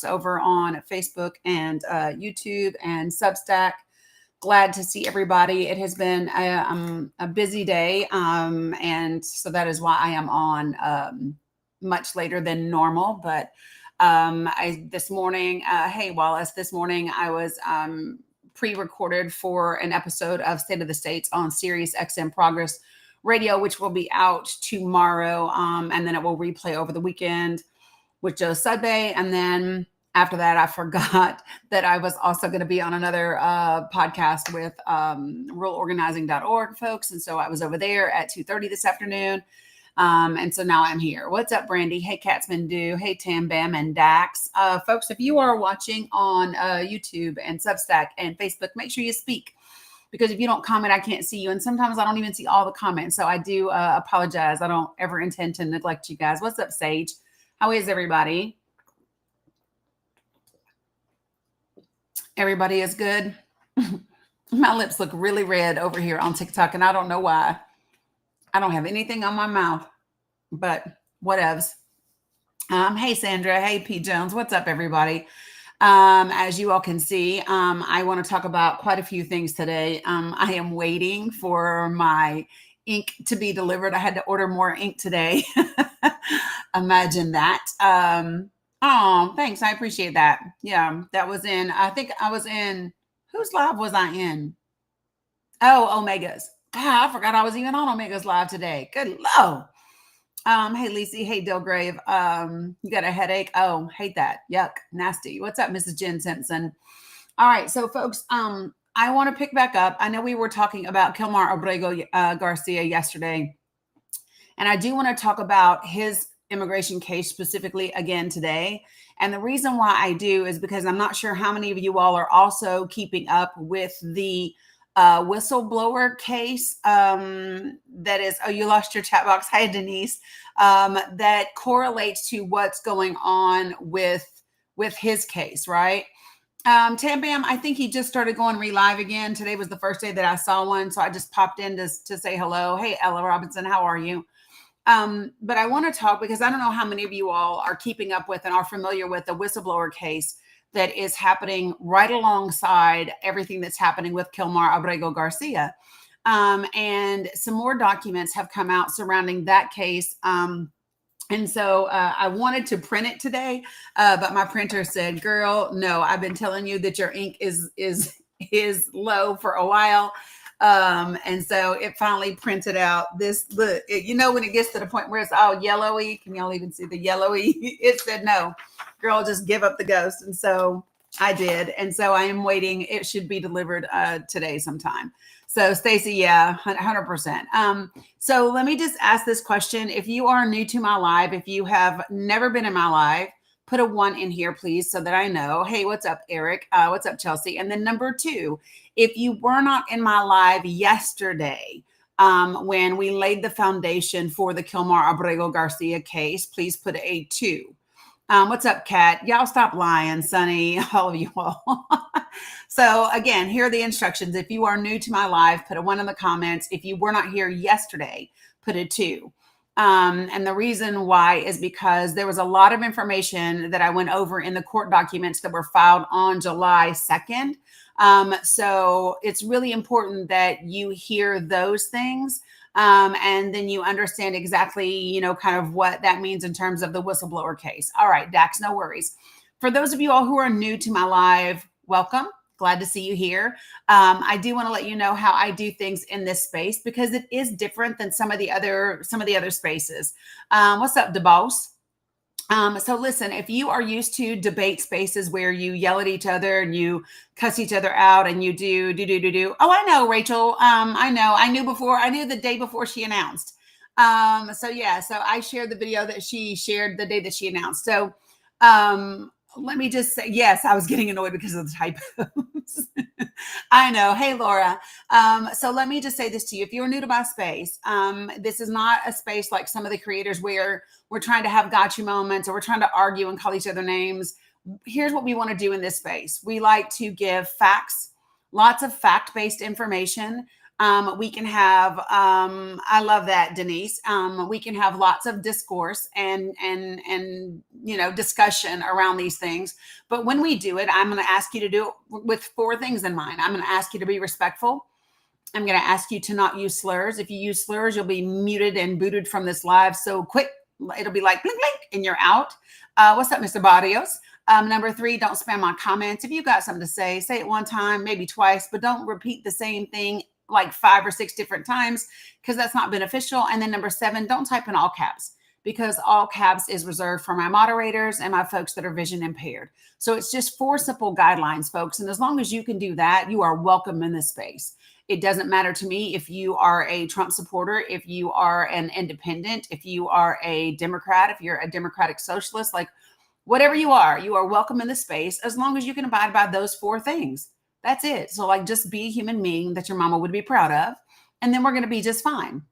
over on Facebook and YouTube and Substack. Glad to see everybody. It has been a busy day, and so that is why I am on much later than normal. But this morning, hey Wallace, this morning I was pre-recorded for an episode of State of the States on Sirius XM Progress Radio, which will be out tomorrow, and then it will replay over the weekend with Joe Sudbay. And then after that, I forgot that I was also going to be on another podcast with ruralorganizing.org folks. And so I was over there at 2:30 this afternoon. And so now I'm here. What's up, Brandy? Hey, Catsman Do. Hey, Tam Bam and Dax. Folks, if you are watching on YouTube and Substack and Facebook, make sure you speak. Because if you don't comment, I can't see you. And sometimes I don't even see all the comments. So I do apologize. I don't ever intend to neglect you guys. What's up, Sage? How is everybody? Everybody is good. My lips look really red over here on TikTok, and I don't know why. I don't have anything on my mouth, but whatevs. Hey, Sandra. Hey, Pete Jones. What's up, everybody? As you all can see, I want to talk about quite a few things today. I am waiting for my ink to be delivered. I had to order more ink today. Imagine that. Oh, thanks. I appreciate that. Yeah, that was I think I was in, whose live was I in? Oh, Omega's. I forgot I was even on Omega's live today. Good Lord. Hey, Lacey. Hey, Dilgrave. You got a headache? Oh, hate that. Yuck. Nasty. What's up, Mrs. Jen Simpson? All right. So, folks, I want to pick back up. I know we were talking about Kilmar Abrego Garcia yesterday, and I do want to talk about his immigration case specifically again today. And the reason why I do is because I'm not sure how many of you all are also keeping up with the whistleblower case that is, oh, you lost your chat box. Hi, Denise. That correlates to what's going on with his case, right? Tam Bam, I think he just started going live again. Today was the first day that I saw one, so I just popped in to say hello. Hey, Ella Robinson, how are you? But I want to talk because I don't know how many of you all are keeping up with and are familiar with the whistleblower case that is happening right alongside everything that's happening with Kilmar Abrego Garcia. And some more documents have come out surrounding that case. And so I wanted to print it today, but my printer said, girl, no, I've been telling you that your ink is low for a while. And so it finally printed out this, look, when it gets to the point where it's all yellowy, can y'all even see the yellowy? It said, no, girl, just give up the ghost. And so I did. And so I am waiting. It should be delivered today sometime. So Stacy, yeah, 100%. So let me just ask this question. If you are new to my live, if you have never been in my live, put a 1 in here, please, so that I know. Hey, what's up, Eric? What's up, Chelsea? And then number 2, if you were not in my live yesterday, when we laid the foundation for the Kilmar Abrego Garcia case, please put a 2. What's up, Kat? Y'all stop lying, Sonny, all of you all. So again, here are the instructions. If you are new to my live, put a 1 in the comments. If you were not here yesterday, put a 2. And the reason why is because there was a lot of information that I went over in the court documents that were filed on July 2nd. So it's really important that you hear those things. And then you understand exactly, kind of what that means in terms of the whistleblower case. All right, Dax, no worries. For those of you all who are new to my live, welcome. Glad to see you here. I do want to let you know how I do things in this space because it is different than some of the other spaces. What's up, DeBoss? So listen, if you are used to debate spaces where you yell at each other and you cuss each other out and you do. Oh, I know, Rachel. I know. I knew the day before she announced. So I shared the video that she shared the day that she announced. So, let me just say, yes, I was getting annoyed because of the typos. I know. Hey, Laura. So let me just say this to you. If you're new to my space, this is not a space like some of the creators where we're trying to have gotcha moments or we're trying to argue and call each other names. Here's what we want to do in this space. We like to give facts, lots of fact-based information. We can have, I love that, Denise. We can have lots of discourse and discussion around these things. But when we do it, I'm going to ask you to do it with four things in mind. I'm going to ask you to be respectful. I'm going to ask you to not use slurs. If you use slurs, you'll be muted and booted from this live so quick. It'll be like blink, blink, and you're out. What's up, Mr. Barrios? Number 3, don't spam my comments. If you got something to say it one time, maybe twice, but don't repeat the same thing like 5 or 6 different times because that's not beneficial. And then number 7, don't type in all caps because all caps is reserved for my moderators and my folks that are vision impaired. So it's just 4 simple guidelines, folks. And as long as you can do that, you are welcome in this space. It doesn't matter to me if you are a Trump supporter, if you are an independent, if you are a Democrat, if you're a Democratic socialist, like whatever you are welcome in the space as long as you can abide by those 4 things. That's it. So like just be a human being that your mama would be proud of. And then we're going to be just fine.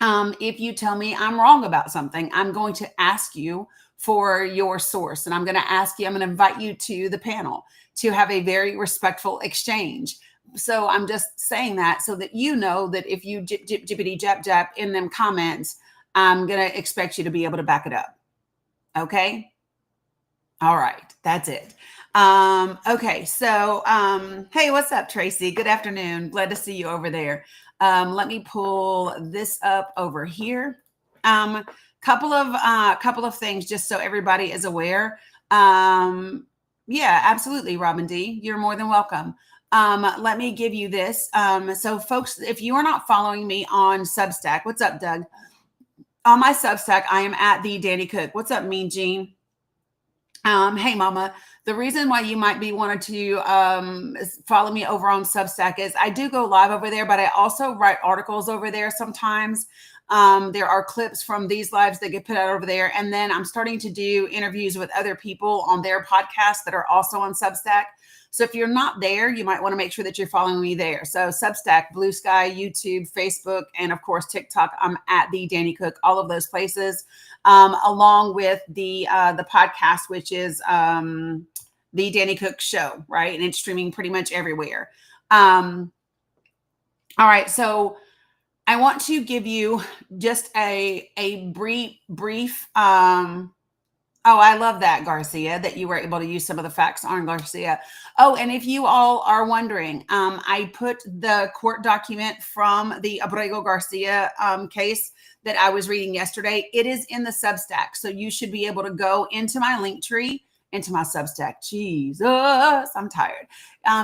If you tell me I'm wrong about something, I'm going to ask you for your source. And I'm going to invite you to the panel to have a very respectful exchange. So I'm just saying that so that you know that if you jippity jap in them comments, I'm going to expect you to be able to back it up. Okay. All right. That's it. Okay. So, hey, what's up, Tracy? Good afternoon. Glad to see you over there. Let me pull this up over here. Couple of things just so everybody is aware. Yeah, absolutely. Robin D, you're more than welcome. Let me give you this. So folks, if you are not following me on Substack, what's up, Doug? On my Substack, I am at the Dani Cook. What's up, Mean Gene? Hey, Mama. The reason why you might be wanting to follow me over on Substack is I do go live over there, but I also write articles over there sometimes. There are clips from these lives that get put out over there. And then I'm starting to do interviews with other people on their podcasts that are also on Substack. So if you're not there, you might want to make sure that you're following me there. So Substack, Blue Sky, YouTube, Facebook, and of course, TikTok. I'm at the Dani Cook, all of those places, along with the podcast, which is the Dani Cook Show, right? And it's streaming pretty much everywhere. All right. So I want to give you just a brief oh, I love that, Garcia, that you were able to use some of the facts on Garcia. Oh, and if you all are wondering, I put the court document from the Abrego Garcia case that I was reading yesterday. It is in the Substack. So you should be able to go into my link tree, into my Substack. Jesus, I'm tired.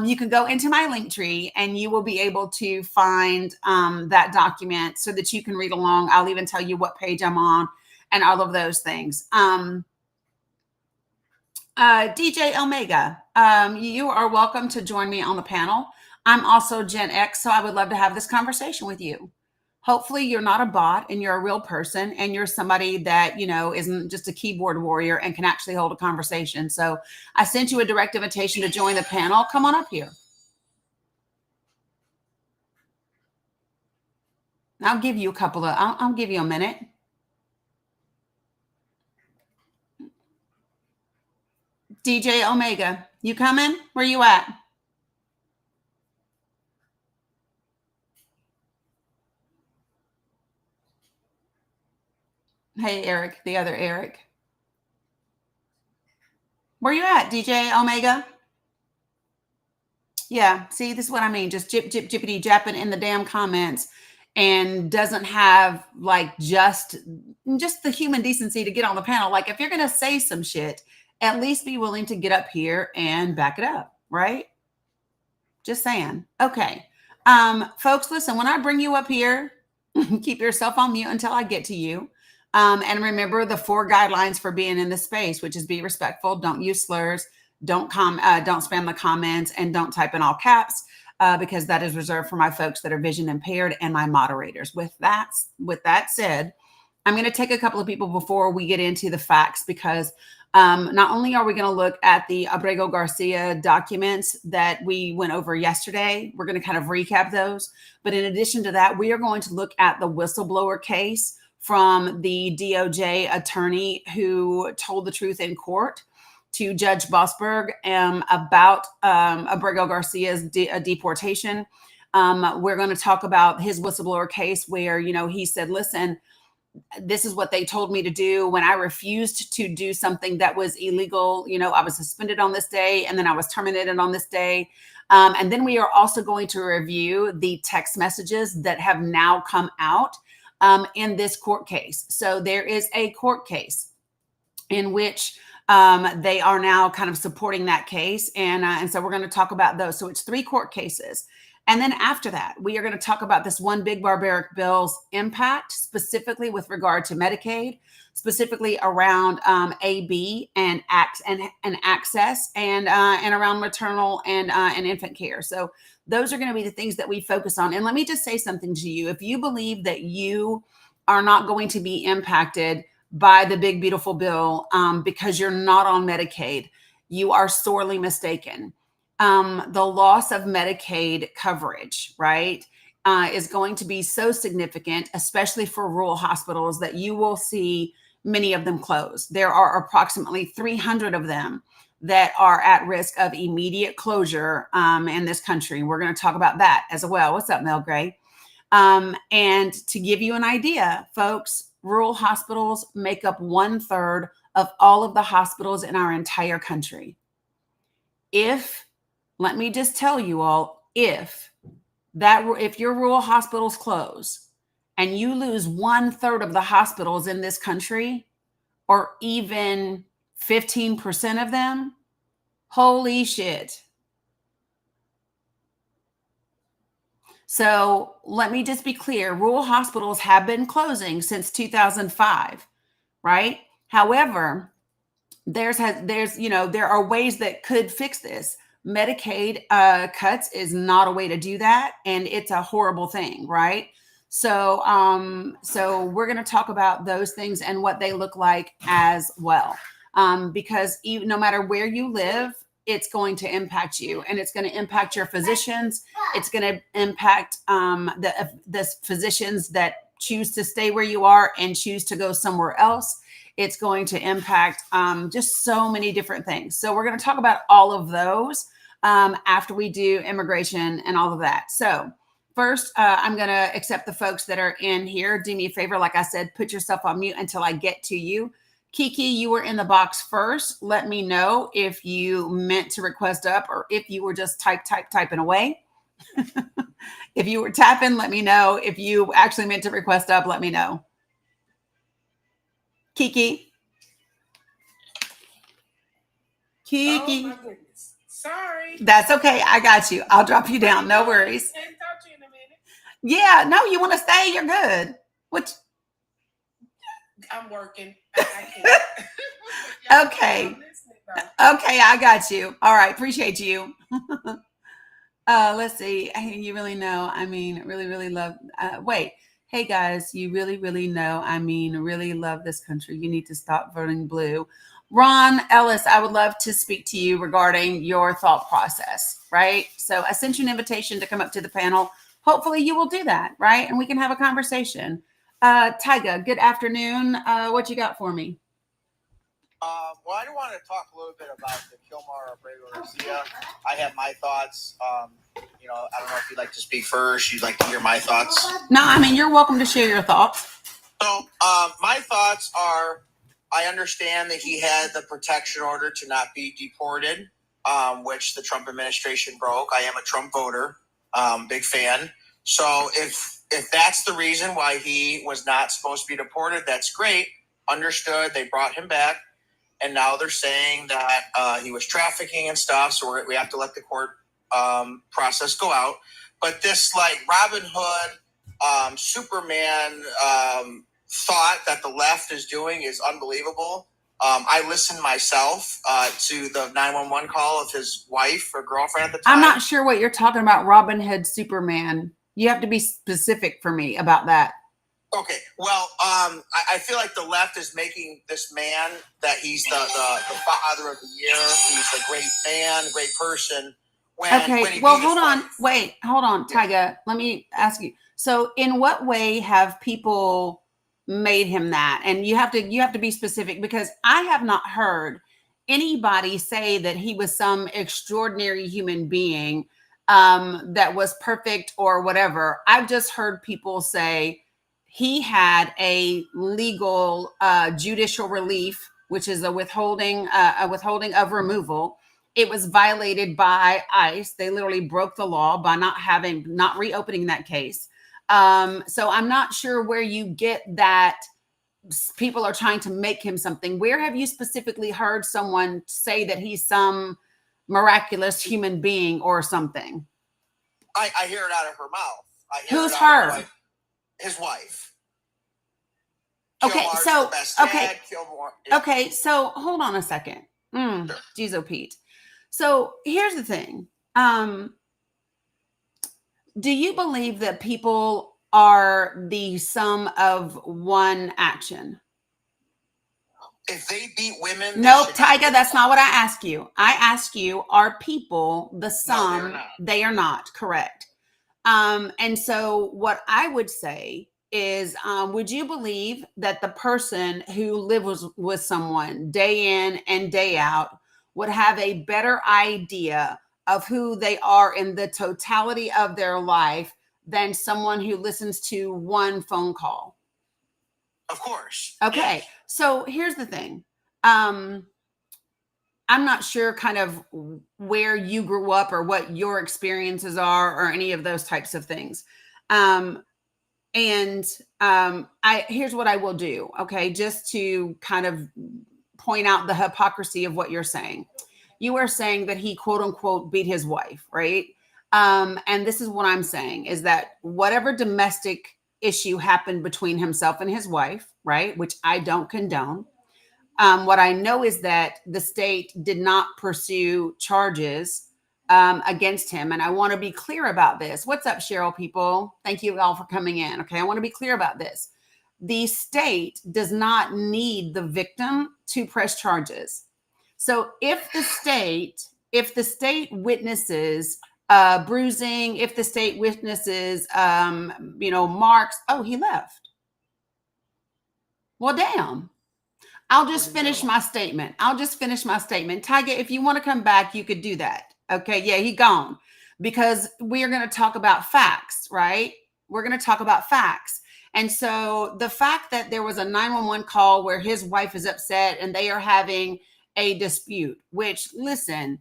You can go into my link tree and you will be able to find that document so that you can read along. I'll even tell you what page I'm on and all of those things. DJ Omega, you are welcome to join me on the panel. I'm also Gen X, so I would love to have this conversation with you. Hopefully you're not a bot and you're a real person and you're somebody that, isn't just a keyboard warrior and can actually hold a conversation. So I sent you a direct invitation to join the panel. Come on up here. I'll give you I'll give you a minute. DJ Omega, you coming? Where you at? Hey, Eric, the other Eric. Where you at, DJ Omega? Yeah, see, this is what I mean. Just jippity japping in the damn comments and doesn't have like just the human decency to get on the panel. Like if you're going to say some shit, at least be willing to get up here and back it up, right? Just saying. Okay. Folks, listen, when I bring you up here, keep yourself on mute until I get to you. And remember the 4 guidelines for being in the space, which is be respectful, don't use slurs, don't spam the comments, and don't type in all caps, because that is reserved for my folks that are vision impaired and my moderators. With that said, I'm going to take a couple of people before we get into the facts, because not only are we going to look at the Abrego Garcia documents that we went over yesterday, we're going to kind of recap those. But in addition to that, we are going to look at the whistleblower case from the DOJ attorney who told the truth in court to Judge Bossberg about Abrego Garcia's deportation. We're going to talk about his whistleblower case where, he said, listen, this is what they told me to do when I refused to do something that was illegal. I was suspended on this day and then I was terminated on this day. And then we are also going to review the text messages that have now come out in this court case. So there is a court case in which they are now kind of supporting that case. And so we're going to talk about those. So it's 3 court cases. And then after that, we are going to talk about this one big barbaric bill's impact, specifically with regard to Medicaid, specifically around AB and access, and around maternal and infant care. So those are going to be the things that we focus on. And let me just say something to you. If you believe that you are not going to be impacted by the big, beautiful bill because you're not on Medicaid, you are sorely mistaken. The loss of Medicaid coverage, right, is going to be so significant, especially for rural hospitals, that you will see many of them close. There are approximately 300 of them that are at risk of immediate closure in this country. We're going to talk about that as well. What's up, Mel Gray? And to give you an idea, folks, rural hospitals make up 1/3 of all of the hospitals in our entire country. Let me just tell you all, if your rural hospitals close and you lose 1/3 of the hospitals in this country, or even 15% of them, holy shit. So let me just be clear. Rural hospitals have been closing since 2005, right? However, there are ways that could fix this. Medicaid cuts is not a way to do that, and it's a horrible thing, right? So we're going to talk about those things and what they look like as well, because no matter where you live, it's going to impact you, and it's going to impact your physicians. It's going to impact the physicians that choose to stay where you are and choose to go somewhere else. It's going to impact just so many different things. So we're going to talk about all of those after we do immigration and all of that. So first, I'm going to accept the folks that are in here. Do me a favor. Like I said, put yourself on mute until I get to you. Kiki, you were in the box first. Let me know if you meant to request up or if you were just typing away. If you were tapping, let me know. If you actually meant to request up, let me know. Kiki. Oh my goodness. Sorry. That's okay. I got you. I'll drop you down. No worries. I'll talk to you in a minute. Yeah. No, you want to stay? You're good. I'm working. I can't. Okay. Okay. I got you. All right. Appreciate you. Let's see. You really know. I mean, really, really love. Wait. Hey guys, you really, really know. I mean, really love this country. You need to stop voting blue. Ron Ellis, I would love to speak to you regarding your thought process, right? So I sent you an invitation to come up to the panel. Hopefully you will do that, right? And we can have a conversation. Tyga, good afternoon. What you got for me? Well, I want to talk a little bit about the Kilmar Abrego Garcia. I have my thoughts. I don't know if you'd like to speak first. You'd like to hear my thoughts? No, I mean, you're welcome to share your thoughts. So my thoughts are, I understand that he had the protection order to not be deported, which the Trump administration broke. I am a Trump voter, big fan. So if that's the reason why he was not supposed to be deported, that's great. Understood. They brought him back. And now they're saying that he was trafficking and stuff. So we have to let the court process go out. But this Robin Hood, Superman thought that the left is doing is unbelievable. I listened myself to the 911 call of his wife or girlfriend at the time. I'm not sure what you're talking about, Robin Hood, Superman. You have to be specific for me about that. Okay, well, I feel like the left is making this man that he's the father of the year. He's a great man, great person. Hold on, Tyga. Let me ask you. So, in what way have people made him that? And you have to be specific, because I have not heard anybody say that he was some extraordinary human being that was perfect or whatever. I've just heard people say he had a legal judicial relief, which is a withholding of removal. It was violated by ICE. They literally broke the law by not reopening that case. So I'm not sure where you get that people are trying to make him something. Where have you specifically heard someone say that he's some miraculous human being or something? I hear it out of her mouth. I hear Who's it out of her? her, his wife. Okay, Kilmar's so the best dad, Kilmar, yeah. okay, so hold on a second. Sure. Geez, oh Pete. So here's the thing. Do you believe that people are the sum of one action? If they beat women, they Nope, should not Tyga, be that's not allowed. what I ask you. I ask you, are people the sum? they're not. They are not, correct. And so what I would say is, would you believe that the person who lives with someone day in and day out would have a better idea of who they are in the totality of their life than someone who listens to one phone call? Of course. Okay. Yes. So here's the thing. I'm not sure kind of where you grew up or what your experiences are or any of those types of things. Here's what I will do. Okay. Just to kind of point out the hypocrisy of what you're saying. You are saying that he quote unquote beat his wife, right? And this is what I'm saying is that whatever domestic issue happened between himself and his wife, right? Which I don't condone. What I know is that the state did not pursue charges against him. And I want to be clear about this. What's up, Cheryl people? Thank you all for coming in. Okay. I want to be clear about this. The state does not need the victim to press charges. So if the state witnesses bruising, if the state witnesses, marks, oh, he left. Well, damn. I'll just finish my statement. Tyga, if you want to come back, you could do that. Okay. Yeah, he gone. Because we are going to talk about facts, right? We're going to talk about facts. And so the fact that there was a 911 call where his wife is upset and they are having a dispute, which, listen,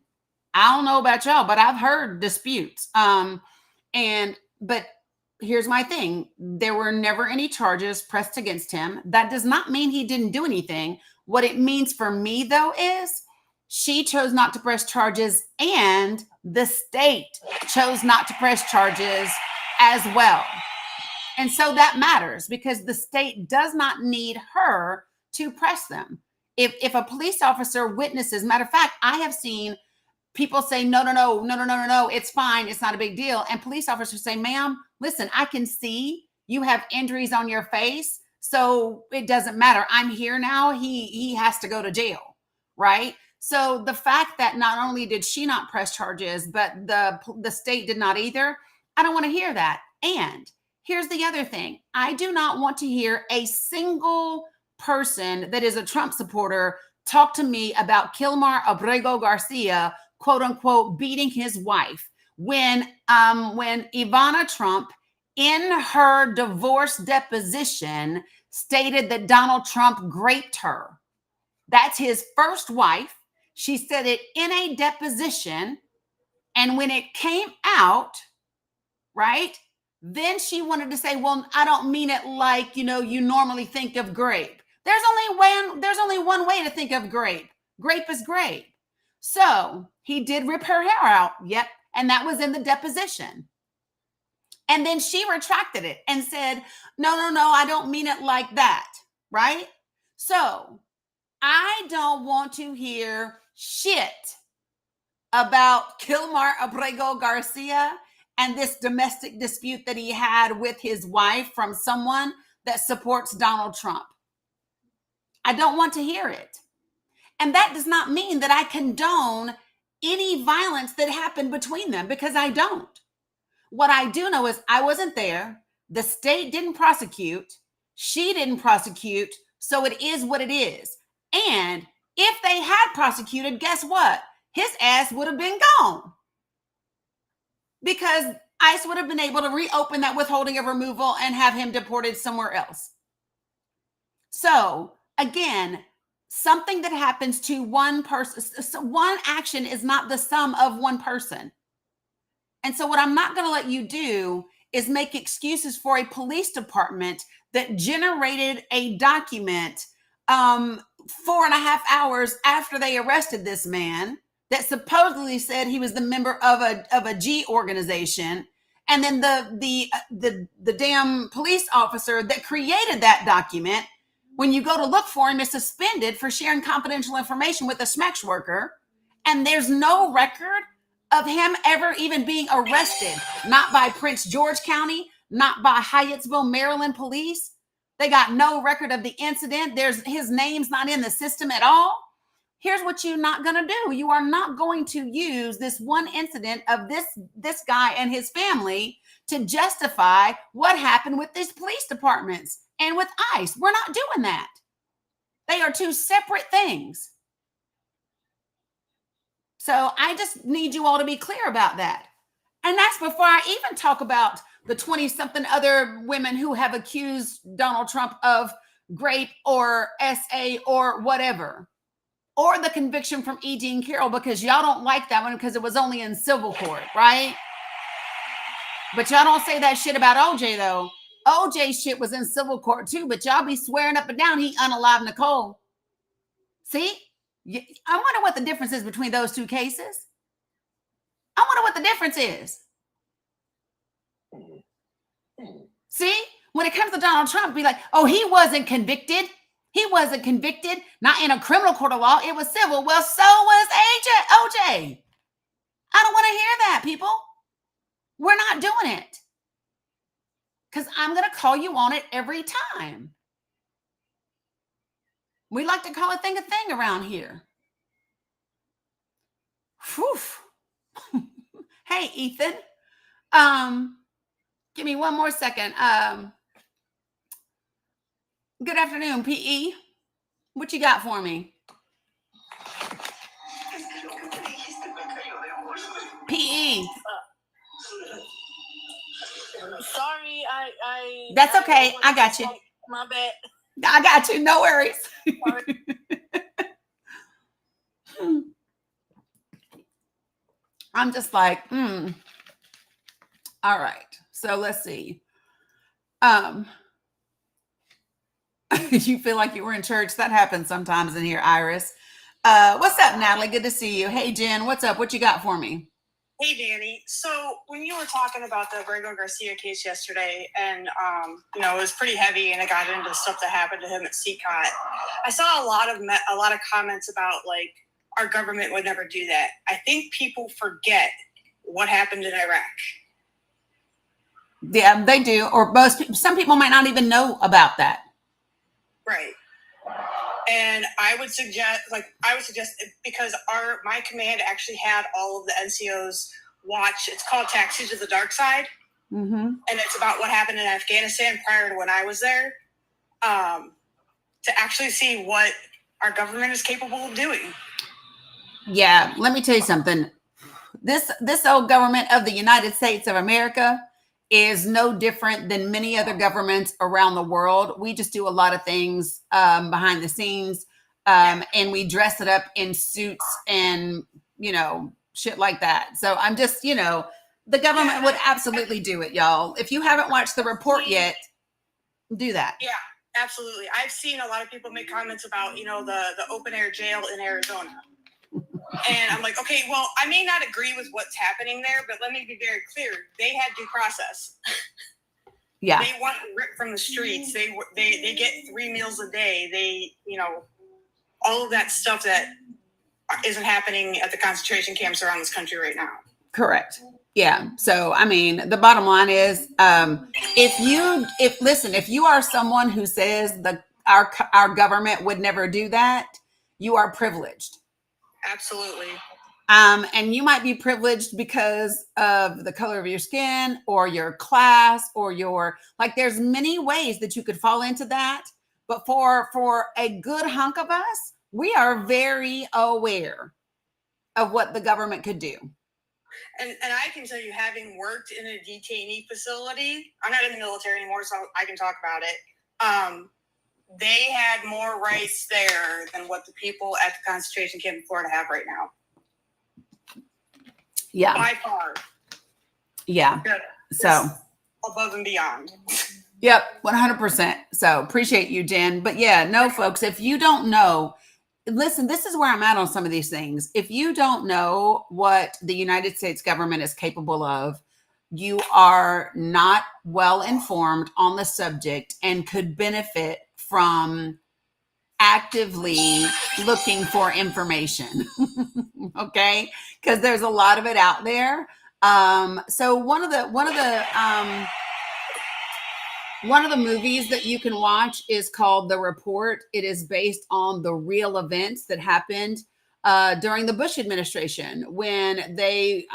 I don't know about y'all, but I've heard disputes. But here's my thing. There were never any charges pressed against him. That does not mean he didn't do anything. What it means for me, though, is she chose not to press charges and the state chose not to press charges as well. And so that matters because the state does not need her to press them. If a police officer witnesses, matter of fact, I have seen people say, no, it's fine. It's not a big deal. And police officers say, ma'am, listen, I can see you have injuries on your face. So it doesn't matter. I'm here now. He has to go to jail. Right. So the fact that not only did she not press charges, but the state did not either. I don't want to hear that. And here's the other thing. I do not want to hear a single person that is a Trump supporter talk to me about Kilmar Abrego Garcia, quote unquote, beating his wife when Ivana Trump in her divorce deposition stated that Donald Trump raped her. That's his first wife. She said it in a deposition. And when it came out, right, then she wanted to say, well, I don't mean it like, you normally think of grape. There's only one way to think of grape. Grape is grape. So he did rip her hair out. Yep. And that was in the deposition. And then she retracted it and said, no, I don't mean it like that. Right? So I don't want to hear shit about Kilmar Abrego Garcia and this domestic dispute that he had with his wife from someone that supports Donald Trump. I don't want to hear it. And that does not mean that I condone any violence that happened between them, because I don't. What I do know is I wasn't there. The state didn't prosecute. She didn't prosecute. So it is what it is. And if they had prosecuted, guess what? His ass would have been gone. because ICE would have been able to reopen that withholding of removal and have him deported somewhere else. So again, something that happens to one person, one action is not the sum of one person. And so what I'm not going to let you do is make excuses for a police department that generated a document 4.5 hours after they arrested this man that supposedly said he was the member of a G organization. And then the damn police officer that created that document, when you go to look for him, is suspended for sharing confidential information with a SMEX worker. And there's no record of him ever even being arrested, not by Prince George County, not by Hyattsville, Maryland police. They got no record of the incident. His name's not in the system at all. Here's what you're not going to do. You are not going to use this one incident of this guy and his family to justify what happened with these police departments and with ICE. We're not doing that. They are two separate things. So I just need you all to be clear about that. And that's before I even talk about the 20-something other women who have accused Donald Trump of grape or SA or whatever, or the conviction from E. Jean Carroll, because y'all don't like that one because it was only in civil court, right? But y'all don't say that shit about OJ, though. OJ shit was in civil court too, but y'all be swearing up and down he unalived Nicole. See? I wonder what the difference is between those two cases. I wonder what the difference is. See? When it comes to Donald Trump, be like, oh, he wasn't convicted. He wasn't convicted. Not in a criminal court of law. It was civil. Well, so was OJ. I don't want to hear that, people. We're not doing it. Because I'm going to call you on it every time. We like to call a thing around here. Whew. Hey, Ethan. Give me one more second. Good afternoon, PE. What you got for me? PE. Sorry, I That's okay. I got you. My bad. I got you. No worries. I'm just like, all right. So let's see. You feel like you were in church. That happens sometimes in here, Iris. What's up, Natalie? Good to see you. Hey, Jen, what's up? What you got for me? Hey, Dani. So when you were talking about the Abrego Garcia case yesterday, and it was pretty heavy, and it got into stuff that happened to him at CCOT, I saw a lot of comments about like our government would never do that. I think people forget what happened in Iraq. Yeah, they do. Or some people might not even know about that. Right. And I would suggest because my command actually had all of the NCOs watch. It's called Taxi to the Dark Side, and it's about what happened in Afghanistan prior to when I was there, to actually see what our government is capable of doing. Yeah, let me tell you something. This old government of the United States of America is no different than many other governments around the world. We just do a lot of things behind the scenes, and we dress it up in suits and, shit like that. So I'm just, the government would absolutely do it, y'all. If you haven't watched the report yet, do that. Yeah, absolutely. I've seen a lot of people make comments about, the open air jail in Arizona. And I'm like, okay, well, I may not agree with what's happening there, but let me be very clear. They had due process. Yeah. They weren't ripped from the streets. They get 3 meals a day. They, all of that stuff that isn't happening at the concentration camps around this country right now. Correct. Yeah. So, I mean, the bottom line is, if you are someone who says our government would never do that, you are privileged. Absolutely. And you might be privileged because of the color of your skin or your class or there's many ways that you could fall into that. But for a good hunk of us, we are very aware of what the government could do. And I can tell you, having worked in a detainee facility, I'm not in the military anymore, so I can talk about it. They had more rights there than what the people at the concentration camp in Florida have right now. Yeah. By far. Yeah. Yeah. So Above and beyond. Yep, 100%. So appreciate you, Jen. But yeah, no, folks, if you don't know, listen, this is where I'm at on some of these things. If you don't know what the United States government is capable of, you are not well informed on the subject and could benefit from actively looking for information. Okay, because there's a lot of it out there. So one of the movies that you can watch is called The Report. It is based on the real events that happened during the Bush administration when they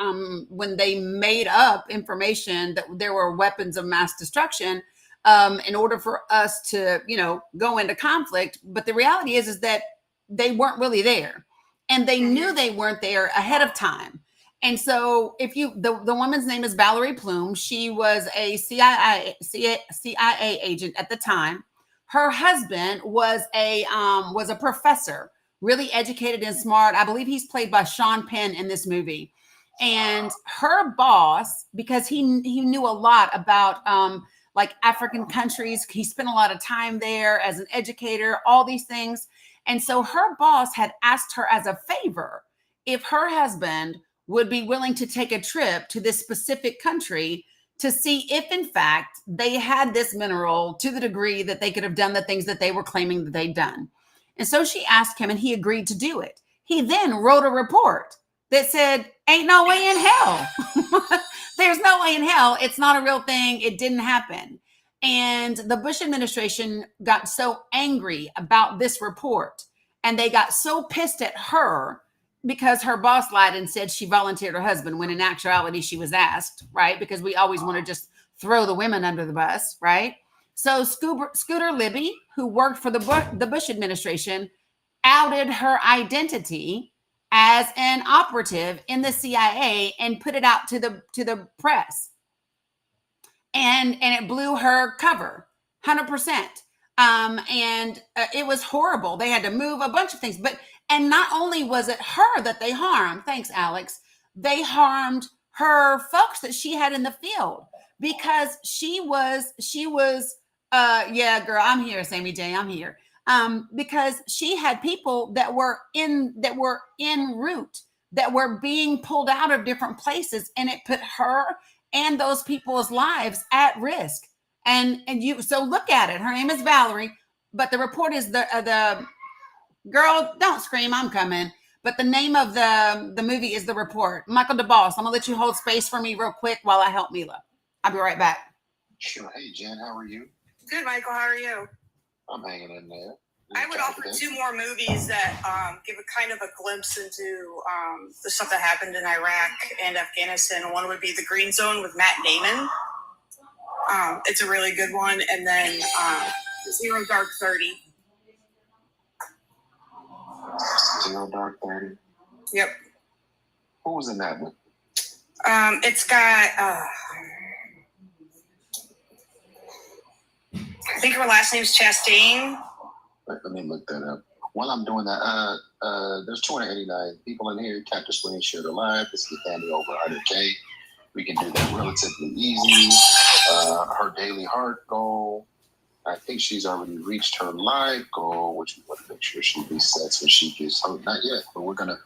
made up information that there were weapons of mass destruction in order for us to, go into conflict. But the reality is that they weren't really there, and they knew they weren't there ahead of time. And so the woman's name is Valerie Plume. She was a CIA agent at the time. Her husband was a professor, really educated and smart. I believe he's played by Sean Penn in this movie. And her boss, because he knew a lot about like African countries, he spent a lot of time there as an educator, all these things. And so her boss had asked her as a favor if her husband would be willing to take a trip to this specific country to see if, in fact, they had this mineral to the degree that they could have done the things that they were claiming that they'd done. And so she asked him, and he agreed to do it. He then wrote a report that said, ain't no way in hell. There's no way in hell. It's not a real thing. It didn't happen. And the Bush administration got so angry about this report, and they got so pissed at her because her boss lied and said she volunteered her husband when in actuality she was asked, right? Because we always want to just throw the women under the bus, right? So Scooter Libby, who worked for the Bush administration, outed her identity as an operative in the CIA and put it out to the press. And it blew her cover, 100%. And it was horrible. They had to move a bunch of things. And not only was it her that they harmed, thanks, Alex, they harmed her folks that she had in the field because she was, yeah, girl, I'm here, Sammy J, I'm here. Because she had people that were en route, that were being pulled out of different places, and it put her and those people's lives at risk. So look at it. Her name is Valerie, but the report is the girl. Don't scream, I'm coming. But the name of the movie is The Report. Michael DeBoss, I'm gonna let you hold space for me real quick while I help Mila. I'll be right back. Sure. Hey, Jen, how are you? Good, Michael. How are you? I'm hanging in there. I would offer two more movies that give a kind of a glimpse into the stuff that happened in Iraq and Afghanistan. One would be The Green Zone with Matt Damon. It's a really good one. And then Zero Dark 30. Zero Dark 30? Yep. Who was in that one? It's got... I think her last name's Chastain. Let me look that up. While I'm doing that, there's 289 people in here. Capture Swing shared a live. This is Dani over 100K. We can do that relatively easy. Her daily heart goal. I think she's already reached her live goal, which we want to make sure she resets when she gets home. Not yet, but we're gonna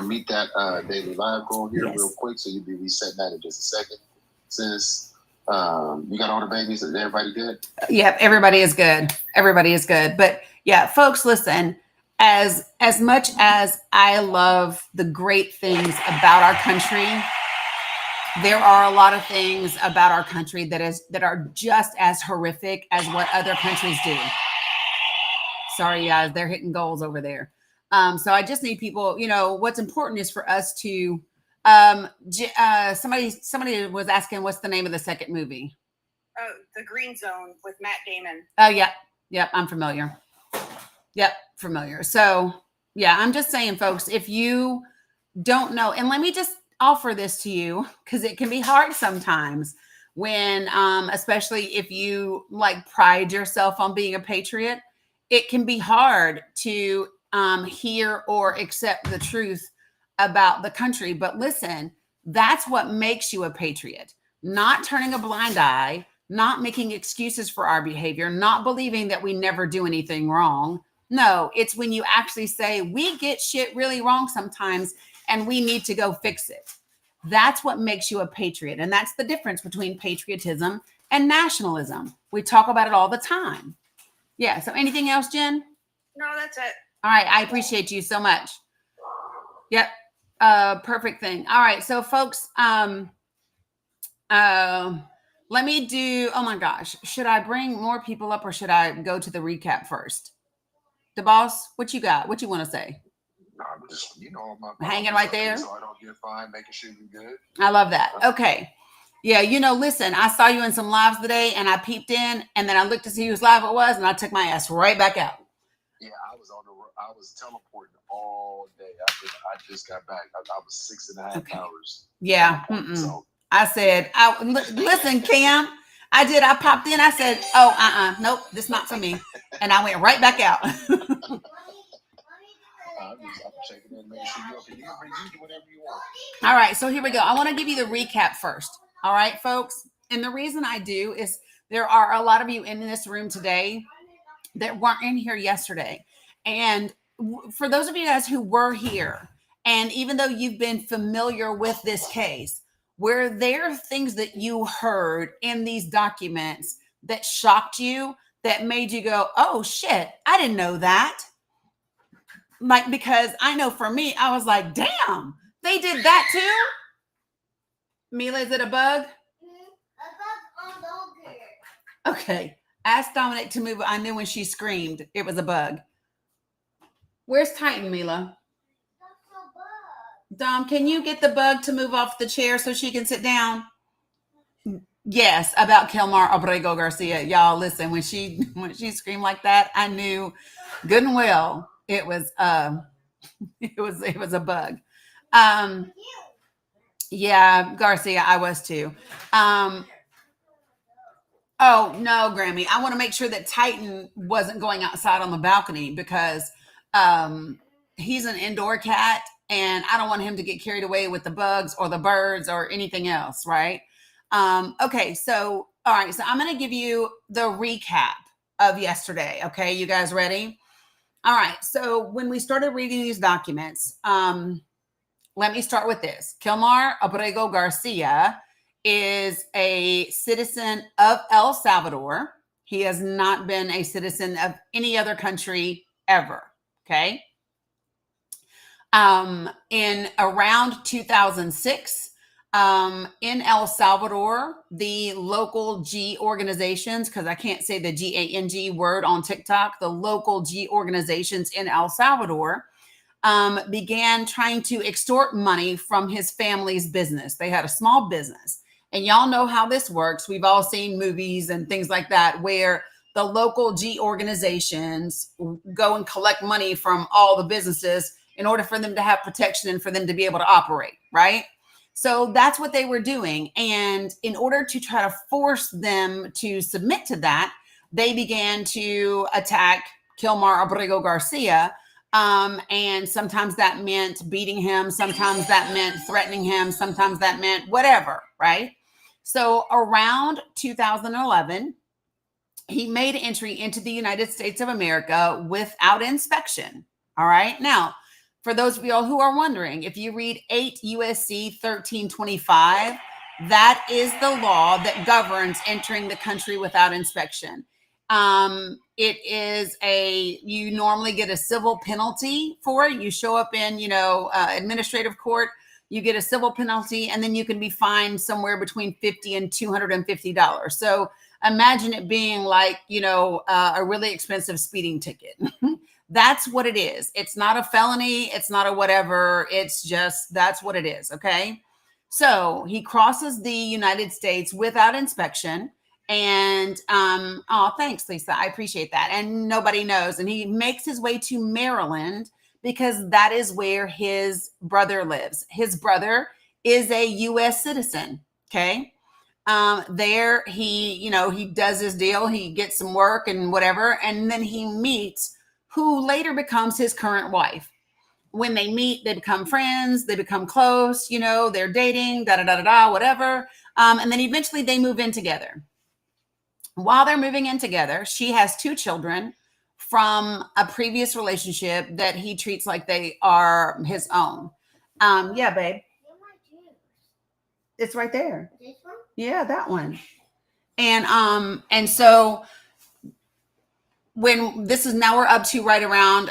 meet that daily live goal here real quick. So you'll be resetting that in just a second. Since you got all the babies, is everybody good? Yep, everybody is good. Everybody is good. But yeah, folks, listen, as much as I love the great things about our country, there are a lot of things about our country that are just as horrific as what other countries do. Sorry, guys, they're hitting goals over there. So I just need people, what's important is for us to somebody was asking what's the name of the second movie. The Green Zone with Matt Damon. Oh, yeah, I'm familiar. Yep, familiar. So yeah, I'm just saying, folks, if you don't know, and let me just offer this to you because it can be hard sometimes when, especially if you like pride yourself on being a patriot, it can be hard to hear or accept the truth about the country. But listen, that's what makes you a patriot. Not turning a blind eye, not making excuses for our behavior, not believing that we never do anything wrong. No, it's when you actually say, we get shit really wrong sometimes and we need to go fix it. That's what makes you a patriot. And that's the difference between patriotism and nationalism. We talk about it all the time. Yeah. So anything else, Jen? No, that's it. All right. I appreciate you so much. Yep. Perfect thing. All right. So folks, let me do, oh my gosh, should I bring more people up or should I go to the recap first? The boss, what you got? What you want to say? I'm just, Hanging right there. So I don't get fined, making sure you're good. I love that. Okay. Yeah, listen, I saw you in some lives today and I peeped in and then I looked to see whose live it was and I took my ass right back out. Yeah, I was teleporting all day. I just got back. I was 6.5 hours. Yeah. So I said, listen, Cam, I popped in. I said, nope, this not for me. And I went right back out. I'm checking in, making sure you're okay. You can do whatever you want. All right, so here we go. I want to give you the recap first. All right, folks. And the reason I do is there are a lot of you in this room today that weren't in here yesterday. And for those of you guys who were here, and even though you've been familiar with this case, were there things that you heard in these documents that shocked you, that made you go, oh shit, I didn't know that? Like, because I know for me, I was like, damn, they did that too? Mila, is it a bug? A bug on the Okay. Ask Dominic to move. I knew when she screamed, it was a bug. Where's Titan, Mila? Dom, can you get the bug to move off the chair so she can sit down? Yes, about Kelmar Abrego Garcia. Y'all, listen, when she screamed like that, I knew good and well it was it was a bug. Yeah, Garcia, I was too. Oh no, Grammy. I want to make sure that Titan wasn't going outside on the balcony because he's an indoor cat and I don't want him to get carried away with the bugs or the birds or anything else, right? Okay, so all right, so I'm going to give you the recap of yesterday. Okay, you guys ready? All right, so when we started reading these documents, let me start with this. Kelmar Abrego Garcia is a citizen of El Salvador. He has not been a citizen of any other country ever, okay? In around 2006, in El Salvador, the local G organizations, because I can't say the GANG word on TikTok, the local G organizations in El Salvador began trying to extort money from his family's business. They had a small business. And y'all know how this works. We've all seen movies and things like that where the local G organizations go and collect money from all the businesses in order for them to have protection and for them to be able to operate, right? So that's what they were doing. And in order to try to force them to submit to that, they began to attack Kelmar Abrego Garcia. And sometimes that meant beating him. Sometimes that meant threatening him. Sometimes that meant whatever, right? So around 2011, he made entry into the United States of America without inspection. All right. Now, for those of y'all who are wondering, if you read 8 USC 1325, that is the law that governs entering the country without inspection. It is you normally get a civil penalty for it. You show up in, administrative court, you get a civil penalty, and then you can be fined somewhere between $50 and $250. So imagine it being like, a really expensive speeding ticket. That's what it is. It's not a felony. It's not a whatever. It's just, that's what it is. Okay. So he crosses the United States without inspection. And, thanks, Lisa. I appreciate that. And nobody knows. And he makes his way to Maryland because that is where his brother lives. His brother is a U.S. citizen. Okay. There he does his deal. He gets some work and whatever. And then he meets who later becomes his current wife. When they meet, they become friends, they become close, they're dating, whatever. And then eventually they move in together. While they're moving in together, she has 2 children from a previous relationship that he treats like they are his own. Yeah, babe. It's right there. This one? Yeah, that one. And so when this is now we're up to right around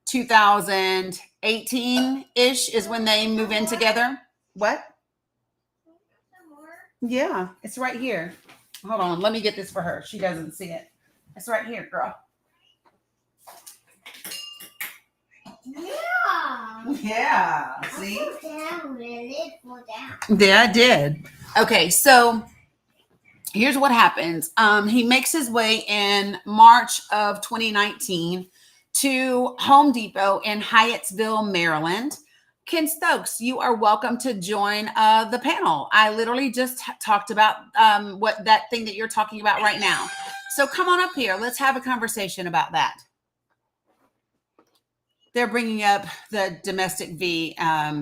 2018-ish is when they move in together. What? Yeah, it's right here. Hold on, let me get this for her. She doesn't see it. It's right here, girl. Yeah. Yeah, see? I put down when it fall down. Yeah, I did. Okay, so here's what happens. He makes his way in March of 2019 to Home Depot in Hyattsville, Maryland. Ken Stokes, you are welcome to join the panel. I literally just talked about what that thing that you're talking about right now. So come on up here. Let's have a conversation about that. They're bringing up the domestic V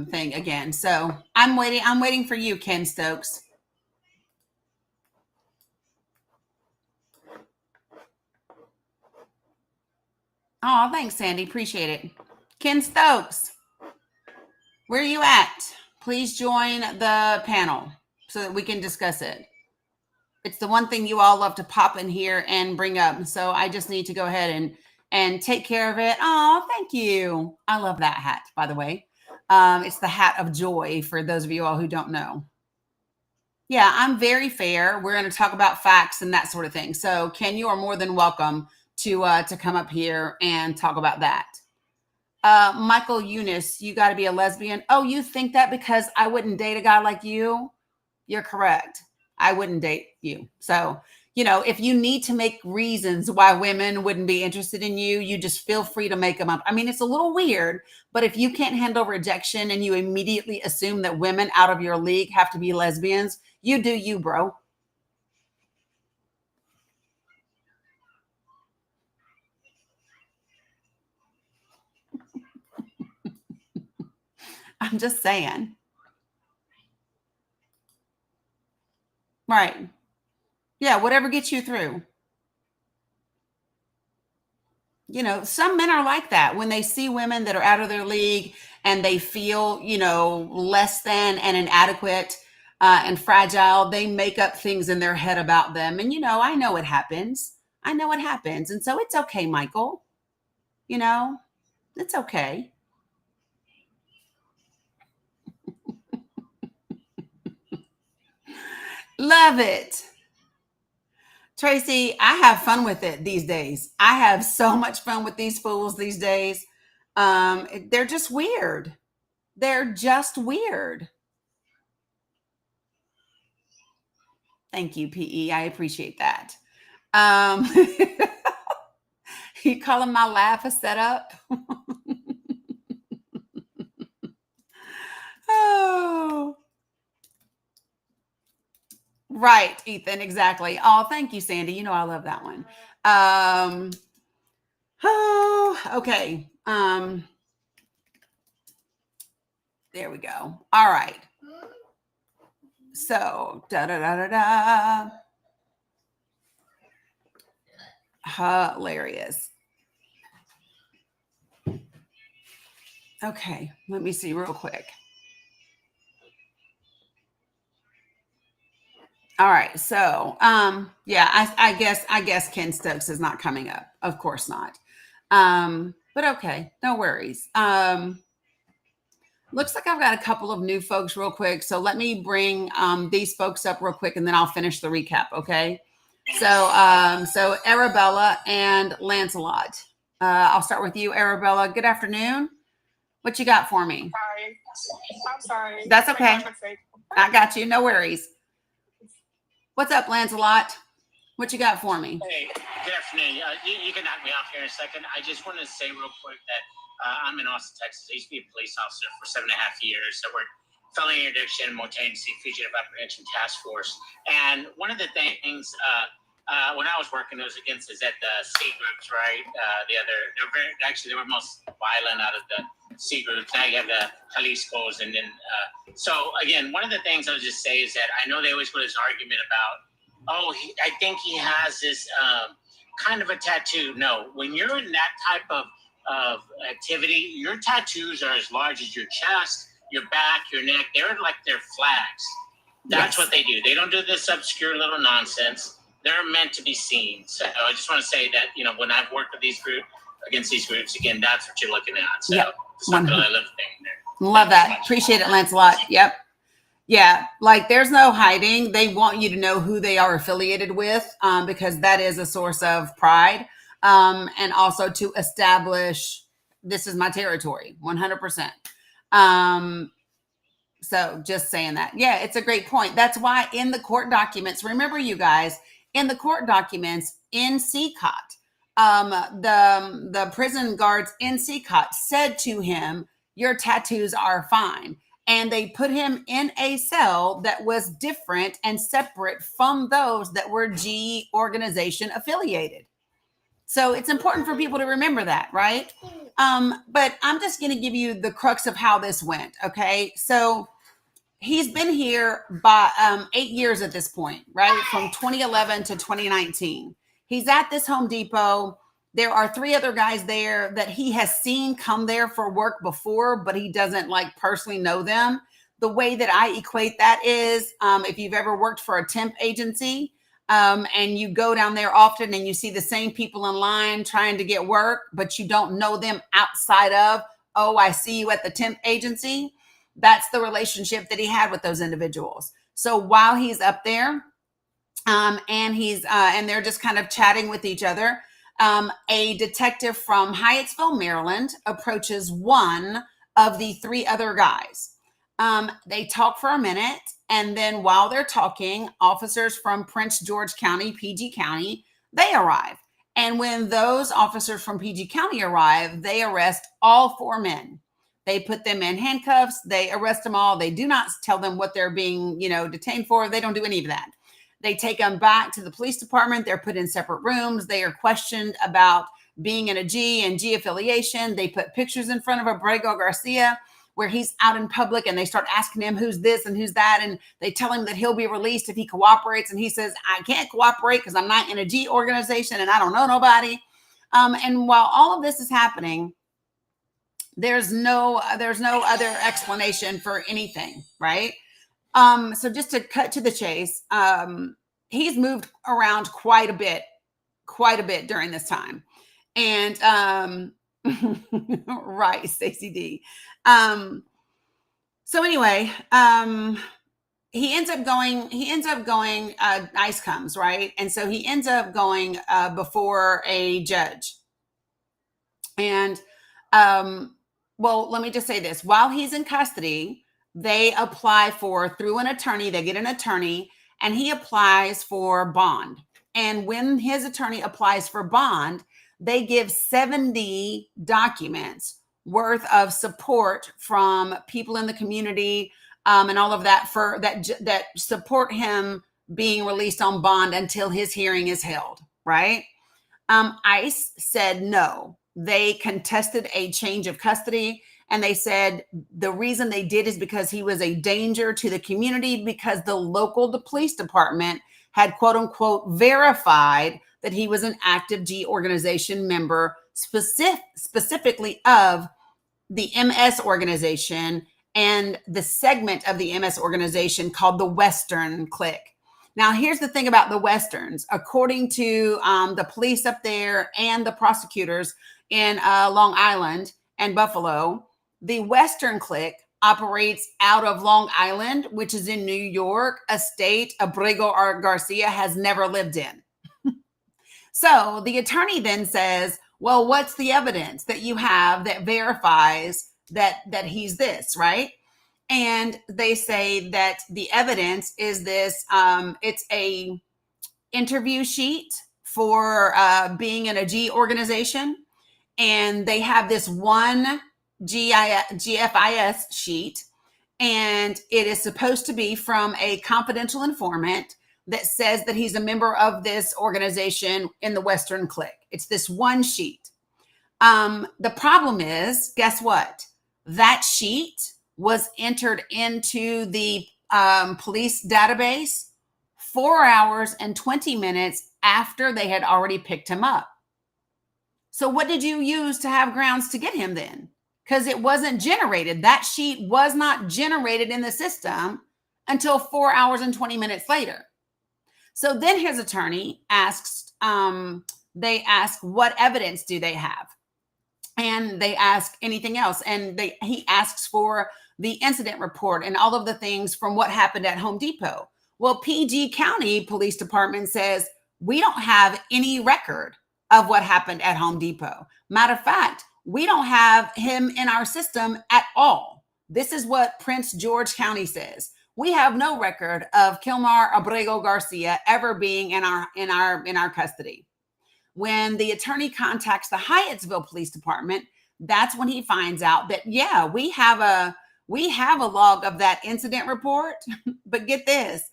thing again. So I'm waiting for you, Ken Stokes. Oh, thanks, Sandy. Appreciate it. Ken Stokes, where are you at? Please join the panel so that we can discuss it. It's the one thing you all love to pop in here and bring up. So I just need to go ahead and take care of it. Oh, thank you. I love that hat, by the way. It's the hat of joy for those of you all who don't know. Yeah, I'm very fair. We're going to talk about facts and that sort of thing. So Ken, you are more than welcome to come up here and talk about that. Michael Eunice, you got to be a lesbian. Oh, you think that because I wouldn't date a guy like you? You're correct. I wouldn't date you. So, if you need to make reasons why women wouldn't be interested in you, you just feel free to make them up. I mean, it's a little weird, but if you can't handle rejection and you immediately assume that women out of your league have to be lesbians, you do you, bro. I'm just saying. Right. Yeah, whatever gets you through. Some men are like that when they see women that are out of their league and they feel, less than and inadequate and fragile. They make up things in their head about them. And, I know it happens. I know it happens. And so it's okay, Michael. It's okay. Love it. Tracy, I have fun with it these days. I have so much fun with these fools these days. They're just weird. They're just weird. Thank you, PE. I appreciate that. You calling my laugh a setup? Oh. Right, Ethan, exactly. Oh, thank you, Sandy. I love that one. Okay. There we go. All right. So, hilarious. Okay, let me see real quick. All right, so yeah, I guess Ken Stokes is not coming up. Of course not. But okay, no worries. Looks like I've got a couple of new folks real quick. So let me bring these folks up real quick and then I'll finish the recap, okay? So Arabella and Lancelot. I'll start with you, Arabella. Good afternoon. What you got for me? Sorry. I'm sorry. That's okay. My mistake. I got you. No worries. What's up, Lancelot? What you got for me? Hey, good afternoon. You can knock me off here in a second. I just wanted to say real quick that I'm in Austin, Texas. I used to be a police officer for 7.5 years. I worked felony interdiction, multi-agency fugitive apprehension task force. And one of the things when I was working those against is at the C groups, right? They were most violent out of the C groups. Now you have the Jalisco's, and then so again, one of the things I'll just say is that I know they always put this argument about, I think he has this kind of a tattoo. No, when you're in that type of activity, your tattoos are as large as your chest, your back, your neck. They're flags. That's what they do. They don't do this obscure little nonsense. They're meant to be seen. So I just want to say that, when I've worked with against these groups, again, that's what you're looking at. So it's not that I love thing there. Love that. Appreciate it, Lancelot. Yep. Yeah. Like there's no hiding. They want you to know who they are affiliated with, because that is a source of pride. And also to establish, this is my territory, 100%. So just saying that. Yeah, it's a great point. That's why in the court documents, remember you guys, in the court documents in CCOT, the prison guards in CCOT said to him, your tattoos are fine. And they put him in a cell that was different and separate from those that were G organization affiliated. So it's important for people to remember that, right? But I'm just going to give you the crux of how this went. Okay. So he's been here by 8 years at this point, right? From 2011 to 2019. He's at this Home Depot. There are 3 other guys there that he has seen come there for work before, but he doesn't personally know them. The way that I equate that is if you've ever worked for a temp agency and you go down there often and you see the same people in line trying to get work, but you don't know them outside of, I see you at the temp agency. That's the relationship that he had with those individuals. So while he's up there and they're just kind of chatting with each other, a detective from Hyattsville, Maryland approaches one of the 3 other guys. They talk for a minute. And then while they're talking, officers from Prince George County, PG County, they arrive. And when those officers from PG County arrive, they arrest all 4 men. They put them in handcuffs. They arrest them all. They do not tell them what they're being, detained for. They don't do any of that. They take them back to the police department. They're put in separate rooms. They are questioned about being in a G and G affiliation. They put pictures in front of Abrego Garcia where he's out in public, and they start asking him who's this and who's that. And they tell him that he'll be released if he cooperates. And he says, I can't cooperate because I'm not in a G organization and I don't know nobody. And while all of this is happening, there's no other explanation for anything, right? So just to cut to the chase, he's moved around quite a bit during this time. And right, Stacey D. So anyway, he ends up going, ICE comes, right? And so he ends up going before a judge. And well, let me just say this. While he's in custody, they apply through an attorney, they get an attorney, and he applies for bond. And when his attorney applies for bond, they give 70 documents worth of support from people in the community and all of that that support him being released on bond until his hearing is held, right? ICE said no. They contested a change of custody, and they said the reason they did is because he was a danger to the community, because the police department had, quote unquote, verified that he was an active G organization member, specifically of the MS organization and the segment of the MS organization called the Western Clique. Now, here's the thing about the Westerns. According to the police up there and the prosecutors in Long Island and Buffalo, the Western Clique operates out of Long Island, which is in New York, a state Abrego Garcia has never lived in. So the attorney then says, well, what's the evidence that you have that verifies that he's this, right? And they say that the evidence is this, it's a interview sheet for being in a G organization. And they have this one GFIS sheet. And it is supposed to be from a confidential informant that says that he's a member of this organization in the Western Clique. It's this one sheet. The problem is, guess what? That sheet was entered into the police database 4 hours and 20 minutes after they had already picked him up. So what did you use to have grounds to get him then? Because it wasn't generated. That sheet was not generated in the system until 4 hours and 20 minutes later. So then his attorney asks, they ask, what evidence do they have? And they ask anything else. And he asks for the incident report and all of the things from what happened at Home Depot. Well, PG County Police Department says, we don't have any record of what happened at Home Depot. Matter of fact, we don't have him in our system at all. This is what Prince George County says. We have no record of Kilmar Abrego Garcia ever being in our custody. When the attorney contacts the Hyattsville Police Department, that's when he finds out that, yeah, we have a log of that incident report, but get this,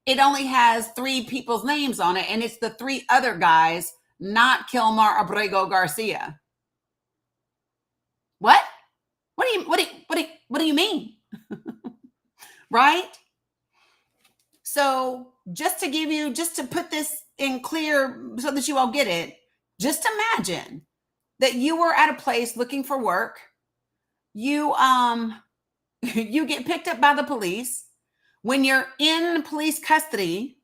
it only has 3 people's names on it, and it's the 3 other guys, not Kilmar Abrego Garcia. What? What do you mean? Right? So just to put this in clear so that you all get it, just imagine that you were at a place looking for work. You get picked up by the police. When you're in police custody,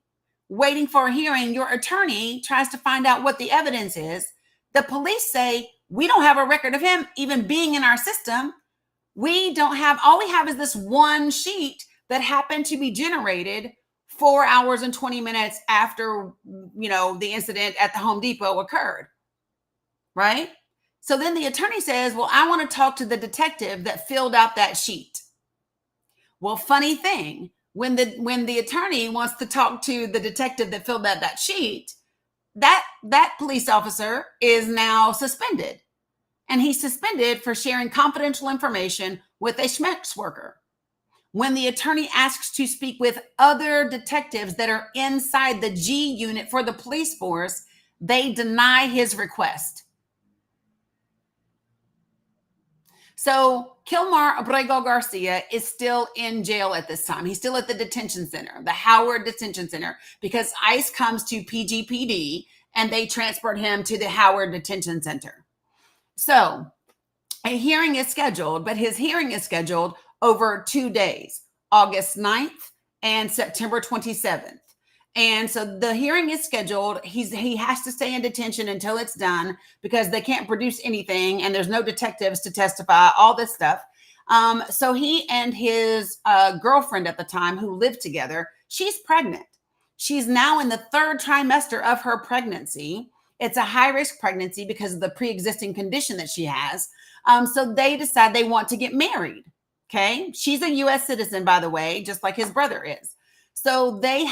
waiting for a hearing, your attorney tries to find out what the evidence is. The police say, we don't have a record of him even being in our system. All we have is this one sheet that happened to be generated 4 hours and 20 minutes after, the incident at the Home Depot occurred. Right? So then the attorney says, well, I want to talk to the detective that filled out that sheet. Well, funny thing, when the attorney wants to talk to the detective that filled out that sheet, that police officer is now suspended. And he's suspended for sharing confidential information with a SMEX worker. When the attorney asks to speak with other detectives that are inside the G unit for the police force, they deny his request. So Kilmar Abrego Garcia is still in jail at this time. He's still at the detention center, the Howard Detention Center, because ICE comes to PGPD and they transport him to the Howard Detention Center. So a hearing is scheduled, but his hearing is scheduled over 2 days, August 9th and September 27th. And so the hearing is scheduled. He has to stay in detention until it's done because they can't produce anything and there's no detectives to testify, all this stuff. So he and his girlfriend at the time who lived together, she's pregnant. She's now in the 3rd trimester of her pregnancy. It's a high-risk pregnancy because of the pre-existing condition that she has. So they decide they want to get married. Okay. She's a U.S. citizen, by the way, just like his brother is. So they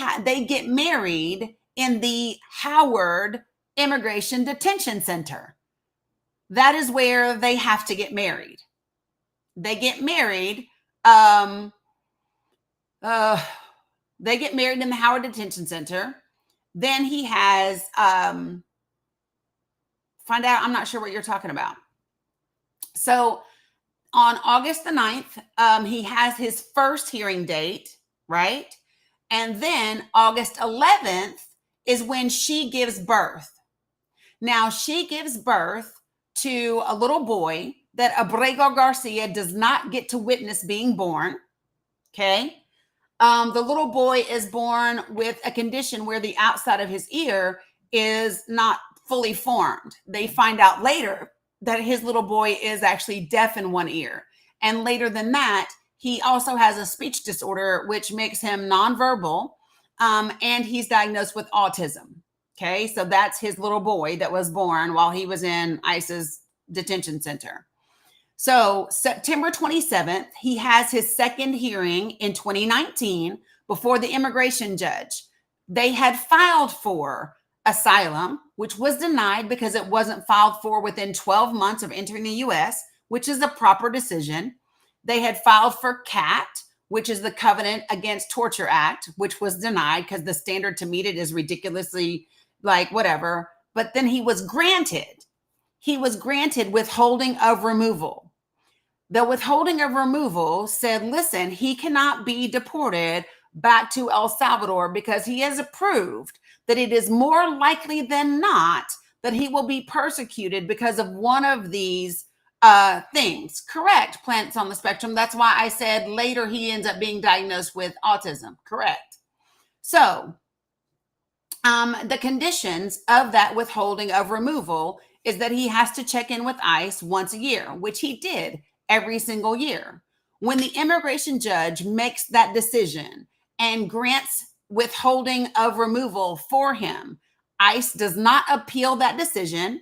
get married in the Howard Immigration Detention Center. That is where they have to get married. They get married. They get married in the Howard Detention Center. Then he has, find out, I'm not sure what you're talking about. So on August the 9th, he has his first hearing date, right? And then August 11th is when she gives birth. Now, she gives birth to a little boy that Abrego Garcia does not get to witness being born, okay? The little boy is born with a condition where the outside of his ear is not fully formed. They find out later that his little boy is actually deaf in one ear. And later than that, he also has a speech disorder, which makes him nonverbal, and he's diagnosed with autism. Okay, so that's his little boy that was born while he was in ICE's detention center. So September 27th, he has his second hearing in 2019 before the immigration judge. They had filed for asylum, which was denied because it wasn't filed for within 12 months of entering the U.S., which is a proper decision. They had filed for CAT, which is the Covenant Against Torture Act, which was denied because the standard to meet it is ridiculously like whatever. But then he was granted withholding of removal. The withholding of removal said, listen, he cannot be deported back to El Salvador because he has approved that it is more likely than not that he will be persecuted because of one of these things. Correct, plants on the spectrum. That's why I said later he ends up being diagnosed with autism. Correct. So the conditions of that withholding of removal is that he has to check in with ICE once a year, which he did every single year. When the immigration judge makes that decision and grants withholding of removal for him, ICE does not appeal that decision.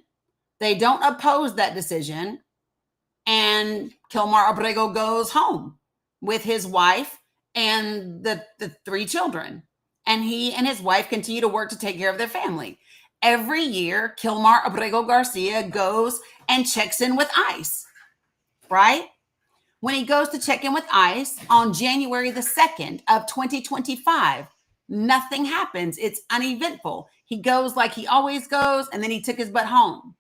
They don't oppose that decision. And Kilmar Abrego goes home with his wife and the 3 children. And he and his wife continue to work to take care of their family. Every year, Kilmar Abrego Garcia goes and checks in with ICE, right? When he goes to check in with ICE on January the 2nd of 2025, nothing happens. It's uneventful. He goes like he always goes, and then he took his butt home.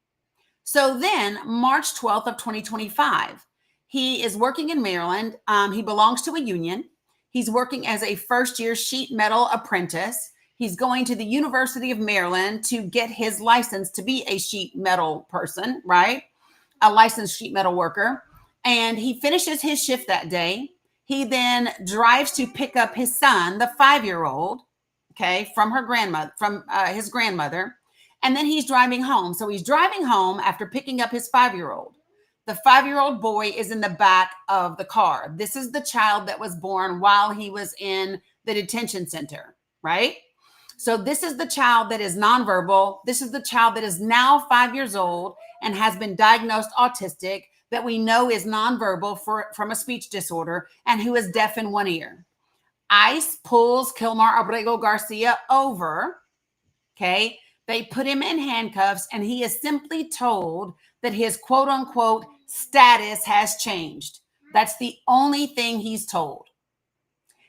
So then March 12th of 2025, he is working in Maryland. He belongs to a union. He's working as a first-year sheet metal apprentice. He's going to the University of Maryland to get his license to be a sheet metal person, right? A licensed sheet metal worker. And he finishes his shift that day. He then drives to pick up his son, the 5-year-old, okay, from his grandmother. And then he's driving home. So he's driving home after picking up his 5-year-old. The 5-year-old boy is in the back of the car. This is the child that was born while he was in the detention center, right? So this is the child that is nonverbal. This is the child that is now 5 years old and has been diagnosed autistic, that we know is nonverbal from a speech disorder, and who is deaf in one ear. ICE pulls Kilmar Abrego Garcia over, okay? They put him in handcuffs, and he is simply told that his quote unquote status has changed. That's the only thing he's told.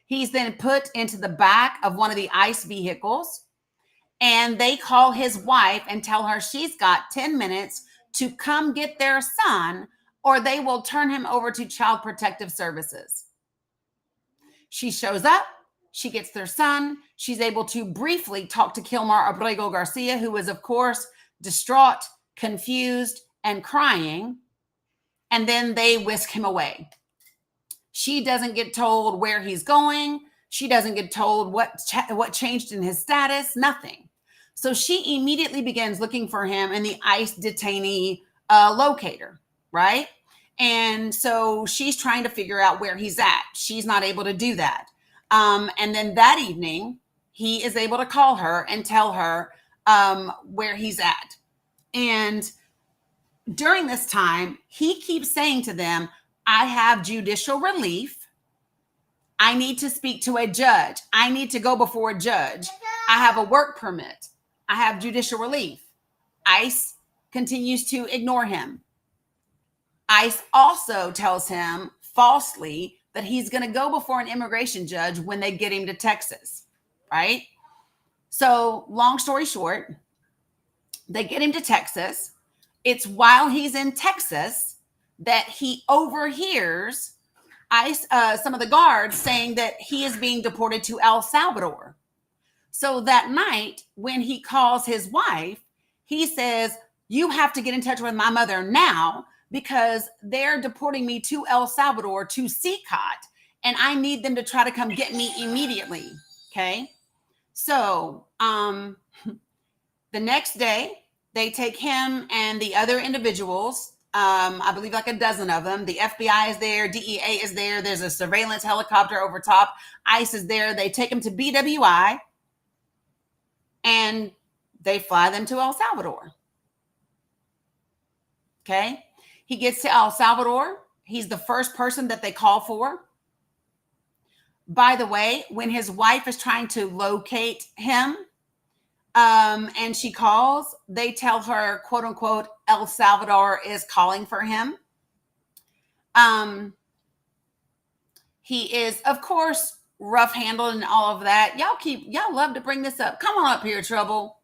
He's then put into the back of one of the ICE vehicles, and they call his wife and tell her she's got 10 minutes to come get their son, or they will turn him over to Child Protective Services. She shows up. She gets their son. She's able to briefly talk to Kilmar Abrego Garcia, who is, of course, distraught, confused, and crying. And then they whisk him away. She doesn't get told where he's going. She doesn't get told what changed in his status, nothing. So she immediately begins looking for him in the ICE detainee locator, right? And so she's trying to figure out where he's at. She's not able to do that. And then that evening, he is able to call her and tell her where he's at. And during this time, he keeps saying to them, I have judicial relief. I need to speak to a judge. I need to go before a judge. I have a work permit. I have judicial relief. ICE continues to ignore him. ICE also tells him falsely that he's going to go before an immigration judge when they get him to Texas, right? So long story short, they get him to Texas. It's while he's in Texas that he overhears ICE, some of the guards saying that he is being deported to El Salvador. So that night, when he calls his wife, he says, you have to get in touch with my mother now because they're deporting me to El Salvador to CCOT, and I need them to try to come get me immediately, okay? So the next day, they take him and the other individuals, I believe like a dozen of them. The FBI is there, DEA is there, there's a surveillance helicopter over top, ICE is there. They take him to BWI, and they fly them to El Salvador. Okay? He gets to El Salvador. He's the first person that they call for. By the way, when his wife is trying to locate him, and she calls, they tell her, quote unquote, El Salvador is calling for him. He is, of course, rough handled and all of that. Y'all love to bring this up. Come on up here, Trouble.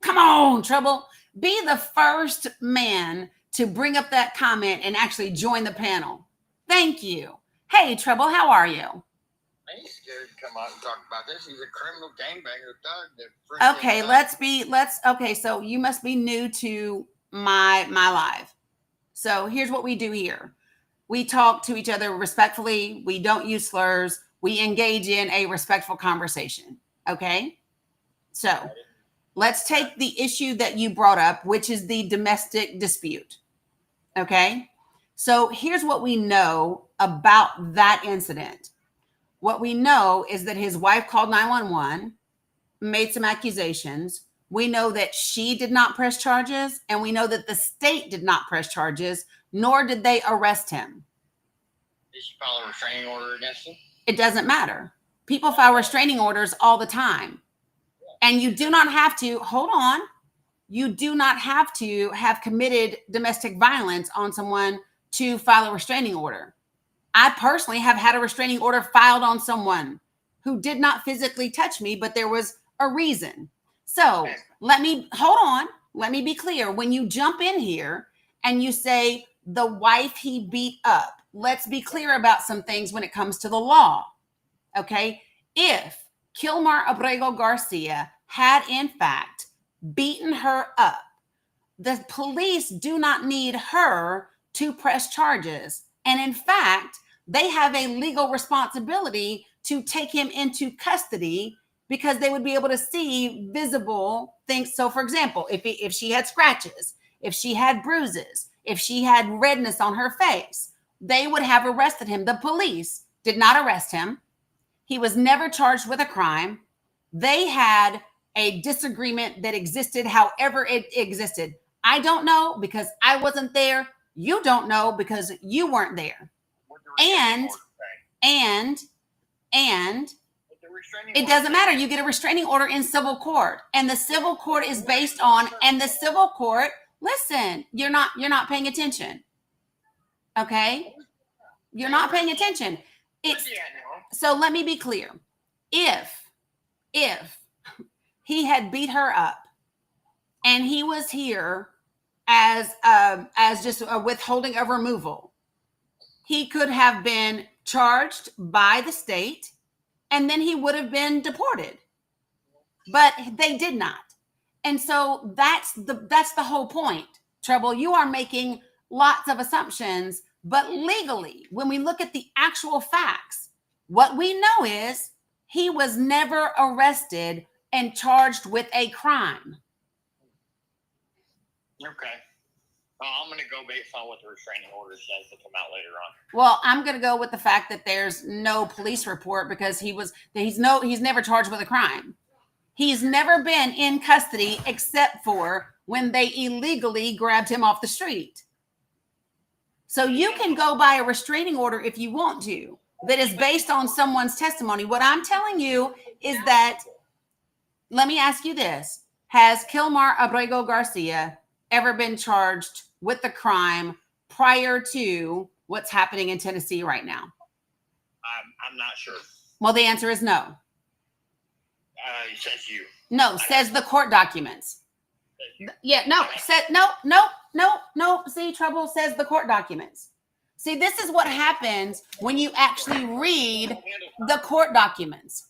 Come on, Trouble. Be the first man to bring up that comment and actually join the panel. Thank you. Hey, Trouble, how are you? He's scared to come out and talk about this. He's a criminal gangbanger thug. Okay, so you must be new to my live. So here's what we do here. We talk to each other respectfully. We don't use slurs. We engage in a respectful conversation. Okay? So let's take the issue that you brought up, which is the domestic dispute. Okay? So here's what we know about that incident. What we know is that his wife called 911, made some accusations. We know that she did not press charges, and we know that the state did not press charges, nor did they arrest him. Did she file a restraining order against him? It doesn't matter. People file restraining orders all the time. And you do not have to, hold on, you do not have to have committed domestic violence on someone to file a restraining order. I personally have had a restraining order filed on someone who did not physically touch me, but there was a reason. So let me be clear. When you jump in here and you say the wife he beat up, let's be clear about some things when it comes to the law. Okay. If Kilmar Abrego Garcia had in fact beaten her up, the police do not need her to press charges. And in fact, they have a legal responsibility to take him into custody because they would be able to see visible things. So for example, if she had scratches, if she had bruises, if she had redness on her face, they would have arrested him. The police did not arrest him. He was never charged with a crime. They had a disagreement that existed however it existed. I don't know because I wasn't there. You don't know because you weren't there. And it doesn't matter. You get a restraining order in civil court, and the civil court is based on, and the civil court, listen, you're not paying attention. Okay? You're not paying attention. So let me be clear. If he had beat her up and he was here as just a withholding of removal, he could have been charged by the state and then he would have been deported. But they did not. And so that's the whole point. Trouble, you are making lots of assumptions, but legally, when we look at the actual facts, what we know is he was never arrested and charged with a crime. Okay. I'm going to go based on what the restraining order says to come out later on. Well, I'm going to go with the fact that there's no police report because he's never charged with a crime. He's never been in custody except for when they illegally grabbed him off the street. So you can go by a restraining order if you want to, that is based on someone's testimony. What I'm telling you is that, let me ask you this. Has Kilmar Abrego Garcia ever been charged with the crime prior to what's happening in Tennessee right now? I'm not sure. Well, the answer is no. It says you. No, says the court documents. Yeah, no, said no. See, Trouble says the court documents. See, this is what happens when you actually read the court documents.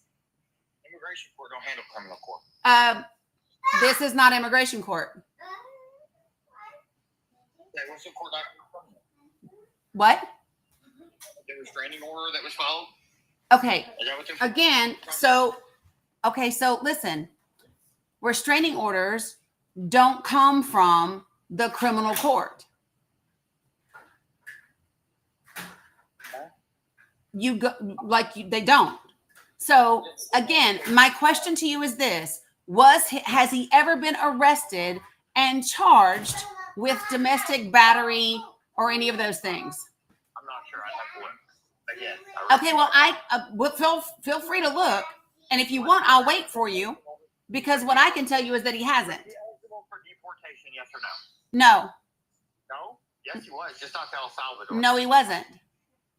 Immigration court don't handle criminal court. This is not immigration court. Okay, what's the court document? What? The restraining order that was followed? Okay. Is that what they're Again, so listen. Restraining orders don't come from the criminal court. They don't. So again, my question to you is this: has he ever been arrested and charged with domestic battery or any of those things? I'm not sure. I have to look. But yes. Okay, well, feel free to look, and if you want, I'll wait for you, because what I can tell you is that he hasn't. Is he eligible for deportation? Yes or no? No. No. Yes, he was. Just not to El Salvador. No, he wasn't.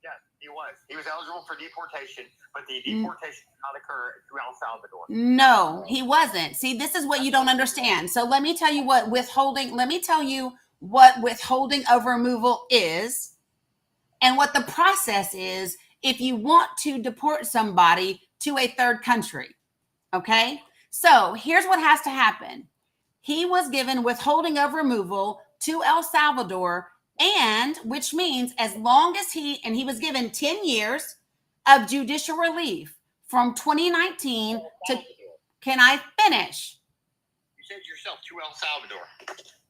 Yes. He was eligible for deportation, but the deportation did not occur to El Salvador. No, he wasn't. See, this is what you don't understand. So let me tell you what withholding of removal is and what the process is if you want to deport somebody to a third country. Okay? So here's what has to happen. He was given withholding of removal to El Salvador, and which means as long as he was given 10 years of judicial relief from 2019 to, can I finish? You said yourself to El Salvador.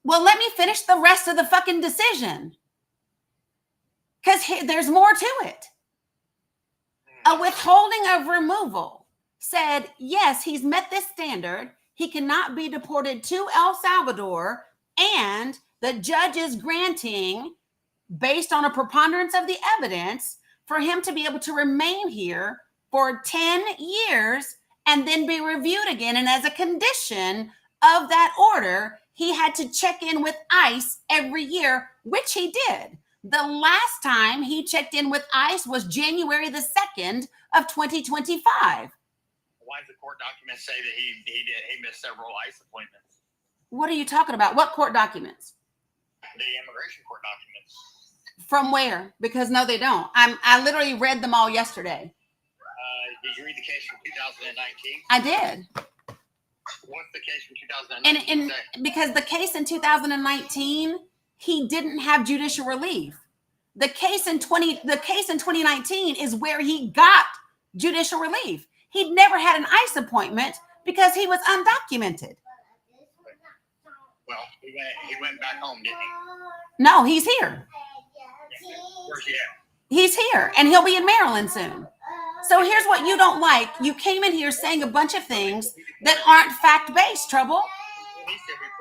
Well, let me finish the rest of the fucking decision. Because there's more to it. A withholding of removal said, yes, he's met this standard. He cannot be deported to El Salvador, and the judge is granting, based on a preponderance of the evidence, for him to be able to remain here for 10 years and then be reviewed again. And as a condition of that order, he had to check in with ICE every year, which he did. The last time he checked in with ICE was January the 2nd of 2025. Why does the court document say that he missed several ICE appointments? What are you talking about? What court documents? The immigration court documents. From where? Because no, they don't. I literally read them all yesterday. Did you read the case from 2019? I did. What's the case from 2019? And because the case in 2019, he didn't have judicial relief. The case in 2019 is where he got judicial relief. He'd never had an ICE appointment because he was undocumented. Well, he went back home, didn't he? No, he's here. Where's he at? He's here, and he'll be in Maryland soon. So here's what you don't like. You came in here saying a bunch of things that aren't fact-based, Trouble.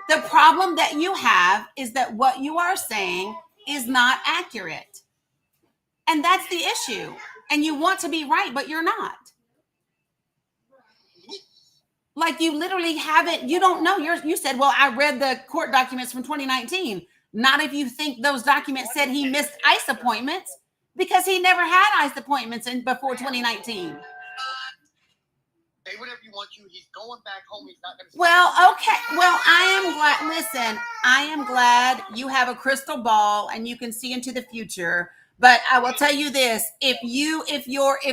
The problem that you have is that what you are saying is not accurate. And that's the issue. And you want to be right, but you're not. Like you literally haven't, you don't know. You said, well, I read the court documents from 2019. Not if you think those documents said he missed ICE appointments, because he never had ICE appointments before 2019. Say whatever you want to. He's going back home. He's not going to. Well, okay. Well, I am glad. Listen, I am glad you have a crystal ball and you can see into the future. But I will tell you this: if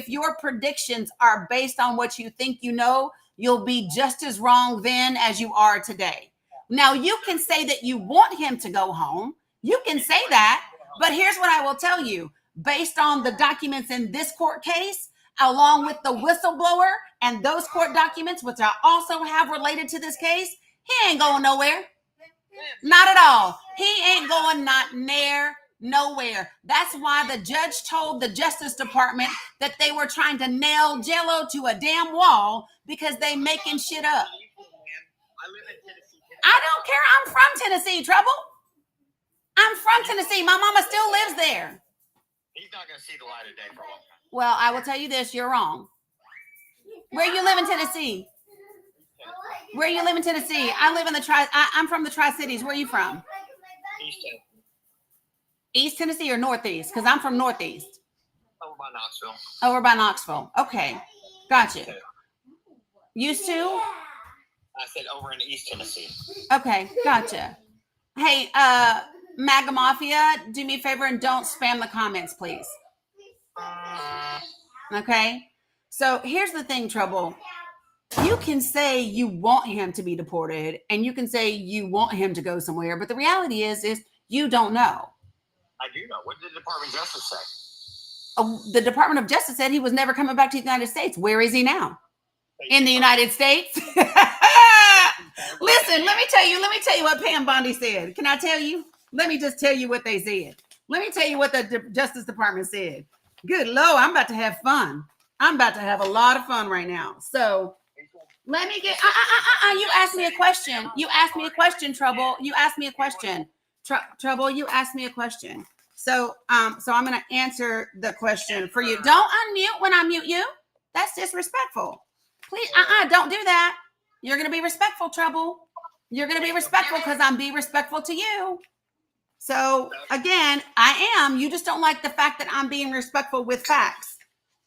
your predictions are based on what you think you know, you'll be just as wrong then as you are today. Now, you can say that you want him to go home. You can say that. But here's what I will tell you: based on the documents in this court case, along with the whistleblower and those court documents, which I also have related to this case, he ain't going nowhere. Not at all. He ain't going not near nowhere. That's why the judge told the Justice Department that they were trying to nail Jello to a damn wall because they making shit up. I live in Tennessee. I don't care. I'm from Tennessee, Trouble. I'm from Tennessee. My mama still lives there. He's not going to see the light of day for a long time. Well, I will tell you this. You're wrong. Where you live in Tennessee? Where you live in Tennessee? I live in I'm from the Tri-Cities. Where are you from? East Tennessee. East Tennessee or Northeast? Because I'm from Northeast. Over by Knoxville. Over by Knoxville. Okay. Gotcha. Used to? I said over in East Tennessee. Okay. Gotcha. Hey, MAGA Mafia, do me a favor and don't spam the comments, please. Okay? So here's the thing, Trouble. You can say you want him to be deported and you can say you want him to go somewhere, but the reality is you don't know. I do know. What did the Department of Justice say? The Department of Justice said he was never coming back to the United States. Where is he now? In the United States? Listen, let me tell you what Pam Bondi said. Can I tell you? Let me just tell you what they said. Let me tell you what the Justice Department said. Good Lord, I'm about to have fun. I'm about to have a lot of fun right now. So let me get, you asked me a question. You asked me a question, Trouble. You asked me a question. Trouble, you asked me a question. So I'm going to answer the question for you. Don't unmute when I mute you. That's disrespectful. Please, don't do that. You're going to be respectful, Trouble. You're going to be respectful because I'm being respectful to you. So again, I am. You just don't like the fact that I'm being respectful with facts.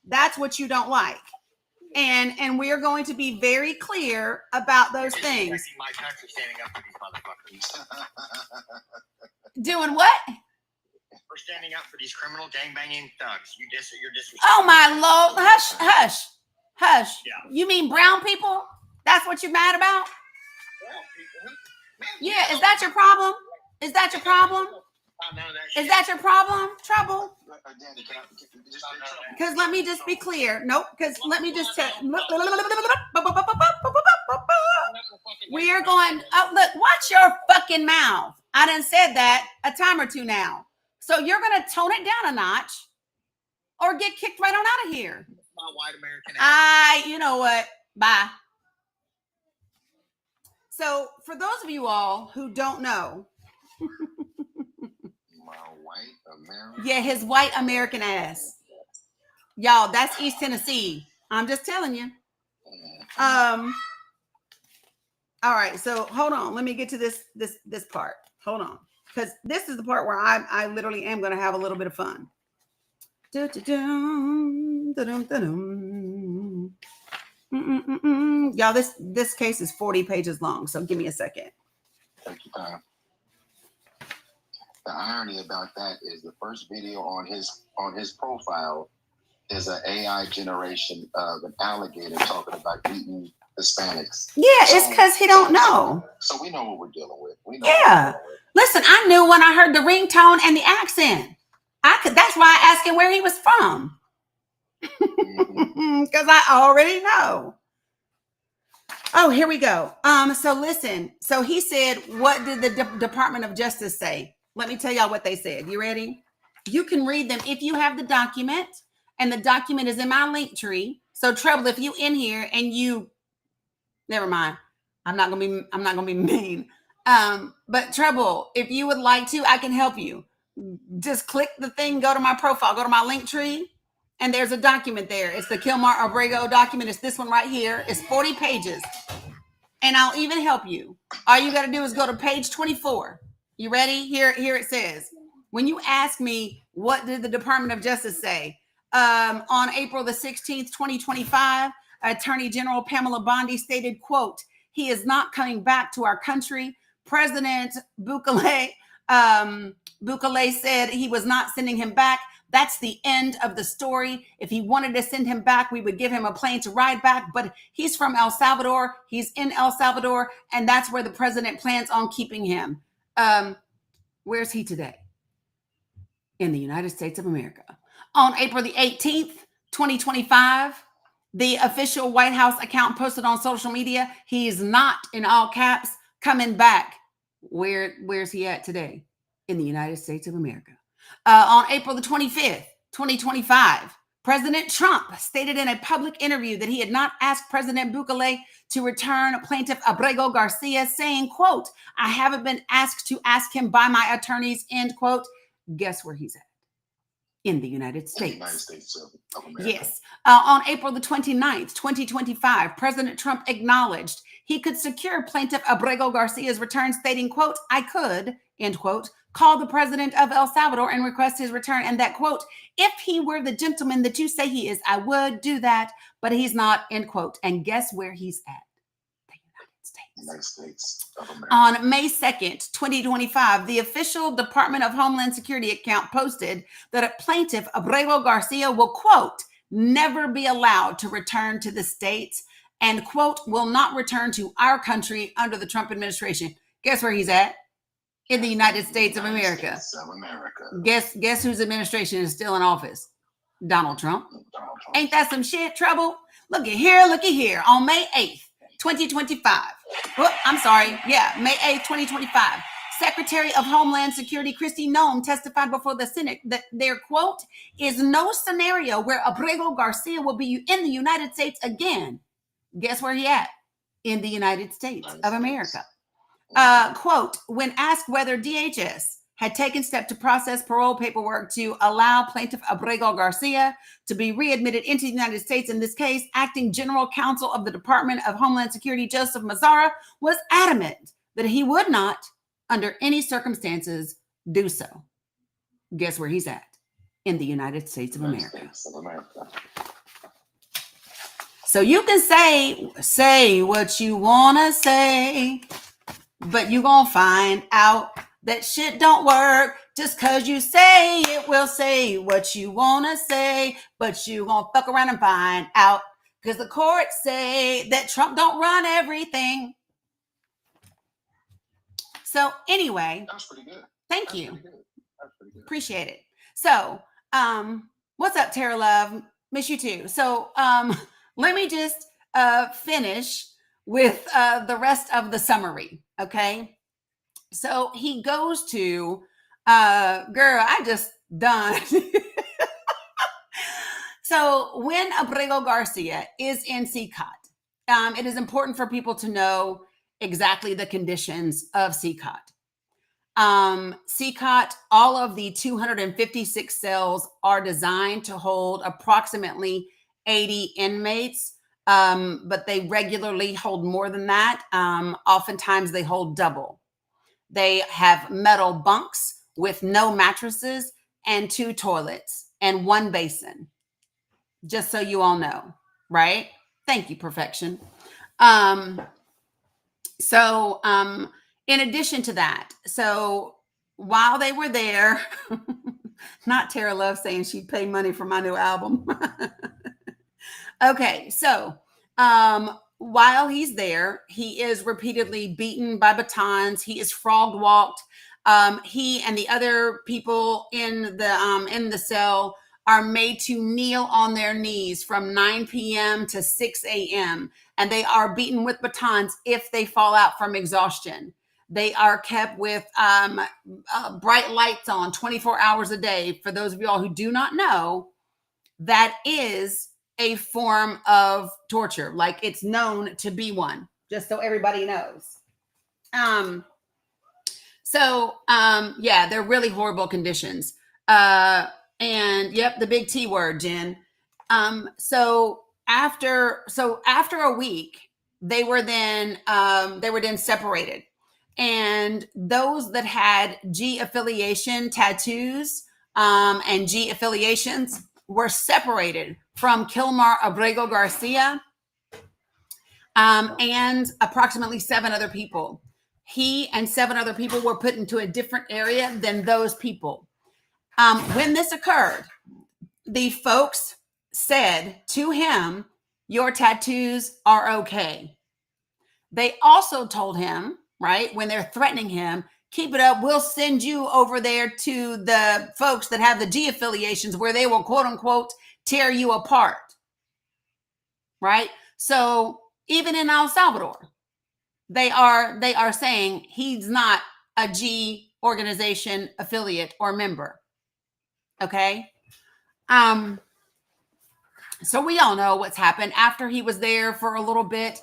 That's what you don't like. And we are going to be very clear about those things. My country standing up for these motherfuckers. Doing what? We're standing up for these criminal gangbanging thugs. You're disrespecting. Oh my Lord. Hush, hush, hush. Yeah. You mean brown people? That's what you're mad about? Yeah, is that your problem? Is that your problem? Is that your problem? Trouble? Danny, can I just Because let me just be clear. Nope. Because let me just tell. We are going. Oh, look! Watch your fucking mouth. I done said that a time or two now. So you're gonna tone it down a notch, or get kicked right on out of here. My white American ass. You know what? Bye. So for those of you all who don't know, my white American. yeah, his white American ass. Y'all, that's East Tennessee. I'm just telling you. All right, so hold on. Let me get to this part. Hold on. Because this is the part where I literally am going to have a little bit of fun. Y'all, this case is 40 pages long, so give me a second. Take your time. The irony about that is the first video on his profile is an AI generation of an alligator talking about eating Hispanics. Yeah, it's because he don't know. So we know what we're dealing with. We know Yeah. Listen, I knew when I heard the ringtone and the accent. That's why I asked him where he was from. Because I already know. Oh, here we go. So listen. So he said, what did the Department of Justice say? Let me tell y'all what they said. You ready? You can read them if you have the document, and the document is in my link tree. So Treble, if you in here and you, never mind. I'm not gonna be mean. But Treble, if you would like to, I can help you. Just click the thing, go to my profile, go to my link tree, and there's a document there. It's the Kilmar Abrego document. It's this one right here. It's 40 pages. And I'll even help you. All you got to do is go to page 24. You ready? Here it says, when you ask me, what did the Department of Justice say? On April the 16th, 2025, Attorney General Pamela Bondi stated, quote, he is not coming back to our country. President Bukele said he was not sending him back. That's the end of the story. If he wanted to send him back, we would give him a plane to ride back. But he's from El Salvador. He's in El Salvador. And that's where the president plans on keeping him. Where's he today? In the United States of America. On April the 18th, 2025, the official White House account posted on social media, he is not, in all caps, coming back. Where's he at today? In the United States of America. On April the 25th, 2025, President Trump stated in a public interview that he had not asked President Bukele to return plaintiff Abrego Garcia, saying, quote, I haven't been asked to ask him by my attorneys, end quote. Guess where he's at? In the United States. United States of America. Yes. On April the 29th, 2025, President Trump acknowledged he could secure plaintiff Abrego Garcia's return, stating, quote, I could, end quote, call the president of El Salvador and request his return. And that, quote, if he were the gentleman that you say he is, I would do that, but he's not, end quote. And guess where he's at? The United States of America. On May 2nd, 2025, the official Department of Homeland Security account posted that a plaintiff, Abrego Garcia, will, quote, never be allowed to return to the States and, quote, will not return to our country under the Trump administration. Guess where he's at? In the United States of America. Guess whose administration is still in office? Donald Trump. Ain't that some shit, Trouble? Looky here. On May 8th, 2025. Oh, I'm sorry. Yeah, May 8th, 2025. Secretary of Homeland Security Kristi Noem testified before the Senate that there, quote, is no scenario where Abrego Garcia will be in the United States again. Guess where he at? In the United States of America. Quote, when asked whether DHS had taken steps to process parole paperwork to allow plaintiff Abrego Garcia to be readmitted into the United States in this case, acting general counsel of the Department of Homeland Security, Joseph Mazzara, was adamant that he would not, under any circumstances, do so. Guess where he's at? In the United States of United America. States of America. So you can say what you want to say, but you going to find out that shit don't work just because you say it will say what you want to say, but you going to fuck around and find out because the courts say that Trump don't run everything. So anyway, That was pretty good. thank That's you. pretty good. That's pretty good. Appreciate it. So, what's up, Tara Love? Miss you too. So, let me just finish with the rest of the summary. Okay. So he goes to, girl, I just done. So when Abrego Garcia is in CCOT, it is important for people to know exactly the conditions of CCOT. CCOT, all of the 256 cells are designed to hold approximately 80 inmates, but they regularly hold more than that. Oftentimes they hold double. They have metal bunks with no mattresses and 2 toilets and 1 basin. Just so you all know, right? Thank you, perfection. In addition to that, so while they were there, not Tara Love saying she'd pay money for my new album. Okay, so while he's there, he is repeatedly beaten by batons. He is frog walked. He and the other people in the cell are made to kneel on their knees from 9 p.m. to 6 a.m. and they are beaten with batons if they fall out from exhaustion. They are kept with bright lights on 24 hours a day. For those of y'all who do not know, that is a form of torture. Like, it's known to be one, just so everybody knows. Yeah, they're really horrible conditions. And yep, the big T word, Jen. So after a week, they were then separated. And those that had G affiliation tattoos and G affiliations were separated from Kilmar Abrego Garcia and approximately 7 other people. He and 7 other people were put into a different area than those people. When this occurred, the folks said to him, "Your tattoos are okay." They also told him, right, when they're threatening him, "Keep it up. We'll send you over there to the folks that have the G affiliations where they will, quote unquote, tear you apart." Right? So even in El Salvador, they are saying he's not a G organization affiliate or member. Okay. So we all know what's happened after he was there for a little bit.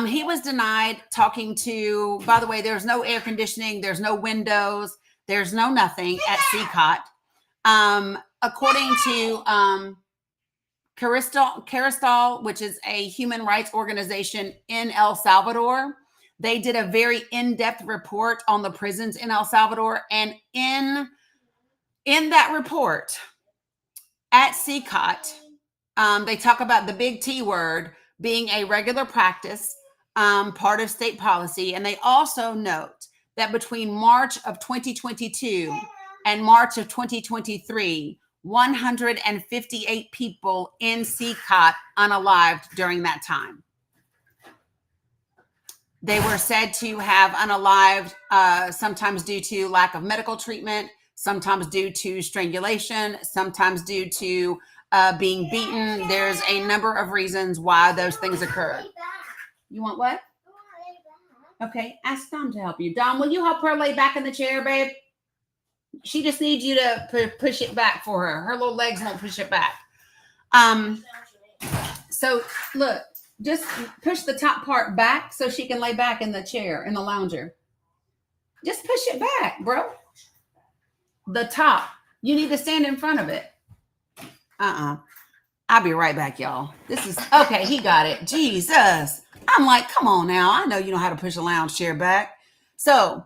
He was denied talking to, by the way, there's no air conditioning, there's no windows, there's no nothing at CCOT. According to Caristal, which is a human rights organization in El Salvador, they did a very in-depth report on the prisons in El Salvador. And in that report at CCOT, they talk about the big T word being a regular practice, part of state policy. And they also note that between March of 2022 and March of 2023, 158 people in CCOT unalived during that time. They were said to have unalived sometimes due to lack of medical treatment, sometimes due to strangulation, sometimes due to being beaten. There's a number of reasons why those things occurred. You want what? Okay, ask Dom to help you. Dom, will you help her lay back in the chair, babe? She just needs you to push it back for her. Her little legs won't push it back. So look, just push the top part back so she can lay back in the chair, in the lounger. Just push it back, bro. The top. You need to stand in front of it. I'll be right back, y'all. This is okay. He got it. Jesus. I'm like, come on now. I know you know how to push a lounge chair back. So,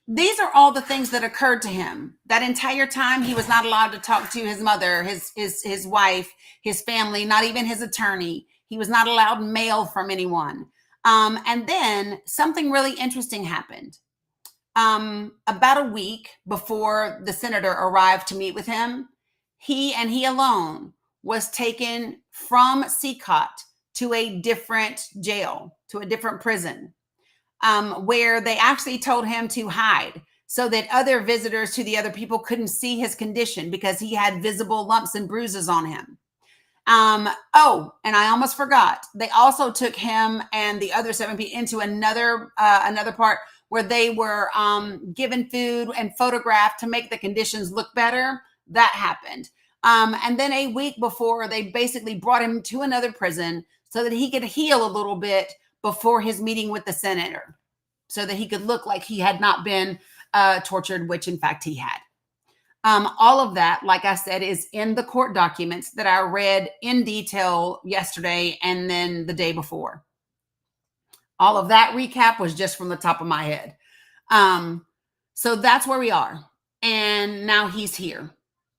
These are all the things that occurred to him. That entire time, he was not allowed to talk to his mother, his wife, his family, not even his attorney. He was not allowed mail from anyone. And then something really interesting happened. About a week before the senator arrived to meet with him, he and he alone was taken from CCOT to a different jail, to a different prison, where they actually told him to hide so that other visitors to the other people couldn't see his condition because he had visible lumps and bruises on him. Oh, and I almost forgot. They also took him and the other 7 people into another part where they were given food and photographed to make the conditions look better. That happened. And then a week before, they basically brought him to another prison so that he could heal a little bit before his meeting with the senator, so that he could look like he had not been tortured, which in fact he had. All of that, like I said, is in the court documents that I read in detail yesterday and then the day before. All of that recap was just from the top of my head. So that's where we are. And now he's here,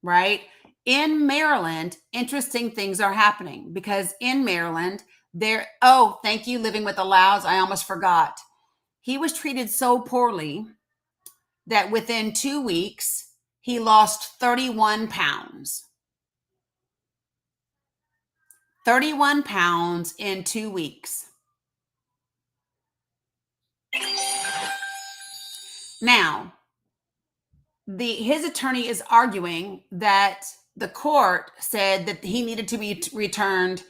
right? In Maryland, interesting things are happening because in Maryland, thank you, Living with the Louds. I almost forgot. He was treated so poorly that within 2 weeks, he lost 31 pounds. 31 pounds in 2 weeks. Now, his attorney is arguing that the court said that he needed to be returned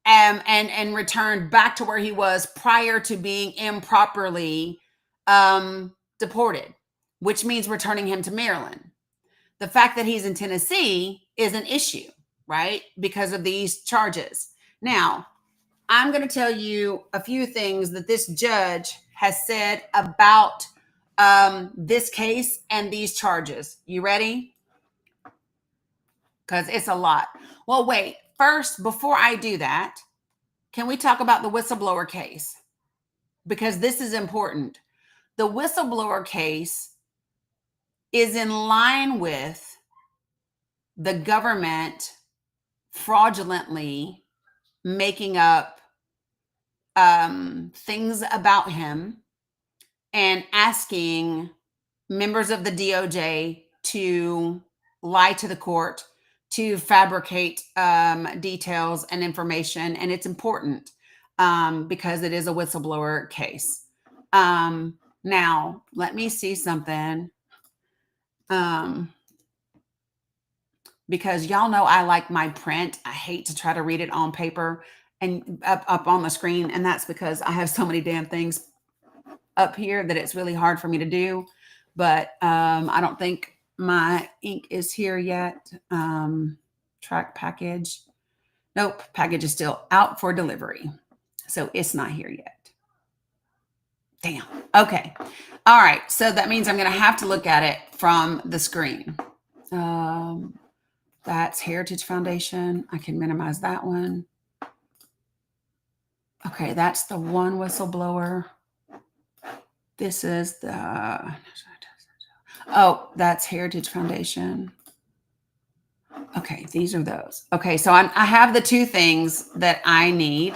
and returned back to where he was prior to being improperly deported, which means returning him to Maryland. The fact that he's in Tennessee is an issue, right? Because of these charges. Now, I'm going to tell you a few things that this judge has said about this case and these charges. You ready? Because it's a lot. Well, wait. First, before I do that, can we talk about the whistleblower case? Because this is important. The whistleblower case is in line with the government fraudulently making up things about him and asking members of the DOJ to lie to the court, to fabricate details and information. And it's important because it is a whistleblower case. Now, let me see something. Because y'all know I like my print. I hate to try to read it on paper and up on the screen. And that's because I have so many damn things up here that it's really hard for me to do. But I don't think my ink is here yet. Track package. Nope, package is still out for delivery. So it's not here yet. Damn. Okay. All right. So that means I'm going to have to look at it from the screen. That's Heritage Foundation. I can minimize that one. Okay, that's the one whistleblower. This is the, that's Heritage Foundation. Okay, these are those. Okay, so I have the two things that I need.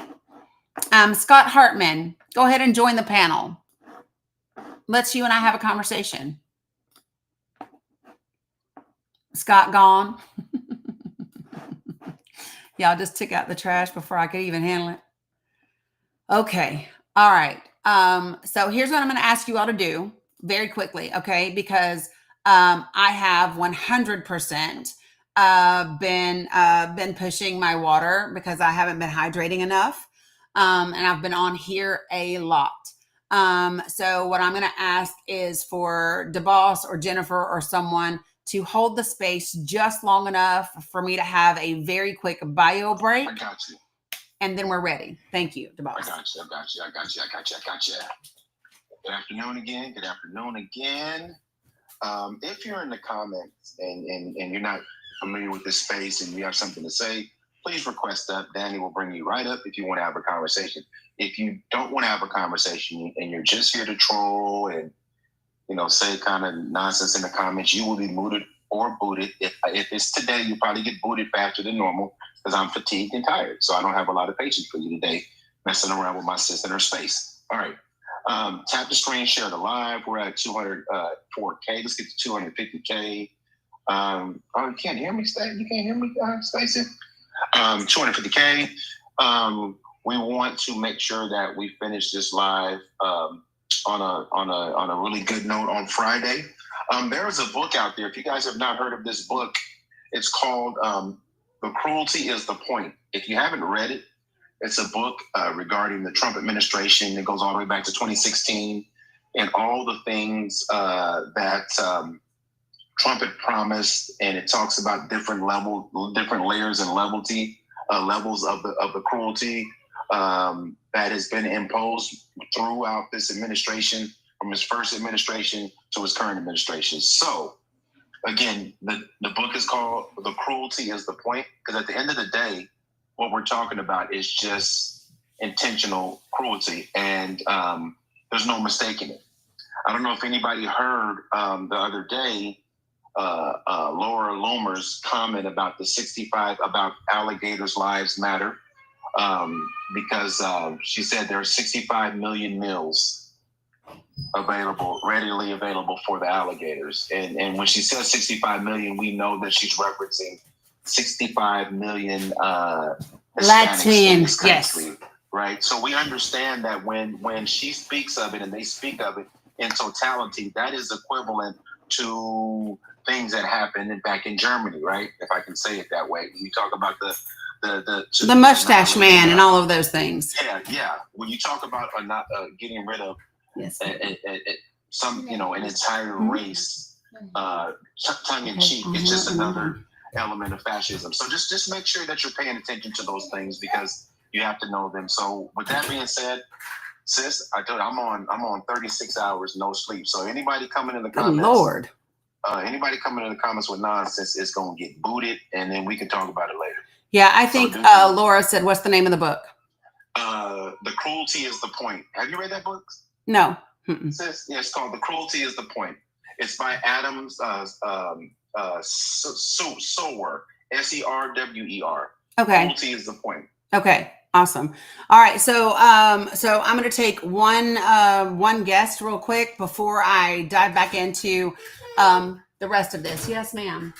Scott Hartman, go ahead and join the panel. Let's you and I have a conversation. Scott gone. Y'all just took out the trash before I could even handle it. Okay. All right. So here's what I'm going to ask you all to do very quickly. Okay. Because I have 100% been pushing my water because I haven't been hydrating enough. And I've been on here a lot. So what I'm going to ask is for DeBoss or Jennifer or someone to hold the space just long enough for me to have a very quick bio break. I got you. And then we're ready. Thank you, DeBoss. I got you. Good afternoon again. If you're in the comments and you're not familiar with this space and you have something to say, please request up. Dani will bring you right up if you want to have a conversation. If you don't want to have a conversation and you're just here to troll and say kind of nonsense in the comments, you will be mooted or booted. If it's today, you probably get booted faster than normal because I'm fatigued and tired. So I don't have a lot of patience for you today, messing around with my sis in her space. All right. Tap the screen, share the live. We're at 204K. Let's get to 250K. You can't hear me, Stacey? You can't hear me, Stacey? 250K. We want to make sure that we finish this live on a really good note on Friday. There's a book out there. If you guys have not heard of this book, it's called The Cruelty is the Point. If you haven't read it, it's a book regarding the Trump administration. It goes all the way back to 2016 and all the things that Trump had promised, and it talks about different layers and levels of the cruelty that has been imposed throughout this administration, from his first administration to his current administration. So, again, the book is called The Cruelty is the Point, because at the end of the day, what we're talking about is just intentional cruelty, and there's no mistaking it. I don't know if anybody heard the other day Laura Loomer's comment about about alligators' lives matter, because she said there are 65 million meals readily available for the alligators. And when she says 65 million, we know that she's referencing 65 million Hispanics in this country, yes. Right? So we understand that when she speaks of it and they speak of it in totality, that is equivalent to things that happened back in Germany, right? If I can say it that way. When you talk about the mustache man and all of those things. Yeah. When you talk about not getting rid of some, an entire race, tongue in cheek, it's just another element of fascism. So just make sure that you're paying attention to those things, because you have to know them. So with that being said, sis, I told you I'm on 36 hours no sleep. So anybody coming in the comments, good Lord. Anybody coming in the comments with nonsense is going to get booted, and then we can talk about it later. Yeah, I think Laura said, what's the name of the book? The Cruelty is the Point. Have you read that book? No. Sis, yeah, it's called The Cruelty is the Point. It's by Adam Serwer, Serwer. Okay. Cruelty is the Point. Okay. Awesome. All right. So I'm going to take one guest real quick before I dive back into the rest of this. Yes, ma'am.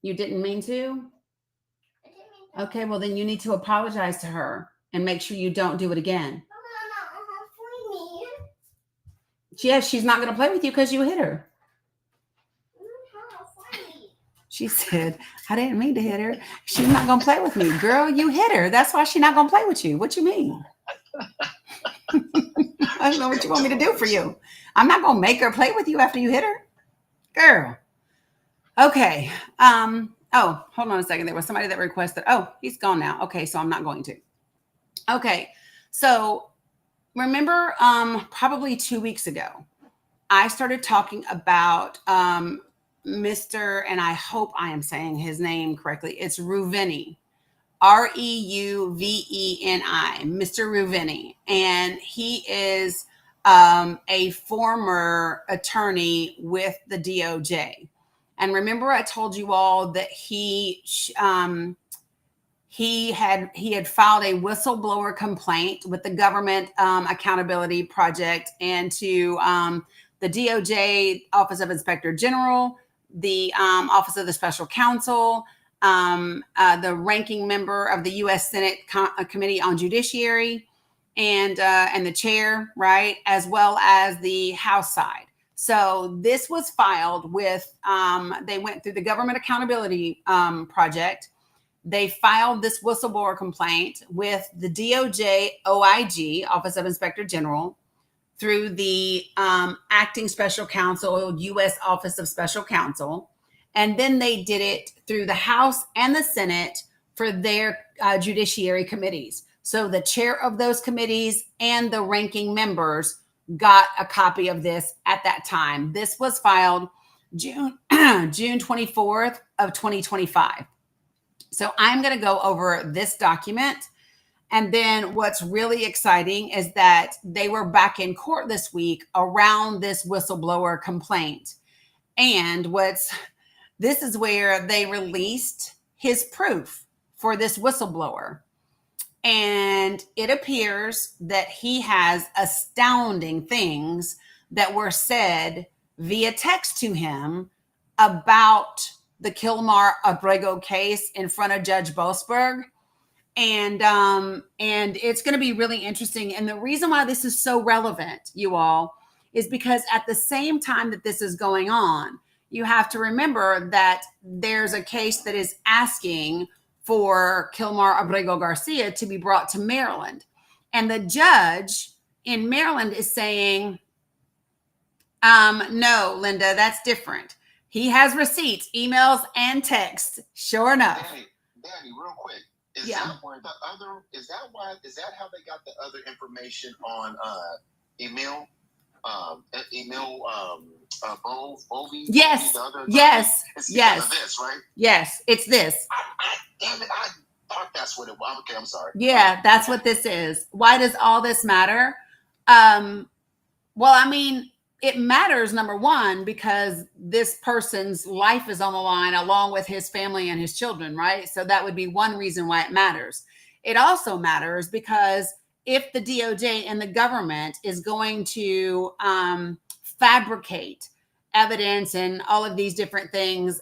You didn't mean to? Okay. Well, then you need to apologize to her and make sure you don't do it again. Yes, she's not going to play with you because you hit her. She said, I didn't mean to hit her. She's not going to play with me. Girl, you hit her. That's why she's not going to play with you. What you mean? I don't know what you want me to do for you. I'm not going to make her play with you after you hit her. Girl. Okay. Oh, hold on a second. There was somebody that requested. Oh, he's gone now. Okay, so I'm not going to. Okay. So remember, probably 2 weeks ago, I started talking about Mr. and I hope I am saying his name correctly. It's Reuveni, Reuveni, Mr. Reuveni. And he is a former attorney with the DOJ. And remember, I told you all that he had filed a whistleblower complaint with the Government Accountability Project and to the DOJ Office of Inspector General, the Office of the Special Counsel, the ranking member of the U.S. Senate Committee on Judiciary, and the chair, right, as well as the House side. So this was filed with, they went through the Government Accountability Project. They filed this whistleblower complaint with the DOJ OIG, Office of Inspector General, through the Acting Special Counsel, U.S. Office of Special Counsel. And then they did it through the House and the Senate for their judiciary committees. So the chair of those committees and the ranking members got a copy of this at that time. This was filed June 24th of 2025. So I'm going to go over this document And then what's really exciting is that they were back in court this week around this whistleblower complaint. And this is where they released his proof for this whistleblower. And it appears that he has astounding things that were said via text to him about the Kilmar Abrego case in front of Judge Boasberg. And it's going to be really interesting. And the reason why this is so relevant, you all, is because at the same time that this is going on, you have to remember that there's a case that is asking for Kilmar Abrego Garcia to be brought to Maryland. And the judge in Maryland is saying, no, Linda, that's different. He has receipts, emails, and texts. Sure enough. Dani, real quick. Is Yeah. that where is that how they got the other information on Emil? Bovey? Yes. The other Yes. It's Yes. because of this, right? Yes, it's this. Damn it, I thought that's what it was. Okay, I'm sorry. Yeah, that's what this is. Why does all this matter? Well, I mean, it matters, number one, because this person's life is on the line along with his family and his children, right? So that would be one reason why it matters. It also matters because if the DOJ and the government is going to fabricate evidence and all of these different things,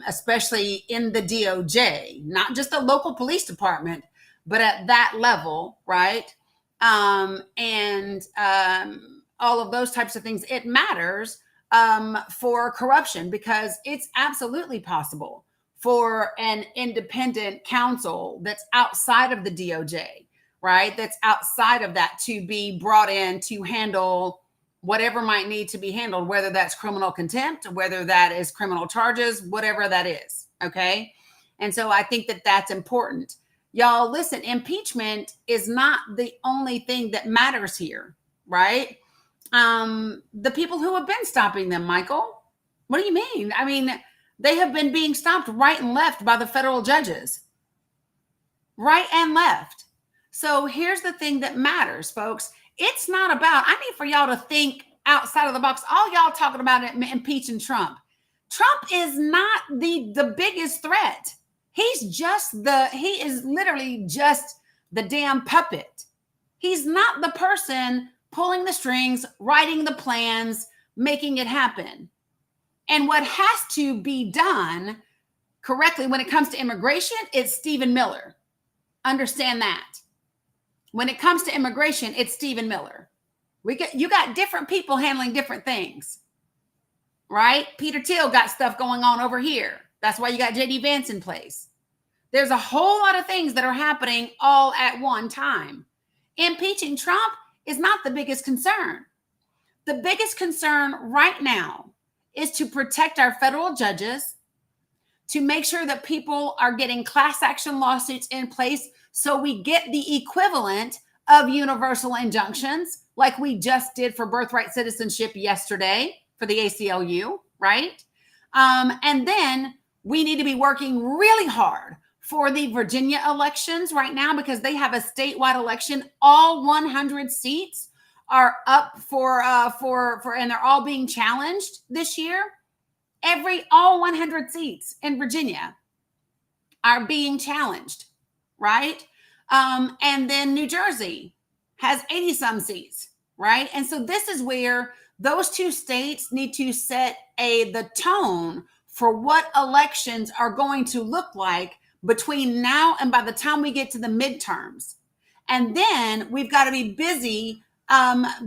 especially in the DOJ, not just the local police department, but at that level, right? All of those types of things, it matters for corruption, because it's absolutely possible for an independent counsel that's outside of the DOJ, right? That's outside of that to be brought in to handle whatever might need to be handled, whether that's criminal contempt, whether that is criminal charges, whatever that is. Okay. And so I think that that's important. Y'all, listen, impeachment is not the only thing that matters here, right? The people who have been stopping them, Michael, what do you mean? I mean, they have been being stopped right and left by the federal judges, right and left. So here's the thing that matters, folks. It's not about, I need for y'all to think outside of the box. All y'all talking about it, impeaching Trump. Trump is not the biggest threat. He is literally just the damn puppet. He's not the person pulling the strings, writing the plans, making it happen. And what has to be done correctly when it comes to immigration, it's Stephen Miller. Understand that. When it comes to immigration, it's Stephen Miller. You got different people handling different things, right? Peter Thiel got stuff going on over here. That's why you got JD Vance in place. There's a whole lot of things that are happening all at one time. Impeaching Trump is not the biggest concern. The biggest concern right now is to protect our federal judges, to make sure that people are getting class action lawsuits in place so we get the equivalent of universal injunctions like we just did for birthright citizenship yesterday for the ACLU, right? And then we need to be working really hard for the Virginia elections right now, because they have a statewide election. All 100 seats are up for and they're all being challenged this year. All 100 seats in Virginia are being challenged, right? And then New Jersey has 80 some seats, right? And so this is where those two states need to set the tone for what elections are going to look like between now and by the time we get to the midterms. And then we've got to be busy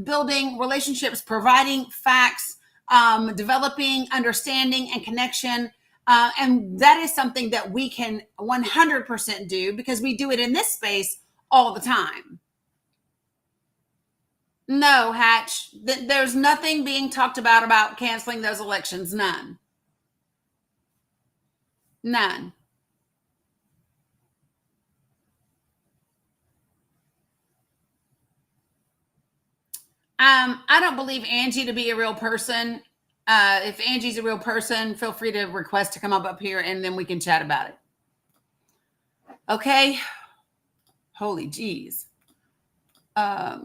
building relationships, providing facts, developing understanding and connection. And that is something that we can 100% do, because we do it in this space all the time. No, Hatch, there's nothing being talked about canceling those elections. None. I don't believe Angie to be a real person. If Angie's a real person, feel free to request to come up here and then we can chat about it. Okay. Holy jeez.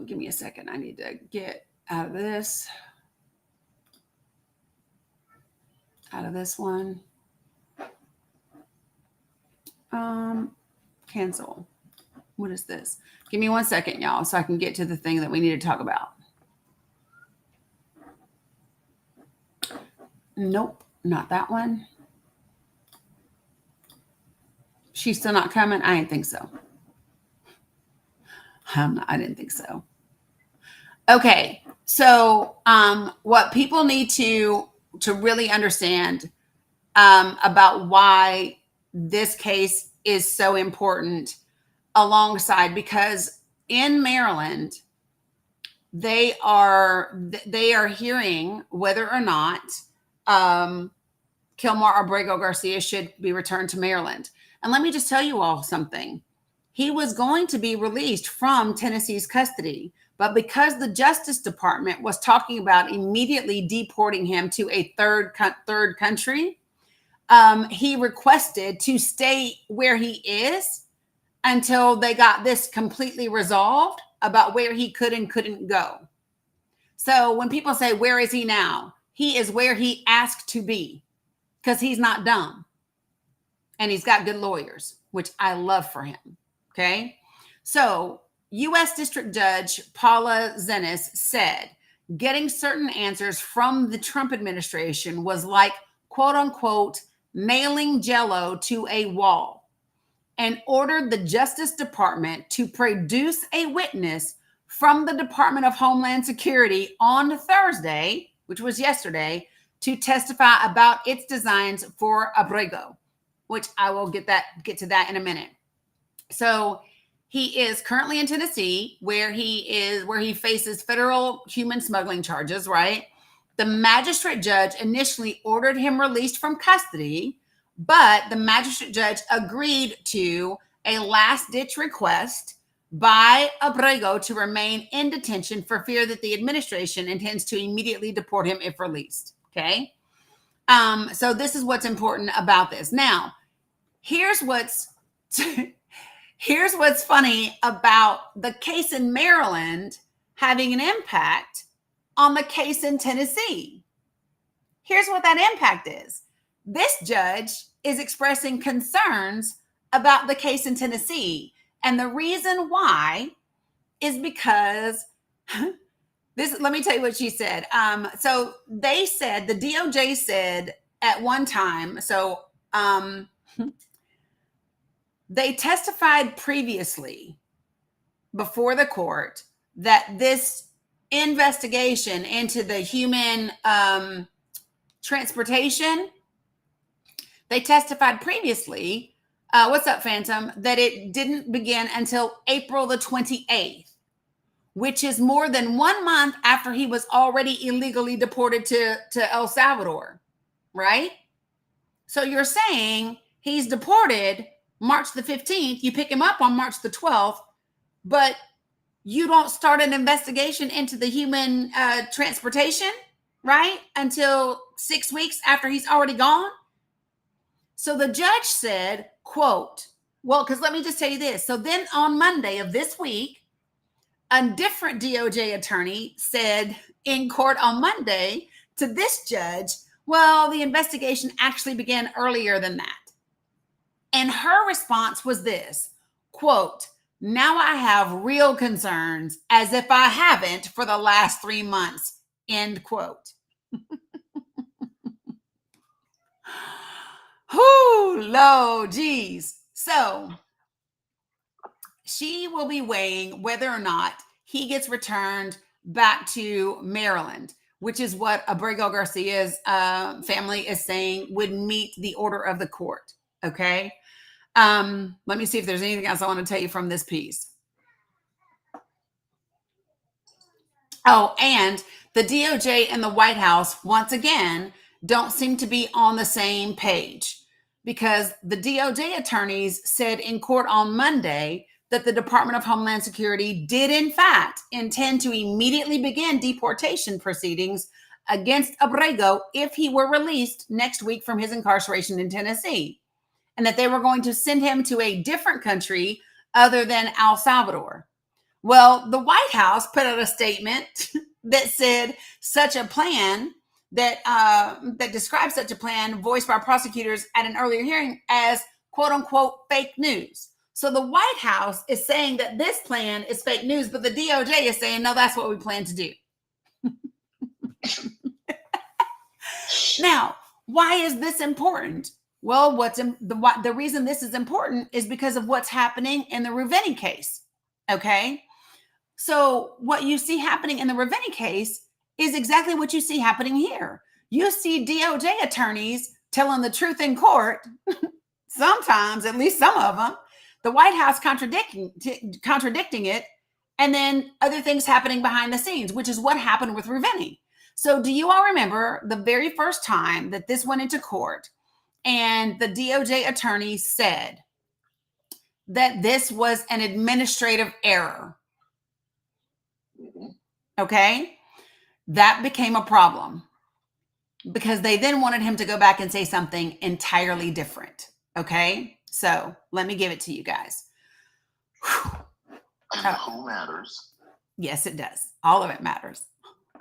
Give me a second. I need to get out of this. Out of this one. Cancel. What is this? Give me 1 second, y'all, so I can get to the thing that we need to talk about. Nope, not that one. She's still not coming? I didn't think so. I didn't think so. Okay, so what people need to really understand about why this case is so important alongside, because in Maryland, they are hearing whether or not Kilmar Abrego Garcia should be returned to Maryland. And let me just tell you all something. He was going to be released from Tennessee's custody, but because the Justice Department was talking about immediately deporting him to a third country, he requested to stay where he is until they got this completely resolved about where he could and couldn't go. So when people say, where is he now? He is where he asked to be, because he's not dumb. And he's got good lawyers, which I love for him. Okay. So U.S. District Judge Paula Zenas said getting certain answers from the Trump administration was like, quote unquote, nailing Jell-O to a wall, and ordered the Justice Department to produce a witness from the Department of Homeland Security on Thursday, which was yesterday, to testify about its designs for Abrego, which I will get to that in a minute. So he is currently in Tennessee, where he faces federal human smuggling charges, right? The magistrate judge initially ordered him released from custody, but the magistrate judge agreed to a last-ditch request by Abrego to remain in detention for fear that the administration intends to immediately deport him if released. Okay. So this is what's important about this. Now, here's what's funny about the case in Maryland having an impact on the case in Tennessee. Here's what that impact is. This judge is expressing concerns about the case in Tennessee. And the reason why is because let me tell you what she said. So they said, the DOJ said at one time, they testified previously before the court that this investigation into the human transportation, they testified previously, what's up, Phantom, that it didn't begin until April the 28th, which is more than 1 month after he was already illegally deported to El Salvador, right? So you're saying he's deported March the 15th, you pick him up on March the 12th, but you don't start an investigation into the human transportation, right? Until 6 weeks after he's already gone. So the judge said, quote, well, because let me just tell you this. So then on Monday of this week, a different DOJ attorney said in court on Monday to this judge, well, the investigation actually began earlier than that. And her response was this, quote, now I have real concerns as if I haven't for the last 3 months, end quote. Whoo, low, geez. So she will be weighing whether or not he gets returned back to Maryland, which is what Abrego Garcia's family is saying would meet the order of the court. Okay. Let me see if there's anything else I want to tell you from this piece. Oh, and the DOJ and the White House, once again, don't seem to be on the same page, because the DOJ attorneys said in court on Monday that the Department of Homeland Security did, in fact, intend to immediately begin deportation proceedings against Abrego if he were released next week from his incarceration in Tennessee, and that they were going to send him to a different country other than El Salvador. Well, the White House put out a statement that said such a plan that describes such a plan voiced by prosecutors at an earlier hearing as quote unquote fake news. So the White House is saying that this plan is fake news, but the DOJ is saying, no, that's what we plan to do. Now, why is this important? Well, the reason this is important is because of what's happening in the Ruveni case. Okay. So what you see happening in the Ruveni case is exactly what you see happening here. You see DOJ attorneys telling the truth in court, sometimes, at least some of them, the White House contradicting it, and then other things happening behind the scenes, which is what happened with Ruveni. So do you all remember the very first time that this went into court and the DOJ attorney said that this was an administrative error? Okay, that became a problem because they then wanted him to go back and say something entirely different. Okay, so let me give it to you guys. And who matters? Yes, it does. All of it matters.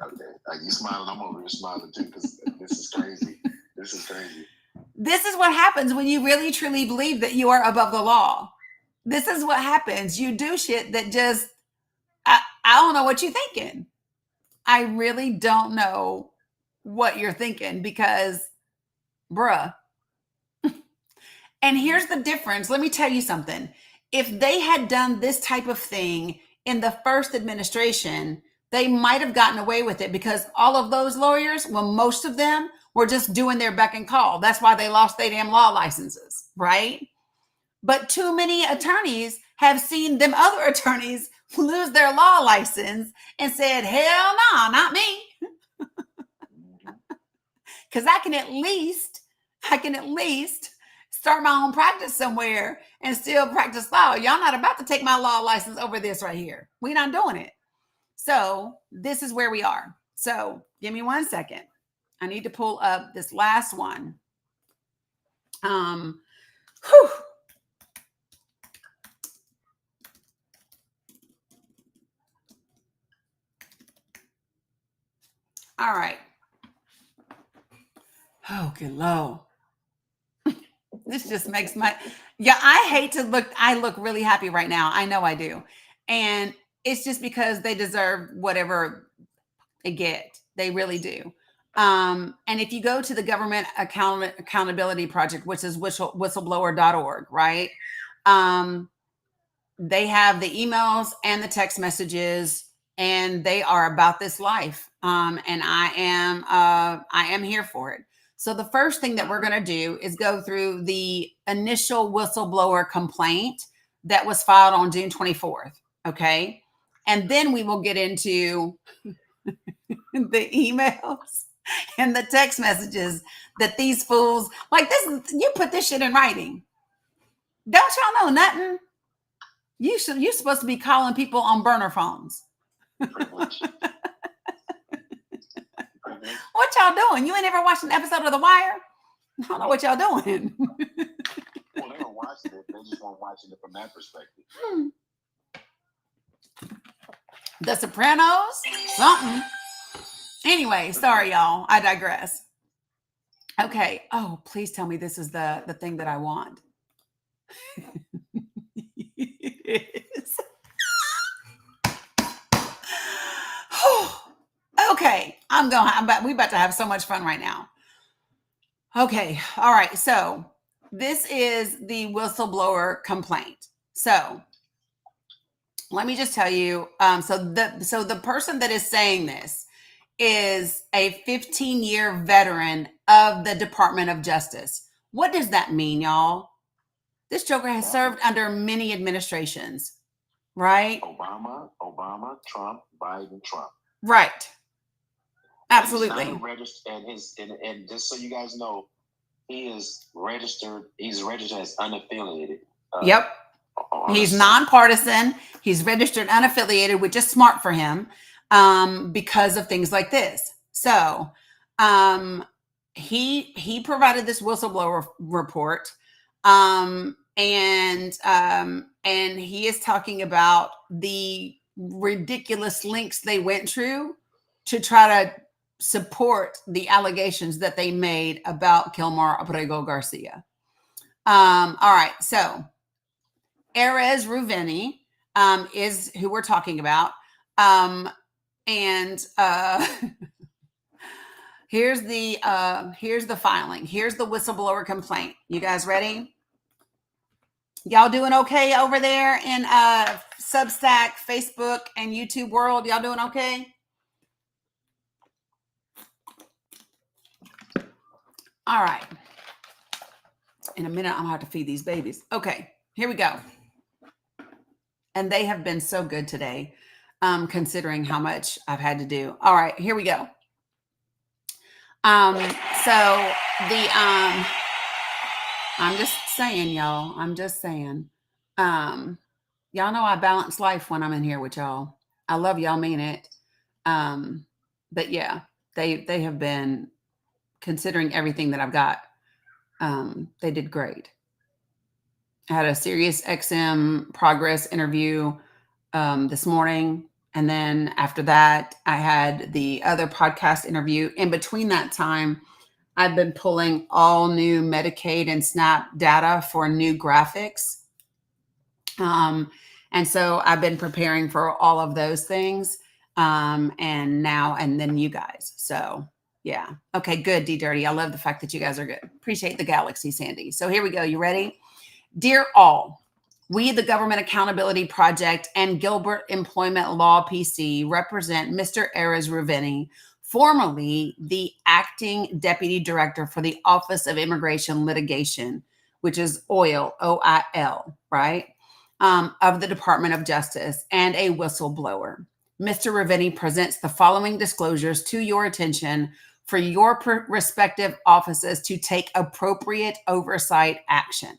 Okay, you smiling? I'm over here smiling too because this is crazy. This is crazy. This is what happens when you really truly believe that you are above the law. This is what happens. You do shit that just, I don't know what you're thinking. I really don't know what you're thinking because, bruh. And here's the difference. Let me tell you something. If they had done this type of thing in the first administration, they might have gotten away with it because all of those lawyers, well, most of them were just doing their beck and call. That's why they lost their damn law licenses, right? But too many attorneys have seen them other attorneys lose their law license and said, hell no, not me. Because I can at least start my own practice somewhere and still practice law. Y'all not about to take my law license over this right here. We're not doing it. So this is where we are. So give me 1 second. I need to pull up this last one. Whew. All right. Oh, good Lord. This just makes I hate to look. I look really happy right now. I know I do. And it's just because they deserve whatever they get. They really do. And if you go to the Government Accountability Project, which is whistleblower.org, right? They have the emails and the text messages, and they are about this life. And I am here for it. So the first thing that we're going to do is go through the initial whistleblower complaint that was filed on June 24th. Okay. And then we will get into the emails and the text messages that these fools like this. You put this shit in writing. Don't y'all know nothing? You're supposed to be calling people on burner phones. What y'all doing? You ain't ever watched an episode of The Wire? I don't know what y'all doing. Well, they were watching it. They just weren't watching it from that perspective. The Sopranos? Something. Anyway, sorry, y'all. I digress. Okay. Oh, please tell me this is the thing that I want. Okay, we about to have so much fun right now. Okay, all right. So this is the whistleblower complaint. So let me just tell you. So the person that is saying this is a 15-year veteran of the Department of Justice. What does that mean, y'all? This joker has served under many administrations, right? Obama, Trump, Biden, Trump. Right. Absolutely. And just so you guys know, he is registered. He's registered as unaffiliated. Yep. He's nonpartisan. He's registered unaffiliated, which is smart for him because of things like this. So he provided this whistleblower report. And and he is talking about the ridiculous lengths they went through to try to support the allegations that they made about Kilmar Abrego Garcia. All right, so Erez Ruveni is who we're talking about. And here's the filing. Here's the whistleblower complaint. You guys ready? Y'all doing okay over there in Substack, Facebook, and YouTube world? Y'all doing okay? All right. In a minute, I'm gonna have to feed these babies. Okay, here we go. And they have been so good today, considering how much I've had to do. All right, here we go. So the I'm just saying, y'all. I'm just saying. Y'all know I balance life when I'm in here with y'all. I love y'all, mean it. But yeah, they have been, considering everything that I've got. They did great. I had a Sirius XM Progress interview this morning. And then after that, I had the other podcast interview. In between that time, I've been pulling all new Medicaid and SNAP data for new graphics. And so I've been preparing for all of those things. And then you guys. So yeah. Okay, good, D Dirty. I love the fact that you guys are good. Appreciate the galaxy, Sandy. So here we go. You ready? Dear all, we, the Government Accountability Project and Gilbert Employment Law PC, represent Mr. Erez Ruveni, formerly the Acting Deputy Director for the Office of Immigration Litigation, which is OIL, O-I-L, right, of the Department of Justice, and a whistleblower. Mr. Ruveni presents the following disclosures to your attention for your respective offices to take appropriate oversight action.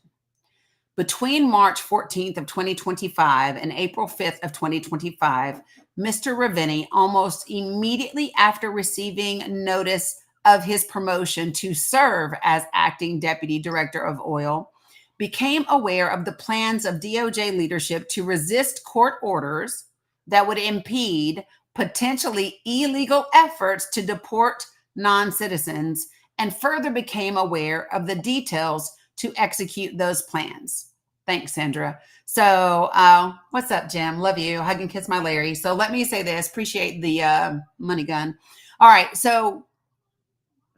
Between March 14th of 2025 and April 5th of 2025, Mr. Ruveni, almost immediately after receiving notice of his promotion to serve as acting deputy director of OIL, became aware of the plans of DOJ leadership to resist court orders that would impede potentially illegal efforts to deport non-citizens, and further became aware of the details to execute those plans. Thanks, Sandra. So what's up, Jim? Love you. Hug and kiss my Larry. So let me say this. Appreciate the money gun. All right. So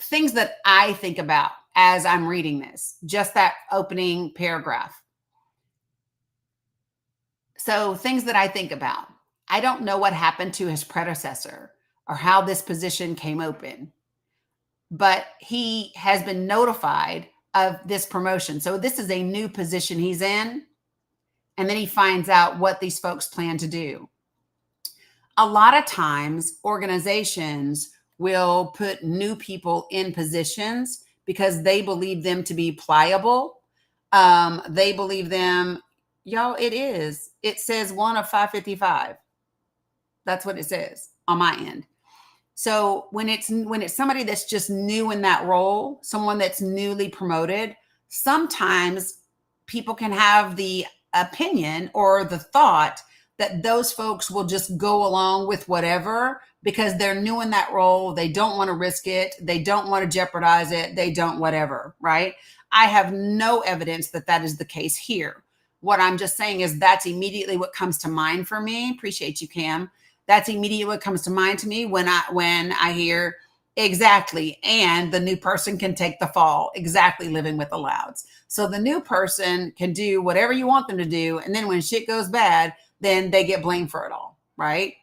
things that I think about as I'm reading this, just that opening paragraph. So things that I think about. I don't know what happened to his predecessor or how this position came open, but he has been notified of this promotion. So this is a new position he's in. And then he finds out what these folks plan to do. A lot of times organizations will put new people in positions because they believe them to be pliable. They believe them, y'all, it says 1 of 555. That's what it says on my end. So when it's somebody that's just new in that role, someone that's newly promoted, sometimes people can have the opinion or the thought that those folks will just go along with whatever because they're new in that role. They don't want to risk it. They don't want to jeopardize it. They don't whatever, right? I have no evidence that that is the case here. What I'm just saying is that's immediately what comes to mind for me. Appreciate you, Cam. That's immediately what comes to mind to me when I hear exactly, and the new person can take the fall. Exactly, living with the louds. So the new person can do whatever you want them to do, and then when shit goes bad, then they get blamed for it all, right?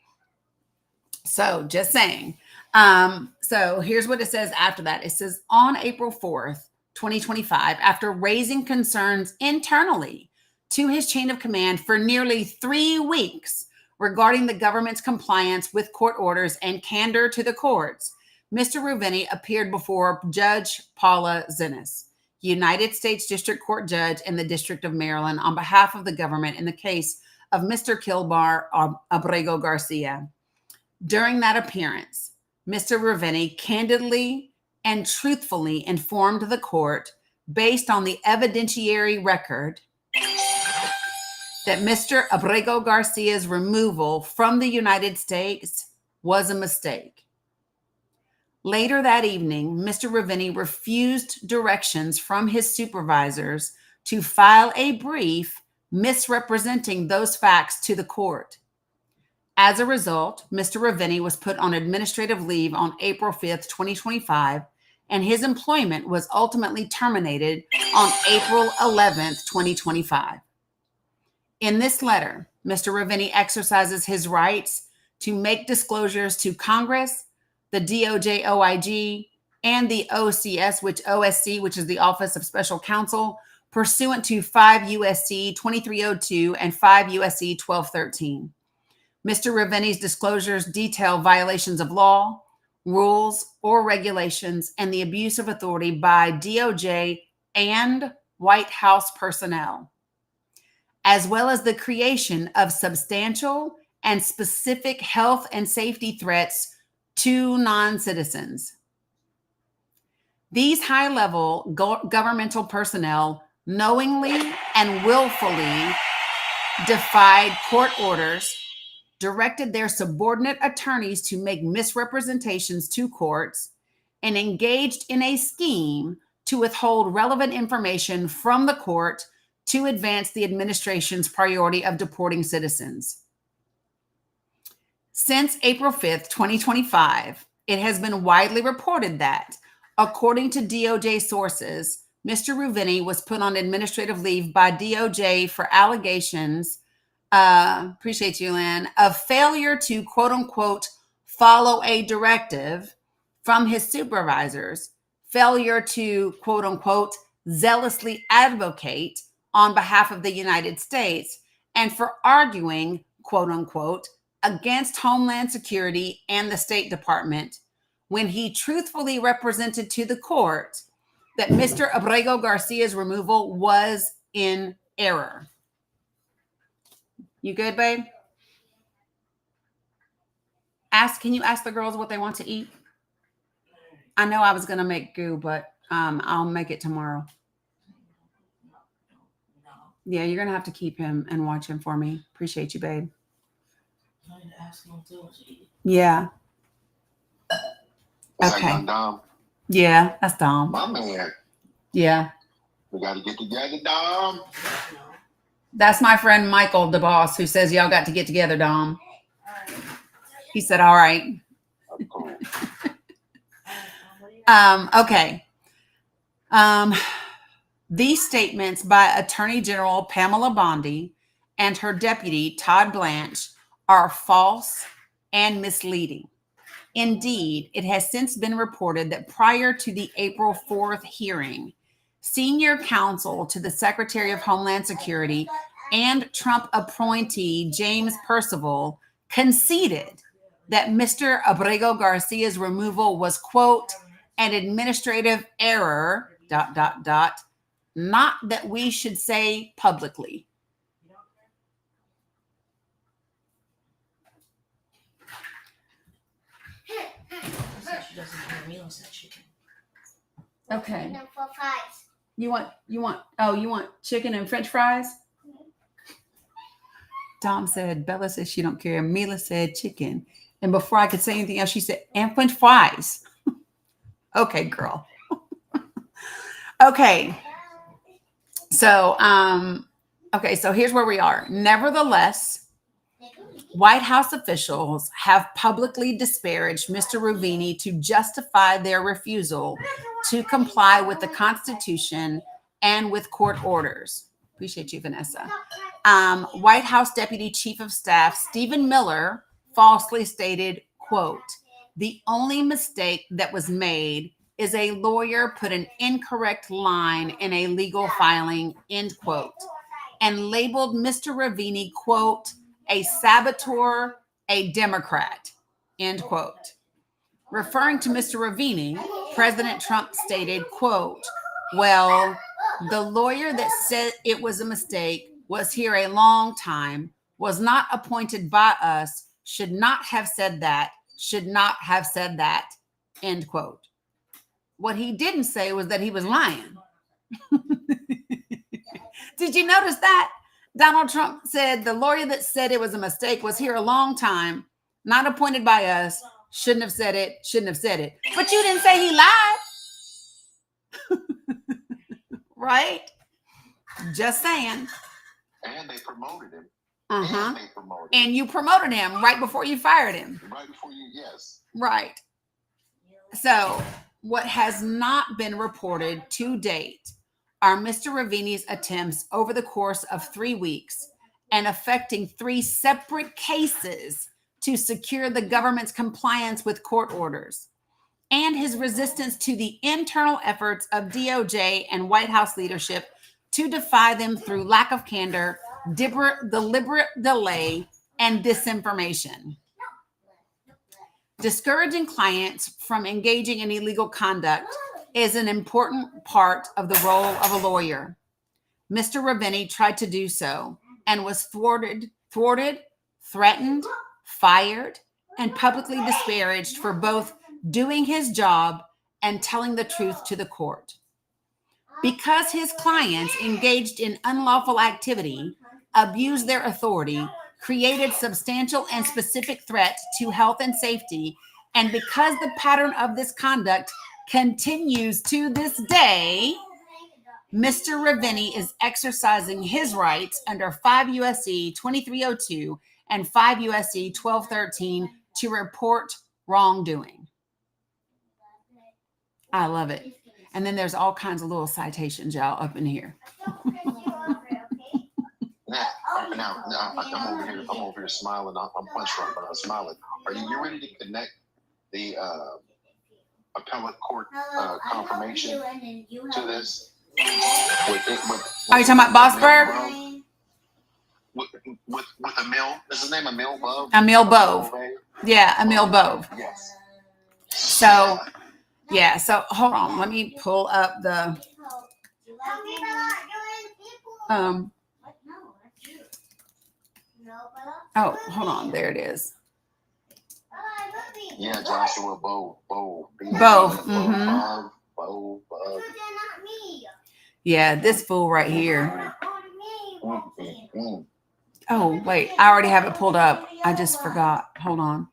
So just saying. So here's what it says after that. It says, on April 4th, 2025, after raising concerns internally to his chain of command for nearly 3 weeks, regarding the government's compliance with court orders and candor to the courts, Mr. Ruveni appeared before Judge Paula Zinnes, United States District Court Judge in the District of Maryland, on behalf of the government in the case of Mr. Kilmar Abrego Garcia. During that appearance, Mr. Ruveni candidly and truthfully informed the court, based on the evidentiary record that Mr. Abrego Garcia's removal from the United States was a mistake. Later that evening, Mr. Ravini refused directions from his supervisors to file a brief misrepresenting those facts to the court. As a result, Mr. Ravini was put on administrative leave on April 5th, 2025, and his employment was ultimately terminated on April 11th, 2025. In this letter, Mr. Ravini exercises his rights to make disclosures to Congress, the DOJ OIG, and the OSC, which is the Office of Special Counsel, pursuant to 5 USC 2302 and 5 USC 1213. Mr. Ravini's disclosures detail violations of law, rules, or regulations, and the abuse of authority by DOJ and White House personnel, as well as the creation of substantial and specific health and safety threats to non-citizens. These high-level governmental personnel knowingly and willfully defied court orders, directed their subordinate attorneys to make misrepresentations to courts, and engaged in a scheme to withhold relevant information from the court to advance the administration's priority of deporting citizens. Since April 5th, 2025, it has been widely reported that, according to DOJ sources, Mr. Ravini was put on administrative leave by DOJ for allegations, appreciate you, Lynn, of failure to quote unquote follow a directive from his supervisors, failure to quote unquote zealously advocate on behalf of the United States, and for arguing quote unquote against Homeland Security and the State Department when he truthfully represented to the court that Mr. Abrego Garcia's removal was in error. You good, babe? Can you ask the girls what they want to eat? I know I was going to make goo, but I'll make it tomorrow. Yeah, you're going to have to keep him and watch him for me. Appreciate you, babe. Yeah. Is that Okay. young Dom? Yeah, that's Dom. My man. Yeah. We got to get together, Dom. That's my friend Michael, the boss, who says y'all got to get together, Dom. He said, all right. Cool. Okay. These statements by Attorney General Pamela Bondi and her deputy, Todd Blanche, are false and misleading. Indeed, it has since been reported that prior to the April 4th hearing, senior counsel to the Secretary of Homeland Security and Trump appointee James Percival conceded that Mr. Abrego Garcia's removal was, quote, an administrative error, ... not that we should say publicly. Okay. No, for fries. You want chicken and French fries? Dom said, Bella said she don't care. Mila said chicken. And before I could say anything else, she said, and French fries. Okay, girl. Okay. So, so here's where we are. Nevertheless, White House officials have publicly disparaged Mr. Ravini to justify their refusal to comply with the Constitution and with court orders. Appreciate you, Vanessa. White House Deputy Chief of Staff Stephen Miller falsely stated, quote, the only mistake that was made is a lawyer put an incorrect line in a legal filing, end quote, and labeled Mr. Ravini, quote, a saboteur, a Democrat, end quote. Referring to Mr. Ravini, President Trump stated, quote, well, the lawyer that said it was a mistake was here a long time, was not appointed by us, should not have said that, end quote. What he didn't say was that he was lying. Did you notice that? Donald Trump said the lawyer that said it was a mistake was here a long time, not appointed by us. Shouldn't have said it. Shouldn't have said it. But you didn't say he lied. Right? Just saying. And they promoted him. Uh-huh. And they promoted him. And you promoted him right before you fired him. Right before you, yes. Right. So what has not been reported to date are Mr. Ravini's attempts over the course of 3 weeks and affecting 3 separate cases to secure the government's compliance with court orders, and his resistance to the internal efforts of DOJ and White House leadership to defy them through lack of candor, deliberate delay, and disinformation. Discouraging clients from engaging in illegal conduct is an important part of the role of a lawyer. Mr. Ravini tried to do so and was thwarted, threatened, fired, and publicly disparaged for both doing his job and telling the truth to the court. Because his clients engaged in unlawful activity, abused their authority, created substantial and specific threat to health and safety, and because the pattern of this conduct continues to this day, Mr. Ravini is exercising his rights under 5 U.S.C. 2302 and 5 U.S.C. 1213 to report wrongdoing. I love it. And then there's all kinds of little citations, y'all, up in here. Now, I'm over here smiling. I'm punch drunk, but I'm smiling. Are you ready to connect the appellate court confirmation to this? Are you talking about Bossberg? With Emil? Is his name Emil Bove? Emil Bove. Yeah, Emil Bove. Yes. So, yeah. So hold on. Let me pull up the. Oh, hold on. There it is. Yeah, Joshua Bove. Bove. Mm-hmm. Bove. Yeah, this fool right here. Oh, wait. I already have it pulled up. I just forgot. Hold on.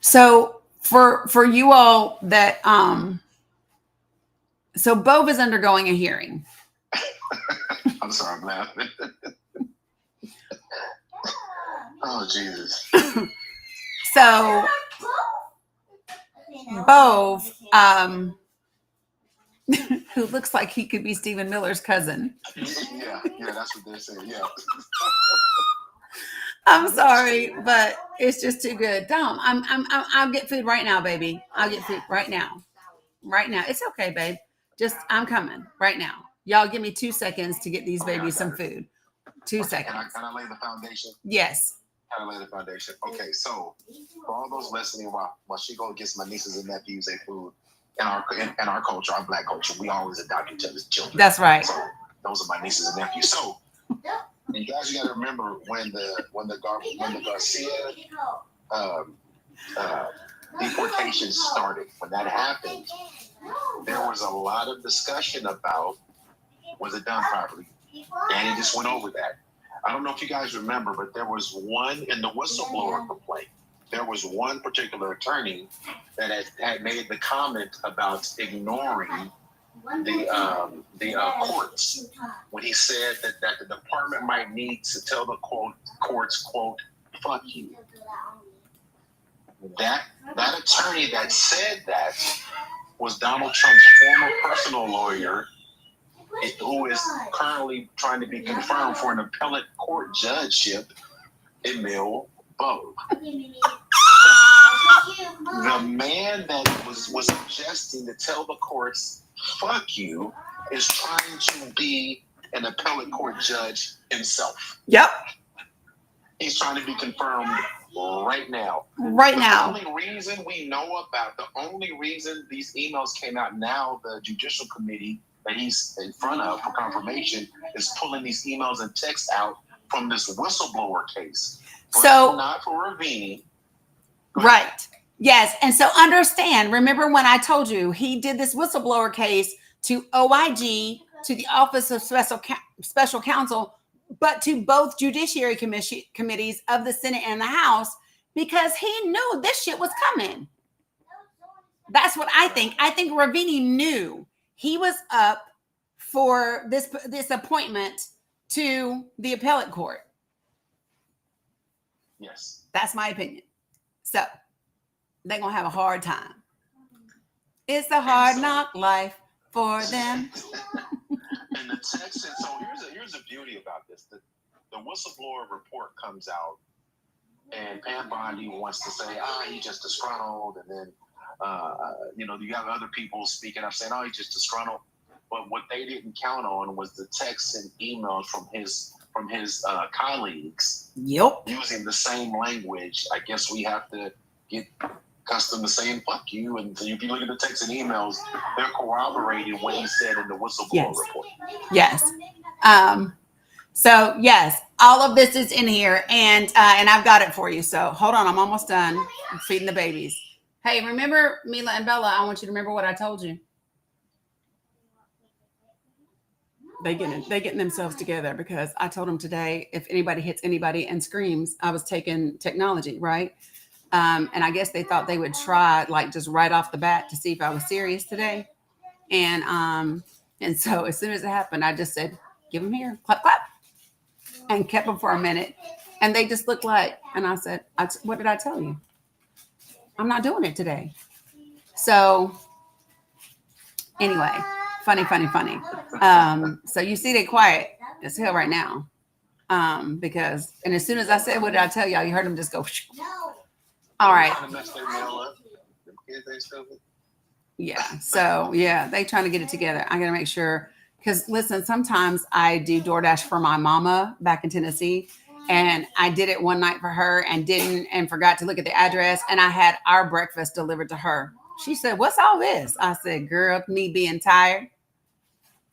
So for you all that so Bove is undergoing a hearing. I'm sorry, I'm laughing. Oh Jesus. So Bove, who looks like he could be Stephen Miller's cousin. Yeah, that's what they're saying. Yeah. I'm sorry, but it's just too good. Don't. I'll get food right now, baby. I'll get food right now. Right now. It's okay, babe. Just I'm coming right now. Y'all give me 2 seconds to get these babies some food. 2 seconds. Can I lay the foundation? Yes. Can I lay the foundation? Okay, so for all those listening, while she goes gets my nieces and nephews their food, in our culture, our Black culture, we always adopt each other's children. That's right. So those are my nieces and nephews. So you guys got to remember when the Garcia deportation started. When that happened, there was a lot of discussion about, was it done properly? Dani just went over that. I don't know if you guys remember, but there was one in the whistleblower complaint. There was one particular attorney that had made the comment about ignoring the courts when he said that the department might need to tell the courts, quote, fuck you. That attorney that said that was Donald Trump's former personal lawyer, who is currently trying to be confirmed for an appellate court judgeship, Emil Bove. The man that was suggesting to tell the courts, fuck you, is trying to be an appellate court judge himself. Yep. He's trying to be confirmed right now. Right now. The only reason we know about, the only reason these emails came out now, the judicial committee that he's in front of for confirmation is pulling these emails and texts out from this whistleblower case. So, not for Ravini. right. Yes. And so understand, remember when I told you he did this whistleblower case to OIG, to the Office of Special Counsel, but to both judiciary committees of the Senate and the House, because he knew this shit was coming. That's what I think. I think Ravini knew he was up for this appointment to the appellate court. Yes. That's my opinion. So they're going to have a hard time. It's a hard knock life for them. And the text, and so here's the beauty about this. The whistleblower report comes out, and Pam Bondi wants to say, he's just disgruntled, and then you have other people speaking up saying, he's just disgruntled. But what they didn't count on was the texts and emails from his colleagues. Yep. Using the same language. I guess we have to get accustomed to saying "fuck you," and if you look at the texts and emails, they're corroborating what he said in the whistleblower report. Yes. So yes, all of this is in here, and I've got it for you. So hold on, I'm almost done. I'm feeding the babies. Hey, remember Mila and Bella? I want you to remember what I told you. They getting themselves together, because I told them today, if anybody hits anybody and screams, I was taking technology, right? And I guess they thought they would try, like, just right off the bat to see if I was serious today. And so as soon as it happened, I just said, give them here, clap, clap, and kept them for a minute. And they just looked like, and I said, what did I tell you? I'm not doing it today. So anyway, funny. So you see they quiet as hell right now. Because, and as soon as I said, what did I tell y'all? You heard them just go, shh. All right. Yeah. So yeah, they trying to get it together. I got to make sure, because listen, sometimes I do DoorDash for my mama back in Tennessee, and I did it one night for her and forgot to look at the address, and I had our breakfast delivered to her. She said, "What's all this?" I said, "Girl, me being tired.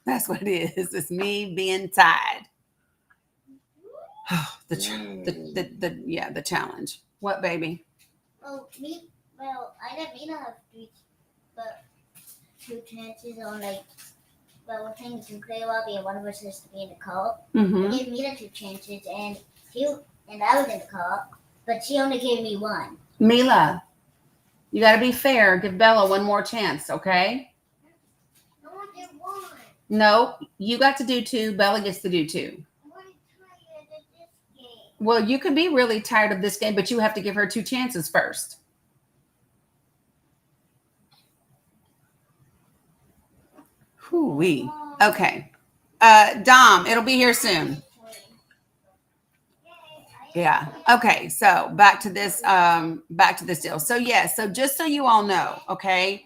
That's what it is. It's me being tired." The challenge. What, baby? I let Mina have two chances on, like, we're playing to play lobby, and one of us has to be in the co-op. Mm-hmm. I gave Mina two chances, and I was in the co-op, but she only gave me one. Mila, you got to be fair. Give Bella one more chance, okay? I only did one. No, you got to do two. Bella gets to do two. I'm really tired of this game. Well, you could be really tired of this game, but you have to give her two chances first. Hoo-wee. Okay. Dom, it'll be here soon. Yeah. Okay. So back to this deal. So yes. So just so you all know, okay,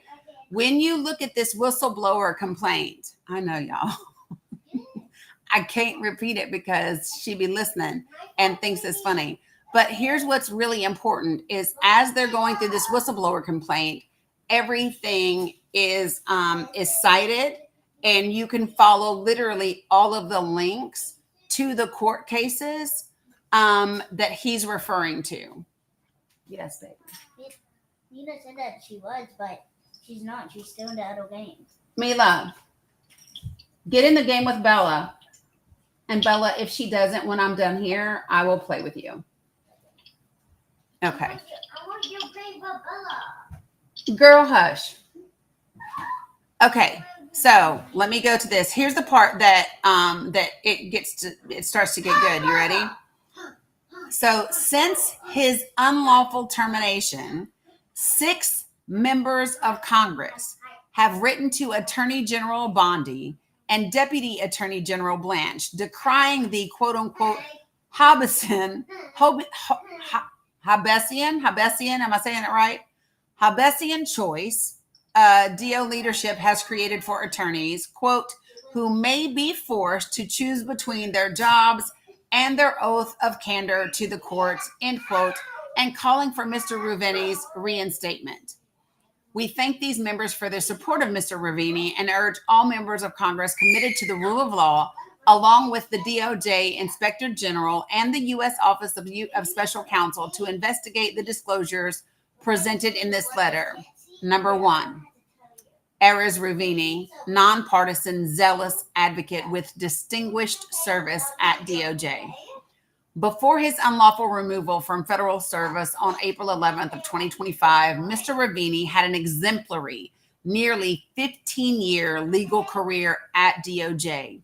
when you look at this whistleblower complaint, I know y'all, I can't repeat it because she be listening and thinks it's funny. But here's what's really important is, as they're going through this whistleblower complaint, everything is cited, and you can follow literally all of the links to the court cases that he's referring to. Yes, baby. Nina said that she was, but she's not. She's still in the other games. Mila, get in the game with Bella. And Bella, if she doesn't, when I'm done here, I will play with you. Okay. I want you to play with Bella. Girl, hush. Okay. So let me go to this. Here's the part that it starts to get good. You ready? So since his unlawful termination, 6 members of Congress have written to Attorney General Bondi and Deputy Attorney General Blanche, decrying the quote unquote Habesian, am I saying it right? Habesian choice DO leadership has created for attorneys, quote, who may be forced to choose between their jobs and their oath of candor to the courts, end quote, and calling for Mr. Ruvini's reinstatement. We thank these members for their support of Mr. Ruvini and urge all members of Congress committed to the rule of law, along with the DOJ Inspector General and the U.S. Office of Special Counsel, to investigate the disclosures presented in this letter. Number 1, Erez Ruvini, nonpartisan, zealous advocate with distinguished service at DOJ. Before his unlawful removal from federal service on April 11th of 2025, Mr. Ruvini had an exemplary, nearly 15-year legal career at DOJ.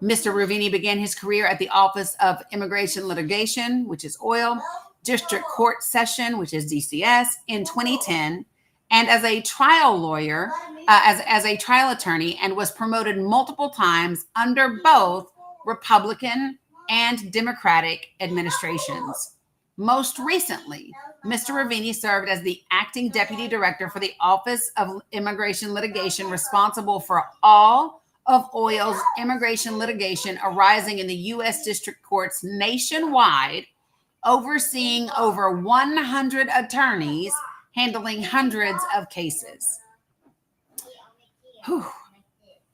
Mr. Ruvini began his career at the Office of Immigration Litigation, which is OIL, District Court Session, which is DCS, in 2010, and as a trial lawyer, as a trial attorney, and was promoted multiple times under both Republican and Democratic administrations. Most recently, Mr. Ruvini served as the acting deputy director for the Office of Immigration Litigation, responsible for all of OIL's immigration litigation arising in the U.S. District Courts nationwide, overseeing over 100 attorneys handling hundreds of cases. Whew.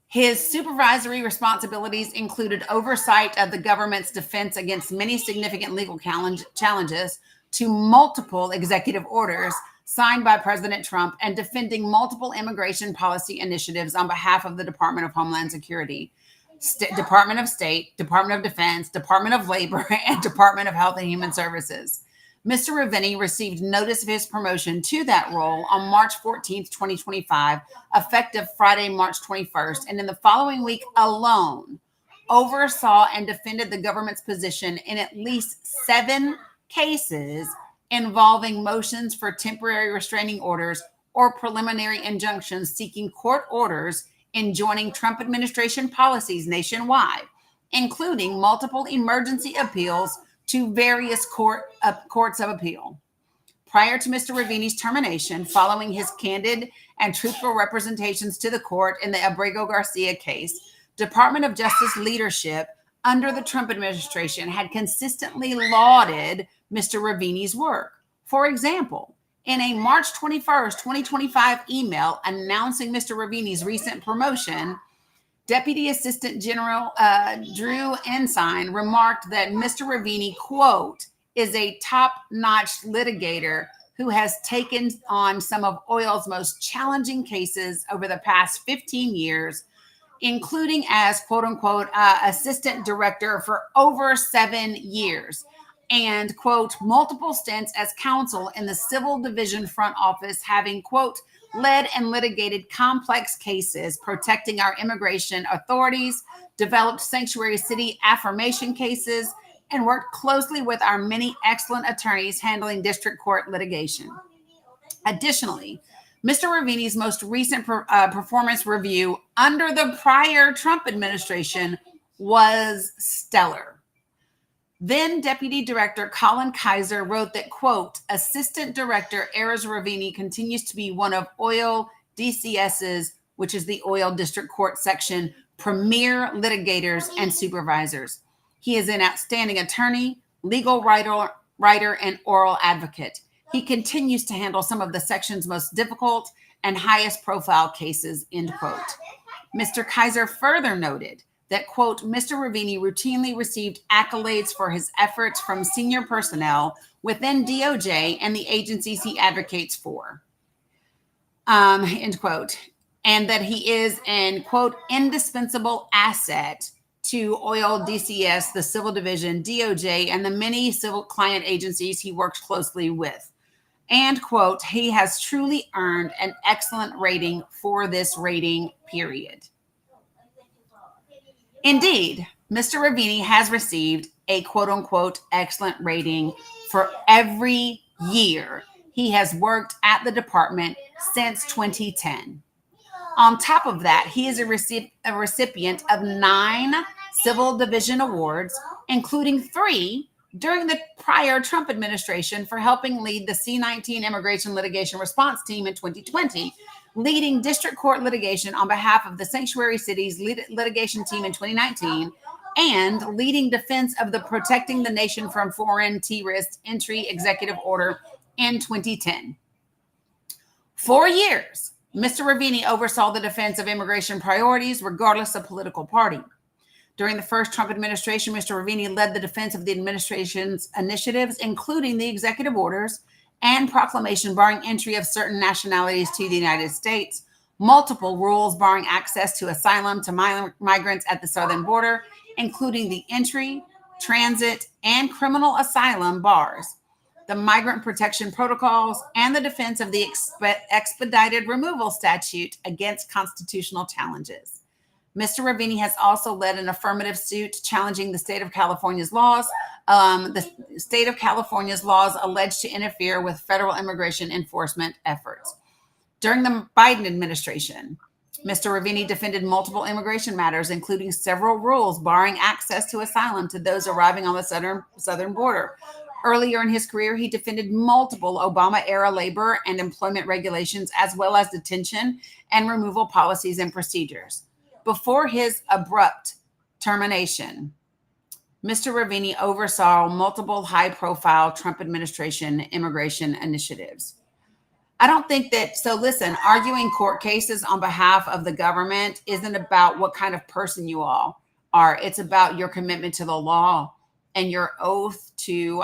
His supervisory responsibilities included oversight of the government's defense against many significant legal challenges to multiple executive orders signed by President Trump, and defending multiple immigration policy initiatives on behalf of the Department of Homeland Security, Department of State, Department of Defense, Department of Labor, and Department of Health and Human Services. Mr. Ruvini received notice of his promotion to that role on March 14th, 2025, effective Friday, March 21st, and in the following week alone, oversaw and defended the government's position in at least 7 cases involving motions for temporary restraining orders or preliminary injunctions seeking court orders enjoining Trump administration policies nationwide, including multiple emergency appeals to various courts of appeal. Prior to Mr. Ruvini's termination, following his candid and truthful representations to the court in the Abrego Garcia case, Department of Justice leadership under the Trump administration had consistently lauded Mr. Ruvini's work. For example, in a March 21st, 2025 email announcing Mr. Ruvini's recent promotion, Deputy Assistant General Drew Ensign remarked that Mr. Ruvini, quote, is a top-notch litigator who has taken on some of OIL's most challenging cases over the past 15 years, including as, quote unquote, assistant director for over 7 years, and, quote, multiple stints as counsel in the civil division front office, having, quote, led and litigated complex cases protecting our immigration authorities, developed sanctuary city affirmation cases, and worked closely with our many excellent attorneys handling district court litigation. Additionally, Mr. Ruvini's most recent performance review under the prior Trump administration was stellar. Then Deputy Director Colin Kaiser wrote that, quote, Assistant Director Erez Ruvini continues to be one of OIL DCS's, which is the OIL District Court Section, premier litigators and supervisors. He is an outstanding attorney, legal writer, and oral advocate. He continues to handle some of the section's most difficult and highest profile cases, end quote. Mr. Kaiser further noted that, quote, Mr. Ruvini routinely received accolades for his efforts from senior personnel within DOJ and the agencies he advocates for, end quote, and that he is an, quote, indispensable asset to OIL DCS, the Civil Division, DOJ, and the many civil client agencies he works closely with. And, quote, he has truly earned an excellent rating for this rating period. Indeed, Mr. Ruvini has received a quote-unquote excellent rating for every year he has worked at the department since 2010. On top of that, he is a recipient of 9 Civil Division awards, including 3 during the prior Trump administration for helping lead the C-19 Immigration Litigation Response Team in 2020, leading district court litigation on behalf of the Sanctuary Cities litigation team in 2019, and leading defense of the Protecting the Nation from Foreign Terrorist Entry executive order in 2010. For years, Mr. Ravini oversaw the defense of immigration priorities regardless of political party. During the first Trump administration, Mr. Ravini led the defense of the administration's initiatives, including the executive orders and proclamation barring entry of certain nationalities to the United States, multiple rules barring access to asylum to migrants at the southern border, including the entry, transit, and criminal asylum bars, the migrant protection protocols, and the defense of the expedited removal statute against constitutional challenges. Mr. Ravini has also led an affirmative suit challenging the state of California's laws. The state of California's laws alleged to interfere with federal immigration enforcement efforts. During the Biden administration, Mr. Ravini defended multiple immigration matters, including several rules barring access to asylum to those arriving on the southern border. Earlier in his career, he defended multiple Obama-era labor and employment regulations, as well as detention and removal policies and procedures. Before his abrupt termination, Mr. Ravini oversaw multiple high-profile Trump administration immigration initiatives. I don't think that, so listen, arguing court cases on behalf of the government isn't about what kind of person you all are. It's about your commitment to the law and your oath to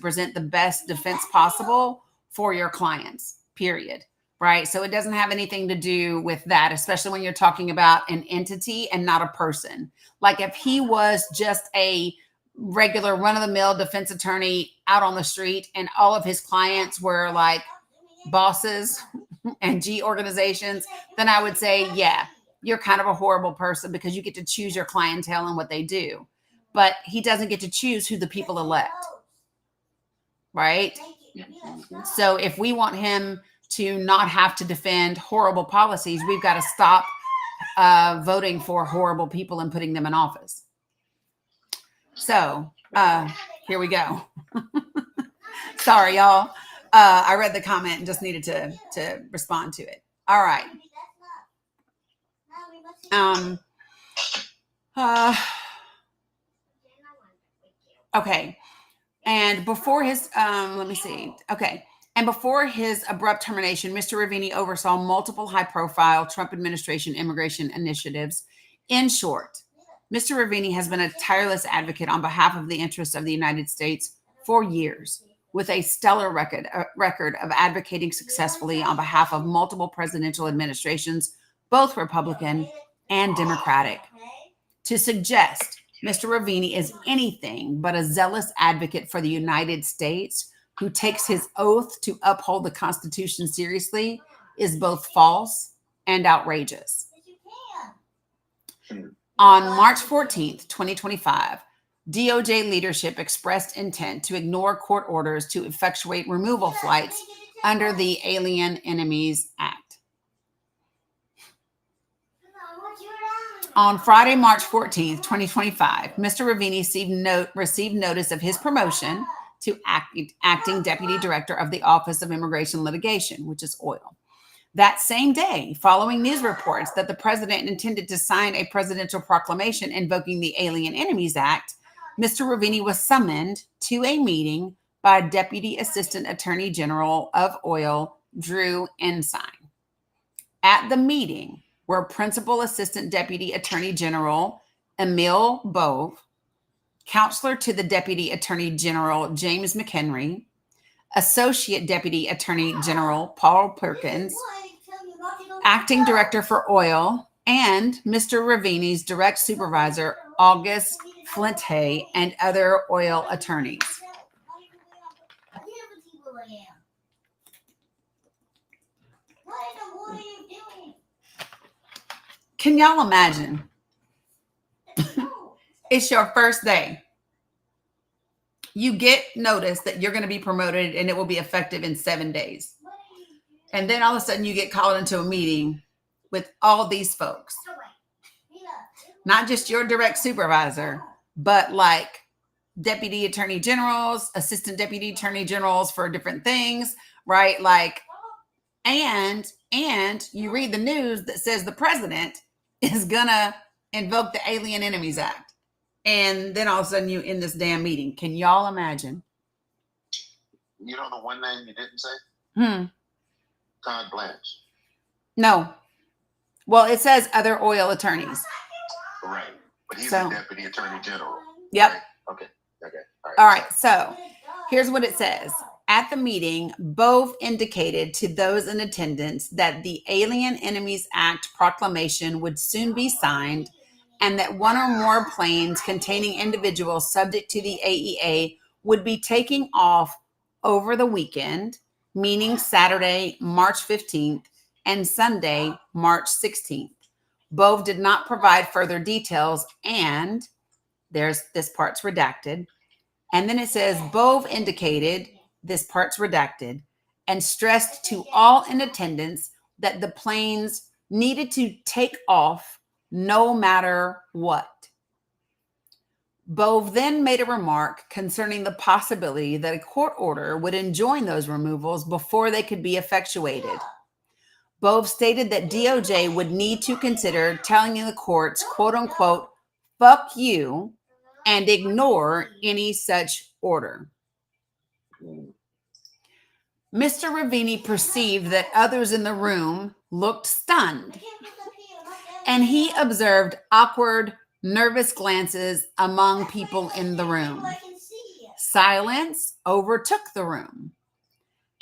present the best defense possible for your clients, period. Right? So it doesn't have anything to do with that, especially when you're talking about an entity and not a person. Like if he was just a regular run-of-the-mill defense attorney out on the street and all of his clients were like bosses and G organizations, then I would say, yeah, you're kind of a horrible person because you get to choose your clientele and what they do. But he doesn't get to choose who the people elect. Right? So if we want him to not have to defend horrible policies, we've got to stop voting for horrible people and putting them in office. So here we go. Sorry, y'all. I read the comment and just needed to respond to it. All right. Okay. And before his, let me see. Okay. And before his abrupt termination, Mr. Ravini oversaw multiple high-profile Trump administration immigration initiatives. In short, Mr. Ravini has been a tireless advocate on behalf of the interests of the United States for years, with a stellar record of advocating successfully on behalf of multiple presidential administrations, both Republican and Democratic. To suggest Mr. Ravini is anything but a zealous advocate for the United States who takes his oath to uphold the Constitution seriously is both false and outrageous. On March 14th, 2025, DOJ leadership expressed intent to ignore court orders to effectuate removal flights under the Alien Enemies Act. On Friday, March 14th, 2025, Mr. Ravini received notice of his promotion to acting deputy director of the Office of Immigration Litigation, which is OIL. That same day, following news reports that the president intended to sign a presidential proclamation invoking the Alien Enemies Act, Mr. Ravini was summoned to a meeting by Deputy Assistant Attorney General of OIL, Drew Ensign. At the meeting were Principal Assistant Deputy Attorney General Emil Bove, Counselor to the Deputy Attorney General James McHenry, Associate Deputy Attorney General Paul Perkins, Acting Director for OIL, and Mr. Ravini's direct supervisor, August Flint-Hay, and other OIL attorneys. Can y'all imagine? It's your first day. You get notice that you're going to be promoted and it will be effective in 7 days. And then all of a sudden you get called into a meeting with all these folks. Not just your direct supervisor, but like deputy attorney generals, assistant deputy attorney generals for different things, right? Like, and you read the news that says the president is going to invoke the Alien Enemies Act. and then all of a sudden you in this damn meeting. Can y'all imagine? You know the one name you didn't say? Todd Blanche. No. Well, it says other oil attorneys. Right. But he's So- the deputy attorney general. Yep. Right? Okay. All right. So here's what it says. At the meeting, Bove indicated to those in attendance that the Alien Enemies Act proclamation would soon be signed and that one or more planes containing individuals subject to the AEA would be taking off over the weekend, meaning Saturday, March 15th and Sunday, March 16th. Bove did not provide further details, and there's this part's redacted. And then it says, Bove indicated, this part's redacted, and stressed to all in attendance that the planes needed to take off no matter what. Bove then made a remark concerning the possibility that a court order would enjoin those removals before they could be effectuated. Bove stated that DOJ would need to consider telling the courts, quote unquote, fuck you, and ignore any such order. Mr. Ravini perceived that others in the room looked stunned, and he observed awkward, nervous glances among people in the room. Silence overtook the room.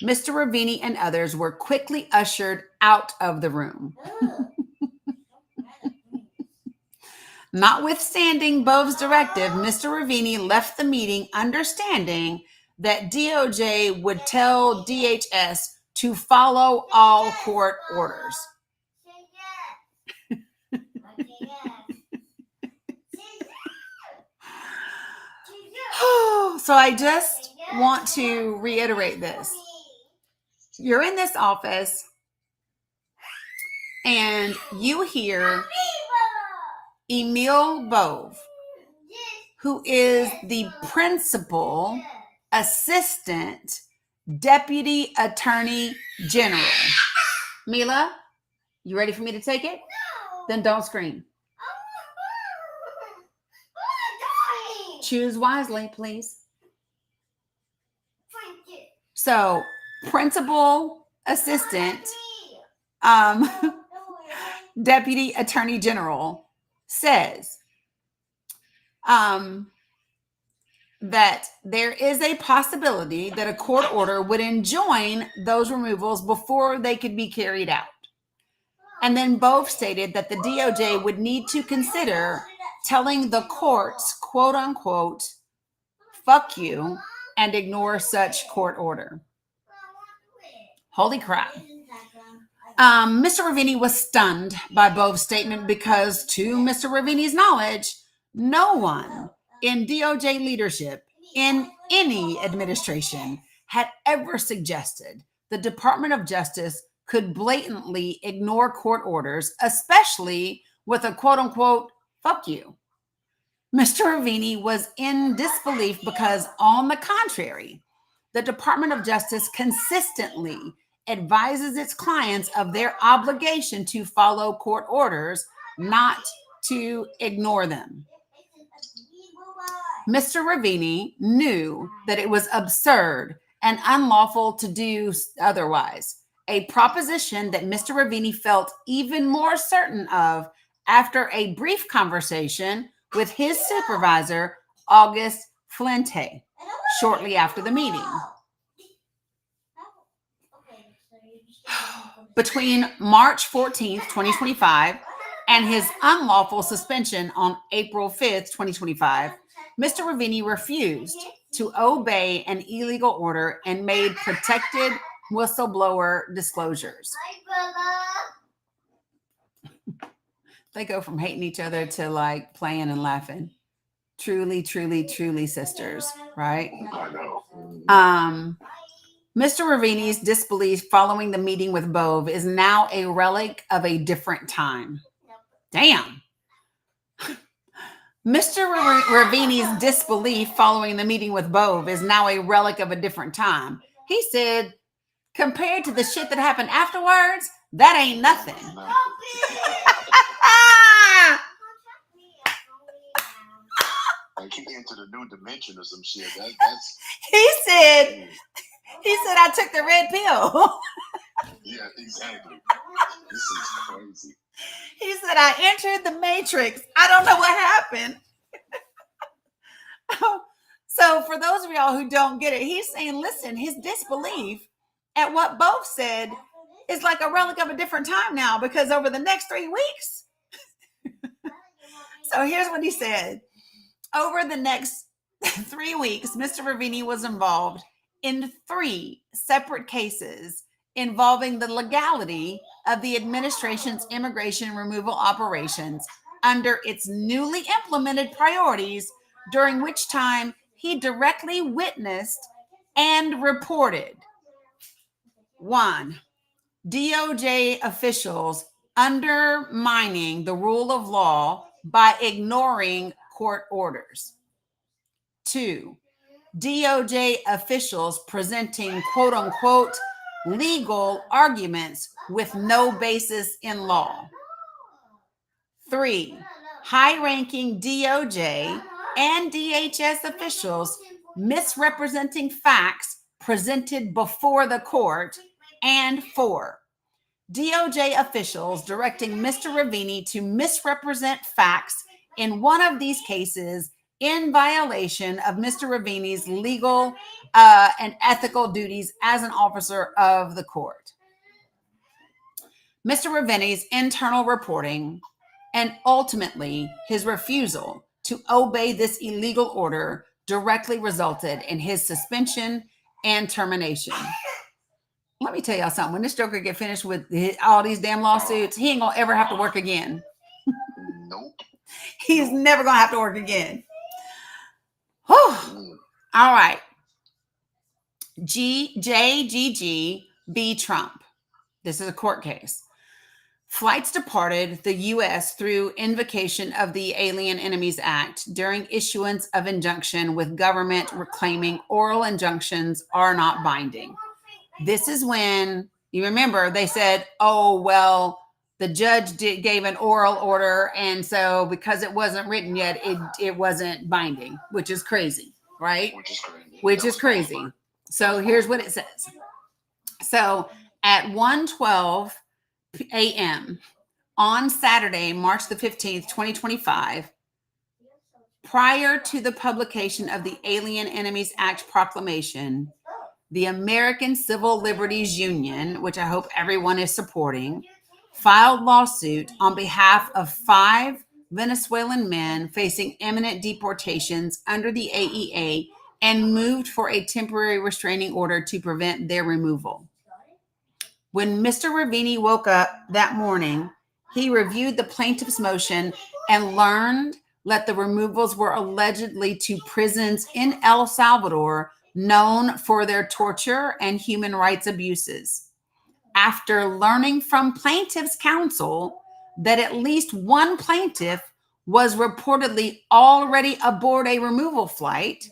Mr. Ravini and others were quickly ushered out of the room. Notwithstanding Bove's directive, Mr. Ravini left the meeting understanding that DOJ would tell DHS to follow all court orders. So I just want to reiterate this. You're in this office and you hear Emil Bove, who is the principal assistant deputy attorney general. Mila, you ready for me to take it? No. Then don't scream. Choose wisely, please. So, principal assistant deputy attorney general says that there is a possibility that a court order would enjoin those removals before they could be carried out. And then Bove stated that the DOJ would need to consider telling the courts, quote unquote, fuck you, and ignore such court order. Holy crap. Mr. Ravini was stunned by Bove's statement because, to Mr. Ravini's knowledge, no one in DOJ leadership in any administration had ever suggested the Department of Justice could blatantly ignore court orders, especially with a quote unquote, fuck you. Mr. Ravini was in disbelief because, on the contrary, the Department of Justice consistently advises its clients of their obligation to follow court orders, not to ignore them. Mr. Ravini knew that it was absurd and unlawful to do otherwise, a proposition that Mr. Ravini felt even more certain of after a brief conversation with his supervisor, August Flente, shortly after the meeting. Between March 14th, 2025, and his unlawful suspension on April 5th, 2025, Mr. Ravini refused to obey an illegal order and made protected whistleblower disclosures. They go from hating each other to like playing and laughing. Truly, truly, truly sisters, right? I know. Mr. Ravini's disbelief following the meeting with Bove is now a relic of a different time. Damn. Mr. Ravini's disbelief following the meeting with Bove is now a relic of a different time. He said, compared to the shit that happened afterwards, that ain't nothing. Like he entered a new dimension or some shit. That's He said I took the red pill. yeah, exactly. This is crazy. He said I entered the matrix. I don't know what happened. So for those of y'all who don't get it, he's saying, listen, his disbelief at what both said is like a relic of a different time now, because over the next 3 weeks. So here's what he said. Over the next 3 weeks, Mr. Ravini was involved in 3 separate cases involving the legality of the administration's immigration removal operations under its newly implemented priorities, during which time he directly witnessed and reported 1. DOJ officials undermining the rule of law by ignoring court orders. 2. DOJ officials presenting quote unquote legal arguments with no basis in law. 3. High-ranking DOJ and DHS officials misrepresenting facts presented before the court. And 4. DOJ officials directing Mr. Ravini to misrepresent facts in one of these cases in violation of Mr. Ravini's legal and ethical duties as an officer of the court. Mr. Ravini's internal reporting and ultimately his refusal to obey this illegal order directly resulted in his suspension and termination. Let me tell y'all something. When this joker get finished with all these damn lawsuits, he ain't gonna ever have to work again. Nope. He's never gonna have to work again. Whew. All right. JGG B. Trump. This is a court case. Flights departed the U.S. through invocation of the Alien Enemies Act during issuance of injunction with government claiming oral injunctions are not binding. This is when, you remember, they said, oh, well, the judge gave an oral order, and so because it wasn't written yet, it wasn't binding, which is crazy, right? Which is crazy. So here's what it says. So at 1:12 a.m. on Saturday, March the 15th, 2025, prior to the publication of the Alien Enemies Act proclamation, the American Civil Liberties Union, which I hope everyone is supporting, filed lawsuit on behalf of 5 Venezuelan men facing imminent deportations under the AEA and moved for a temporary restraining order to prevent their removal. When Mr. Ravini woke up that morning, he reviewed the plaintiff's motion and learned that the removals were allegedly to prisons in El Salvador known for their torture and human rights abuses. After learning from plaintiff's counsel that at least one plaintiff was reportedly already aboard a removal flight,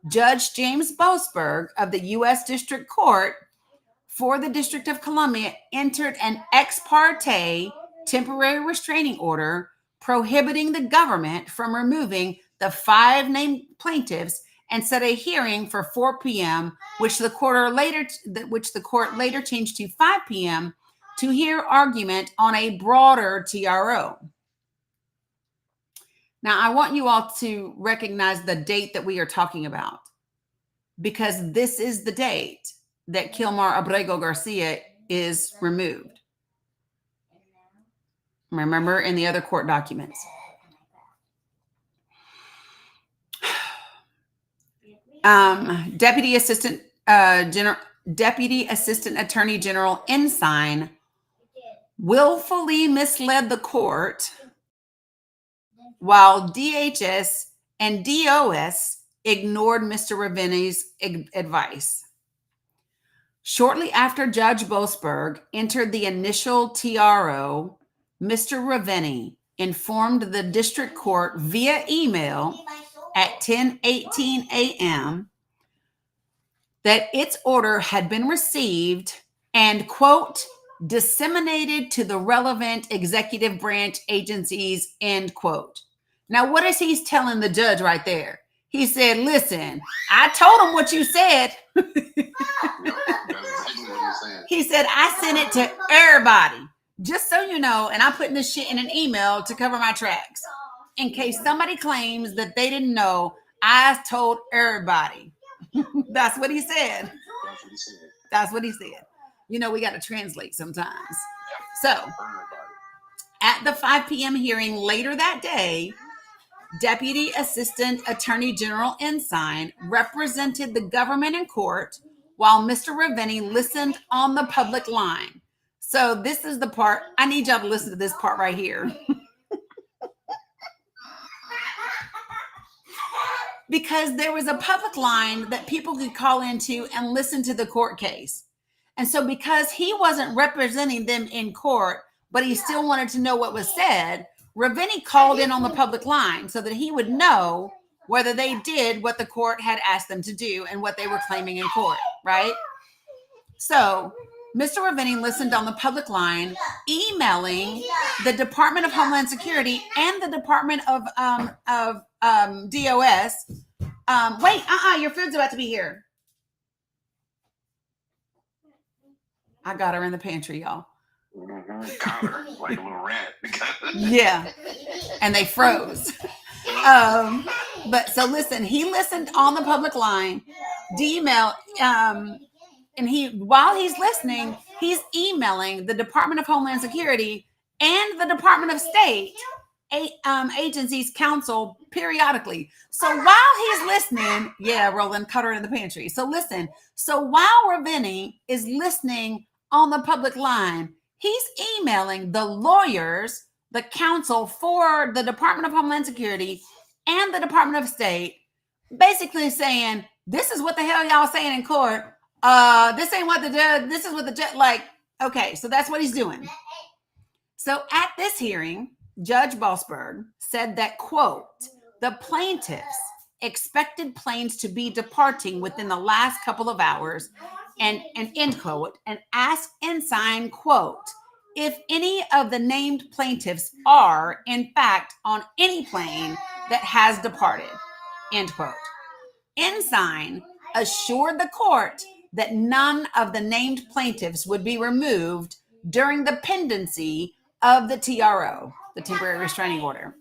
Judge James Boasberg of the U.S. District Court for the District of Columbia entered an ex parte temporary restraining order prohibiting the government from removing the 5 named plaintiffs and set a hearing for 4 p.m., which the court later changed to 5 p.m. to hear argument on a broader TRO. Now, I want you all to recognize the date that we are talking about, because this is the date that Kilmar Abrego Garcia is removed. Remember, in the other court documents. Deputy Assistant Attorney General Ensign willfully misled the court, while DHS and DOS ignored Mr. Ravini's advice. Shortly after Judge Boasberg entered the initial TRO, Mr. Ravini informed the district court via email at 10:18 a.m. that its order had been received and, quote, disseminated to the relevant executive branch agencies, end quote. Now, what is he telling the judge right there? He said, listen, I told him what you said. That's exactly what he's saying. He said, I sent it to everybody. Just so you know, and I'm putting this shit in an email to cover my tracks. In case somebody claims that they didn't know, I told everybody. That's what he said. That's what he said. That's what he said. You know, we got to translate sometimes. So, Everybody. at the 5 p.m. hearing later that day, Deputy Assistant Attorney General Ensign represented the government in court while Mr. Ravenny listened on the public line. So this is the part, I need y'all to listen to this part right here. Because there was a public line that people could call into and listen to the court case. And so because he wasn't representing them in court, but he still wanted to know what was said, Ravenny called in on the public line so that he would know whether they did what the court had asked them to do and what they were claiming in court, right? So Mr. Ravenny listened on the public line, emailing the Department of Homeland Security and the Department of DOS. Wait, your food's about to be here. I got her in the pantry, y'all. Mm-hmm. Caught her like a little rat. Yeah, and they froze. But so listen, he listened on the public line, email, and while he's listening, he's emailing the Department of Homeland Security and the Department of State agencies counsel periodically. So while he's listening, Roland, cut her in the pantry. So listen, so while Ravenny is listening on the public line, he's emailing the lawyers, the counsel for the Department of Homeland Security and the Department of State, basically saying, this is what the hell y'all saying in court. This ain't what the judge, this is what the judge, like, okay, so that's what he's doing. So at this hearing, Judge Boasberg said that, quote, the plaintiffs expected planes to be departing within the last couple of hours, and end quote, and asked Ensign, quote, if any of the named plaintiffs are, in fact, on any plane that has departed, end quote. Ensign assured the court that none of the named plaintiffs would be removed during the pendency of the TRO, the temporary restraining order.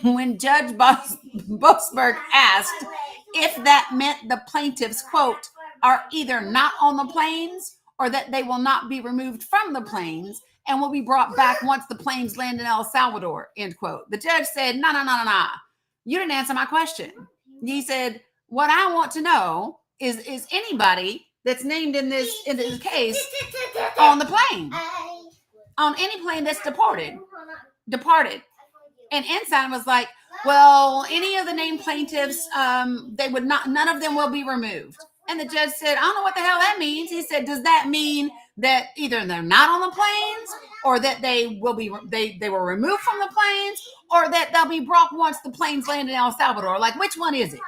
When Judge Boasberg asked if that meant the plaintiffs, quote, are either not on the planes or that they will not be removed from the planes and will be brought back once the planes land in El Salvador, end quote. The judge said, no. You didn't answer my question. He said, what I want to know is anybody that's named in this case on the plane, on any plane that's departed. And Ensign was like, well, any of the named plaintiffs, they would not, none of them will be removed. And the judge said, I don't know what the hell that means. He said, does that mean that either they're not on the planes or that they will be, they were removed from the planes or that they'll be brought once the planes land in El Salvador? Like, which one is it?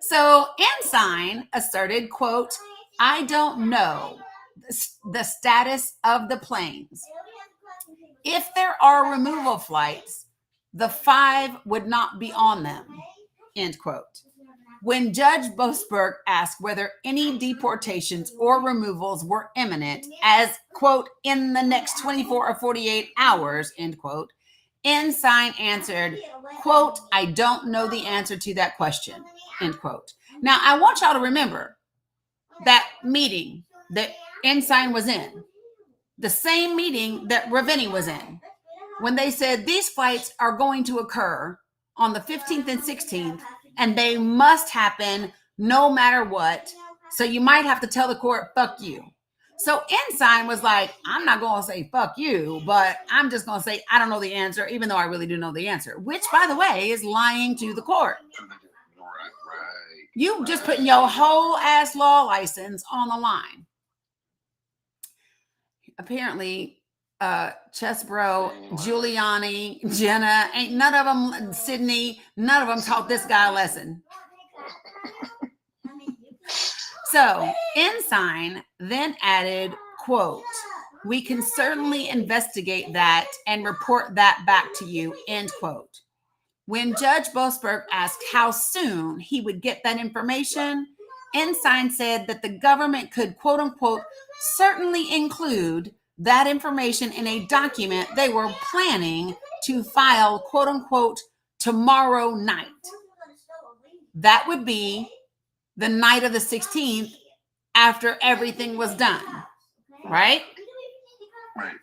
So Ensign asserted, quote, I don't know the status of the planes. If there are removal flights, the 5 would not be on them, end quote. When Judge Boasberg asked whether any deportations or removals were imminent as, quote, in the next 24 or 48 hours, end quote, Ensign answered, quote, I don't know the answer to that question, end quote. Now, I want y'all to remember that meeting that Ensign was in, the same meeting that Ravenny was in, when they said these flights are going to occur on the 15th and 16th, and they must happen no matter what. So you might have to tell the court, fuck you. So Ensign was like, I'm not going to say fuck you, but I'm just going to say I don't know the answer, even though I really do know the answer, which, by the way, is lying to the court. You just putting your whole ass law license on the line. Apparently, Chesbro, Giuliani, Jenna, ain't none of them, Sydney, none of them taught this guy a lesson. So Ensign then added, quote, we can certainly investigate that and report that back to you, end quote. When Judge Boasberg asked how soon he would get that information, Ensign said that the government could, quote unquote, certainly include that information in a document they were planning to file, quote unquote, tomorrow night. That would be the night of the 16th after everything was done, right? Right.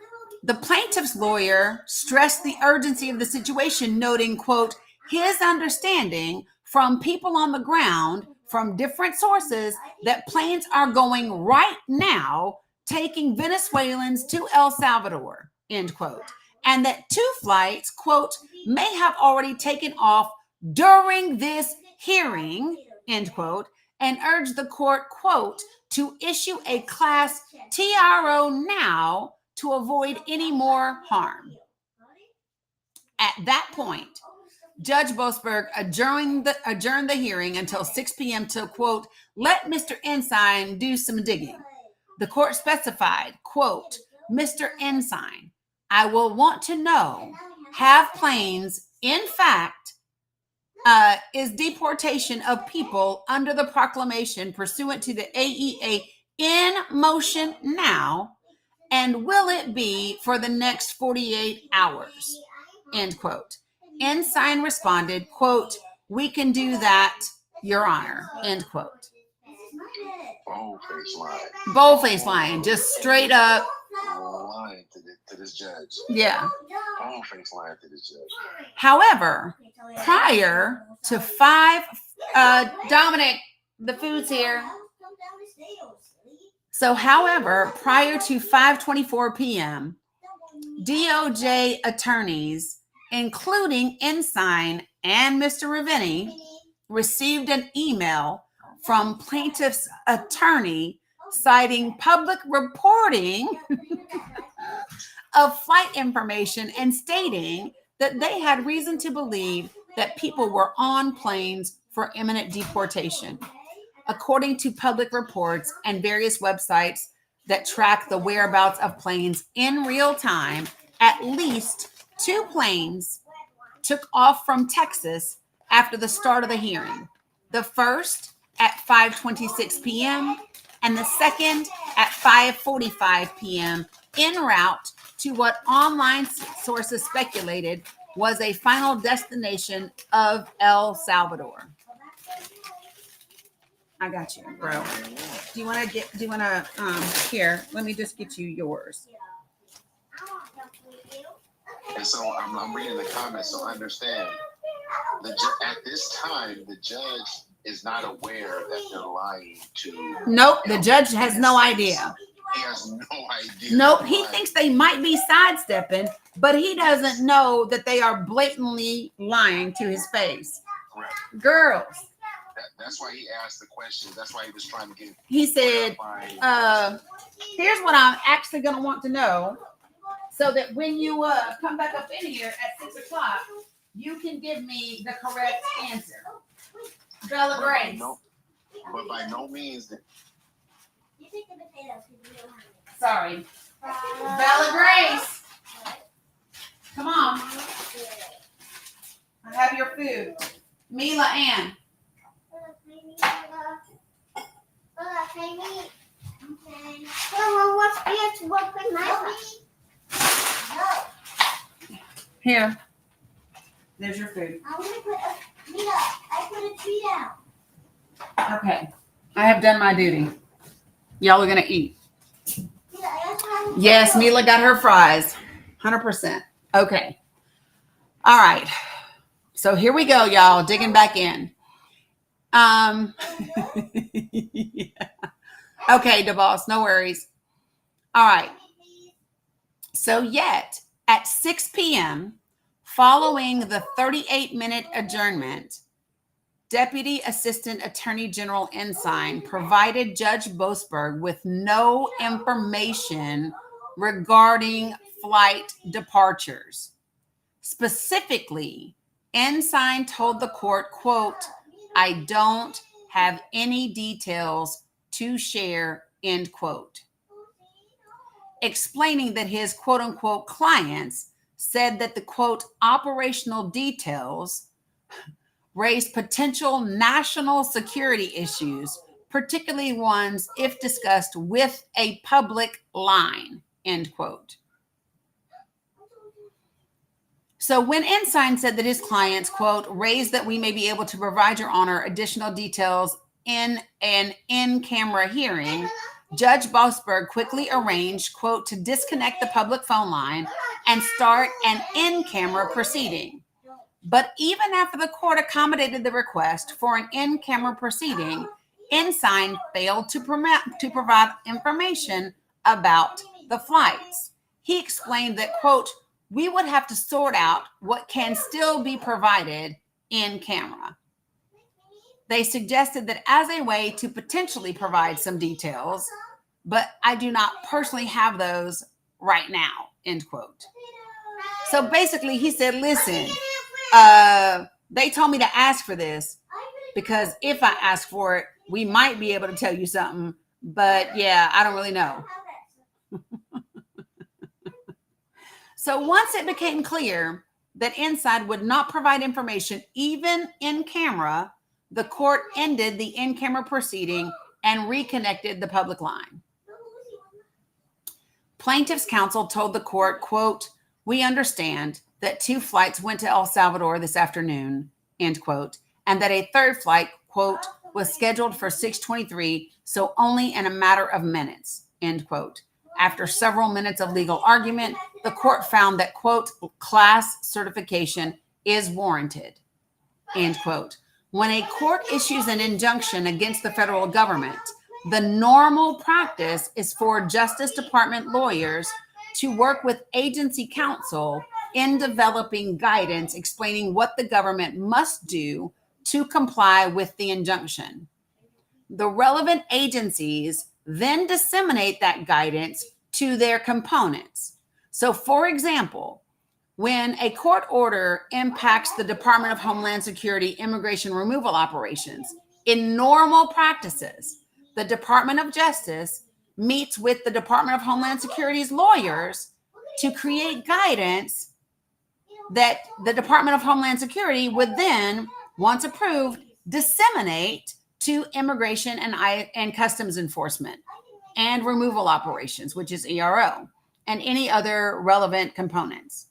The plaintiff's lawyer stressed the urgency of the situation, noting, quote, his understanding from people on the ground from different sources that planes are going right now taking Venezuelans to El Salvador, end quote, and that 2 flights, quote, may have already taken off during this hearing, end quote, and urged the court, quote, to issue a class TRO now to avoid any more harm. At that point, Judge Boasberg adjourned the hearing until 6 p.m. to, quote, let Mr. Ensign do some digging. The court specified, quote, Mr. Ensign, I will want to know, have planes, in fact, is deportation of people under the proclamation pursuant to the AEA in motion now, and will it be for the next 48 hours, end quote. Ensign responded, quote, we can do that, Your Honor, end quote. Bold-faced lying. Bold-faced lying, just straight up. Lying to this judge. Yeah. Bold-faced lying to this judge. However, prior to 5, Dominic, the food's here. So, however, prior to 5:24 p.m., DOJ attorneys, including Ensign and Mr. Ravini, received an email from plaintiff's attorney citing public reporting of flight information and stating that they had reason to believe that people were on planes for imminent deportation. According to public reports and various websites that track the whereabouts of planes in real time, at least 2 planes took off from Texas after the start of the hearing. The first at 5:26 p.m. and the second at 5:45 p.m. en route to what online sources speculated was a final destination of El Salvador. I got you, bro. Do you want to here, let me just get you yours. And so I'm reading the comments, so understand. At this time, the judge is not aware that they're lying to. Nope, the judge has no idea. He has no idea. Nope, he thinks they might be sidestepping, but he doesn't know that they are blatantly lying to his face. Correct. Girls. That's why he asked the question. That's why he was trying to get. He said, here's what I'm actually going to want to know, so that when you come back up in here at 6 o'clock, you can give me the correct answer. Bella Grace. But by no means. Sorry. Bella Grace. Come on. I have your food. Mila Ann. Here. There's your food. I put a tree down. Okay. I have done my duty. Y'all are going to eat. Yes, Mila got her fries. 100%. Okay. All right. So here we go, y'all. Digging back in. Yeah. Okay, DeVos, no worries. All right. So yet at 6 p.m., following the 38-minute adjournment, Deputy Assistant Attorney General Ensign provided Judge Boasberg with no information regarding flight departures. Specifically, Ensign told the court, quote, I don't have any details to share, end quote. Explaining that his quote unquote clients said that the quote operational details raise potential national security issues, particularly ones if discussed with a public line, end quote. So when Ensign said that his clients, quote, raised that we may be able to provide your honor additional details in an in-camera hearing, Judge Boasberg quickly arranged, quote, to disconnect the public phone line and start an in-camera proceeding. But even after the court accommodated the request for an in-camera proceeding, Ensign failed to provide information about the flights. He explained that, quote, we would have to sort out what can still be provided in camera. They suggested that as a way to potentially provide some details, but I do not personally have those right now, end quote. So basically he said, listen, they told me to ask for this because if I ask for it, we might be able to tell you something, but yeah, I don't really know. So once it became clear that Ensign would not provide information, even in camera, the court ended the in-camera proceeding and reconnected the public line. Plaintiff's counsel told the court, quote, we understand that 2 flights went to El Salvador this afternoon, end quote, and that a 3rd flight, quote, was scheduled for 6:23, so only in a matter of minutes, end quote. After several minutes of legal argument, the court found that, quote, class certification is warranted, end quote. When a court issues an injunction against the federal government, the normal practice is for Justice Department lawyers to work with agency counsel in developing guidance explaining what the government must do to comply with the injunction. The relevant agencies then disseminate that guidance to their components. So, for example, when a court order impacts the Department of Homeland Security immigration removal operations, in normal practices, the Department of Justice meets with the Department of Homeland Security's lawyers to create guidance that the Department of Homeland Security would then, once approved, disseminate to immigration and customs enforcement and removal operations, which is ERO, and any other relevant components.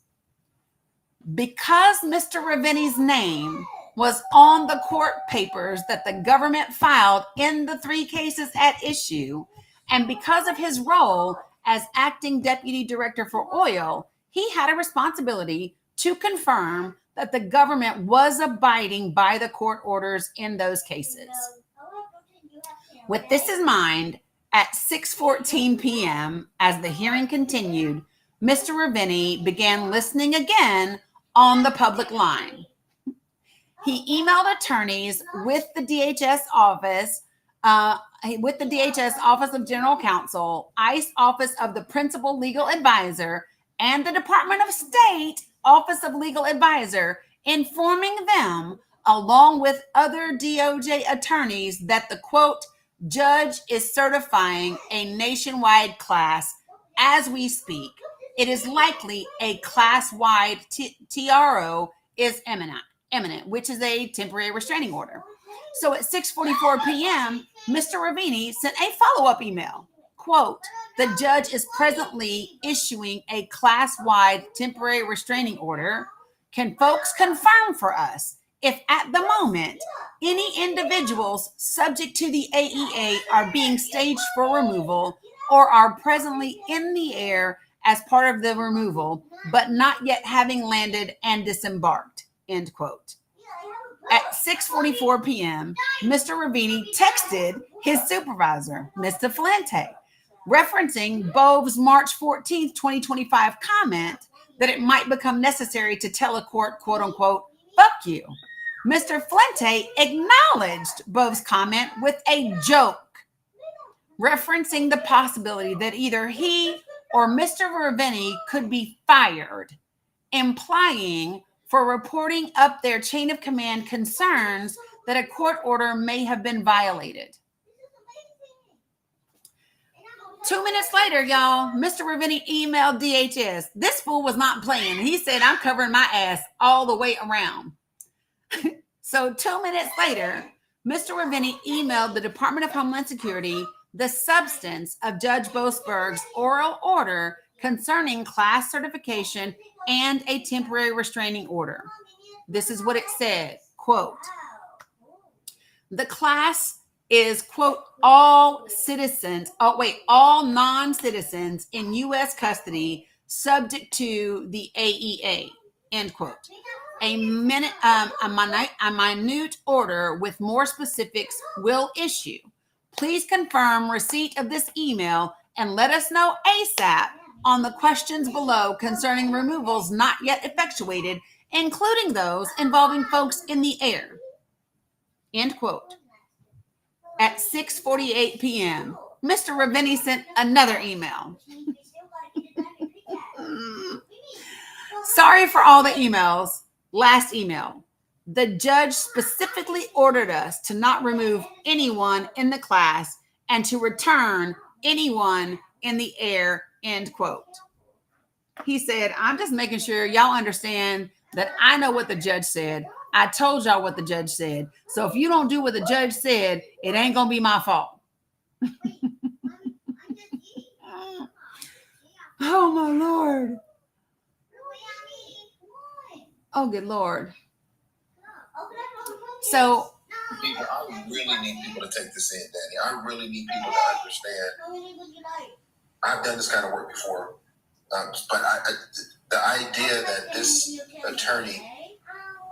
Because Mr. Ravini's name was on the court papers that the government filed in the 3 cases at issue, and because of his role as acting deputy director for oil, he had a responsibility to confirm that the government was abiding by the court orders in those cases. With this in mind, at 6:14 p.m., as the hearing continued, Mr. Ravini began listening again on the public line. He emailed attorneys with the DHS Office of General Counsel, ICE Office of the Principal Legal Advisor, and the Department of State Office of Legal Advisor, informing them, along with other DOJ attorneys, that the, quote, judge is certifying a nationwide class as we speak. It is likely a class-wide TRO is imminent, which is a temporary restraining order. So at 6:44 p.m., Mr. Ravini sent a follow-up email. Quote, the judge is presently issuing a class-wide temporary restraining order. Can folks confirm for us if at the moment any individuals subject to the AEA are being staged for removal or are presently in the air as part of the removal, but not yet having landed and disembarked, end quote. At 6:44 p.m., Mr. Ravini texted his supervisor, Mr. Flente, referencing Bove's March 14th, 2025 comment that it might become necessary to tell a court, quote unquote, fuck you. Mr. Flente acknowledged Bove's comment with a joke, referencing the possibility that either he or Mr. Ravini could be fired, implying for reporting up their chain of command concerns that a court order may have been violated. 2 minutes later, y'all, Mr. Ravini emailed DHS. This fool was not playing. He said, I'm covering my ass all the way around. So 2 minutes later, Mr. Ravenny emailed the Department of Homeland Security the substance of Judge Boasberg's oral order concerning class certification and a temporary restraining order. This is what it said, quote, the class is, quote, all non-citizens in U.S. custody subject to the AEA, end quote. A minute, a minute order with more specifics will issue. Please confirm receipt of this email and let us know ASAP on the questions below concerning removals not yet effectuated, including those involving folks in the air. End quote. At 6:48 p.m., Mr. Ravenny sent another email. Sorry for all the emails. Last email. The judge specifically ordered us to not remove anyone in the class and to return anyone in the air, end quote. He said, I'm just making sure y'all understand that I know what the judge said. I told y'all what the judge said. So if you don't do what the judge said, it ain't going to be my fault. Oh, my Lord. Oh, good Lord. So People, I really need people to take this in, Danny. I really need people to understand. I've done this kind of work before, but the idea that this attorney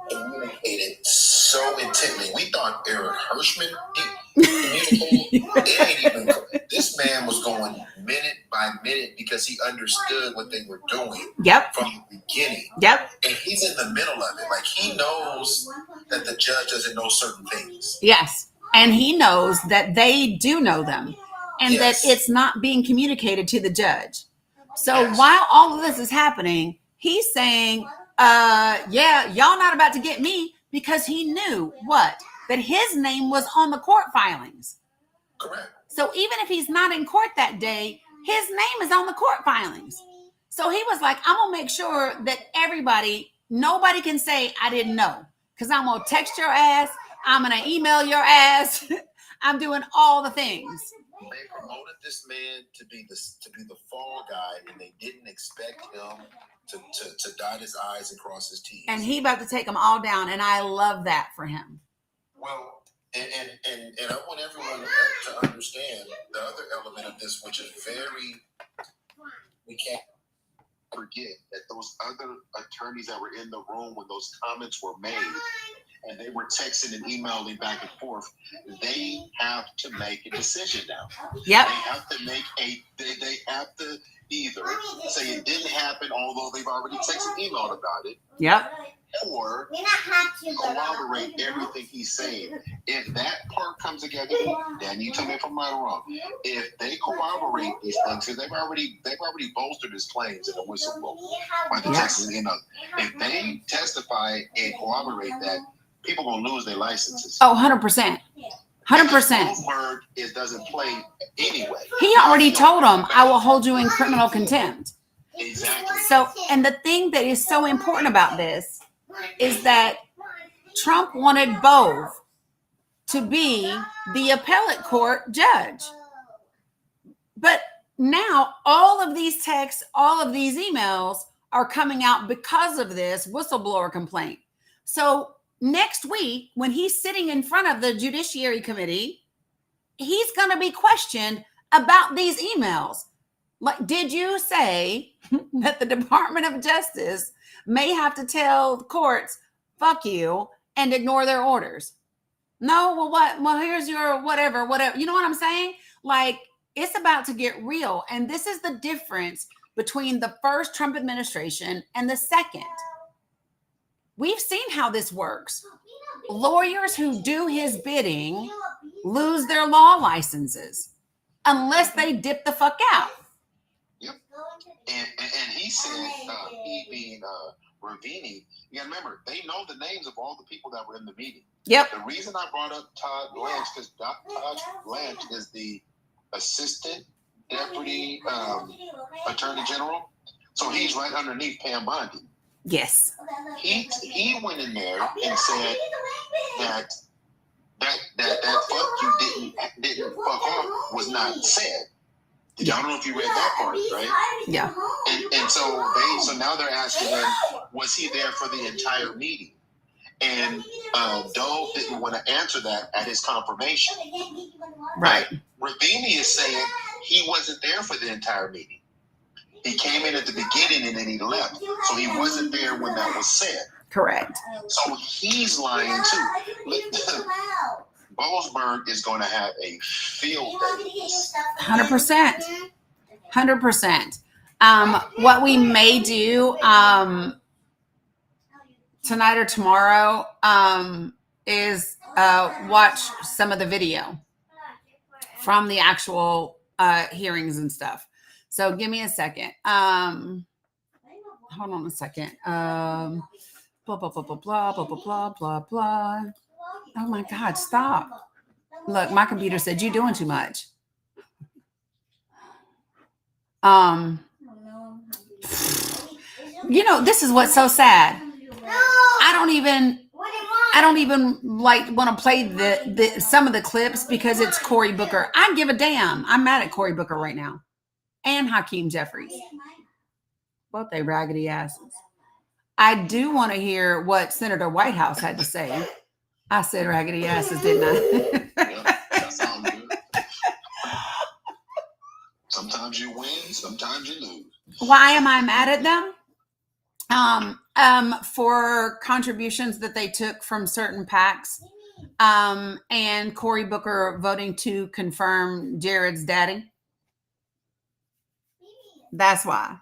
communicated so intently. We thought Eric Hirschman communicated. It ain't even. This man was going minute by minute because he understood what they were doing. Yep. From the beginning. Yep. And he's in the middle of it. Like, he knows that the judge doesn't know certain things. Yes. And he knows that they do know them and Yes. that it's not being communicated to the judge. So Yes. while all of this is happening, he's saying, yeah, y'all not about to get me, because he knew what? That his name was on the court filings. Correct. So even if he's not in court that day, his name is on the court filings. So he was like, I'm going to make sure that nobody can say I didn't know, because I'm going to text your ass. I'm going to email your ass. I'm doing all the things. They promoted this man to be the fall guy, and they didn't expect him to dot his I's and cross his T's. And he about to take them all down, and I love that for him. Well, and I want everyone to understand the other element of this, which is we can't forget that those other attorneys that were in the room when those comments were made, and they were texting and emailing back and forth, they have to make a decision now. Yep. They have to they have to either say it didn't happen, although they've already texted and emailed about it. Yep. Or corroborate everything he's saying. If that part comes together, then you tell me if I'm right or wrong. If they corroborate these things, because they've already bolstered his claims in a whistleblower by the Texas, if they testify and corroborate that, people gonna lose their licenses. Oh, 100%. 100%. Word doesn't play anyway. He already told them, I will hold you in criminal contempt. Exactly. So, and the thing that is so important about this is that Trump wanted both to be the appellate court judge. But now all of these texts, all of these emails are coming out because of this whistleblower complaint. So next week, when he's sitting in front of the Judiciary Committee, he's going to be questioned about these emails. Like, did you say that the Department of Justice may have to tell the courts, fuck you, and ignore their orders? No, well, what? Well, here's your whatever. You know what I'm saying? Like, it's about to get real. And this is the difference between the first Trump administration and the second. We've seen how this works. Lawyers who do his bidding lose their law licenses unless they dip the fuck out. Yep. And he said, he being Ravenny, you gotta remember, they know the names of all the people that were in the meeting. Yep. The reason I brought up Todd Blanche, because Todd Blanche is the assistant deputy attorney general. So he's right underneath Pam Bondi. Yes. He went in there and said that fuck you didn't fuck off was not said. I don't know if you read that part, right? Yeah. And so now they're asking him, was he there for the entire meeting? And Dove didn't want to answer that at his confirmation. Right. Ravini is saying he wasn't there for the entire meeting. He came in at the beginning and then he left. So he wasn't there when that was said. Correct. So he's lying too. Bollesberg is going to have a field day. 100%. 100%. What we may do tonight or tomorrow is watch some of the video from the actual hearings and stuff. So give me a second. Hold on a second. Blah, blah, blah, blah, blah, blah, blah, blah, blah, blah. Oh my God, stop. Look, my computer said you're doing too much. You know, this is what's so sad. I don't even like want to play the some of the clips because it's Cory Booker. I give a damn. I'm mad at Cory Booker right now. And Hakeem Jeffries. Both they raggedy asses. I do want to hear what Senator Whitehouse had to say. I said raggedy asses, didn't I? Yeah, that sounds good. Sometimes you win, sometimes you lose. Why am I mad at them? For contributions that they took from certain PACs, and Cory Booker voting to confirm Jared's daddy. That's why.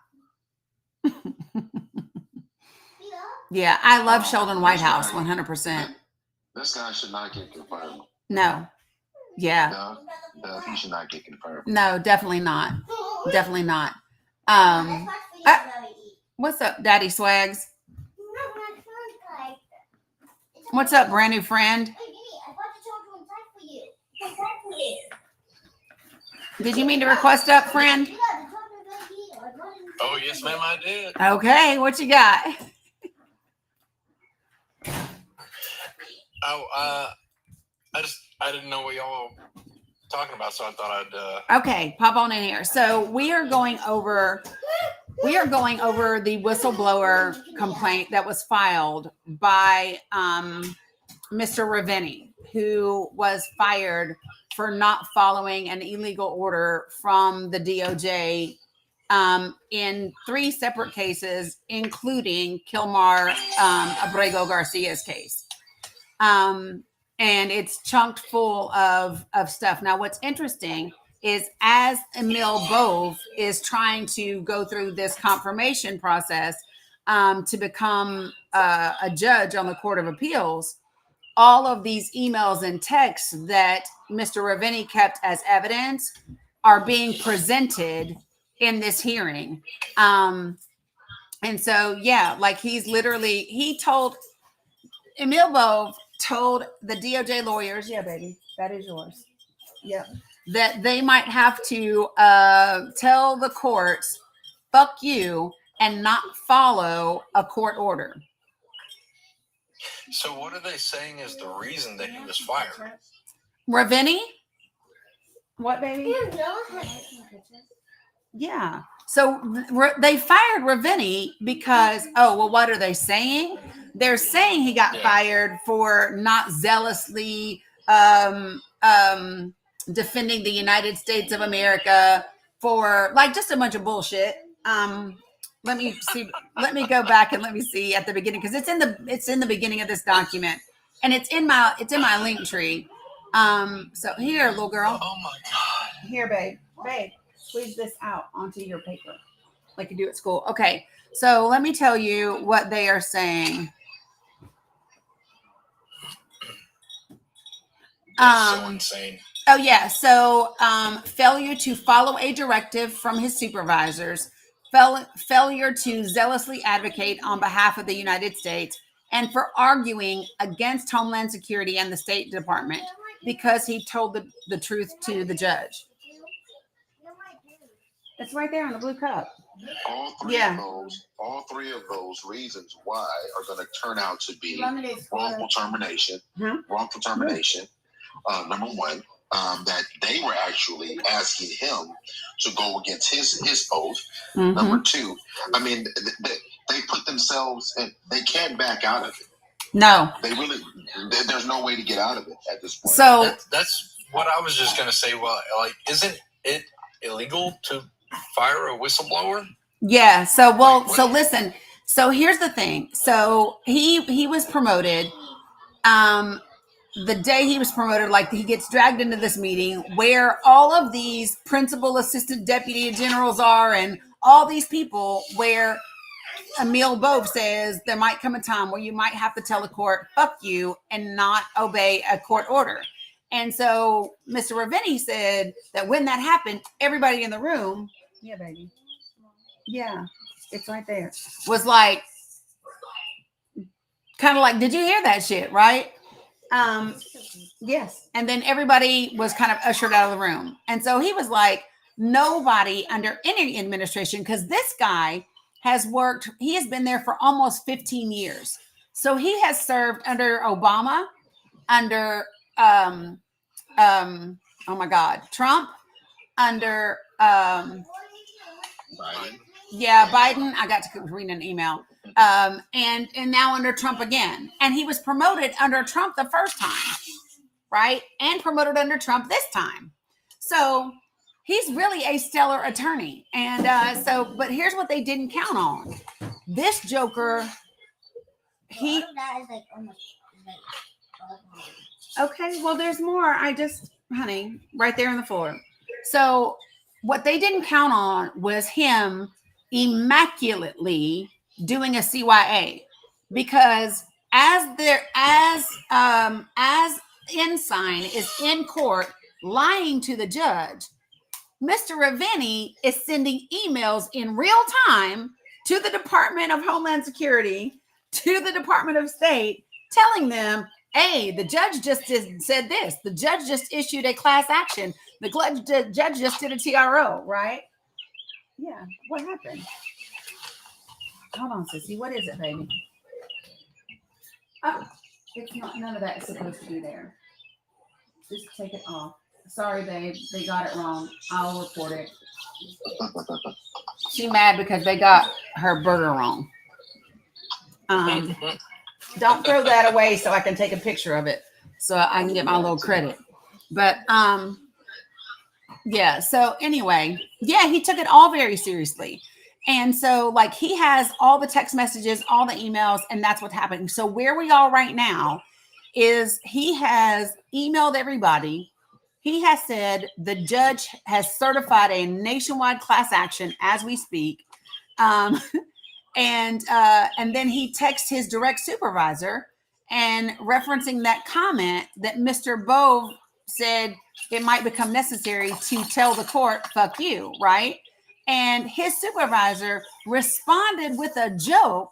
Yeah, I love Sheldon Whitehouse 100%. This guy should not get confirmed. No. Yeah. No, he should not get confirmed. No, definitely not. Definitely not. What's up, Daddy Swags? What's up, brand new friend? Did you mean to request up, friend? Oh, yes, ma'am, I did. Okay, what you got? I didn't know what y'all were talking about, so I thought I'd. Okay, pop on in here. So we are going over the whistleblower complaint that was filed by Mr. Ravini, who was fired for not following an illegal order from the DOJ in 3 separate cases, including Kilmar Abrego Garcia's case. And it's chunked full of stuff. Now, what's interesting is as Emil Bove is trying to go through this confirmation process to become a judge on the Court of Appeals, all of these emails and texts that Mr. Ravini kept as evidence are being presented in this hearing. And so, yeah, like he told Emil Bove told the DOJ lawyers, yeah, baby, that is yours. Yeah. That they might have to tell the courts, fuck you, and not follow a court order. So what are they saying is the reason that he was fired? Ravini? What, baby? Yeah. So they fired Ravini because, what are they saying? They're saying he got fired for not zealously defending the United States of America, for like just a bunch of bullshit. Let me see. Let me go back and let me see at the beginning, because it's in the beginning of this document, and it's in my link tree. So here, little girl. Oh my God. Here, babe, squeeze this out onto your paper like you do at school. Okay, so let me tell you what they are saying. That's so insane. Oh yeah, so failure to follow a directive from his supervisors, failure to zealously advocate on behalf of the United States, and for arguing against Homeland Security and the State Department because he told the truth to the judge. It's right there on the blue cup. All three of those reasons why are going to turn out to be wrongful termination. Wrongful termination. Number one, that they were actually asking him to go against his oath. Number two, I mean, they put themselves in, they can't back out of it. No, there's no way to get out of it at this point. So that's what I was just going to say. Well, like, isn't it illegal to fire a whistleblower? Yeah. So, so listen. So here's the thing. So he was promoted. The day he was promoted, like he gets dragged into this meeting where all of these principal, assistant deputy generals are, and all these people where Emil Bove says there might come a time where you might have to tell the court, fuck you, and not obey a court order. And so Mr. Ravini said that when that happened, everybody in the room, yeah, baby. Yeah, it's right there. Was like, kind of like, did you hear that shit, right? Yes. And then everybody was kind of ushered out of the room. And so he was like, nobody under any administration, because this guy has worked, he has been there for almost 15 years. So he has served under Obama, under, oh my God, Trump, under, Biden. yeah, Biden. I got to read an email. And now under Trump again. And he was promoted under Trump the first time, right? And promoted under Trump this time. So he's really a stellar attorney. And but here's what they didn't count on. This Joker, okay, well, there's more. Honey, right there on the floor. So what they didn't count on was him immaculately doing a CYA, because as Ensign is in court lying to the judge, Mr. Ravini is sending emails in real time to the Department of Homeland Security, to the Department of State, telling them, hey, the judge just said this. The judge just issued a class action. The judge just did a TRO, right? Yeah. What happened? Hold on, sissy. What is it, baby? Oh, it's not. None of that is supposed to be there. Just take it off. Sorry, babe. They got it wrong. I'll report it. She mad because they got her burger wrong. Don't throw that away so I can take a picture of it so I can get my little credit. But yeah. So anyway, yeah, he took it all very seriously. And so, like, he has all the text messages, all the emails, and that's what's happening. So where we are right now is he has emailed everybody. He has said the judge has certified a nationwide class action as we speak. And then he texts his direct supervisor and referencing that comment that Mr. Bove said it might become necessary to tell the court, fuck you, right? And his supervisor responded with a joke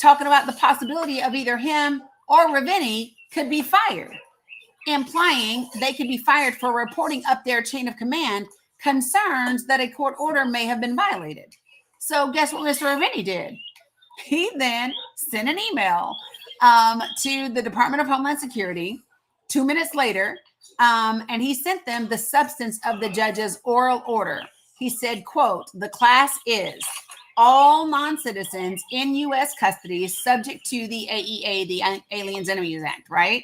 talking about the possibility of either him or Ravini could be fired, implying they could be fired for reporting up their chain of command concerns that a court order may have been violated. So guess what Mr. Ravini did? He then sent an email to the Department of Homeland Security 2 minutes later, and he sent them the substance of the judge's oral order. He said, quote, the class is all non-citizens in U.S. custody subject to the AEA, the Aliens Enemies Act, right?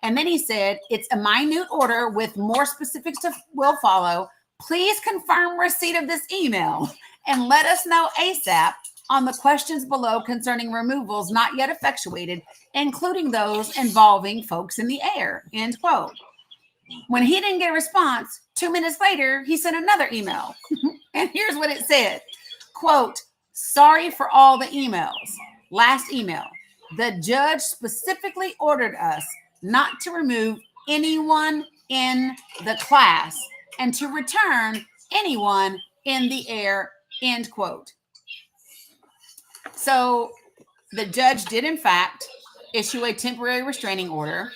And then he said, it's a minute order with more specifics will follow. Please confirm receipt of this email and let us know ASAP on the questions below concerning removals not yet effectuated, including those involving folks in the air, end quote. When he didn't get a response, 2 minutes later, he sent another email. And here's what it said, quote, sorry for all the emails. Last email, the judge specifically ordered us not to remove anyone in the class and to return anyone in the air, end quote. So the judge did, in fact, issue a temporary restraining order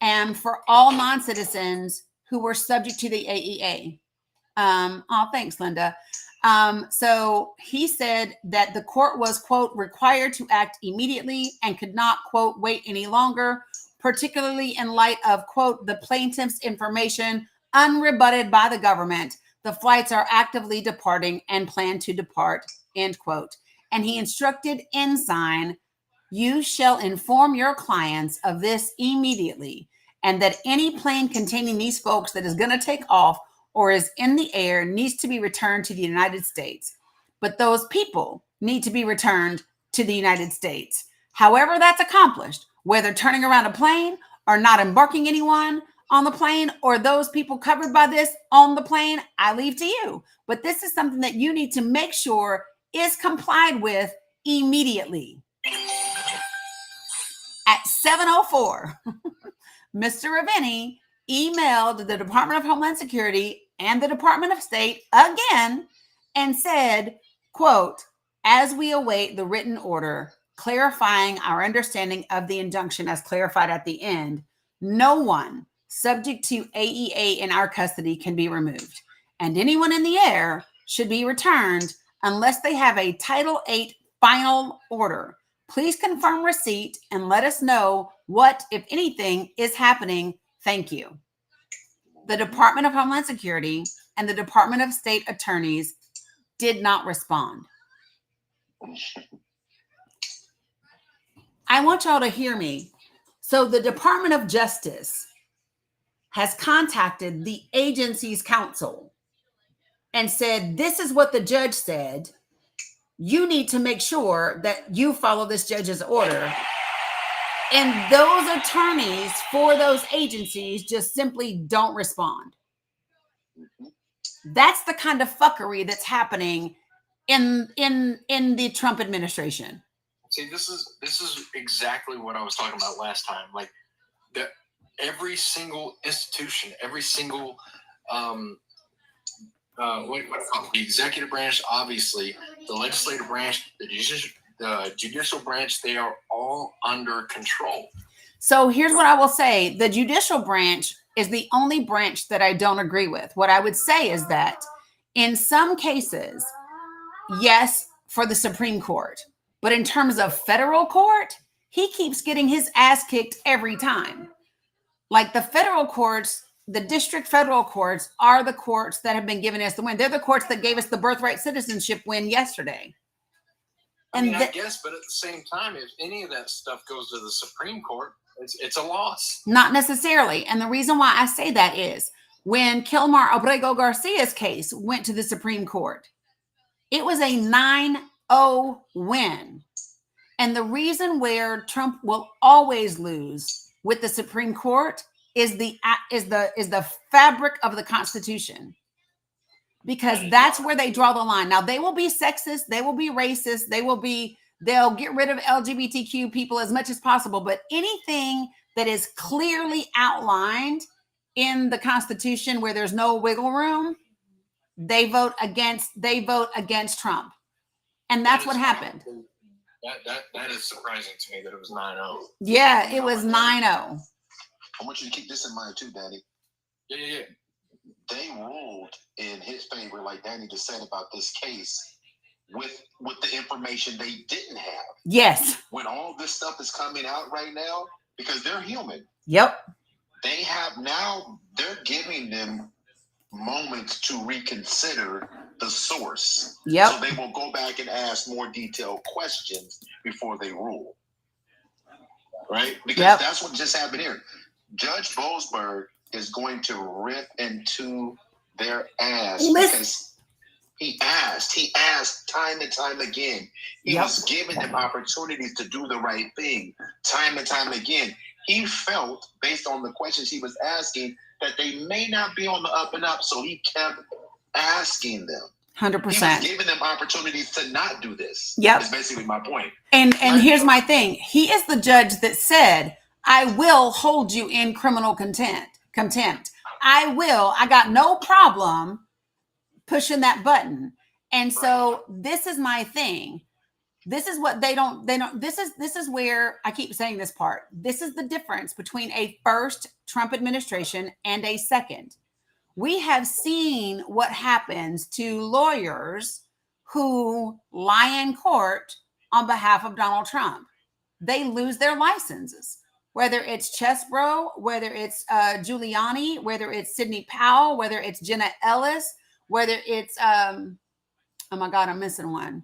and for all non-citizens who were subject to the AEA. Oh, thanks, Linda. So he said that the court was, quote, required to act immediately and could not, quote, wait any longer, particularly in light of, quote, the plaintiff's information unrebutted by the government. The flights are actively departing and plan to depart, end quote. And he instructed Ensign, you shall inform your clients of this immediately, and that any plane containing these folks that is going to take off or is in the air needs to be returned to the United States. But those people need to be returned to the United States. However that's accomplished, whether turning around a plane or not embarking anyone on the plane, or those people covered by this on the plane, I leave to you. But this is something that you need to make sure is complied with immediately. At 7:04, Mr. Ravini emailed the Department of Homeland Security and the Department of State again and said, quote, as we await the written order clarifying our understanding of the injunction as clarified at the end, no one subject to AEA in our custody can be removed, and anyone in the air should be returned unless they have a Title VIII final order. Please confirm receipt and let us know what, if anything, is happening. Thank you. The Department of Homeland Security and the Department of State attorneys did not respond. I want y'all to hear me. So the Department of Justice has contacted the agency's counsel and said, this is what the judge said. You need to make sure that you follow this judge's order. And those attorneys for those agencies just simply don't respond. That's the kind of fuckery that's happening in the Trump administration. See, this is exactly what I was talking about last time. Like that, every single institution, every single the executive branch, obviously, the legislative branch, the judicial branch, they are all under control. So here's what I will say. The judicial branch is the only branch that I don't agree with. What I would say is that in some cases, yes, for the Supreme Court, but in terms of federal court, he keeps getting his ass kicked every time. Like the federal courts, the district federal courts are the courts that have been giving us the win. They're the courts that gave us the birthright citizenship win yesterday. And I guess, but at the same time, if any of that stuff goes to the Supreme Court, it's a loss. Not necessarily. And the reason why I say that is when Kilmar Abrego Garcia's case went to the Supreme Court, it was a 9-0 win. And the reason where Trump will always lose with the Supreme Court is the fabric of the Constitution, because that's where they draw the line. Now they will be sexist, they will be racist, they'll get rid of LGBTQ people as much as possible, but anything that is clearly outlined in the Constitution where there's no wiggle room, they vote against Trump. And that's what happened. That is surprising to me that it was 9-0. Yeah, it was 9-0. I want you to keep this in mind too, Dani. Yeah. They ruled in his favor, like Dani just said about this case, with the information they didn't have. Yes. When all this stuff is coming out right now, because they're human. Yep. They're giving them moments to reconsider the source. Yep. So they will go back and ask more detailed questions before they rule. Right? Because that's what just happened here. Judge Boasberg is going to rip into their ass because he asked time and time again. He was giving them opportunities to do the right thing time and time again. He felt, based on the questions he was asking, that they may not be on the up and up, so he kept asking them. 100%. He was giving them opportunities to not do this. Yep. That's basically my point. And here's my thing. He is the judge that said, I will hold you in criminal contempt. I got no problem pushing that button. And so this is my thing. This is what they don't, this is where I keep saying this part. This is the difference between a first Trump administration and a second. We have seen what happens to lawyers who lie in court on behalf of Donald Trump. They lose their licenses, whether it's Chesbro, whether it's Giuliani, whether it's Sidney Powell, whether it's Jenna Ellis, whether it's, oh my God, I'm missing one.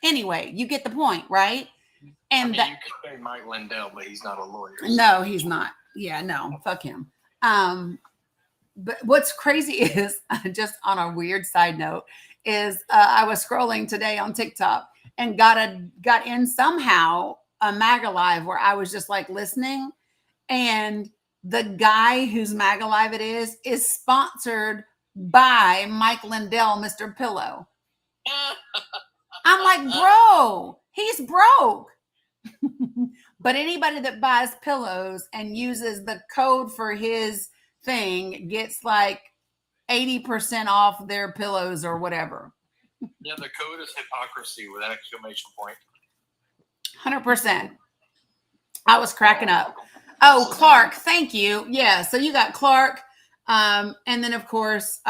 Anyway, you get the point, right? And you could say Mike Lindell, but he's not a lawyer. No, he's not. Yeah, no, fuck him. But what's crazy is, just on a weird side note, is I was scrolling today on TikTok and got in somehow a MAGA Live where I was just like listening, and the guy whose MAGA Live it is sponsored by Mike Lindell, Mr. Pillow. I'm like, bro, he's broke. But anybody that buys pillows and uses the code for his thing gets like 80% off their pillows or whatever. Yeah, the code is hypocrisy with that exclamation point. 100%. I was cracking up. Oh, Clark, thank you. Yeah, so you got Clark, and then of course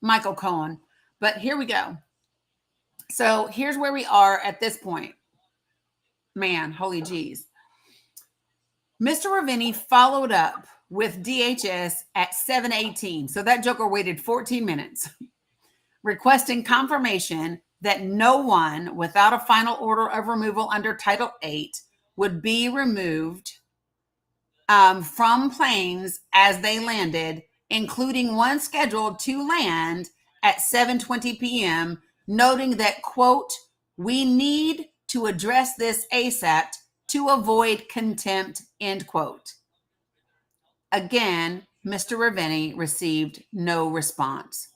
Michael Cohen. But here we go. So here's where we are at this point. Man, holy geez. Mr. Ravenny followed up with DHS at 7:18. So that joker waited 14 minutes, requesting confirmation that no one without a final order of removal under Title 8 would be removed from planes as they landed, including one scheduled to land at 7:20 p.m., noting that, quote, "We need to address this ASAP to avoid contempt," end quote. Again, Mr. Ravenny received no response.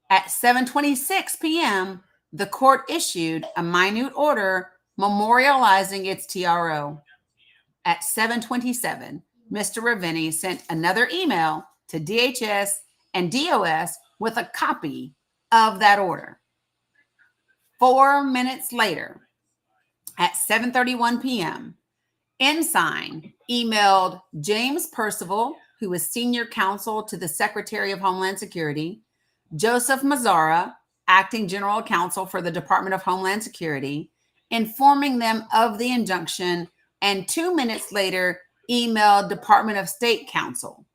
At 7:26 p.m., the court issued a minute order memorializing its TRO. At 7:27, Mr. Ravenny sent another email to DHS and DOS with a copy of that order. 4 minutes later, at 7:31 p.m., Ensign emailed James Percival, who was senior counsel to the Secretary of Homeland Security, Joseph Mazzara, acting general counsel for the Department of Homeland Security, informing them of the injunction, and 2 minutes later emailed Department of State counsel.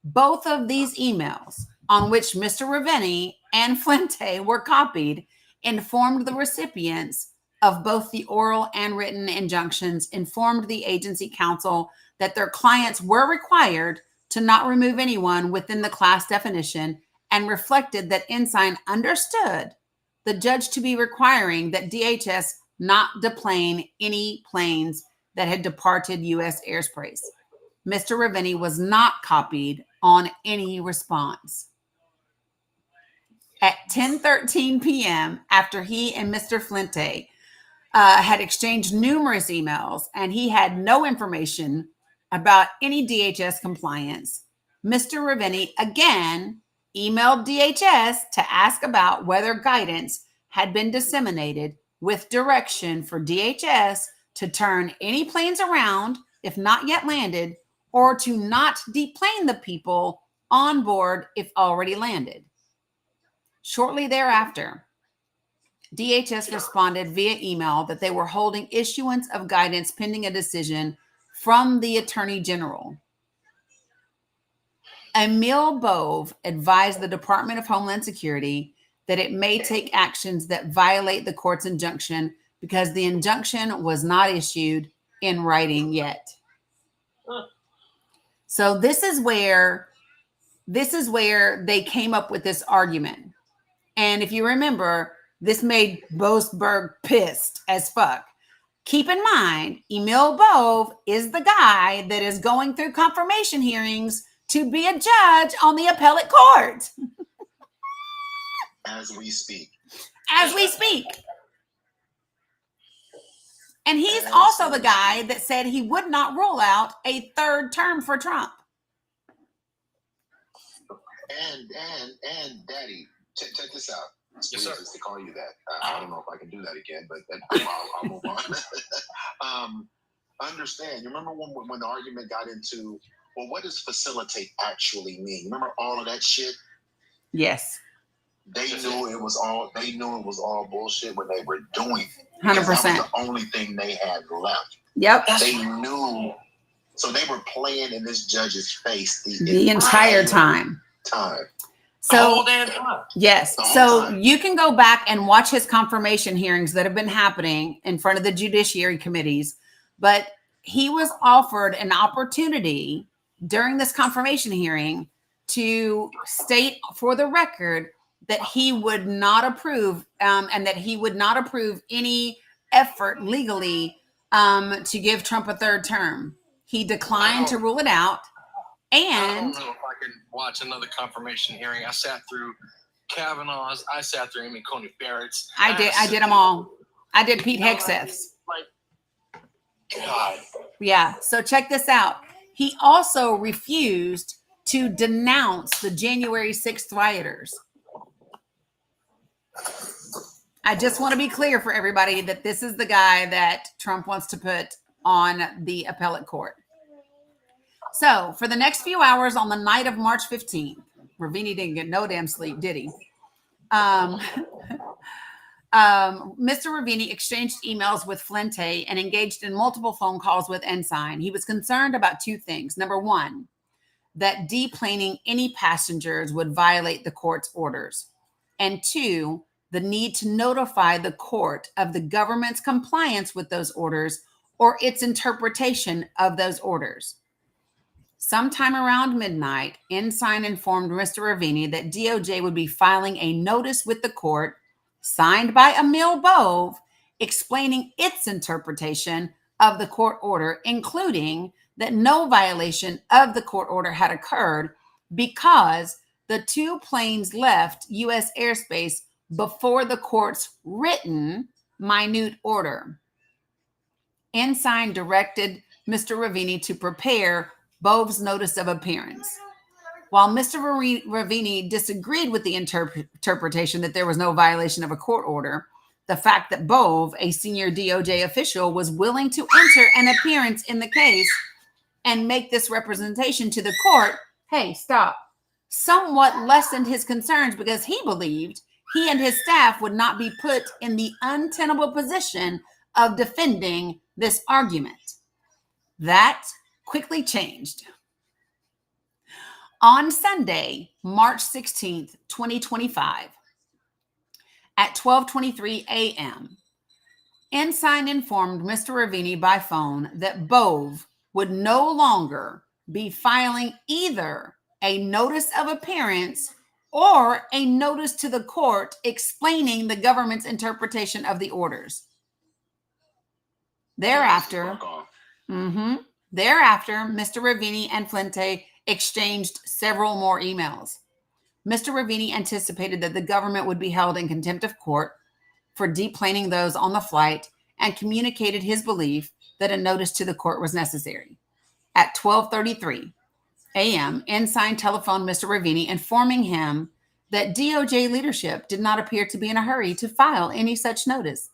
Both of these emails, on which Mr. Ravenny and Flinte were copied, informed the recipients of both the oral and written injunctions, informed the agency counsel that their clients were required to not remove anyone within the class definition, and reflected that Ensign understood the judge to be requiring that DHS not deplane any planes that had departed U.S. airspace. Mr. Ravenny was not copied on any response. At 10:13 p.m., after he and Mr. Flinte had exchanged numerous emails and he had no information about any DHS compliance, Mr. Ravenny again emailed DHS to ask about whether guidance had been disseminated with direction for DHS to turn any planes around if not yet landed, or to not deplane the people on board if already landed. Shortly thereafter, DHS responded via email that they were holding issuance of guidance pending a decision from the Attorney General. Emil Bove advised the Department of Homeland Security that it may take actions that violate the court's injunction because the injunction was not issued in writing yet. So this is where they came up with this argument. And if you remember, this made Boasberg pissed as fuck. Keep in mind, Emil Bove is the guy that is going through confirmation hearings to be a judge on the appellate court. As we speak. As we speak. And he's also the guy that said he would not rule out a third term for Trump. And Daddy, check this out. Yes, sir. To call you that. I don't know if I can do that again, but I'll move on. Understand. You remember when the argument got into Well, what does facilitate actually mean? Remember all of that shit? Yes. They knew it was all bullshit when they were doing it. 100%. That was the only thing they had left. Yep. They knew, so they were playing in this judge's face The entire time. So, The whole damn time. yes. The whole So time. you can go back and watch his confirmation hearings that have been happening in front of the judiciary committees. But he was offered an opportunity during this confirmation hearing to state for the record that he would not approve and that he would not approve any effort legally to give Trump a third term. He declined to rule it out. I And don't know if I can watch another confirmation hearing. I sat through Kavanaugh's. I sat through Amy Coney Barrett's. I did them all. I did Pete You know, Hegseth's. Like, God. Yeah. So check this out. He also refused to denounce the January 6th rioters. I just want to be clear for everybody that this is the guy that Trump wants to put on the appellate court. So for the next few hours on the night of March 15th, Ravini didn't get no damn sleep, did he? Mr. Ravini exchanged emails with Flinte and engaged in multiple phone calls with Ensign. He was concerned about two things. Number one, that deplaning any passengers would violate the court's orders. And two, the need to notify the court of the government's compliance with those orders or its interpretation of those orders. Sometime around midnight, Ensign informed Mr. Ravini that DOJ would be filing a notice with the court signed by Emil Bove explaining its interpretation of the court order, including that no violation of the court order had occurred because the two planes left U.S. airspace before the court's written minute order. Ensign directed Mr. Ravini to prepare Bove's notice of appearance. While Mr. Ravini disagreed with the interpretation that there was no violation of a court order, the fact that Bove, a senior DOJ official, was willing to enter an appearance in the case and make this representation to the court, hey, stop, somewhat lessened his concerns because he believed he and his staff would not be put in the untenable position of defending this argument. That quickly changed. On Sunday, March 16th, 2025, at 12:23 a.m., Ensign informed Mr. Ravini by phone that Bove would no longer be filing either a notice of appearance or a notice to the court explaining the government's interpretation of the orders. Thereafter, Mr. Ravini and Flinte exchanged several more emails. Mr. Ravini anticipated that the government would be held in contempt of court for deplaning those on the flight and communicated his belief that a notice to the court was necessary. At 12:33 a.m., Ensign telephoned Mr. Ravini, informing him that DOJ leadership did not appear to be in a hurry to file any such notice.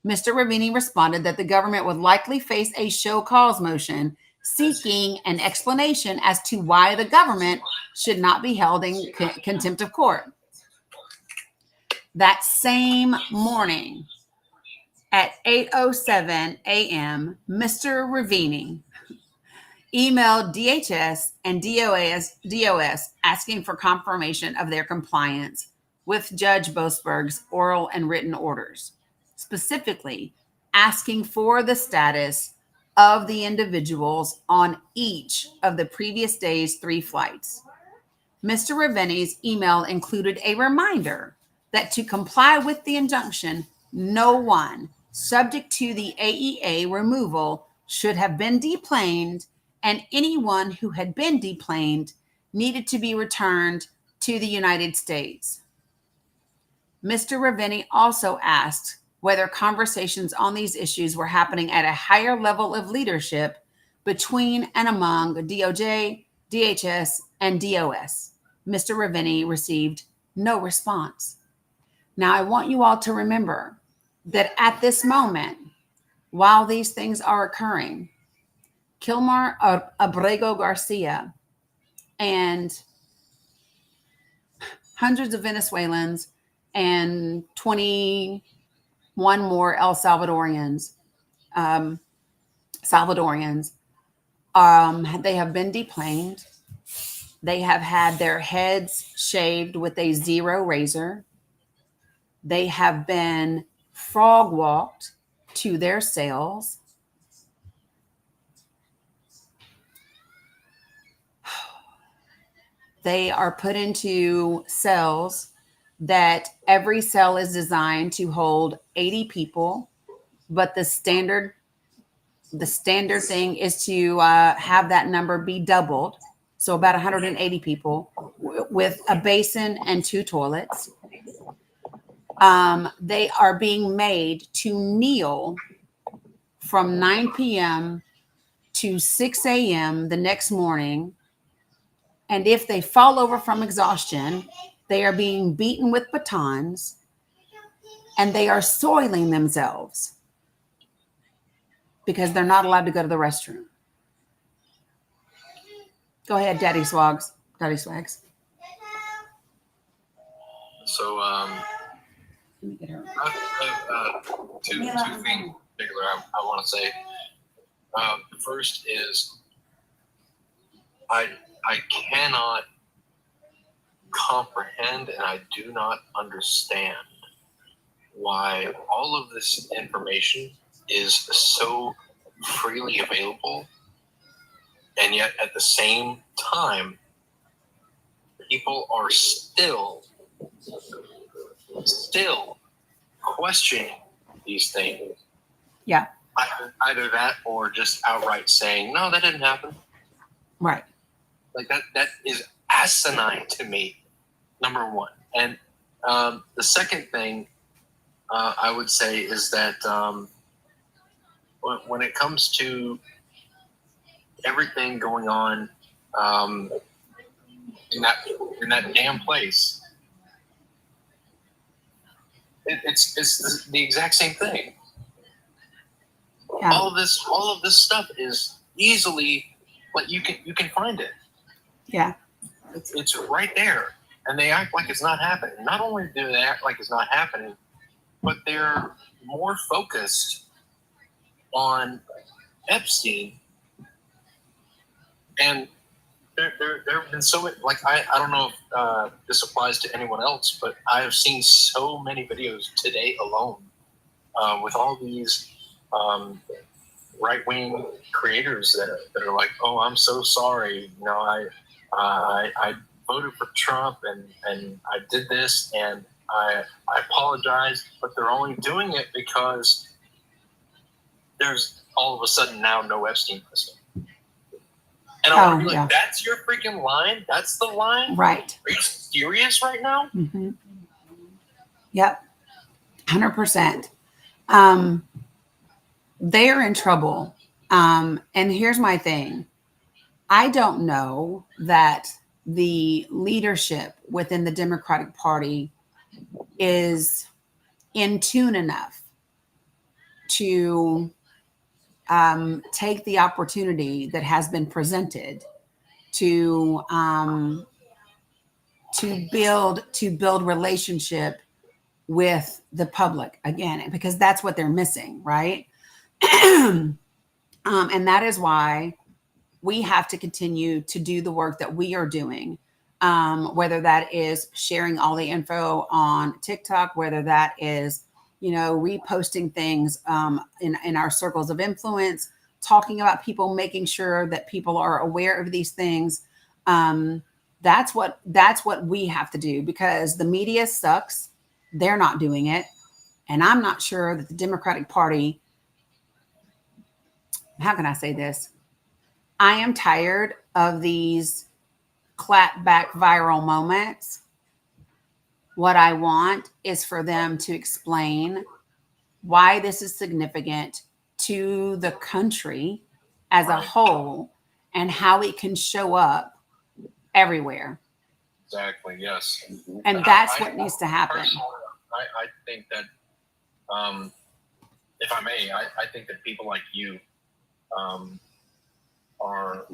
Mr. Ravini responded that the government would likely face a show cause motion seeking an explanation as to why the government should not be held in contempt of court. That same morning at 8:07 a.m., Mr. Ravini emailed DHS and DOS asking for confirmation of their compliance with Judge Boasberg's oral and written orders, specifically asking for the status of the individuals on each of the previous day's 3 flights. Mr. Ravini's email included a reminder that to comply with the injunction, no one subject to the AEA removal should have been deplaned, and anyone who had been deplaned needed to be returned to the United States. Mr. Ravini also asked whether conversations on these issues were happening at a higher level of leadership between and among DOJ, DHS, and DOS. Mr. Ravini received no response. Now, I want you all to remember that at this moment, while these things are occurring, Kilmar Abrego Garcia, and hundreds of Venezuelans and 21 more El Salvadorians. They have been deplaned. They have had their heads shaved with a zero razor. They have been frog walked to their cells. They are put into cells that every cell is designed to hold 80 people, but the standard thing is to have that number be doubled, so about 180 people with a basin and 2 toilets. They are being made to kneel from 9 p.m. to 6 a.m. the next morning. And if they fall over from exhaustion, they are being beaten with batons and they are soiling themselves because they're not allowed to go to the restroom. Go ahead, Daddy Swags. So, Let me get her. two things in particular I want to say. The first is I cannot comprehend and I do not understand why all of this information is so freely available, and yet at the same time people are still questioning these things. Yeah. Either that or just outright saying, no, that didn't happen. Right. Like that is asinine to me, number one. And the second thing I would say is that when it comes to everything going on in that damn place, it's the exact same thing. Yeah. All of this stuff is easily, like, you can find it. Yeah. It's right there, and they act like it's not happening. Not only do they act like it's not happening, but they're more focused on Epstein. And there have been so many, like, I don't know if this applies to anyone else, but I have seen so many videos today alone with all these right-wing creators that are like, oh, I'm so sorry, you know, I voted for Trump and I did this and I apologize, but they're only doing it because there's all of a sudden now no Epstein list. And I want to be like, that's your freaking line? That's the line? Right. Are you serious right now? Mm-hmm. Yep. 100%. They're in trouble. And here's my thing. I don't know that the leadership within the Democratic Party is in tune enough to take the opportunity that has been presented to build relationship with the public again, because that's what they're missing, right? And that is why we have to continue to do the work that we are doing, whether that is sharing all the info on TikTok, whether that is, you know, reposting things in our circles of influence, talking about people, making sure that people are aware of these things. That's what we have to do, because the media sucks. They're not doing it. And I'm not sure that the Democratic Party, how can I say this? I am tired of these clapback viral moments. What I want is for them to explain why this is significant to the country as a whole and how it can show up everywhere. Exactly, yes. And that's what needs to happen. I think that, if I may, I think that people like you are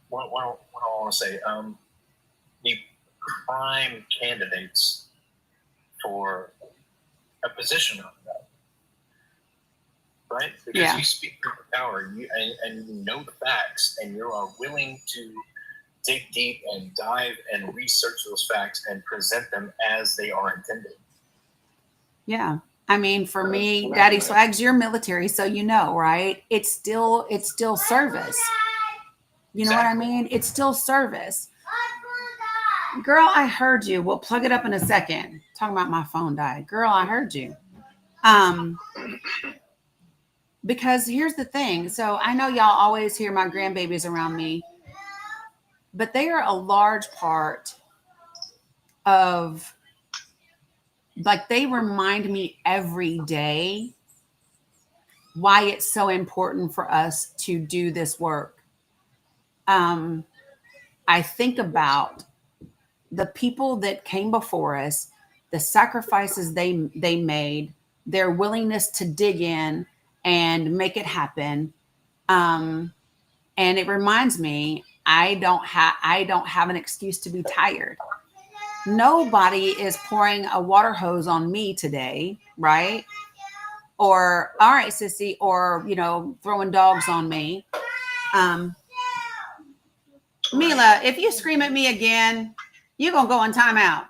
what do I want to say? The prime candidates for a position like that, right? Because Yeah. you speak to power, and you know the facts, and you are willing to dig deep and dive and research those facts and present them as they are intended. Yeah. I mean, for me, Daddy Swags, you're military, so you know, right? It's still service. You know what I mean? It's still service. Girl, I heard you. We'll plug it up in a second. Talking about my phone died. Girl, I heard you. Because here's the thing. So I know y'all always hear my grandbabies around me, but they are a large part of, like, they remind me every day why it's so important for us to do this work. I think about the people that came before us, the sacrifices they made, their willingness to dig in and make it happen. And it reminds me, I don't have an excuse to be tired. Nobody is pouring a water hose on me today, right? Or, all right, sissy, or, throwing dogs on me. Mila, if you scream at me again, you're going to go on timeout.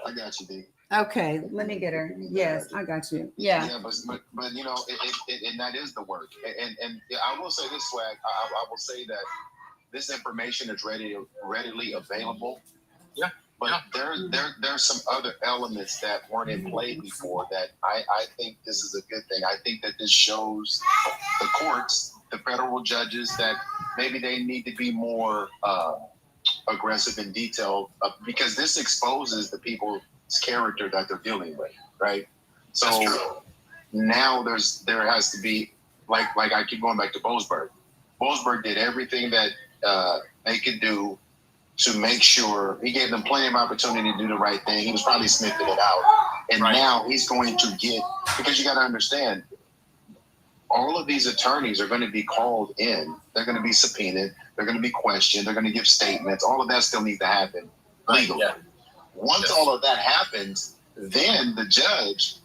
I got you, D. Okay, let me get her. Yes, I got you. Yeah. Yeah, but and that is the work. And I will say this, Swag. I will say that this information is readily available. Yeah. But there's some other elements that weren't in play before that I think this is a good thing. I think that this shows the courts, the federal judges, that maybe they need to be more aggressive and detailed because this exposes the people's character that they're dealing with, right? So now there has to be, like I keep going back to Boasberg. Boasberg did everything that they could do to make sure he gave them plenty of opportunity to do the right thing. He was probably sniffing it out. And now he's going to get, because you got to understand, all of these attorneys are going to be called in. They're going to be subpoenaed. They're going to be questioned. They're going to give statements. All of that still needs to happen legally. Yeah. Once all of that happens, then the judge,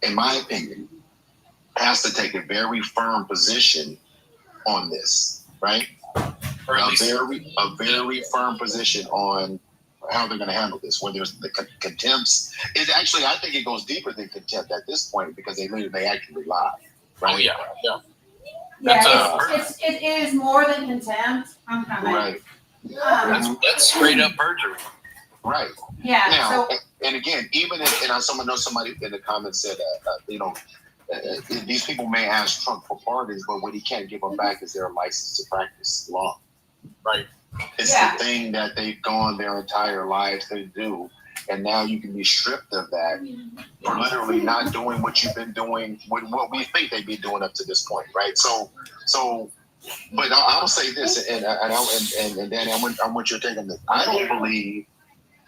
in my opinion, has to take a very firm position on this, right? A very firm position on how they're going to handle this. Whether it's the contempts, I think it goes deeper than contempt at this point because they actually lied. Right? Oh yeah. It is more than contempt. I'm coming. Right. That's straight up perjury. Right. Yeah. Now, and again, even if somebody in the comments said, these people may ask Trump for pardons, but what he can't give them back is their license to practice law. Right. It's the thing that they've gone their entire lives to do. And now you can be stripped of that for literally not doing what you've been doing, what we think they'd be doing up to this point, right? So, but I'll say this, and Danny, I want your take on this. I don't believe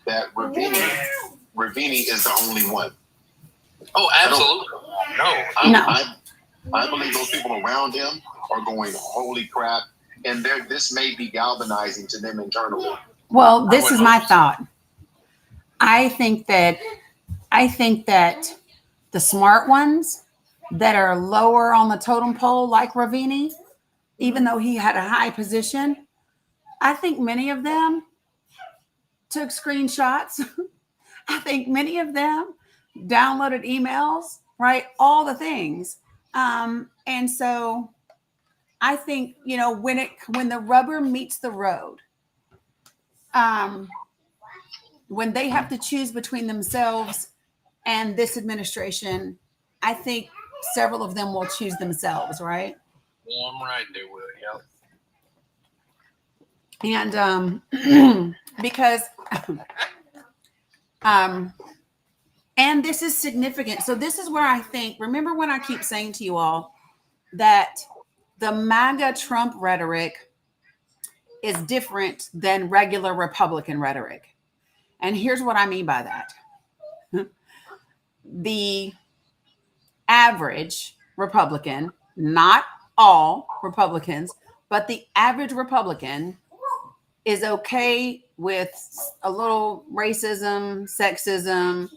that Ravini is the only one. Oh, absolutely. I believe those people around him are going, holy crap, and this may be galvanizing to them internally. Well, this is my thought. I think that the smart ones that are lower on the totem pole, like Ravini, even though he had a high position, I think many of them took screenshots. I think many of them downloaded emails, right? All the things. And so I think, when the rubber meets the road, when they have to choose between themselves and this administration, I think several of them will choose themselves, right? Yeah, I'm right, they will, And because and this is significant. So this is where I think, remember when I keep saying to you all that the MAGA Trump rhetoric is different than regular Republican rhetoric. And here's what I mean by that. the average Republican, not all Republicans, but the average Republican is okay with a little racism, sexism,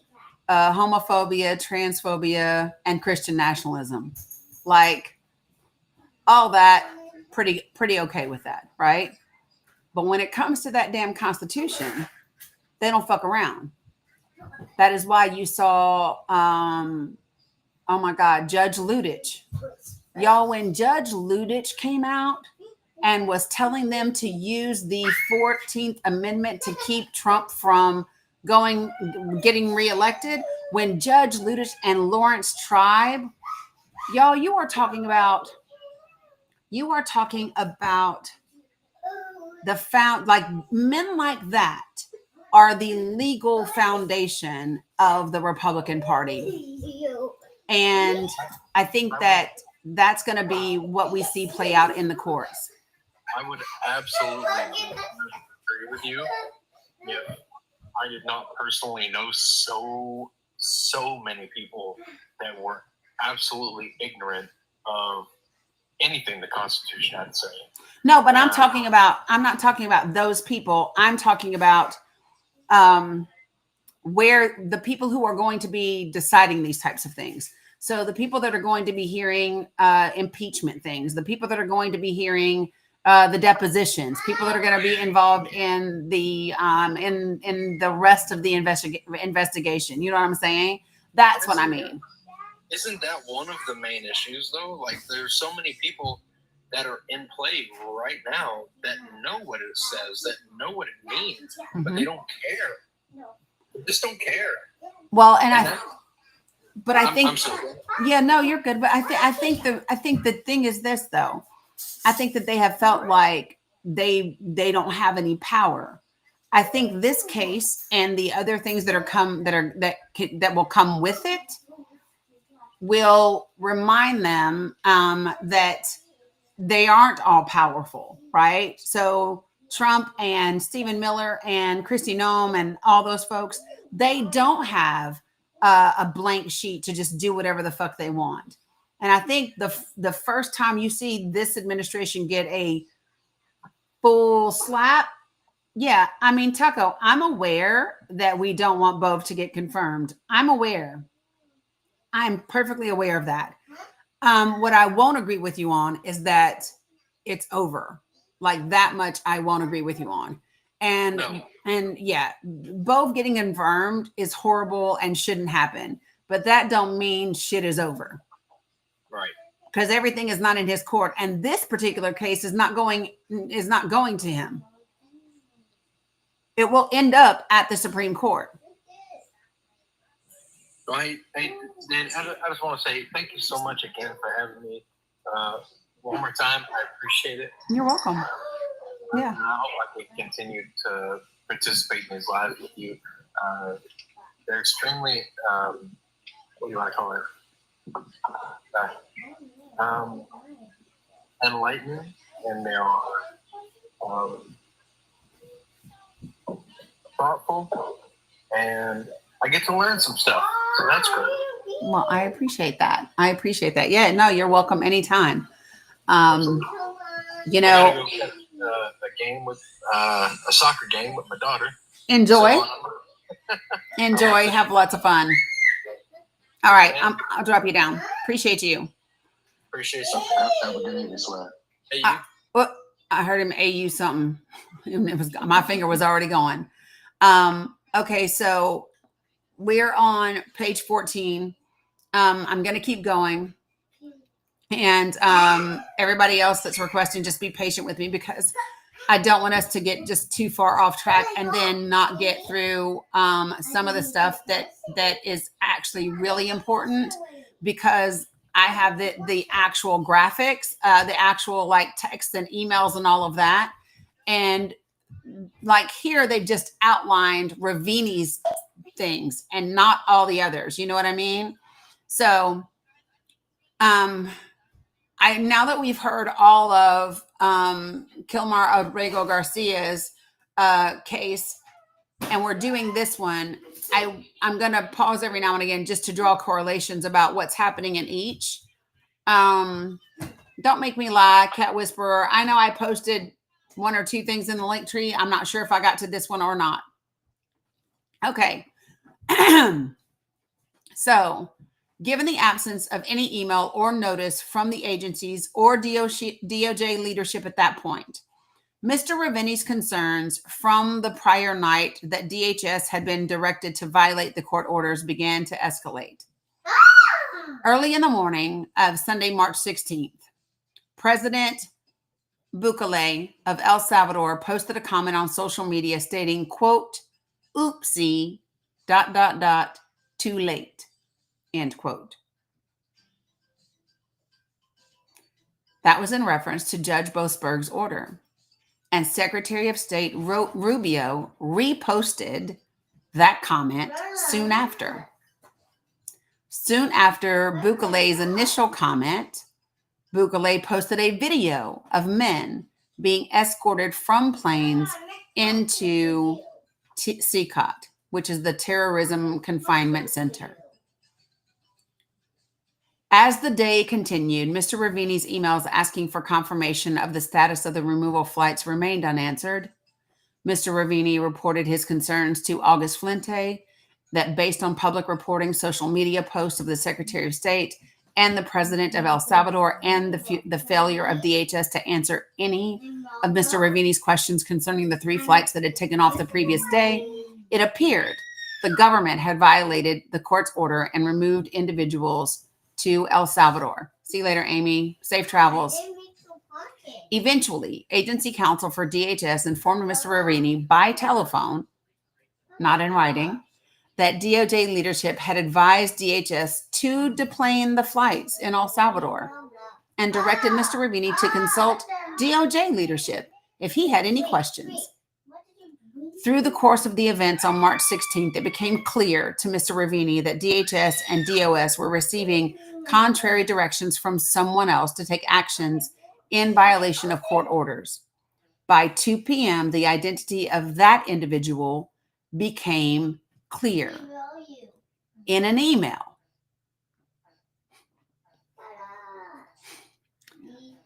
homophobia, transphobia, and Christian nationalism. Like all that, pretty okay with that, right? But when it comes to that damn Constitution, they don't fuck around. That is why you saw, oh my God, Judge Lutich. Y'all, when Judge Lutich came out and was telling them to use the 14th Amendment to keep Trump from getting reelected, when Judge Lutich and Lawrence Tribe, y'all, you are talking about like men like that are the legal foundation of the Republican Party. And I think that that's going to be what we see play out in the courts. I would absolutely agree with you if I did not personally know so many people that were absolutely ignorant of anything the Constitution had to say. No, but I'm not talking about those people. I'm talking about where the people who are going to be deciding these types of things. So the people that are going to be hearing impeachment things, the people that are going to be hearing the depositions, people that are going to be involved in the in the rest of the investigation. You know what I'm saying? That's what I mean. Isn't that one of the main issues, though? Like, there's so many people that are in play right now that know what it says, that know what it means, but they don't care. They just don't care. Well, I'm yeah, no, you're good. But I think the thing is this, though. I think that they have felt like they don't have any power. I think this case and the other things that will come with it will remind them that they aren't all powerful, right? So Trump and Stephen Miller and Kristi Noem and all those folks, they don't have a blank sheet to just do whatever the fuck they want. And I think the first time you see this administration get a full slap, yeah, I mean, Taco, I'm aware that we don't want both to get confirmed. I'm aware. I'm perfectly aware of that. What I won't agree with you on is that it's over. Like that much I won't agree with you on. And yeah, both getting confirmed is horrible and shouldn't happen. But that don't mean shit is over. Right. Because everything is not in his court. And this particular case is not going to him. It will end up at the Supreme Court. Hey, Dan, I just want to say thank you so much again for having me one more time. I appreciate it. You're welcome. Yeah. And I hope I can continue to participate in these lives with you. They're extremely, what do you want to call it? Enlightening, and they are thoughtful, and I get to learn some stuff. So that's good. Well, I appreciate that. Yeah, no, you're welcome anytime. You know, I gotta go catch a game with a soccer game with my daughter. enjoy, So, have lots of fun. All right, I'll drop you down. Appreciate you. appreciate you. Have a good evening, Swag. Hey, you. Well, I heard him AU something. It was my finger was already going. Okay, so we're on page 14. I'm going to keep going. And everybody else that's requesting, just be patient with me because I don't want us to get just too far off track and then not get through some of the stuff that is actually really important, because I have the actual graphics, the actual like text and emails and all of that. And like here, they've just outlined Ravini's things and not all the others. You know what I mean? So, now that we've heard all of Kilmar Abrego Garcia's case, and we're doing this one, I'm going to pause every now and again just to draw correlations about what's happening in each. Don't make me lie, Cat Whisperer. I know I posted one or two things in the link tree. I'm not sure if I got to this one or not. Okay. So, given the absence of any email or notice from the agencies or DOJ leadership at that point, Mr. Ravini's concerns from the prior night that DHS had been directed to violate the court orders began to escalate. Early in the morning of Sunday, March 16th, President Bukele of El Salvador posted a comment on social media stating, quote, "Oopsie, ... too late," end quote. That was in reference to Judge Boasberg's order. And Secretary of State Rubio reposted that comment soon after. Soon after Bukele's initial comment, Bukele posted a video of men being escorted from planes into CCOT, which is the Terrorism Confinement Center. As the day continued, Mr. Ravini's emails asking for confirmation of the status of the removal flights remained unanswered. Mr. Ravini reported his concerns to August Flinte that based on public reporting, social media posts of the Secretary of State and the President of El Salvador and the failure of DHS to answer any of Mr. Ravini's questions concerning the 3 flights that had taken off the previous day, it appeared the government had violated the court's order and removed individuals to El Salvador. See you later, Amy. Safe travels. Eventually, agency counsel for DHS informed Mr. Ravini by telephone, not in writing, that DOJ leadership had advised DHS to deplane the flights in El Salvador and directed Mr. Ravini to consult DOJ leadership if he had any questions. Through the course of the events on March 16th, it became clear to Mr. Ravini that DHS and DOS were receiving contrary directions from someone else to take actions in violation of court orders. By 2 p.m., the identity of that individual became clear in an email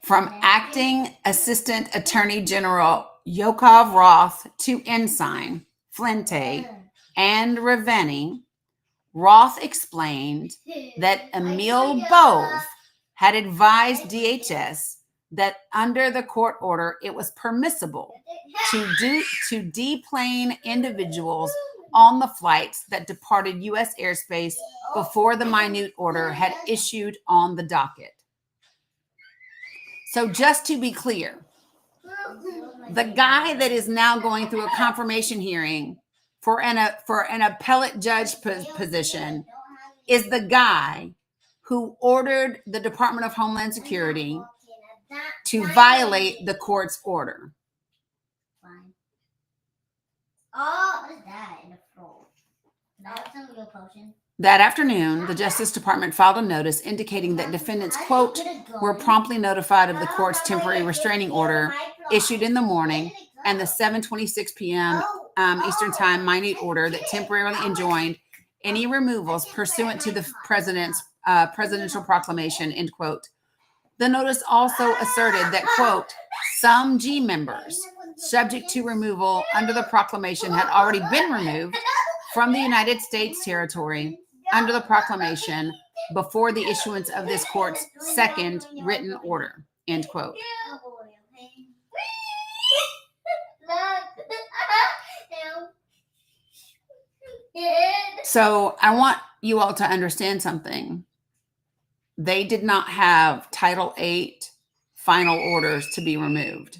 from Acting Assistant Attorney General Yakov Roth to Ensign Flinte and Ravini. Roth explained that Emil Bove had advised DHS that under the court order, it was permissible to deplane individuals on the flights that departed U.S. airspace before the minute order had issued on the docket. So just to be clear, the guy that is now going through a confirmation hearing for an appellate judge position is the guy who ordered the Department of Homeland Security to violate the court's order. That afternoon, the Justice Department filed a notice indicating that defendants, quote, were promptly notified of the court's temporary restraining order issued in the morning and the 7:26 p.m. Eastern Time minute order that temporarily enjoined any removals pursuant to the president's presidential proclamation, end quote. The notice also asserted that, quote, some G members subject to removal under the proclamation had already been removed from the United States territory under the proclamation before the issuance of this court's second written order, end quote. So I want you all to understand something. They did not have Title VIII final orders to be removed.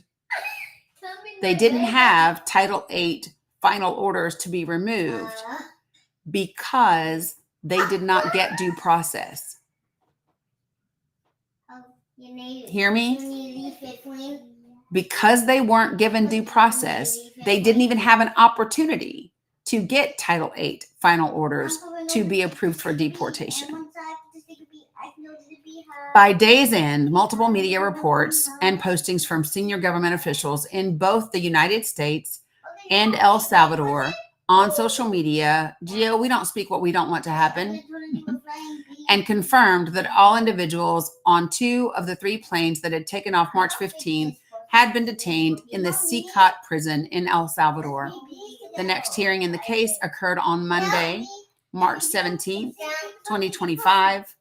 They didn't have Title VIII final orders to be removed because they did not get due process. Hear me? Because they weren't given due process, they didn't even have an opportunity to get Title VIII final orders to be approved for deportation. By day's end, multiple media reports and postings from senior government officials in both the United States and El Salvador on social media, Gio, we don't speak what we don't want to happen, and confirmed that all individuals on 2 of the 3 planes that had taken off March 15 had been detained in the CCOT prison in El Salvador. The next hearing in the case occurred on Monday, March 17th, 2025.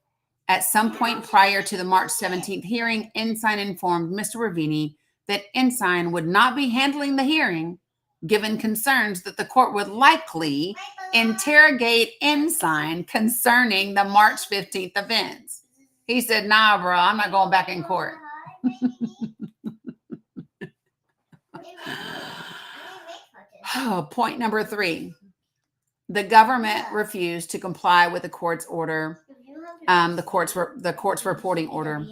At some point prior to the March 17th hearing, Ensign informed Mr. Ravini that Ensign would not be handling the hearing, given concerns that the court would likely interrogate Ensign concerning the March 15th events. He said, nah, bro, I'm not going back in court. Point number 3. The government refused to comply with the court's order, the court's reporting order.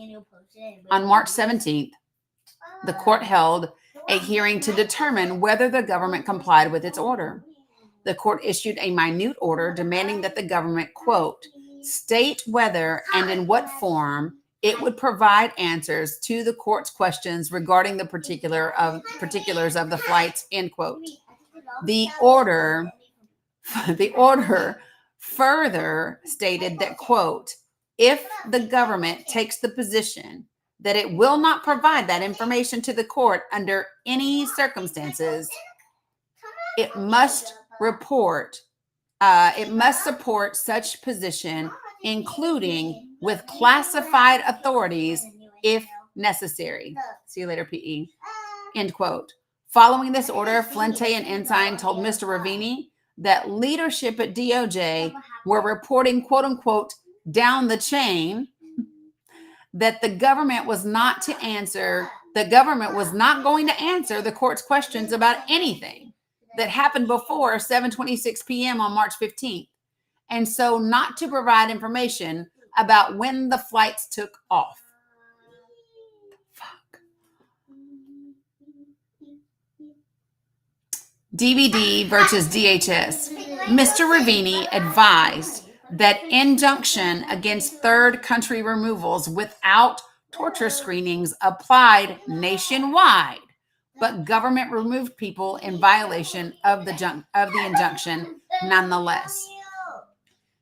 On March 17th, the court held a hearing to determine whether the government complied with its order. The court issued a minute order demanding that the government, quote, state whether and in what form it would provide answers to the court's questions regarding the particulars of the flights, end quote. The order further stated that, quote, if the government takes the position that it will not provide that information to the court under any circumstances, it must support such position, including with classified authorities if necessary. See you later, PE. End quote. Following this order, Flente and Ensign told Mr. Ravini that leadership at DOJ were reporting, quote unquote, down the chain, that the government was not going to answer the court's questions about anything that happened before 7:26 p.m. on March 15th, and so not to provide information about when the flights took off. DVD versus DHS. Mr. Ravini advised that injunction against third country removals without torture screenings applied nationwide, but government removed people in violation of the injunction nonetheless.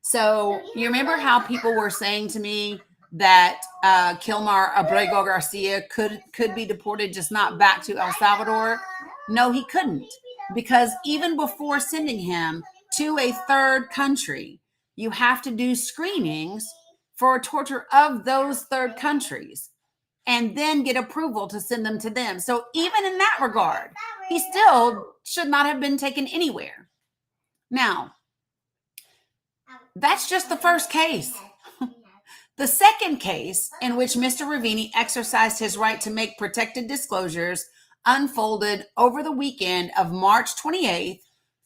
So you remember how people were saying to me that Kilmar Abrego Garcia could be deported, just not back to El Salvador? No, he couldn't, because even before sending him to a third country, you have to do screenings for torture of those third countries and then get approval to send them to them. So even in that regard, he still should not have been taken anywhere. Now, that's just the first case. The second case, in which Mr. Ravini exercised his right to make protected disclosures, unfolded over the weekend of March 28th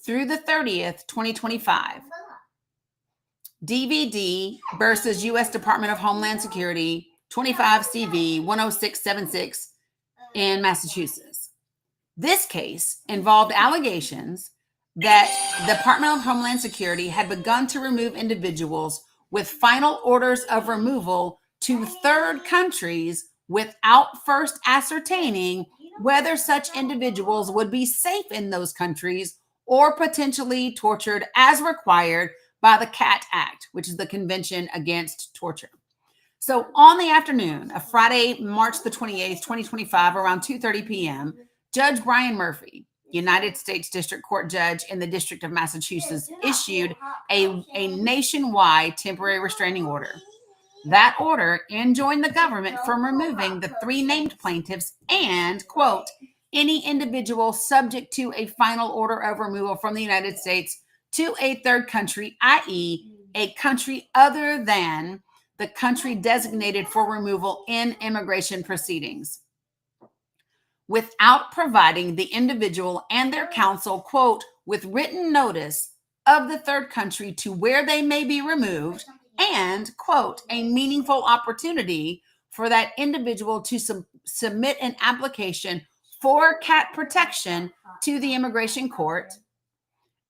through the 30th, 2025. DVD versus U.S. Department of Homeland Security, 25 CV 10676 in Massachusetts. This case involved allegations that the Department of Homeland Security had begun to remove individuals with final orders of removal to third countries without first ascertaining whether such individuals would be safe in those countries or potentially tortured as required by the CAT Act, which is the Convention Against Torture. So on the afternoon of Friday, March the 28th, 2025, around 2:30 p.m., Judge Brian Murphy, United States District Court judge in the District of Massachusetts, issued a nationwide temporary restraining order. That order enjoined the government from removing the 3 named plaintiffs and, quote, any individual subject to a final order of removal from the United States to a third country, i.e., a country other than the country designated for removal in immigration proceedings, without providing the individual and their counsel, quote, with written notice of the third country to where they may be removed and, quote, a meaningful opportunity for that individual to submit an application for CAT protection to the immigration court.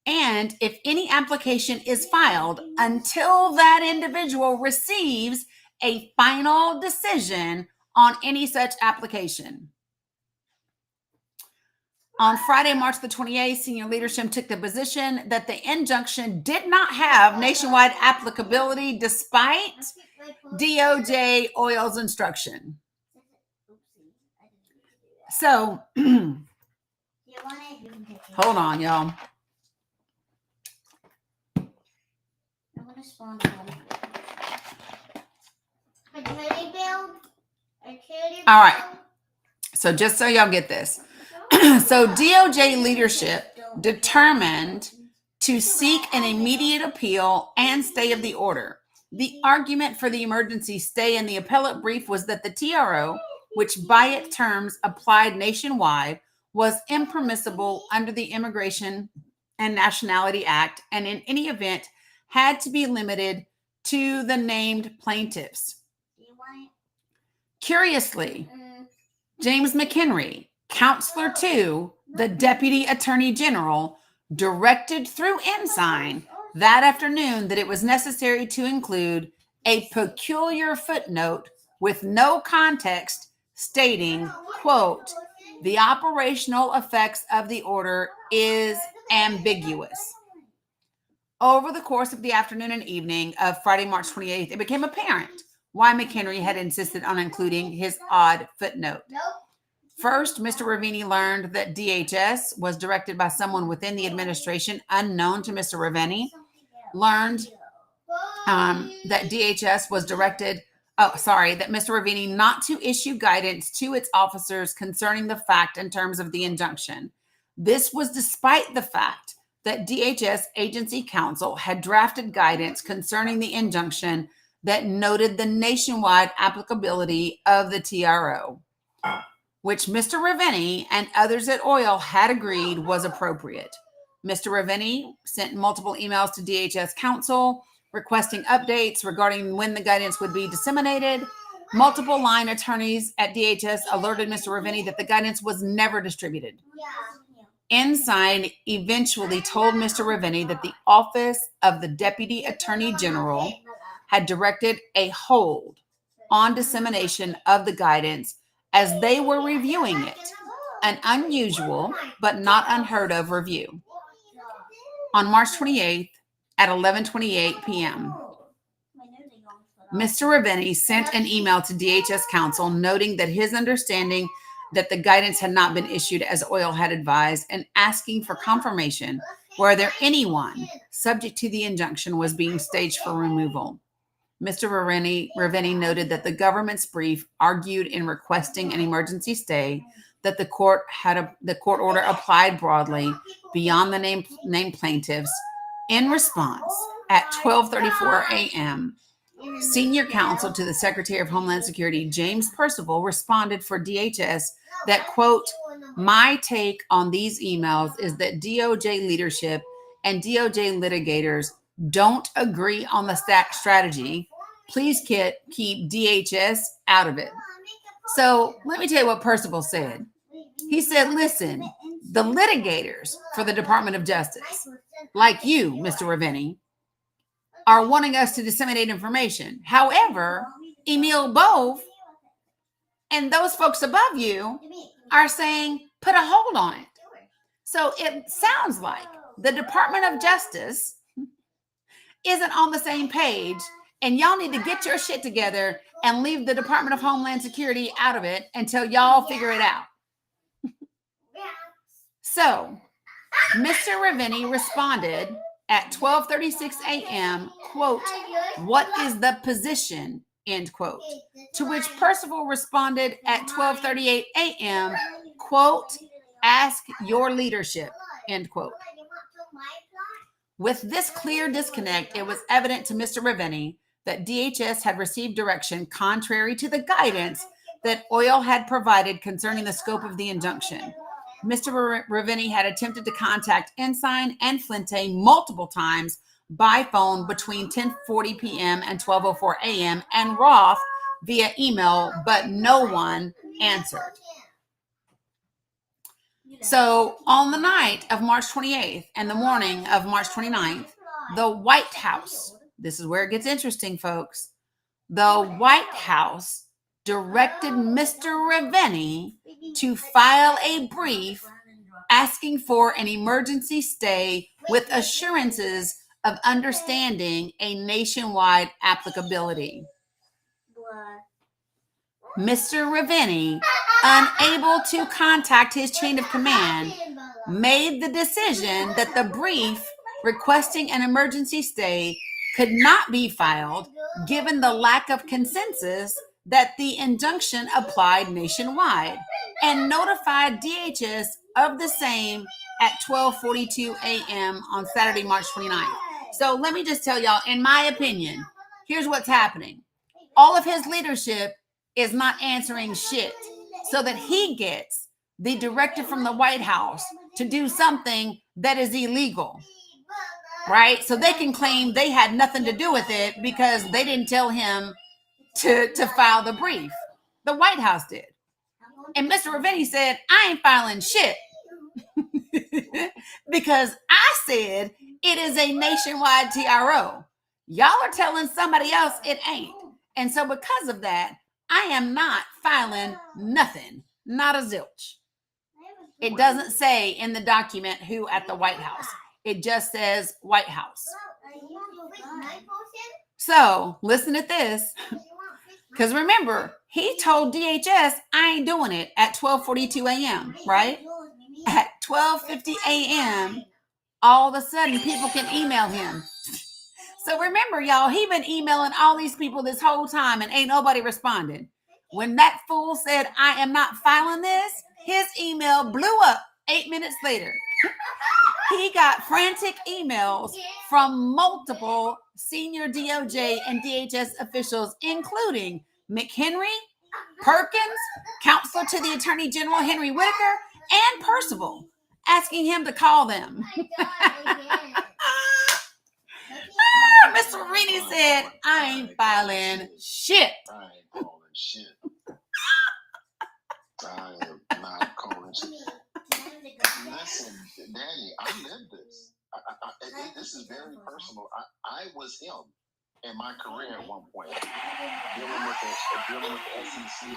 And if any application is filed, until that individual receives a final decision on any such application. On Friday, March the 28th, senior leadership took the position that the injunction did not have nationwide applicability despite DOJ Oil's instruction. So, hold on, y'all. All right. So just so y'all get this. So DOJ leadership determined to seek an immediate appeal and stay of the order. The argument for the emergency stay in the appellate brief was that the TRO, which by its terms applied nationwide, was impermissible under the Immigration and Nationality Act, and in any event had to be limited to the named plaintiffs. Curiously, James McHenry, counselor to the Deputy Attorney General, directed through Ensign that afternoon that it was necessary to include a peculiar footnote with no context stating, quote, the operational effects of the order is ambiguous. Over the course of the afternoon and evening of Friday, March 28th, it became apparent why McHenry had insisted on including his odd footnote. First, Mr. Ravini learned that DHS was directed by someone within the administration unknown to Mr. Ravini. Learned that DHS was directed, that Mr. Ravini not to issue guidance to its officers concerning the fact and terms of the injunction. This was despite the fact that DHS agency counsel had drafted guidance concerning the injunction that noted the nationwide applicability of the TRO, which Mr. Ravini and others at Oil had agreed was appropriate. Mr. Ravini sent multiple emails to DHS counsel requesting updates regarding when the guidance would be disseminated. Multiple line attorneys at DHS alerted Mr. Ravini that the guidance was never distributed. Ensign eventually told Mr. Ravini that the Office of the Deputy Attorney General had directed a hold on dissemination of the guidance as they were reviewing it, an unusual but not unheard of review. On March 28th at 11:28 p.m., Mr. Ravini sent an email to DHS counsel noting that his understanding that the guidance had not been issued as Oil had advised and asking for confirmation whether anyone subject to the injunction was being staged for removal. Mr. Ravini noted that the government's brief argued in requesting an emergency stay that the court order applied broadly beyond the named plaintiffs. In response, at 12:34 a.m., senior counsel to the Secretary of Homeland Security, James Percival, responded for DHS that, quote, my take on these emails is that DOJ leadership and DOJ litigators don't agree on the strategy. Please keep DHS out of it. So let me tell you what Percival said. He said, listen, the litigators for the Department of Justice, like you, Mr. Ravini, are wanting us to disseminate information. However, Emil Bove and those folks above you are saying, put a hold on it. So it sounds like the Department of Justice isn't on the same page, and y'all need to get your shit together and leave the Department of Homeland Security out of it until y'all figure it out. So Mr. Ravini responded at 12:36 a.m., quote, what is the position, end quote, to which Percival responded at 12:38 a.m., quote, ask your leadership, end quote. With this clear disconnect, it was evident to Mr. Ravini that DHS had received direction contrary to the guidance that Oil had provided concerning the scope of the injunction. Mr. Ravini had attempted to contact Ensign and Flinte multiple times by phone between 10:40 p.m. and 12:04 a.m. and Roth via email, but no one answered. So on the night of March 28th and the morning of March 29th, the White House, this is where it gets interesting, folks, the White House directed Mr. Ravini to file a brief asking for an emergency stay with assurances of understanding a nationwide applicability. Mr. Ravenny, unable to contact his chain of command, made the decision that the brief requesting an emergency stay could not be filed given the lack of consensus that the injunction applied nationwide, and notified DHS of the same at 12:42 a.m. on Saturday, March 29th. So let me just tell y'all, in my opinion, here's what's happening. All of his leadership is not answering shit, so that he gets the directive from the White House to do something that is illegal, right? So they can claim they had nothing to do with it because they didn't tell him to file the brief. The White House did. And Mr. Ravenny said, I ain't filing shit because I said it is a nationwide TRO. Y'all are telling somebody else it ain't. And so because of that, I am not filing nothing, not a zilch. It doesn't say in the document who at the White House. It just says White House. So listen to this. Because remember, he told DHS, I ain't doing it at 12:42 a.m., right? At 12:50 a.m., all of a sudden people can email him. So remember, y'all, he been emailing all these people this whole time and ain't nobody responded. When that fool said, I am not filing this, his email blew up 8 minutes later. He got frantic emails from multiple senior DOJ and DHS officials, including McHenry, Perkins, counselor to the Attorney General Henry Whitaker, and Percival, asking him to call them. Mr. Ravenny said, I ain't filing shit. I ain't calling shit. I am not calling shit. Listen, Dani, I lived this. This is very personal. I was him in my career at one point, dealing with the SEC.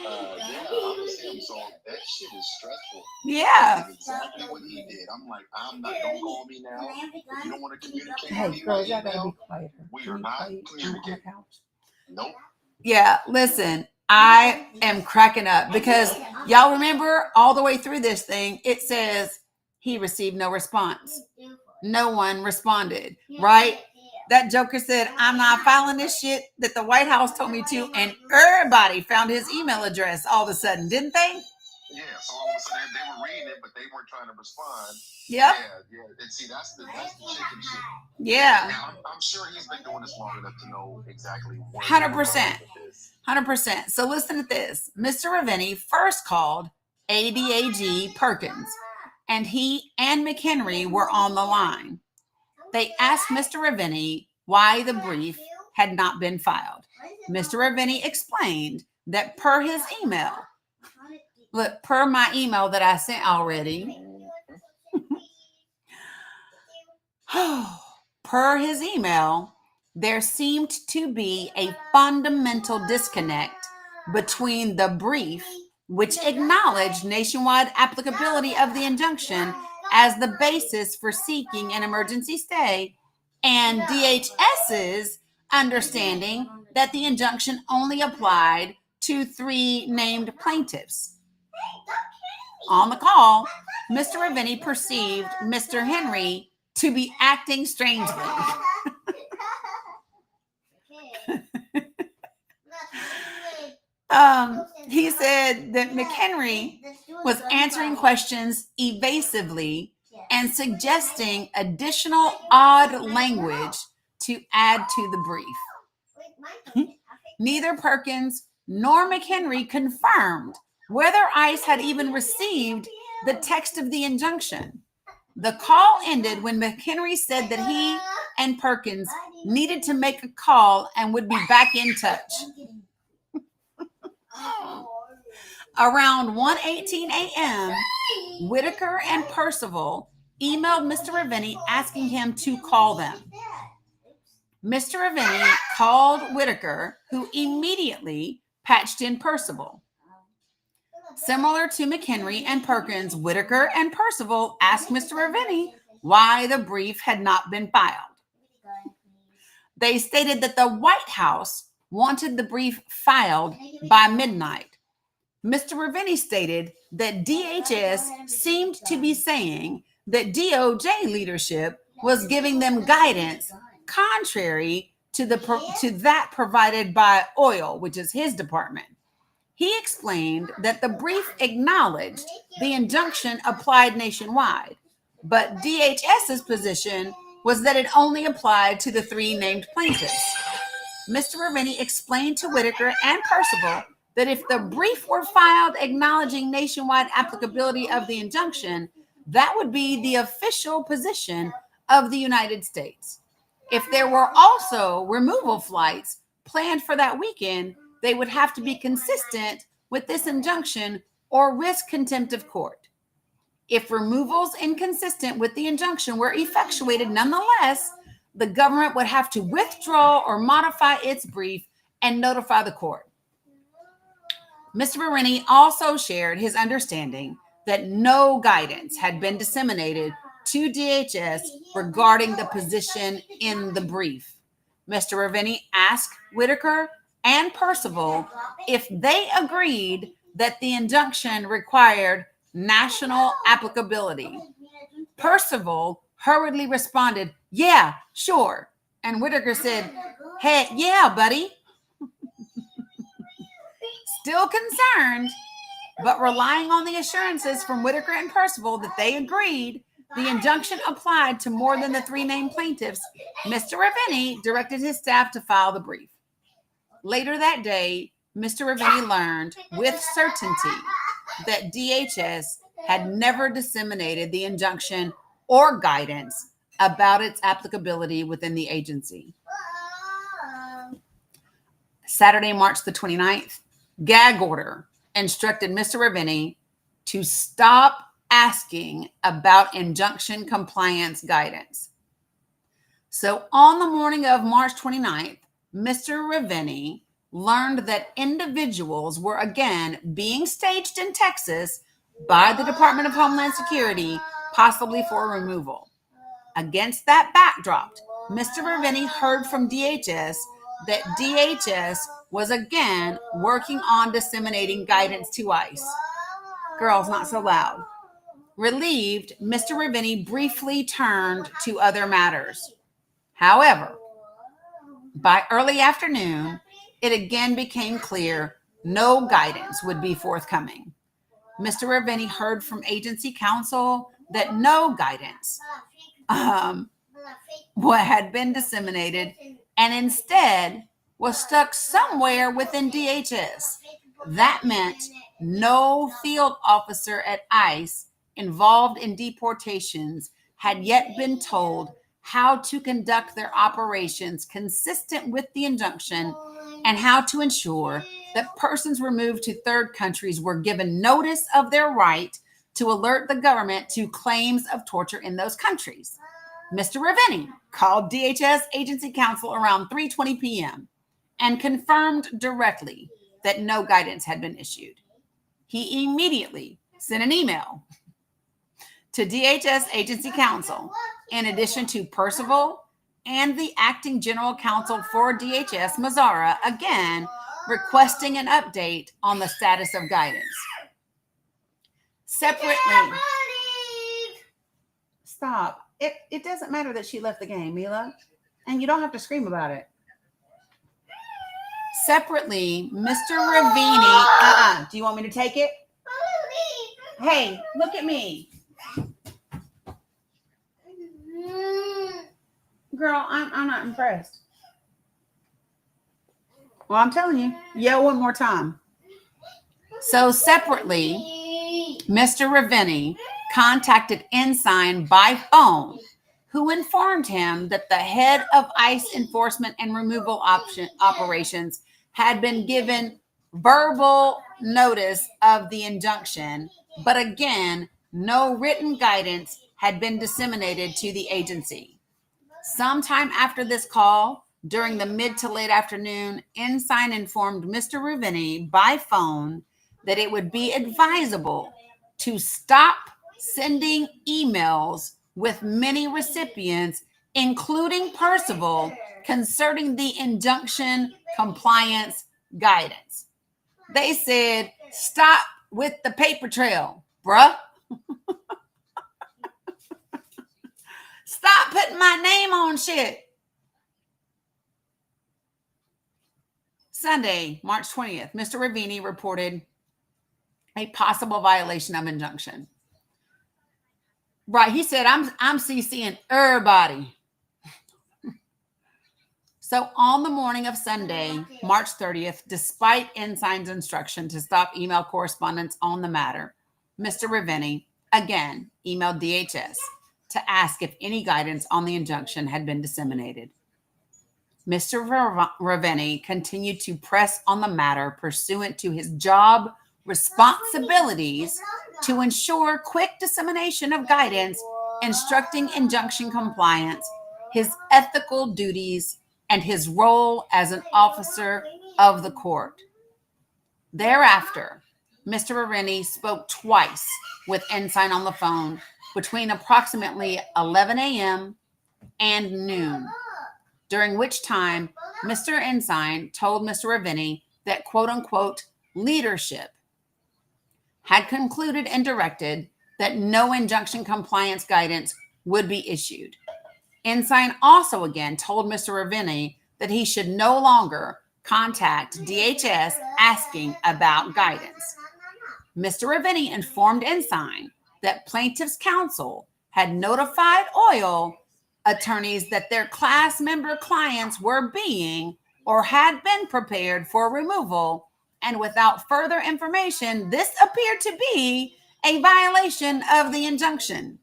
I was him. So that shit is stressful. Yeah. That's exactly what he did. I'm like, don't call me now. If you don't want to communicate Hey, with me, girls, y'all gotta be quieter. we are not communicating. Nope. Yeah, listen, I am cracking up because y'all remember all the way through this thing, it says he received no response. No one responded, right? That joker said, I'm not filing this shit that the White House told me to. And everybody found his email address all of a sudden, didn't they? Yeah, so all of a sudden they were reading it, but they weren't trying to respond. Yep. Yeah. And see, that's the chicken shit. Yeah. Now, I'm sure he's been doing this long enough to know exactly what 100%. 100%. So listen to this. Mr. Ravenny first called ADAG Perkins, and he and McHenry were on the line. They asked Mr. Ravenny why the brief had not been filed. Mr. Ravenny explained that per his email, look, per my email that I sent already, per his email, there seemed to be a fundamental disconnect between the brief, which acknowledged nationwide applicability of the injunction as the basis for seeking an emergency stay, and DHS's understanding that the injunction only applied to 3 named plaintiffs. On the call, Mr. Ravenny perceived Mr. Henry to be acting strangely. He said that McHenry was answering questions evasively and suggesting additional odd language to add to the brief. Neither Perkins nor McHenry confirmed whether ICE had even received the text of the injunction. The call ended when McHenry said that he and Perkins needed to make a call and would be back in touch. Around 1:18 a.m., Whitaker and Percival emailed Mr. Ravenny asking him to call them. Mr. Ravenny called Whitaker, who immediately patched in Percival. Similar to McHenry and Perkins, Whitaker and Percival asked Mr. Ravenny why the brief had not been filed. They stated that the White House wanted the brief filed by midnight. Mr. Ravenny stated that DHS seemed to be saying that DOJ leadership was giving them guidance contrary to that provided by OIL, which is his department. He explained that the brief acknowledged the injunction applied nationwide, but DHS's position was that it only applied to the 3 named plaintiffs. Mr. Ravenny explained to Whitaker and Percival that if the brief were filed acknowledging nationwide applicability of the injunction, that would be the official position of the United States. If there were also removal flights planned for that weekend, they would have to be consistent with this injunction or risk contempt of court. If removals inconsistent with the injunction were effectuated nonetheless, the government would have to withdraw or modify its brief and notify the court. Mr. Ravenny also shared his understanding that no guidance had been disseminated to DHS regarding the position in the brief. Mr. Ravenny asked Whitaker and Percival if they agreed that the injunction required national applicability. Percival hurriedly responded, "Yeah, sure." And Whitaker said, "Hey, yeah, buddy." Still concerned, but relying on the assurances from Whitaker and Percival that they agreed the injunction applied to more than the 3 named plaintiffs, Mr. Ravenny directed his staff to file the brief. Later that day, Mr. Ravenny learned with certainty that DHS had never disseminated the injunction or guidance about its applicability within the agency. Saturday, March the 29th, gag order instructed Mr. Ravenny to stop asking about injunction compliance guidance. So on the morning of March 29th, Mr. Ravenny learned that individuals were again being staged in Texas by the Department of Homeland Security, possibly for removal. Against that backdrop, Mr. Ravenny heard from DHS that DHS was again working on disseminating guidance to ICE. Girls, not so loud. Relieved, Mr. Ravenny briefly turned to other matters. However, by early afternoon, it again became clear no guidance would be forthcoming. Mr. Ravenny heard from agency counsel that no guidance had been disseminated and instead was stuck somewhere within DHS. That meant no field officer at ICE involved in deportations had yet been told how to conduct their operations consistent with the injunction and how to ensure that persons removed to third countries were given notice of their right to alert the government to claims of torture in those countries. Mr. Ravenny called DHS agency counsel around 3:20 p.m. and confirmed directly that no guidance had been issued. He immediately sent an email to DHS agency counsel, in addition to Percival and the acting general counsel for DHS, Mazzara, again requesting an update on the status of guidance. Separately, stop. It doesn't matter that she left the game, Mila, and you don't have to scream about it. Separately, Mr. Ravenny, do you want me to take it? Hey, look at me. Girl, I'm not impressed. Well, I'm telling you, yell one more time. So separately, Mr. Ravenny contacted Ensign by phone, who informed him that the head of ICE enforcement and removal operations had been given verbal notice of the injunction, but again, no written guidance had been disseminated to the agency. Sometime after this call, during the mid to late afternoon, Ensign informed Mr. Ravenny by phone that it would be advisable to stop sending emails with many recipients, including Percival, concerning the injunction compliance guidance. They said, stop with the paper trail, bruh. Stop putting my name on shit. Sunday, March 20th, Mr. Ravini reported a possible violation of injunction. Right, he said, I'm CCing everybody. So on the morning of Sunday, March 30th, despite Ensign's instruction to stop email correspondence on the matter, Mr. Ravini again emailed DHS to ask if any guidance on the injunction had been disseminated. Mr. Ravini continued to press on the matter pursuant to his job responsibilities to ensure quick dissemination of guidance instructing injunction compliance, his ethical duties, and his role as an officer of the court. Thereafter, Mr. Ravini spoke twice with Ensign on the phone between approximately 11 a.m. and noon, during which time Mr. Ensign told Mr. Ravini that, quote unquote, leadership had concluded and directed that no injunction compliance guidance would be issued. Ensign also again told Mr. Ravini that he should no longer contact DHS asking about guidance. Mr. Ravini informed Ensign that plaintiff's counsel had notified oil attorneys that their class member clients were being or had been prepared for removal, and without further information, this appeared to be a violation of the injunction.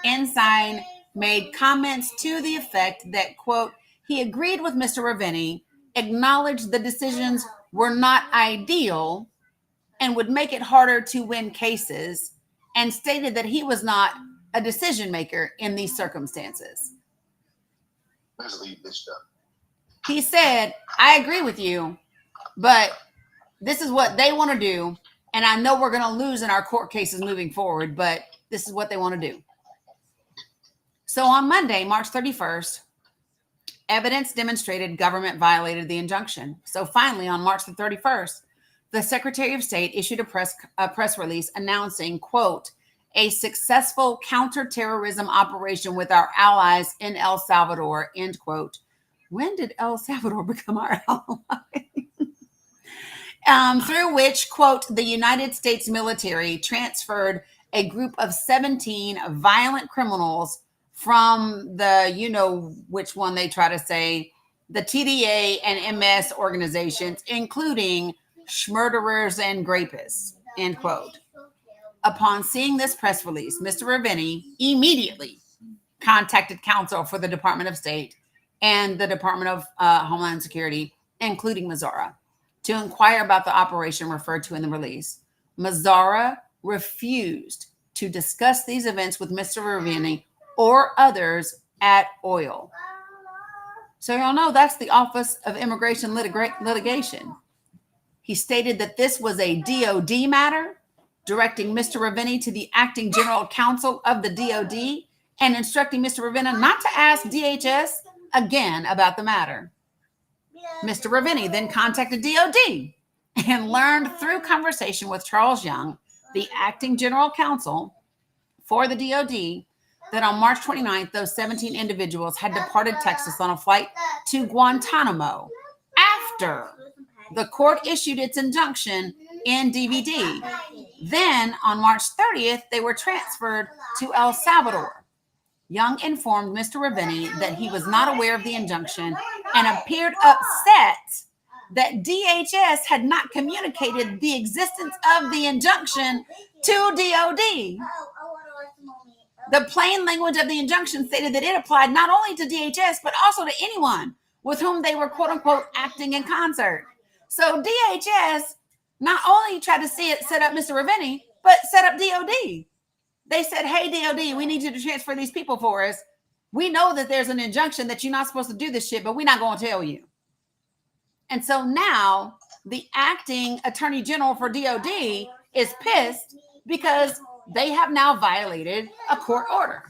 Ensign made comments to the effect that, quote, he agreed with Mr. Ravini, acknowledged the decisions were not ideal and would make it harder to win cases, and stated that he was not a decision maker in these circumstances. Let's leave this stuff. He said, I agree with you, but this is what they want to do. And I know we're going to lose in our court cases moving forward, but this is what they want to do. So on Monday, March 31st, evidence demonstrated government violated the injunction. So finally, on March the 31st, the Secretary of State issued a press release announcing, quote, a successful counterterrorism operation with our allies in El Salvador, end quote. When did El Salvador become our ally? Through which, quote, the United States military transferred a group of 17 violent criminals from the, you know, which one they try to say, the TDA and MS organizations, including murderers and rapists, end quote. Upon seeing this press release, Mr. Ravini immediately contacted counsel for the Department of State and the Department of Homeland Security, including Mazzara, to inquire about the operation referred to in the release. Mazzara refused to discuss these events with Mr. Ravini or others at OIL. So y'all know that's the Office of Immigration Litigation. He stated that this was a DOD matter, directing Mr. Ravini to the acting general counsel of the DOD and instructing Mr. Ravini not to ask DHS again about the matter. Mr. Ravini then contacted DOD and learned through conversation with Charles Young, the acting general counsel for the DOD, that on March 29th, those 17 individuals had departed Texas on a flight to Guantanamo after the court issued its injunction in DVD. Then on March 30th, they were transferred to El Salvador. Young informed Mr. Ravini that he was not aware of the injunction and appeared upset that DHS had not communicated the existence of the injunction to DOD. The plain language of the injunction stated that it applied not only to DHS, but also to anyone with whom they were, quote unquote, acting in concert. So DHS not only tried to set up Mr. Ravini, but set up DOD. They said, hey, DOD, we need you to transfer these people for us. We know that there's an injunction that you're not supposed to do this shit, but we're not going to tell you. And so now the acting attorney general for DOD is pissed because they have now violated a court order.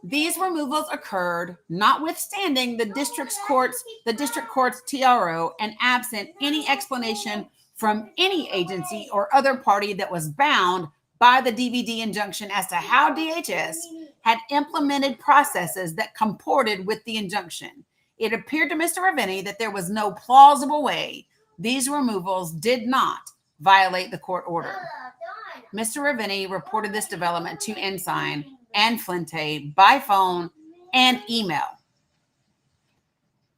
These removals occurred notwithstanding the district court's TRO and absent any explanation from any agency or other party that was bound by the DVD injunction as to how DHS had implemented processes that comported with the injunction. It appeared to Mr. Ravenny that there was no plausible way these removals did not violate the court order. Mr. Ravenny reported this development to Ensign and Flinte by phone and email.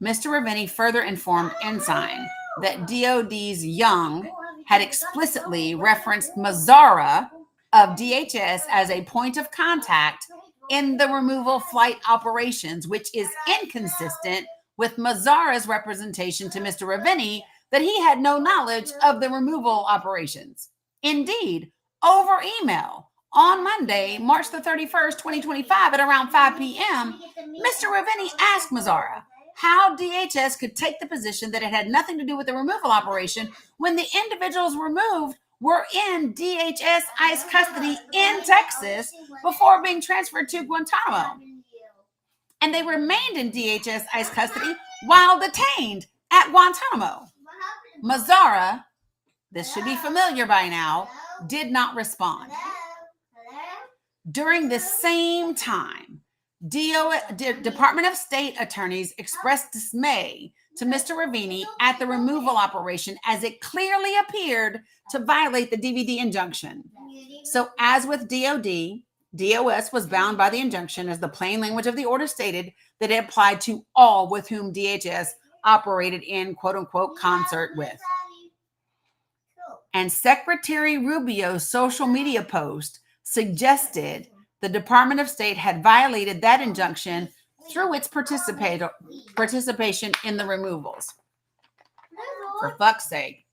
Mr. Ravenny further informed Ensign that DOD's Young had explicitly referenced Mazzara of DHS as a point of contact in the removal flight operations, which is inconsistent with Mazzara's representation to Mr. Ravenny that he had no knowledge of the removal operations. Indeed, over email on Monday, March the 31st, 2025 at around 5 p.m., Mr. Ravenny asked Mazzara how DHS could take the position that it had nothing to do with the removal operation when the individuals removed were in DHS ICE custody in Texas before being transferred to Guantanamo. And they remained in DHS ICE custody while detained at Guantanamo. Mazzara, this should be familiar by now, did not respond. During the same time, Department of State attorneys expressed dismay to Mr. Ravenny at the removal operation as it clearly appeared to violate the DVD injunction. So as with DOD, DOS was bound by the injunction as the plain language of the order stated that it applied to all with whom DHS operated in quote-unquote concert with. And Secretary Rubio's social media post suggested the Department of State had violated that injunction through its participation in the removals. For fuck's sake.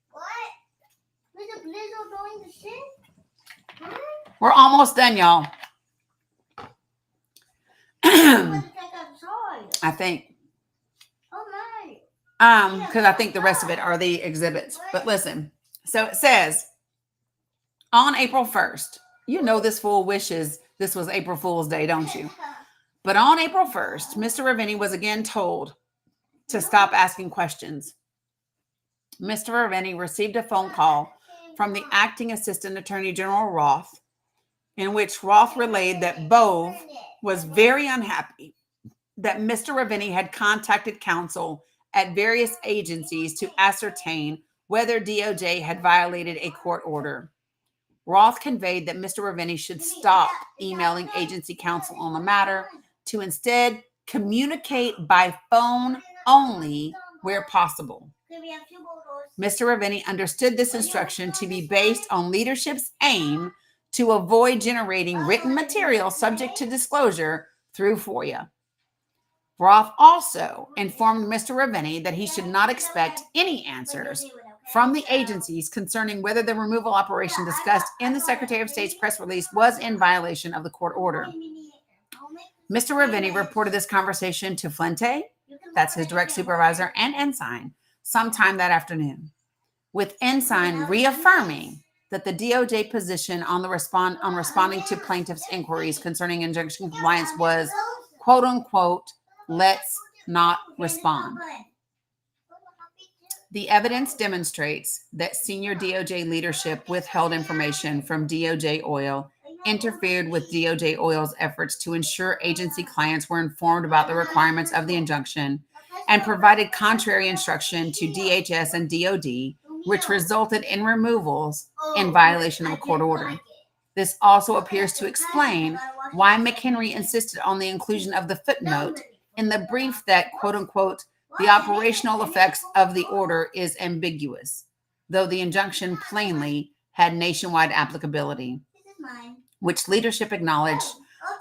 We're almost done, y'all. I think. Because I think the rest of it are the exhibits. But listen. So it says, on April 1st, you know this fool wishes this was April Fool's Day, don't you? But on April 1st, Mr. Ravenny was again told to stop asking questions. Mr. Ravenny received a phone call from the acting assistant attorney general Roth, in which Roth relayed that Bove was very unhappy that Mr. Ravenny had contacted counsel at various agencies to ascertain whether DOJ had violated a court order. Roth conveyed that Mr. Ravenny should stop emailing agency counsel on the matter to instead communicate by phone only where possible. Mr. Ravenny understood this instruction to be based on leadership's aim to avoid generating written material subject to disclosure through FOIA. Roth also informed Mr. Ravenny that he should not expect any answers from the agencies concerning whether the removal operation discussed in the Secretary of State's press release was in violation of the court order. Mr. Ravenny reported this conversation to Flinte, that's his direct supervisor, and Ensign sometime that afternoon, with Ensign reaffirming that the DOJ position on responding to plaintiffs' inquiries concerning injunction compliance was, quote unquote, let's not respond. The evidence demonstrates that senior DOJ leadership withheld information from DOJ Oil, interfered with DOJ Oil's efforts to ensure agency clients were informed about the requirements of the injunction, and provided contrary instruction to DHS and DOD, which resulted in removals in violation of a court order. This also appears to explain why McHenry insisted on the inclusion of the footnote in the brief that, quote unquote, the operational effects of the order is ambiguous, though the injunction plainly had nationwide applicability, which leadership acknowledged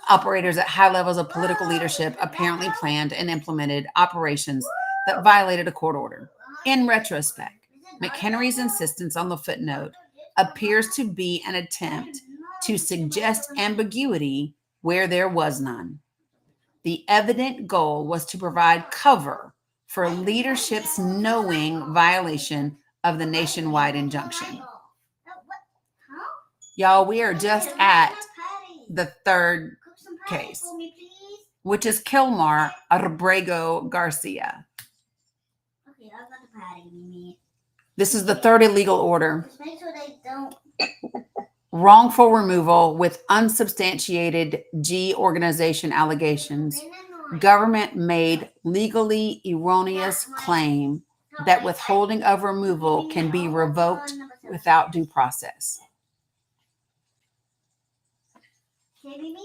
operators at high levels of political leadership apparently planned and implemented operations that violated a court order. In retrospect, McHenry's insistence on the footnote appears to be an attempt to suggest ambiguity where there was none. The evident goal was to provide cover for leadership's knowing violation of the nationwide injunction. Y'all, we are just at the third case, which is Kilmar Abrego Garcia. Okay, I got the patty, Mimi. This is the third illegal order. Just make sure they don't. Wrongful removal with unsubstantiated G organization allegations. Government made legally erroneous claim that withholding of removal can be revoked without due process. Okay, Mimi?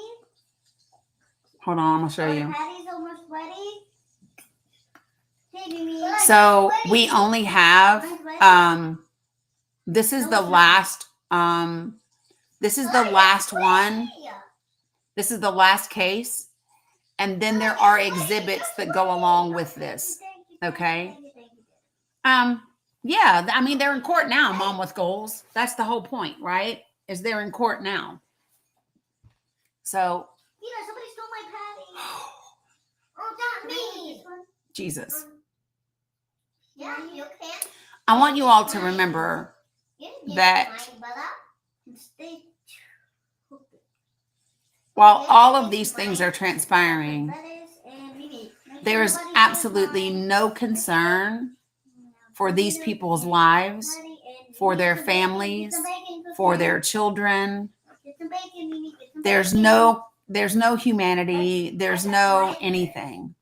Hold on, I'm gonna show Our you. patty's almost ready. Okay, Mimi. So we only have this is the last one. This is the last case. And then there are exhibits that go along with this. Okay. Yeah, I mean, they're in court now, Mom with Goals. That's the whole point, right? Is they're in court now. So Somebody stole my patty. Oh, not me. Jesus. Yeah, you can. I want you all to remember that while all of these things are transpiring, there is absolutely no concern for these people's lives, for their families, for their children. There's no humanity. There's no anything.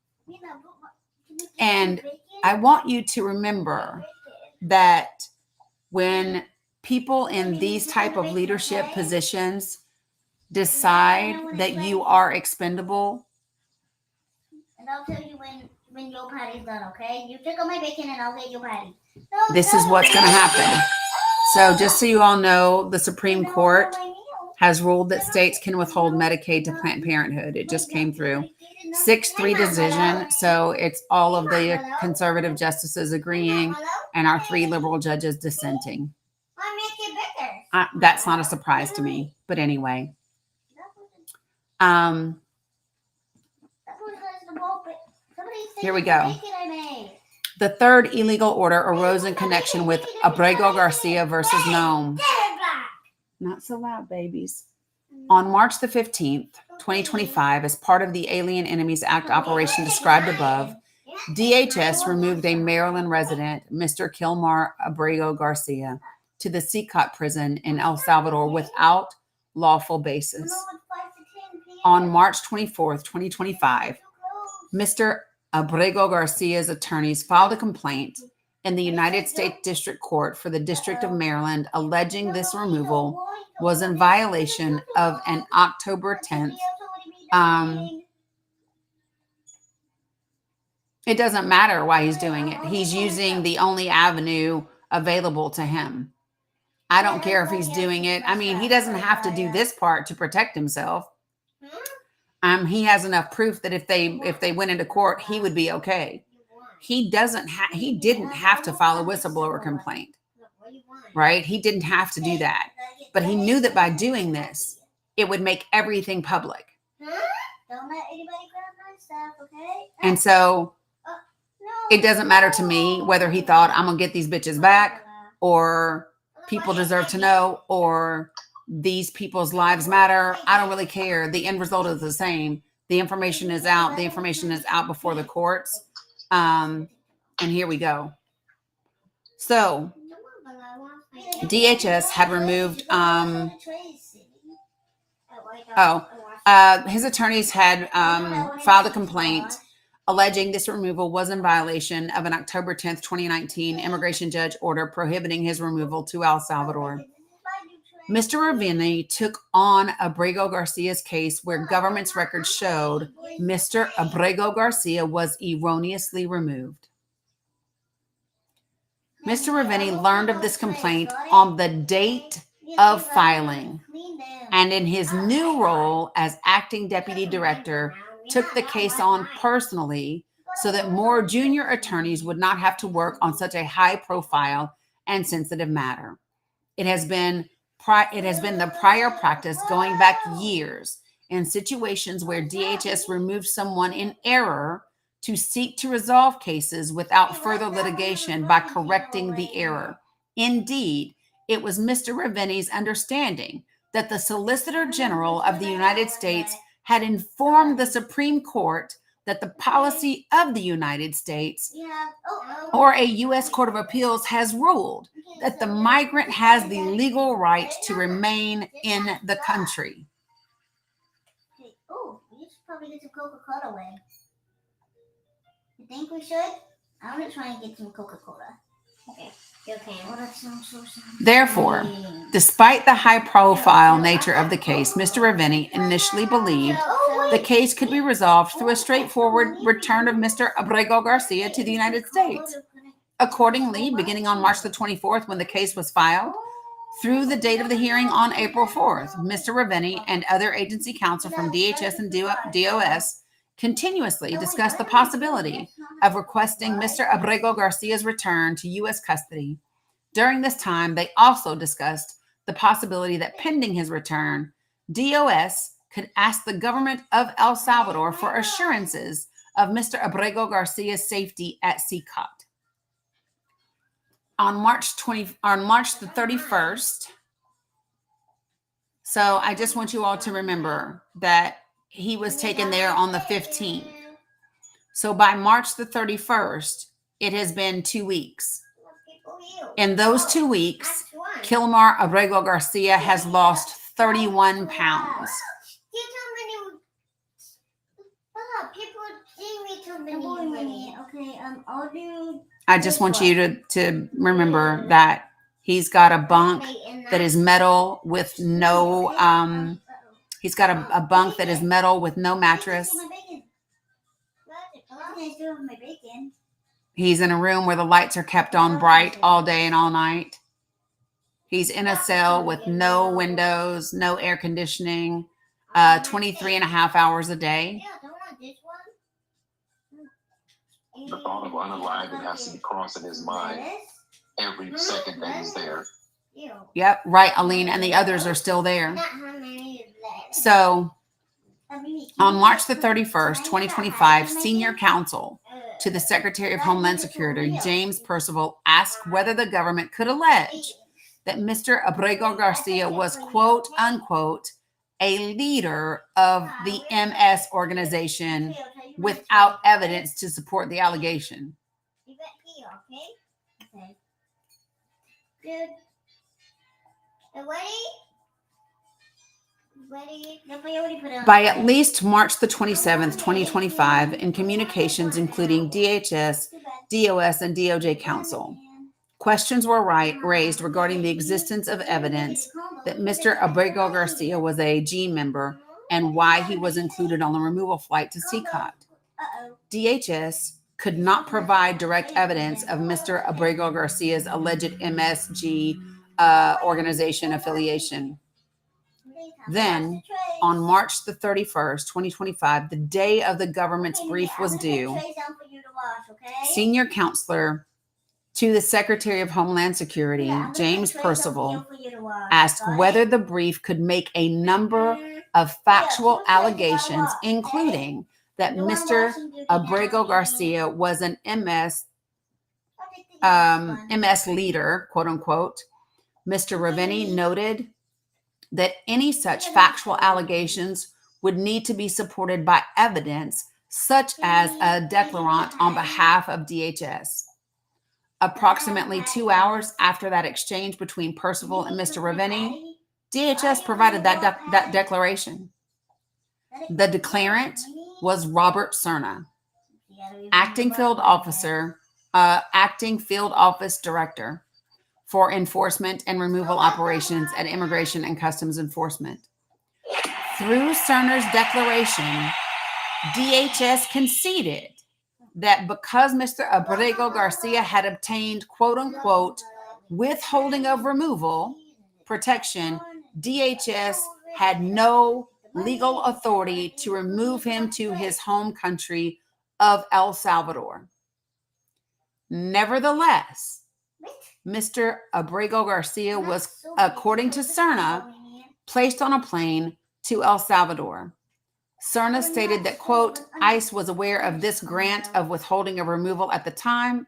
And I want you to remember that when people in these type of leadership positions decide that you are expendable, and I'll tell you when your patty's done, okay? You take all my bacon and I'll get your patty. this is what's going to happen. So just so you all know, the Supreme Court has ruled that states can withhold Medicaid to Planned Parenthood. It just came through. 6-3 decision. So it's all of the conservative justices agreeing and our 3 liberal judges dissenting. That's not a surprise to me. But anyway. Here we go. The third illegal order arose in connection with Abrego Garcia versus Nome. Not so loud, babies. On March the 15th, 2025, as part of the Alien Enemies Act operation described above, DHS removed a Maryland resident, Mr. Kilmar Abrego Garcia, to the CCOT prison in El Salvador without lawful basis. On March 24th, 2025, Mr. Abrego Garcia's attorneys filed a complaint in the United States District Court for the District of Maryland alleging this removal was in violation of an October 10th. It doesn't matter why he's doing it. He's using the only avenue available to him. I don't care if he's doing it. I mean, he doesn't have to do this part to protect himself. He has enough proof that if they went into court, he would be okay. He didn't have to file a whistleblower complaint, right? He didn't have to do that, but he knew that by doing this, it would make everything public. Don't let anybody grab my stuff, okay? And so it doesn't matter to me whether he thought I'm gonna get these bitches back, or people deserve to know, or these people's lives matter. I don't really care. The end result is the same. The information is out. The information is out before the courts. And here we go. So DHS had removed, his attorneys had filed a complaint alleging this removal was in violation of an October 10th, 2019 immigration judge order prohibiting his removal to El Salvador. Mr. Ravini took on Abrego Garcia's case where government's records showed Mr. Abrego Garcia was erroneously removed. Mr. Ravini learned of this complaint on the date of filing, and in his new role as acting deputy director, took the case on personally so that more junior attorneys would not have to work on such a high profile and sensitive matter. It has been the prior practice going back years in situations where DHS removed someone in error to seek to resolve cases without further litigation by correcting the error. Indeed, it was Mr. Ravini's understanding that the Solicitor General of the United States had informed the Supreme Court that the policy of the United States or a U.S. Court of Appeals has ruled that the migrant has the legal right to remain in the country. Oh, we should probably get some Coca-Cola away. You think we should? I want to try and get some Coca-Cola. Okay. Okay. Oh, that sounds so sad. Therefore, despite the high-profile nature of the case, Mr. Ravini initially believed the case could be resolved through a straightforward return of Mr. Abrego Garcia to the United States. Accordingly, beginning on March the 24th, when the case was filed, through the date of the hearing on April 4th, Mr. Ravini and other agency counsel from DHS and DOS continuously discussed the possibility of requesting Mr. Abrego Garcia's return to U.S. custody. During this time, they also discussed the possibility that pending his return, DOS could ask the government of El Salvador for assurances of Mr. Abrego Garcia's safety at CCOT. On March the 31st, so I just want you all to remember that he was taken there on the 15th. So by March the 31st, it has been 2 weeks. In those 2 weeks, Kilmar Abrego Garcia has lost 31 pounds. Okay, I'll do. I just want you to remember that he's got a bunk that is metal with no, he's got a bunk that is metal with no mattress. He's in a room where the lights are kept on bright all day and all night. He's in a cell with no windows, no air conditioning, 23 and a half hours a day. The thought of unaliving has to be crossing his mind every second that he's there. Yep, right, Aline, and the others are still there. So, on March the 31st, 2025, senior counsel to the Secretary of Homeland Security, James Percival, asked whether the government could allege that Mr. Abrego Garcia was, quote unquote, a leader of the MS organization without evidence to support the allegation. Okay. Good. By at least March the 27th, 2025, in communications including DHS, DOS, and DOJ counsel, questions were raised regarding the existence of evidence that Mr. Abrego Garcia was a G member and why he was included on the removal flight to CCOT. DHS could not provide direct evidence of Mr. Abrego Garcia's alleged MSG organization affiliation. Then, on March the 31st, 2025, the day of the government's brief was due, senior counselor to the Secretary of Homeland Security, James Percival, asked whether the brief could make a number of factual allegations, including that Mr. Abrego Garcia was an MS leader, quote unquote. Mr. Ravini noted that any such factual allegations would need to be supported by evidence, such as a declarant on behalf of DHS. Approximately 2 hours after that exchange between Percival and Mr. Ravini, DHS provided that declaration. The declarant was Robert Cerna, acting field office director for enforcement and removal operations at Immigration and Customs Enforcement. Through Cerna's declaration, DHS conceded that because Mr. Abrego Garcia had obtained, quote unquote, withholding of removal protection, DHS had no legal authority to remove him to his home country of El Salvador. Nevertheless, Mr. Abrego Garcia was, according to Cerna, placed on a plane to El Salvador. Cerna stated that, quote, ICE was aware of this grant of withholding of removal at the time,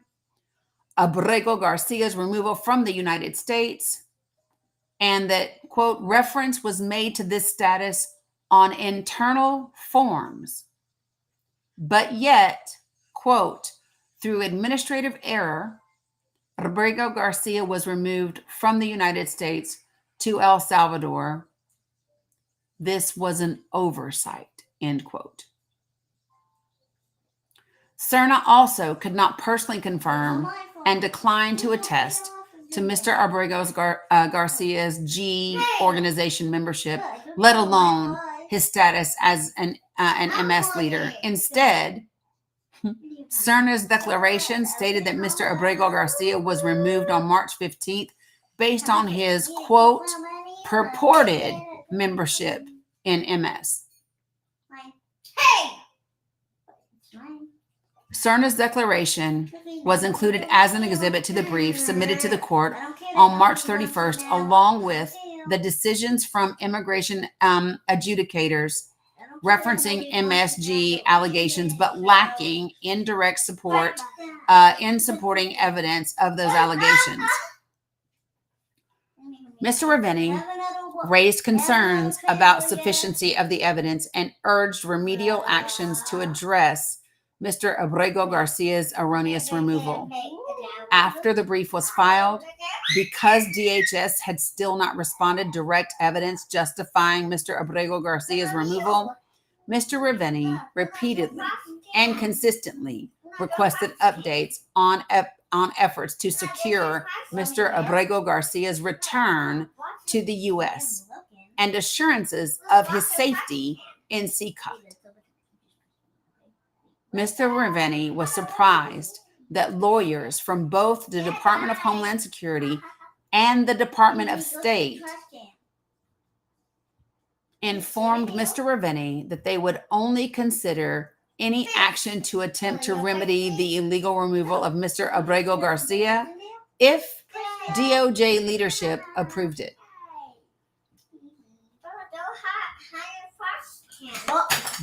Abrego Garcia's removal from the United States, and that, quote, reference was made to this status on internal forms. But yet, quote, through administrative error, Abrego Garcia was removed from the United States to El Salvador. This was an oversight, end quote. Cerna also could not personally confirm and declined to attest to Mr. Abrego Garcia's G organization membership, let alone his status as an MS leader. Instead, Cerna's declaration stated that Mr. Abrego Garcia was removed on March 15th based on his, quote, purported membership in MS. Cerna's declaration was included as an exhibit to the brief submitted to the court on March 31st, along with the decisions from immigration adjudicators referencing MSG allegations, but lacking indirect support in supporting evidence of those allegations. Mr. Ravenni raised concerns about sufficiency of the evidence and urged remedial actions to address Mr. Abrego Garcia's erroneous removal. After the brief was filed, because DHS had still not responded direct evidence justifying Mr. Abrego Garcia's removal, Mr. Ravenni repeatedly and consistently requested updates on efforts to secure Mr. Abrego Garcia's return to the U.S. and assurances of his safety in CCOT. Mr. Ravenni was surprised that lawyers from both the Department of Homeland Security and the Department of State informed Mr. Ravenni that they would only consider any action to attempt to remedy the illegal removal of Mr. Abrego Garcia if DOJ leadership approved it.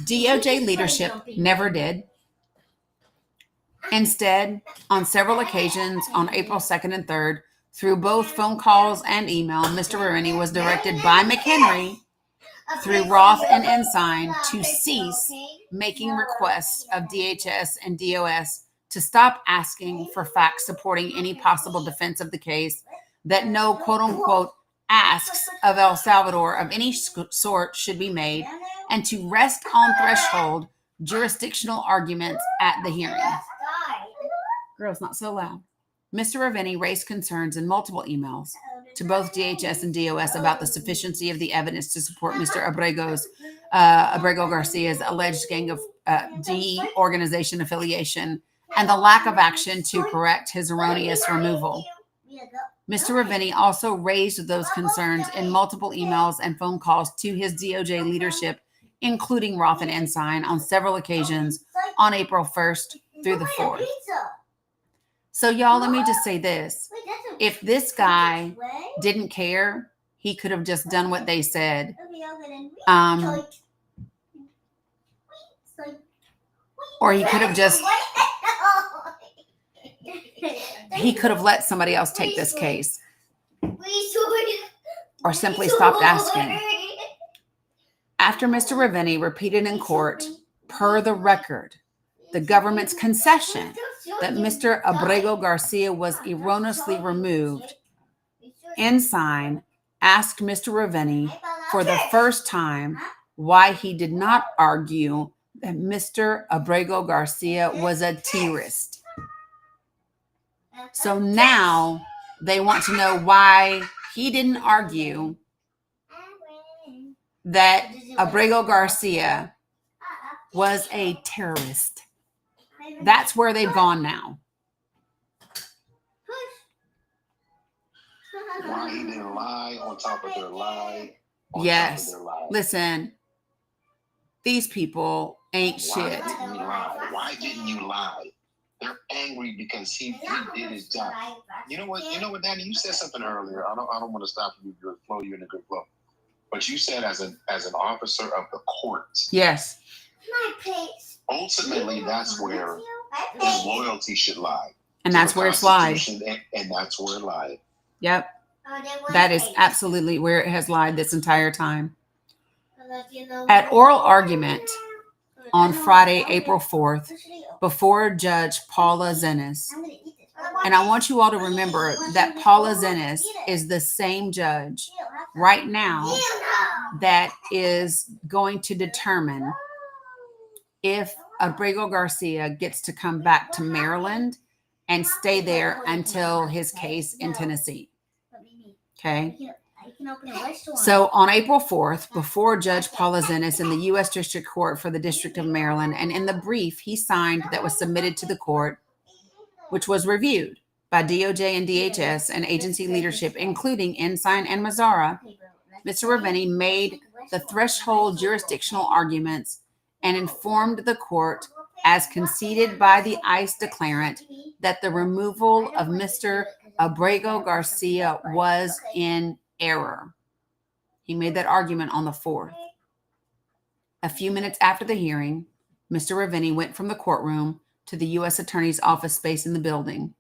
DOJ leadership never did. Instead, on several occasions on April 2nd and 3rd, through both phone calls and email, Mr. Ravenni was directed by McHenry through Roth and Ensign to cease making requests of DHS and DOS to stop asking for facts supporting any possible defense of the case, that no quote-unquote asks of El Salvador of any sort should be made, and to rest on threshold jurisdictional arguments at the hearing. Girls, not so loud. Mr. Ravenni raised concerns in multiple emails to both DHS and DOS about the sufficiency of the evidence to support Mr. Abrego Garcia's alleged gang of D organization affiliation and the lack of action to correct his erroneous removal. Mr. Ravenni also raised those concerns in multiple emails and phone calls to his DOJ leadership, including Roth and Ensign, on several occasions on April 1st through the 4th. So y'all, let me just say this. If this guy didn't care, he could have just done what they said. Or he could have just, he could have let somebody else take this case. Or simply stopped asking. After Mr. Ravenni repeated in court, per the record, the government's concession that Mr. Abrego Garcia was erroneously removed, Ensign asked Mr. Ravenni for the first time why he did not argue that Mr. Abrego Garcia was a terrorist. So now they want to know why he didn't argue that Abrego Garcia was a terrorist. That's where they've gone now. Why he didn't lie on top of their lie? Yes. Listen, these people ain't shit. Why didn't you lie? They're angry because he did his job. You know what, Dani? You said something earlier. I don't want to stop you. You're flow. You're in a good flow. But you said as an officer of the court. Yes. My place. Ultimately, that's where his loyalty should lie. And To that's the where it's lied. Constitution, and that's where it lied. Yep. Oh, there was That is place. absolutely where it has lied this entire time. You know, At oral argument on Friday, April 4th, before Judge Paula Zenas. I'm gonna eat this. And I want you all to remember that Paula Zenas is the same judge right now that is going to determine if Abrego Garcia gets to come back to Maryland and stay there until his case in Tennessee. Okay. You can open a restaurant. So on April 4th, before Judge Paula Zenas in the U.S. District Court for the District of Maryland, and in the brief he signed that was submitted to the court, which was reviewed by DOJ and DHS and agency leadership, including Ensign and Mazzara, Mr. Ravenny made the threshold jurisdictional arguments and informed the court, as conceded by the ICE declarant, that the removal of Mr. Abrego Garcia was in error. He made that argument on the 4th. A few minutes after the hearing, Mr. Ravenny went from the courtroom to the U.S. Attorney's office space in the building.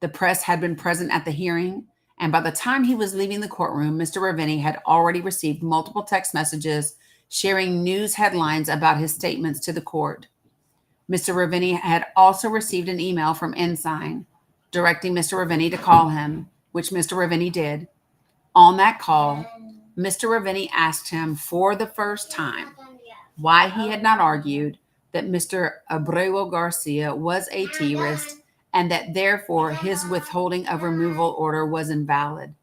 The press had been present at the hearing, and by the time he was leaving the courtroom, Mr. Ravenny had already received multiple text messages sharing news headlines about his statements to the court. Mr. Ravenny had also received an email from Ensign directing Mr. Ravenny to call him, which Mr. Ravenny did. On that call, Mr. Ravenny asked him for the first time why he had not argued that Mr. Abrego Garcia was a terrorist and that therefore his withholding of removal order was invalid.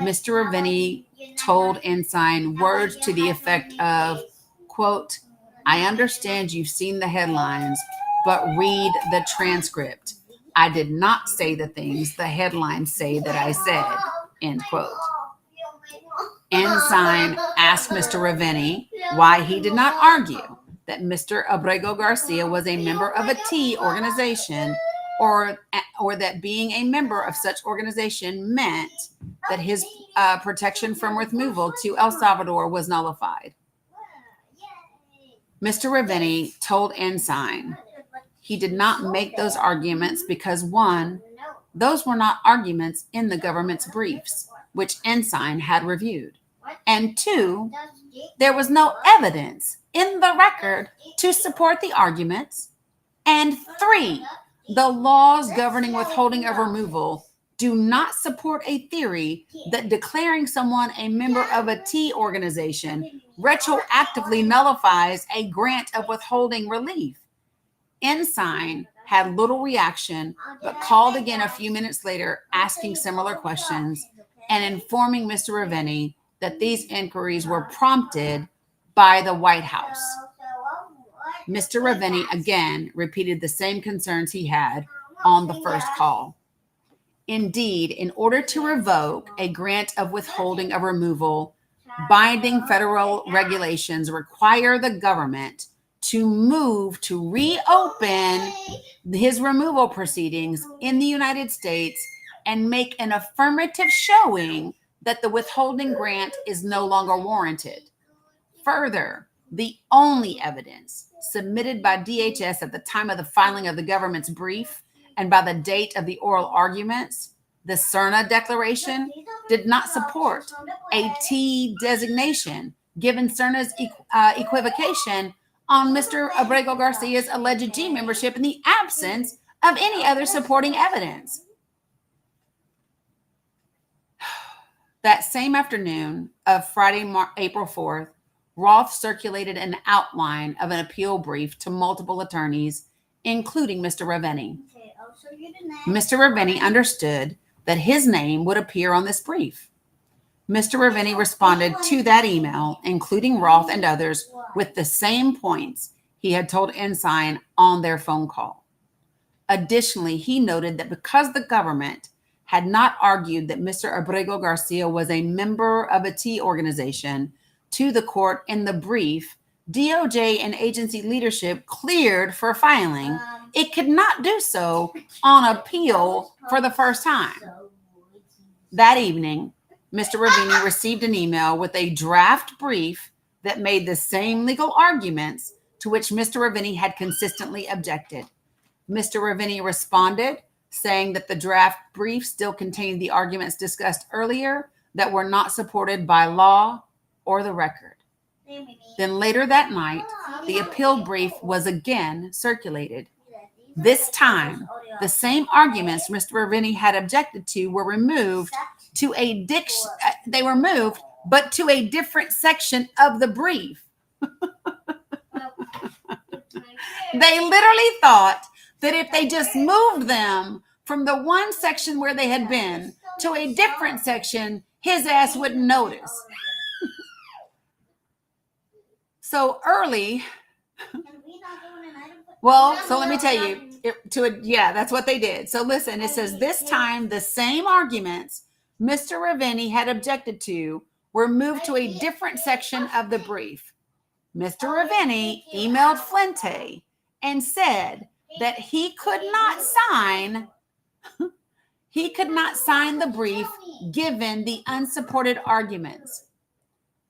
Mr. Ravenny told Ensign words to the effect of, quote, "I understand you've seen the headlines, but read the transcript. I did not say the things the headlines say that I said," end quote. Ensign asked Mr. Ravenny why he did not argue that Mr. Abrego Garcia was a member of a T organization, or that being a member of such organization meant that his protection from removal to El Salvador was nullified. Mr. Ravenny told Ensign he did not make those arguments because, one, those were not arguments in the government's briefs, which Ensign had reviewed, and two, there was no evidence in the record to support the arguments, and three, the laws governing withholding of removal do not support a theory that declaring someone a member of a T organization retroactively nullifies a grant of withholding relief. Ensign had little reaction, but called again a few minutes later, asking similar questions and informing Mr. Ravenny that these inquiries were prompted by the White House. Mr. Ravenny again repeated the same concerns he had on the first call. Indeed, in order to revoke a grant of withholding of removal, binding federal regulations require the government to move to reopen his removal proceedings in the United States and make an affirmative showing that the withholding grant is no longer warranted. Further, the only evidence submitted by DHS at the time of the filing of the government's brief and by the date of the oral arguments, the CERNA declaration, did not support a T designation, given CERNA's equivocation on Mr. Abrego Garcia's alleged G membership in the absence of any other supporting evidence. That same afternoon of Friday, April 4th, Roth circulated an outline of an appeal brief to multiple attorneys, including Mr. Ravenny. Mr. Ravenny understood that his name would appear on this brief. Mr. Ravenny responded to that email, including Roth and others, with the same points he had told Ensign on their phone call. Additionally, he noted that because the government had not argued that Mr. Abrego Garcia was a member of a T organization to the court in the brief DOJ and agency leadership cleared for filing, it could not do so on appeal for the first time. That evening, Mr. Ravini received an email with a draft brief that made the same legal arguments to which Mr. Ravini had consistently objected. Mr. Ravini responded, saying that the draft brief still contained the arguments discussed earlier that were not supported by law or the record. Then later that night, the appeal brief was again circulated. This time, the same arguments Mr. Ravini had objected to were removed to a they were moved, but to a different section of the brief. They literally thought that if they just moved them from the one section where they had been to a different section, his ass wouldn't notice. So early, well, so let me tell you, that's what they did. So listen, it says this time the same arguments Mr. Ravini had objected to were moved to a different section of the brief. Mr. Ravini emailed Flinte and said that he could not sign the brief given the unsupported arguments.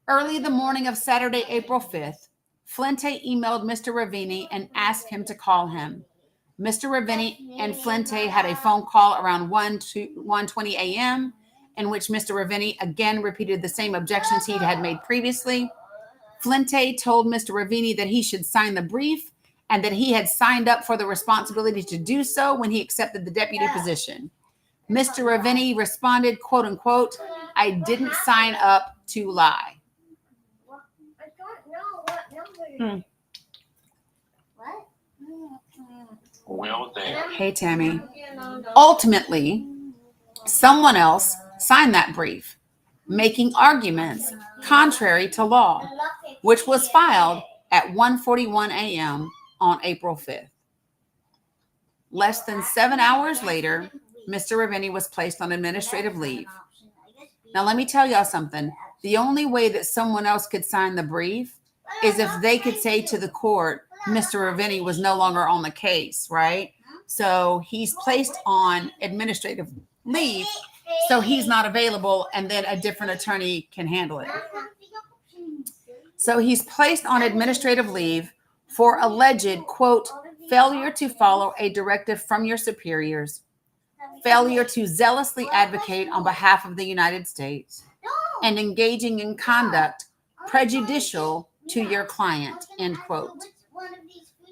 Early the morning of Saturday, April 5th, Flinte emailed Mr. Ravini and asked him to call him. Mr. Ravini and Flinte had a phone call around 1:20 a.m. in which Mr. Ravini again repeated the same objections he had made previously. Flinte told Mr. Ravini that he should sign the brief and that he had signed up for the responsibility to do so when he accepted the deputy position. Mr. Ravini responded, quote unquote, "I didn't sign up to lie." Well, then. Hey, Tammy. Ultimately, someone else signed that brief, making arguments contrary to law, which was filed at 1:41 a.m. on April 5th. Less than 7 hours later, Mr. Ravini was placed on administrative leave. Now, let me tell y'all something. The only way that someone else could sign the brief is if they could say to the court, Mr. Ravini was no longer on the case, right? So he's placed on administrative leave, so he's not available, and then a different attorney can handle it. So he's placed on administrative leave for alleged, quote, failure to follow a directive from your superiors, failure to zealously advocate on behalf of the United States, and engaging in conduct prejudicial to your client, end quote.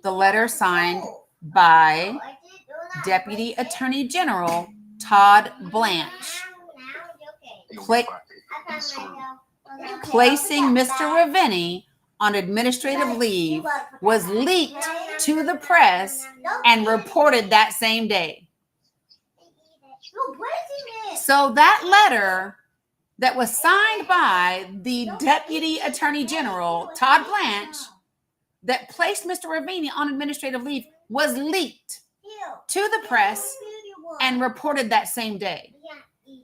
The letter signed by Deputy Attorney General Todd Blanche, placing Mr. Ravini on administrative leave, was leaked to the press and reported that same day. So that letter that was signed by the Deputy Attorney General, Todd Blanche, that placed Mr. Ravini on administrative leave was leaked to the press and reported that same day.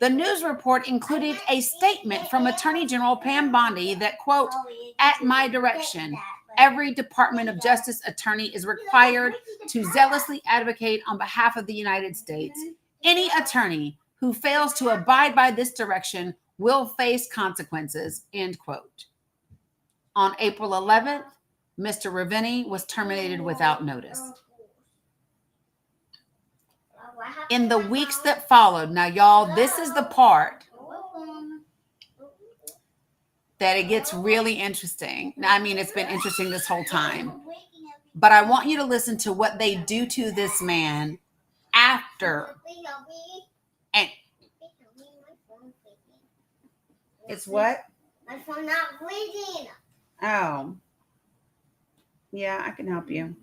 The news report included a statement from Attorney General Pam Bondi that, quote, at my direction, every Department of Justice attorney is required to zealously advocate on behalf of the United States. Any attorney who fails to abide by this direction will face consequences, end quote. On April 11th, Mr. Ravini was terminated without notice. In the weeks that followed, now y'all, this is the part that it gets really interesting. I mean, it's been interesting this whole time, but I want you to listen to what they do to this man after. And it's what? My phone not bleeding. Oh. Yeah, I can help you.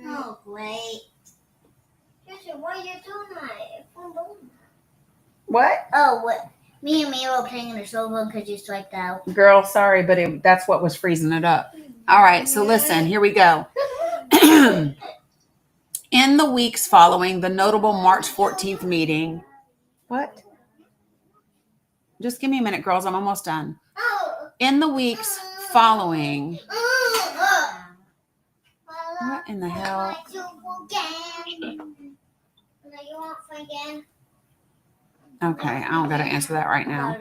Oh, great. Jesse, why are you doing that? What? Oh, what? Me and Mia were playing in the sofa because you swiped out. Girl, sorry, but that's what was freezing it up. All right, so listen, here we go. In the weeks following the notable March 14th meeting. What? Just give me a minute, girls. I'm almost done. In the weeks following. What in the hell? Okay, I don't got to answer that right now.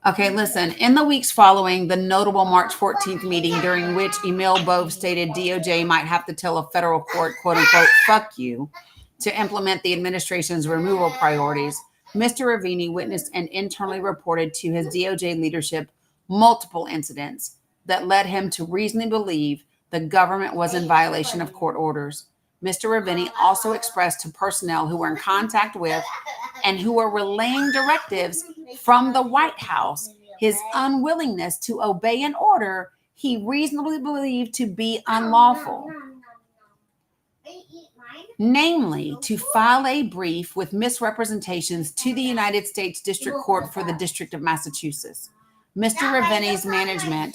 Okay, listen. In the weeks following the notable March 14th meeting, during which Emil Bove stated DOJ might have to tell a federal court, quote unquote, fuck you, to implement the administration's removal priorities, Mr. Ravini witnessed and internally reported to his DOJ leadership multiple incidents that led him to reasonably believe the government was in violation of court orders. Mr. Ravini also expressed to personnel who were in contact with and who were relaying directives from the White House his unwillingness to obey an order he reasonably believed to be unlawful, namely to file a brief with misrepresentations to the United States District Court for the District of Massachusetts. Mr. Ravini's management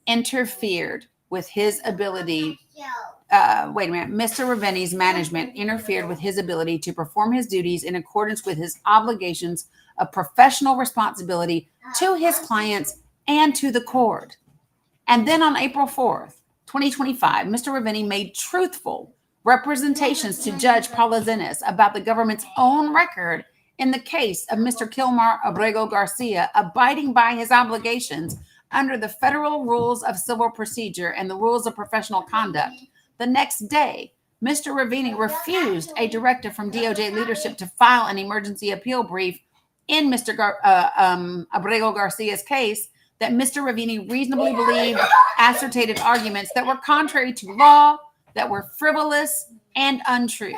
interfered with his ability. Mr. Ravini's management interfered with his ability to perform his duties in accordance with his obligations of professional responsibility to his clients and to the court. And then on April 4th, 2025, Mr. Ravini made truthful representations to Judge Palazinis about the government's own record in the case of Mr. Kilmar Abrego Garcia abiding by his obligations under the federal rules of civil procedure and the rules of professional conduct. The next day, Mr. Ravini refused a directive from DOJ leadership to file an emergency appeal brief in Mr. Abrego Garcia's case that Mr. Ravini reasonably believed asserted arguments that were contrary to law, that were frivolous and untrue.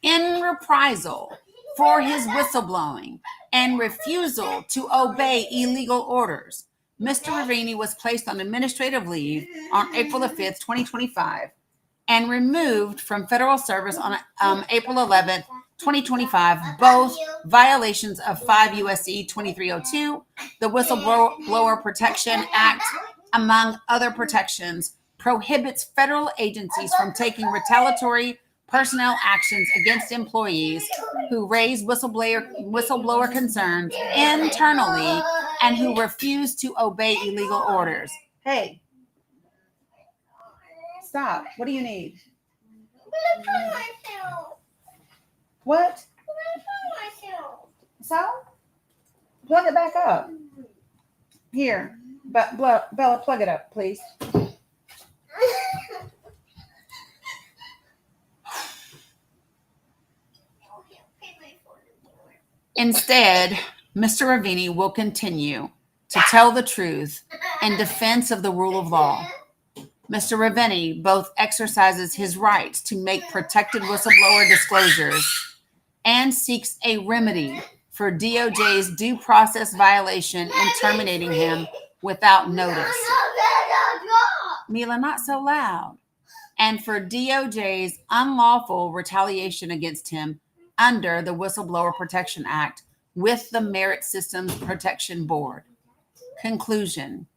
In reprisal for his whistleblowing and refusal to obey illegal orders, Mr. Ravini was placed on administrative leave on April the 5th, 2025, and removed from federal service on April 11th, 2025, both violations of 5 U.S.C. 2302, the Whistleblower Protection Act, among other protections, prohibits federal agencies from taking retaliatory personnel actions against employees who raise whistleblower concerns internally and who refuse to obey illegal orders. Hey, stop. What do you need? What? So? Plug it back up. Here. Bella, plug it up, please. Instead, Mr. Ravini will continue to tell the truth in defense of the rule of law. Mr. Ravini both exercises his rights to make protected whistleblower disclosures and seeks a remedy for DOJ's due process violation in terminating him without notice. Mila, not so loud. And for DOJ's unlawful retaliation against him under the Whistleblower Protection Act with the Merit Systems Protection Board. Conclusion.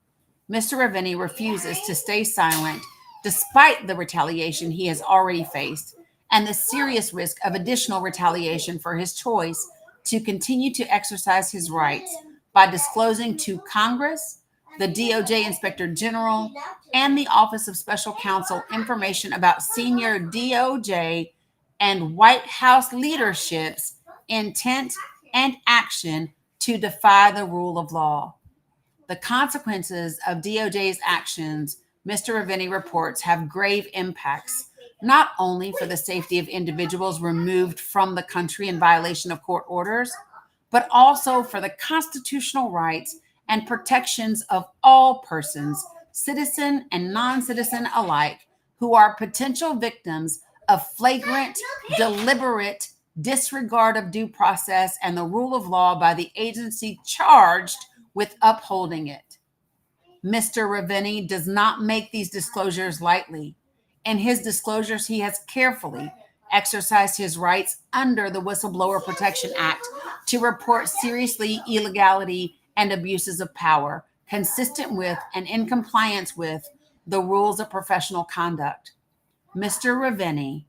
Mr. Ravini refuses to stay silent despite the retaliation he has already faced and the serious risk of additional retaliation for his choice to continue to exercise his rights by disclosing to Congress, the DOJ Inspector General, and the Office of Special Counsel information about senior DOJ and White House leadership's intent and action to defy the rule of law. The consequences of DOJ's actions, Mr. Ravini reports, have grave impacts, not only for the safety of individuals removed from the country in violation of court orders, but also for the constitutional rights and protections of all persons, citizen and non-citizen alike, who are potential victims of flagrant, deliberate disregard of due process and the rule of law by the agency charged with upholding it. Mr. Ravini does not make these disclosures lightly. In his disclosures, he has carefully exercised his rights under the Whistleblower Protection Act to report seriously illegality and abuses of power, consistent with and in compliance with the rules of professional conduct. Mr. Ravini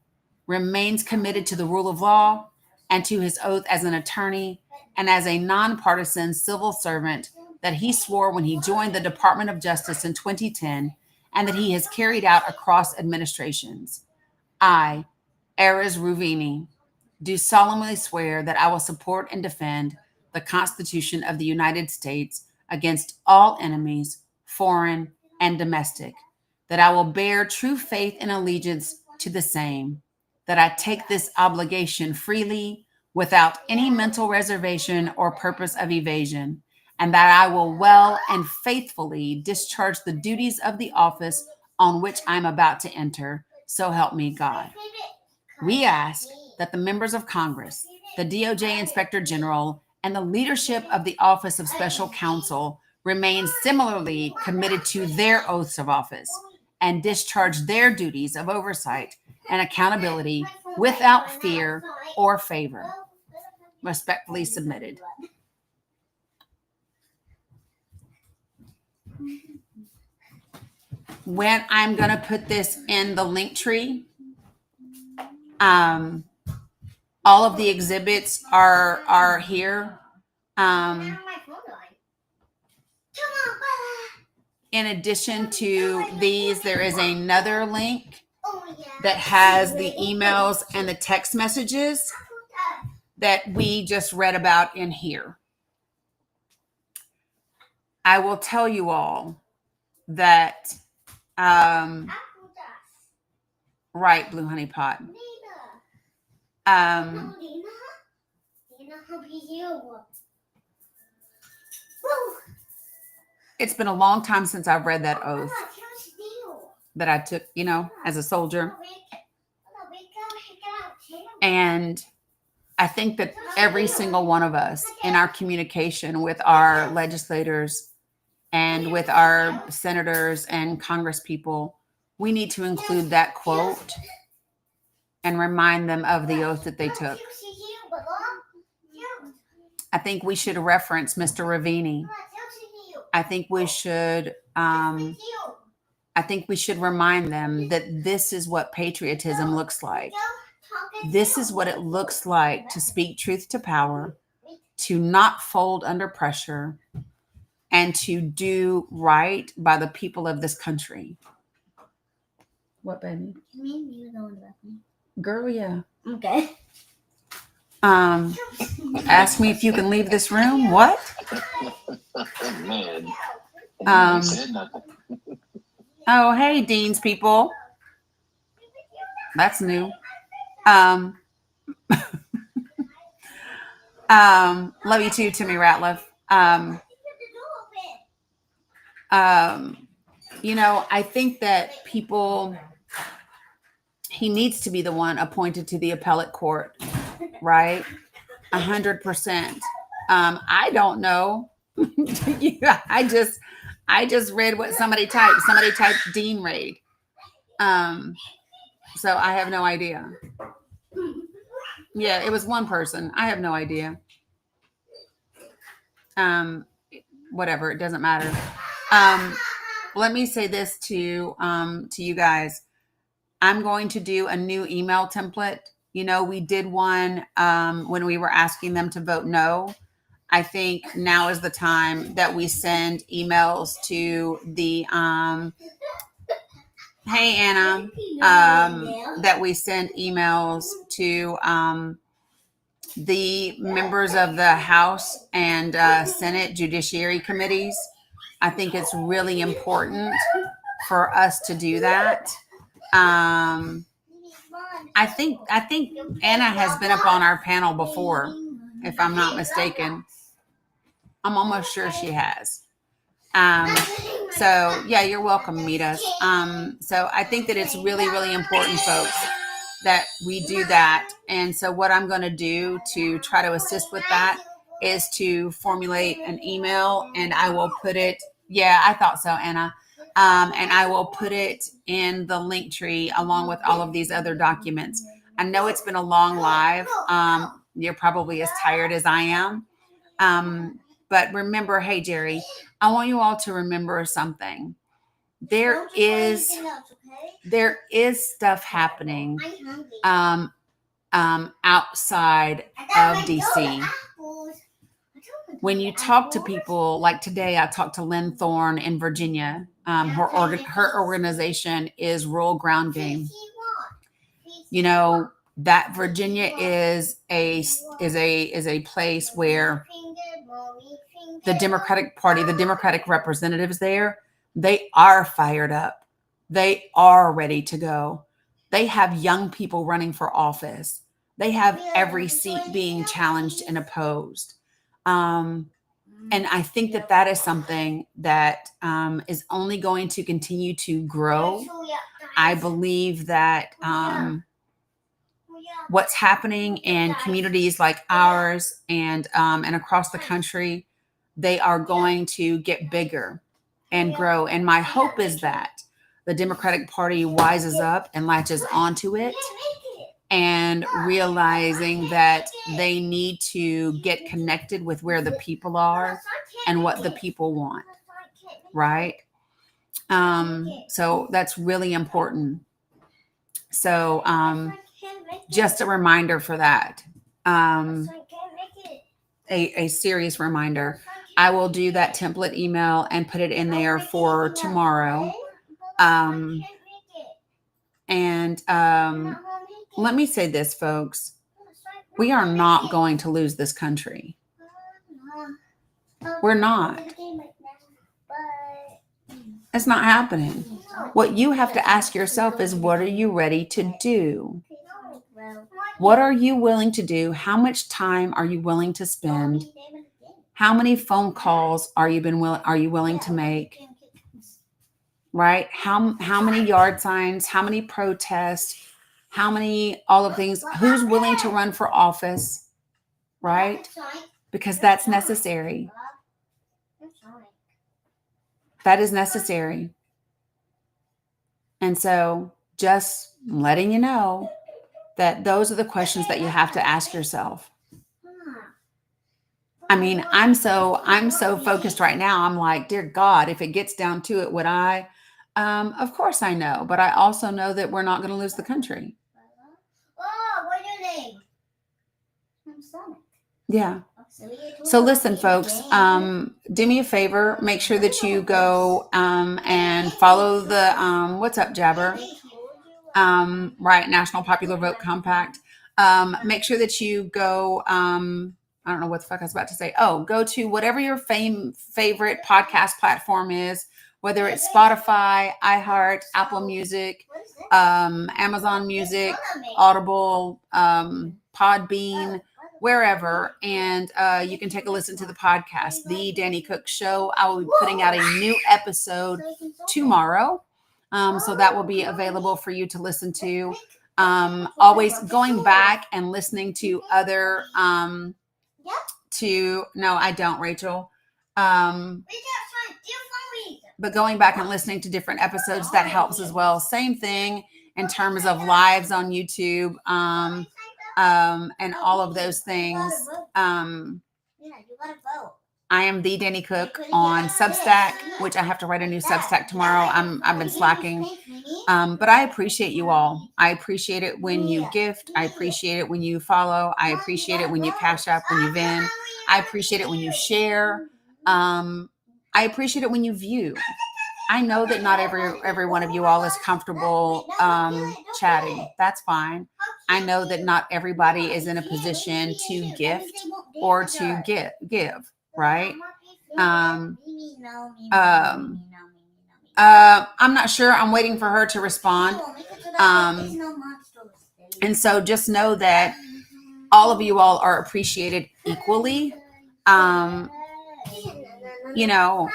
remains committed to the rule of law and to his oath as an attorney and as a nonpartisan civil servant that he swore when he joined the Department of Justice in 2010 and that he has carried out across administrations. I, Aris Ravini, do solemnly swear that I will support and defend the Constitution of the United States against all enemies, foreign and domestic, that I will bear true faith and allegiance to the same, that I take this obligation freely without any mental reservation or purpose of evasion, and that I will well and faithfully discharge the duties of the office on which I'm about to enter. So help me God. We ask that the members of Congress, the DOJ Inspector General, and the leadership of the Office of Special Counsel remain similarly committed to their oaths of office and discharge their duties of oversight and accountability without fear or favor. Respectfully submitted. When I'm going to put this in the link tree, all of the exhibits are here. In addition to these, there is another link that has the emails and the text messages that we just read about in here. I will tell you all that, right, Blue Honey Pot. It's been a long time since I've read that oath that I took, as a soldier. And I think that every single one of us in our communication with our legislators and with our senators and Congress people, we need to include that quote and remind them of the oath that they took. I think we should reference Mr. Ravini. I think we should remind them that this is what patriotism looks like. This is what it looks like to speak truth to power, to not fold under pressure, and to do right by the people of this country. What, baby? Girl, yeah. Okay. Ask me if you can leave this room. What? Man, said nothing. Oh, hey, Dean's people. That's new. Love you too, Timmy Ratliff. I think that he needs to be the one appointed to the appellate court, right? 100%. I don't know. I just read what somebody typed. Somebody typed Dean Raid. So I have no idea. Yeah, it was one person. I have no idea. Whatever, it doesn't matter. Let me say this to you guys. I'm going to do a new email template. We did one when we were asking them to vote no. I think now is the time that we send emails to the hey Anna, that we send emails to the members of the House and Senate Judiciary Committees. I think it's really important for us to do that. I think Anna has been up on our panel before, if I'm not mistaken. I'm almost sure she has. So yeah, you're welcome to meet us. So I think that it's really, really important, folks, that we do that. And so what I'm going to do to try to assist with that is to formulate an email, and I will put it. Yeah, I thought so, Anna. And I will put it in the link tree along with all of these other documents. I know it's been a long live. You're probably as tired as I am. But remember, hey, Jerry, I want you all to remember something. There is stuff happening outside of DC. When you talk to people, like today, I talked to Lynn Thorne in Virginia. Her organization is Rural Ground Game. that Virginia is a place where the Democratic Party, the Democratic representatives there, they are fired up. They are ready to go. They have young people running for office. They have every seat being challenged and opposed. And I think that is something that is only going to continue to grow. I believe that what's happening in communities like ours and across the country, they are going to get bigger and grow. And my hope is that the Democratic Party wises up and latches onto it, and realizing that they need to get connected with where the people are and what the people want, right? So that's really important. So just a reminder for that. A serious reminder. I will do that template email and put it in there for tomorrow. Let me say this, folks. We are not going to lose this country. We're not. It's not happening. What you have to ask yourself is, what are you ready to do? What are you willing to do? How much time are you willing to spend? How many phone calls are you willing to make? Right? How many yard signs? How many protests? How many all of things? Who's willing to run for office? Right? Because that's necessary. That is necessary. And so just letting you know that those are the questions that you have to ask yourself. I mean, I'm so focused right now. I'm like, dear God, if it gets down to it, would I? Of course I know, but I also know that we're not going to lose the country. Oh, what's your name? I'm Sonic. Yeah. So listen, folks, do me a favor. Make sure that you go and follow the What's Up, Jabber? Right, National Popular Vote Compact. Make sure that you go, I don't know what the fuck I was about to say. Oh, go to whatever your favorite podcast platform is, whether it's Spotify, iHeart, Apple Music, Amazon Music, Audible, Podbean, wherever, and you can take a listen to the podcast, The Dani Cook Show. I will be putting out a new episode tomorrow, so that will be available for you to listen to. Always going back and listening to other, no, I don't, Rachel. But going back and listening to different episodes, that helps as well. Same thing in terms of lives on YouTube. And all of those things. I am the Dani Cook on Substack, which I have to write a new Substack tomorrow. I've been slacking, but I appreciate you all. I appreciate it when you gift. I appreciate it when you follow. I appreciate it when you cash up, when you Vin. I appreciate it when you share. I appreciate it when you view. I know that not every one of you all is comfortable chatting. That's fine. I know that not everybody is in a position to gift or to give, right? I'm not sure. I'm waiting for her to respond. And so just know that all of you all are appreciated equally. You know,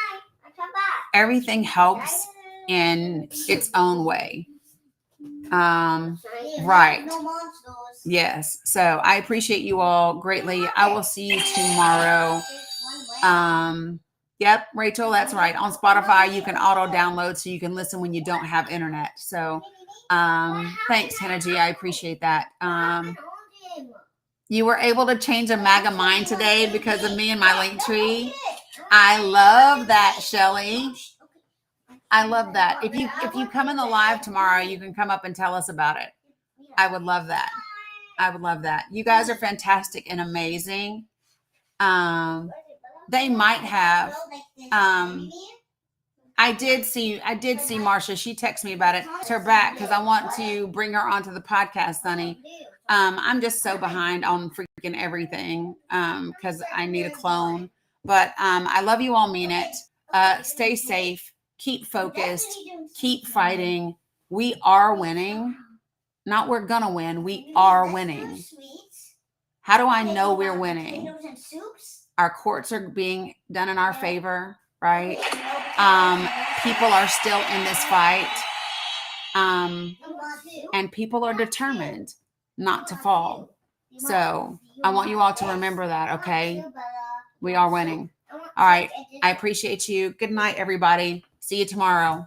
everything helps in its own way. Right. Yes. So I appreciate you all greatly. I will see you tomorrow. Yep, Rachel, that's right. On Spotify, you can auto download so you can listen when you don't have internet. So thanks, Energy. I appreciate that. You were able to change a MAGA mind today because of me and my link tree. I love that, Shelly. I love that. If you come in the live tomorrow, you can come up and tell us about it. I would love that. I would love that. You guys are fantastic and amazing. They might have. I did see Marsha. She texted me about it. It's her back because I want to bring her onto the podcast, Sonny. I'm just so behind on freaking everything because I need a clone. But I love you all, mean it. Stay safe, keep focused, keep fighting. We are winning. Not we're gonna win. We are winning. How do I know we're winning? Our courts are being done in our favor, right? People are still in this fight. And people are determined not to fall. So I want you all to remember that, okay? We are winning. All right. I appreciate you. Good night, everybody. See you tomorrow.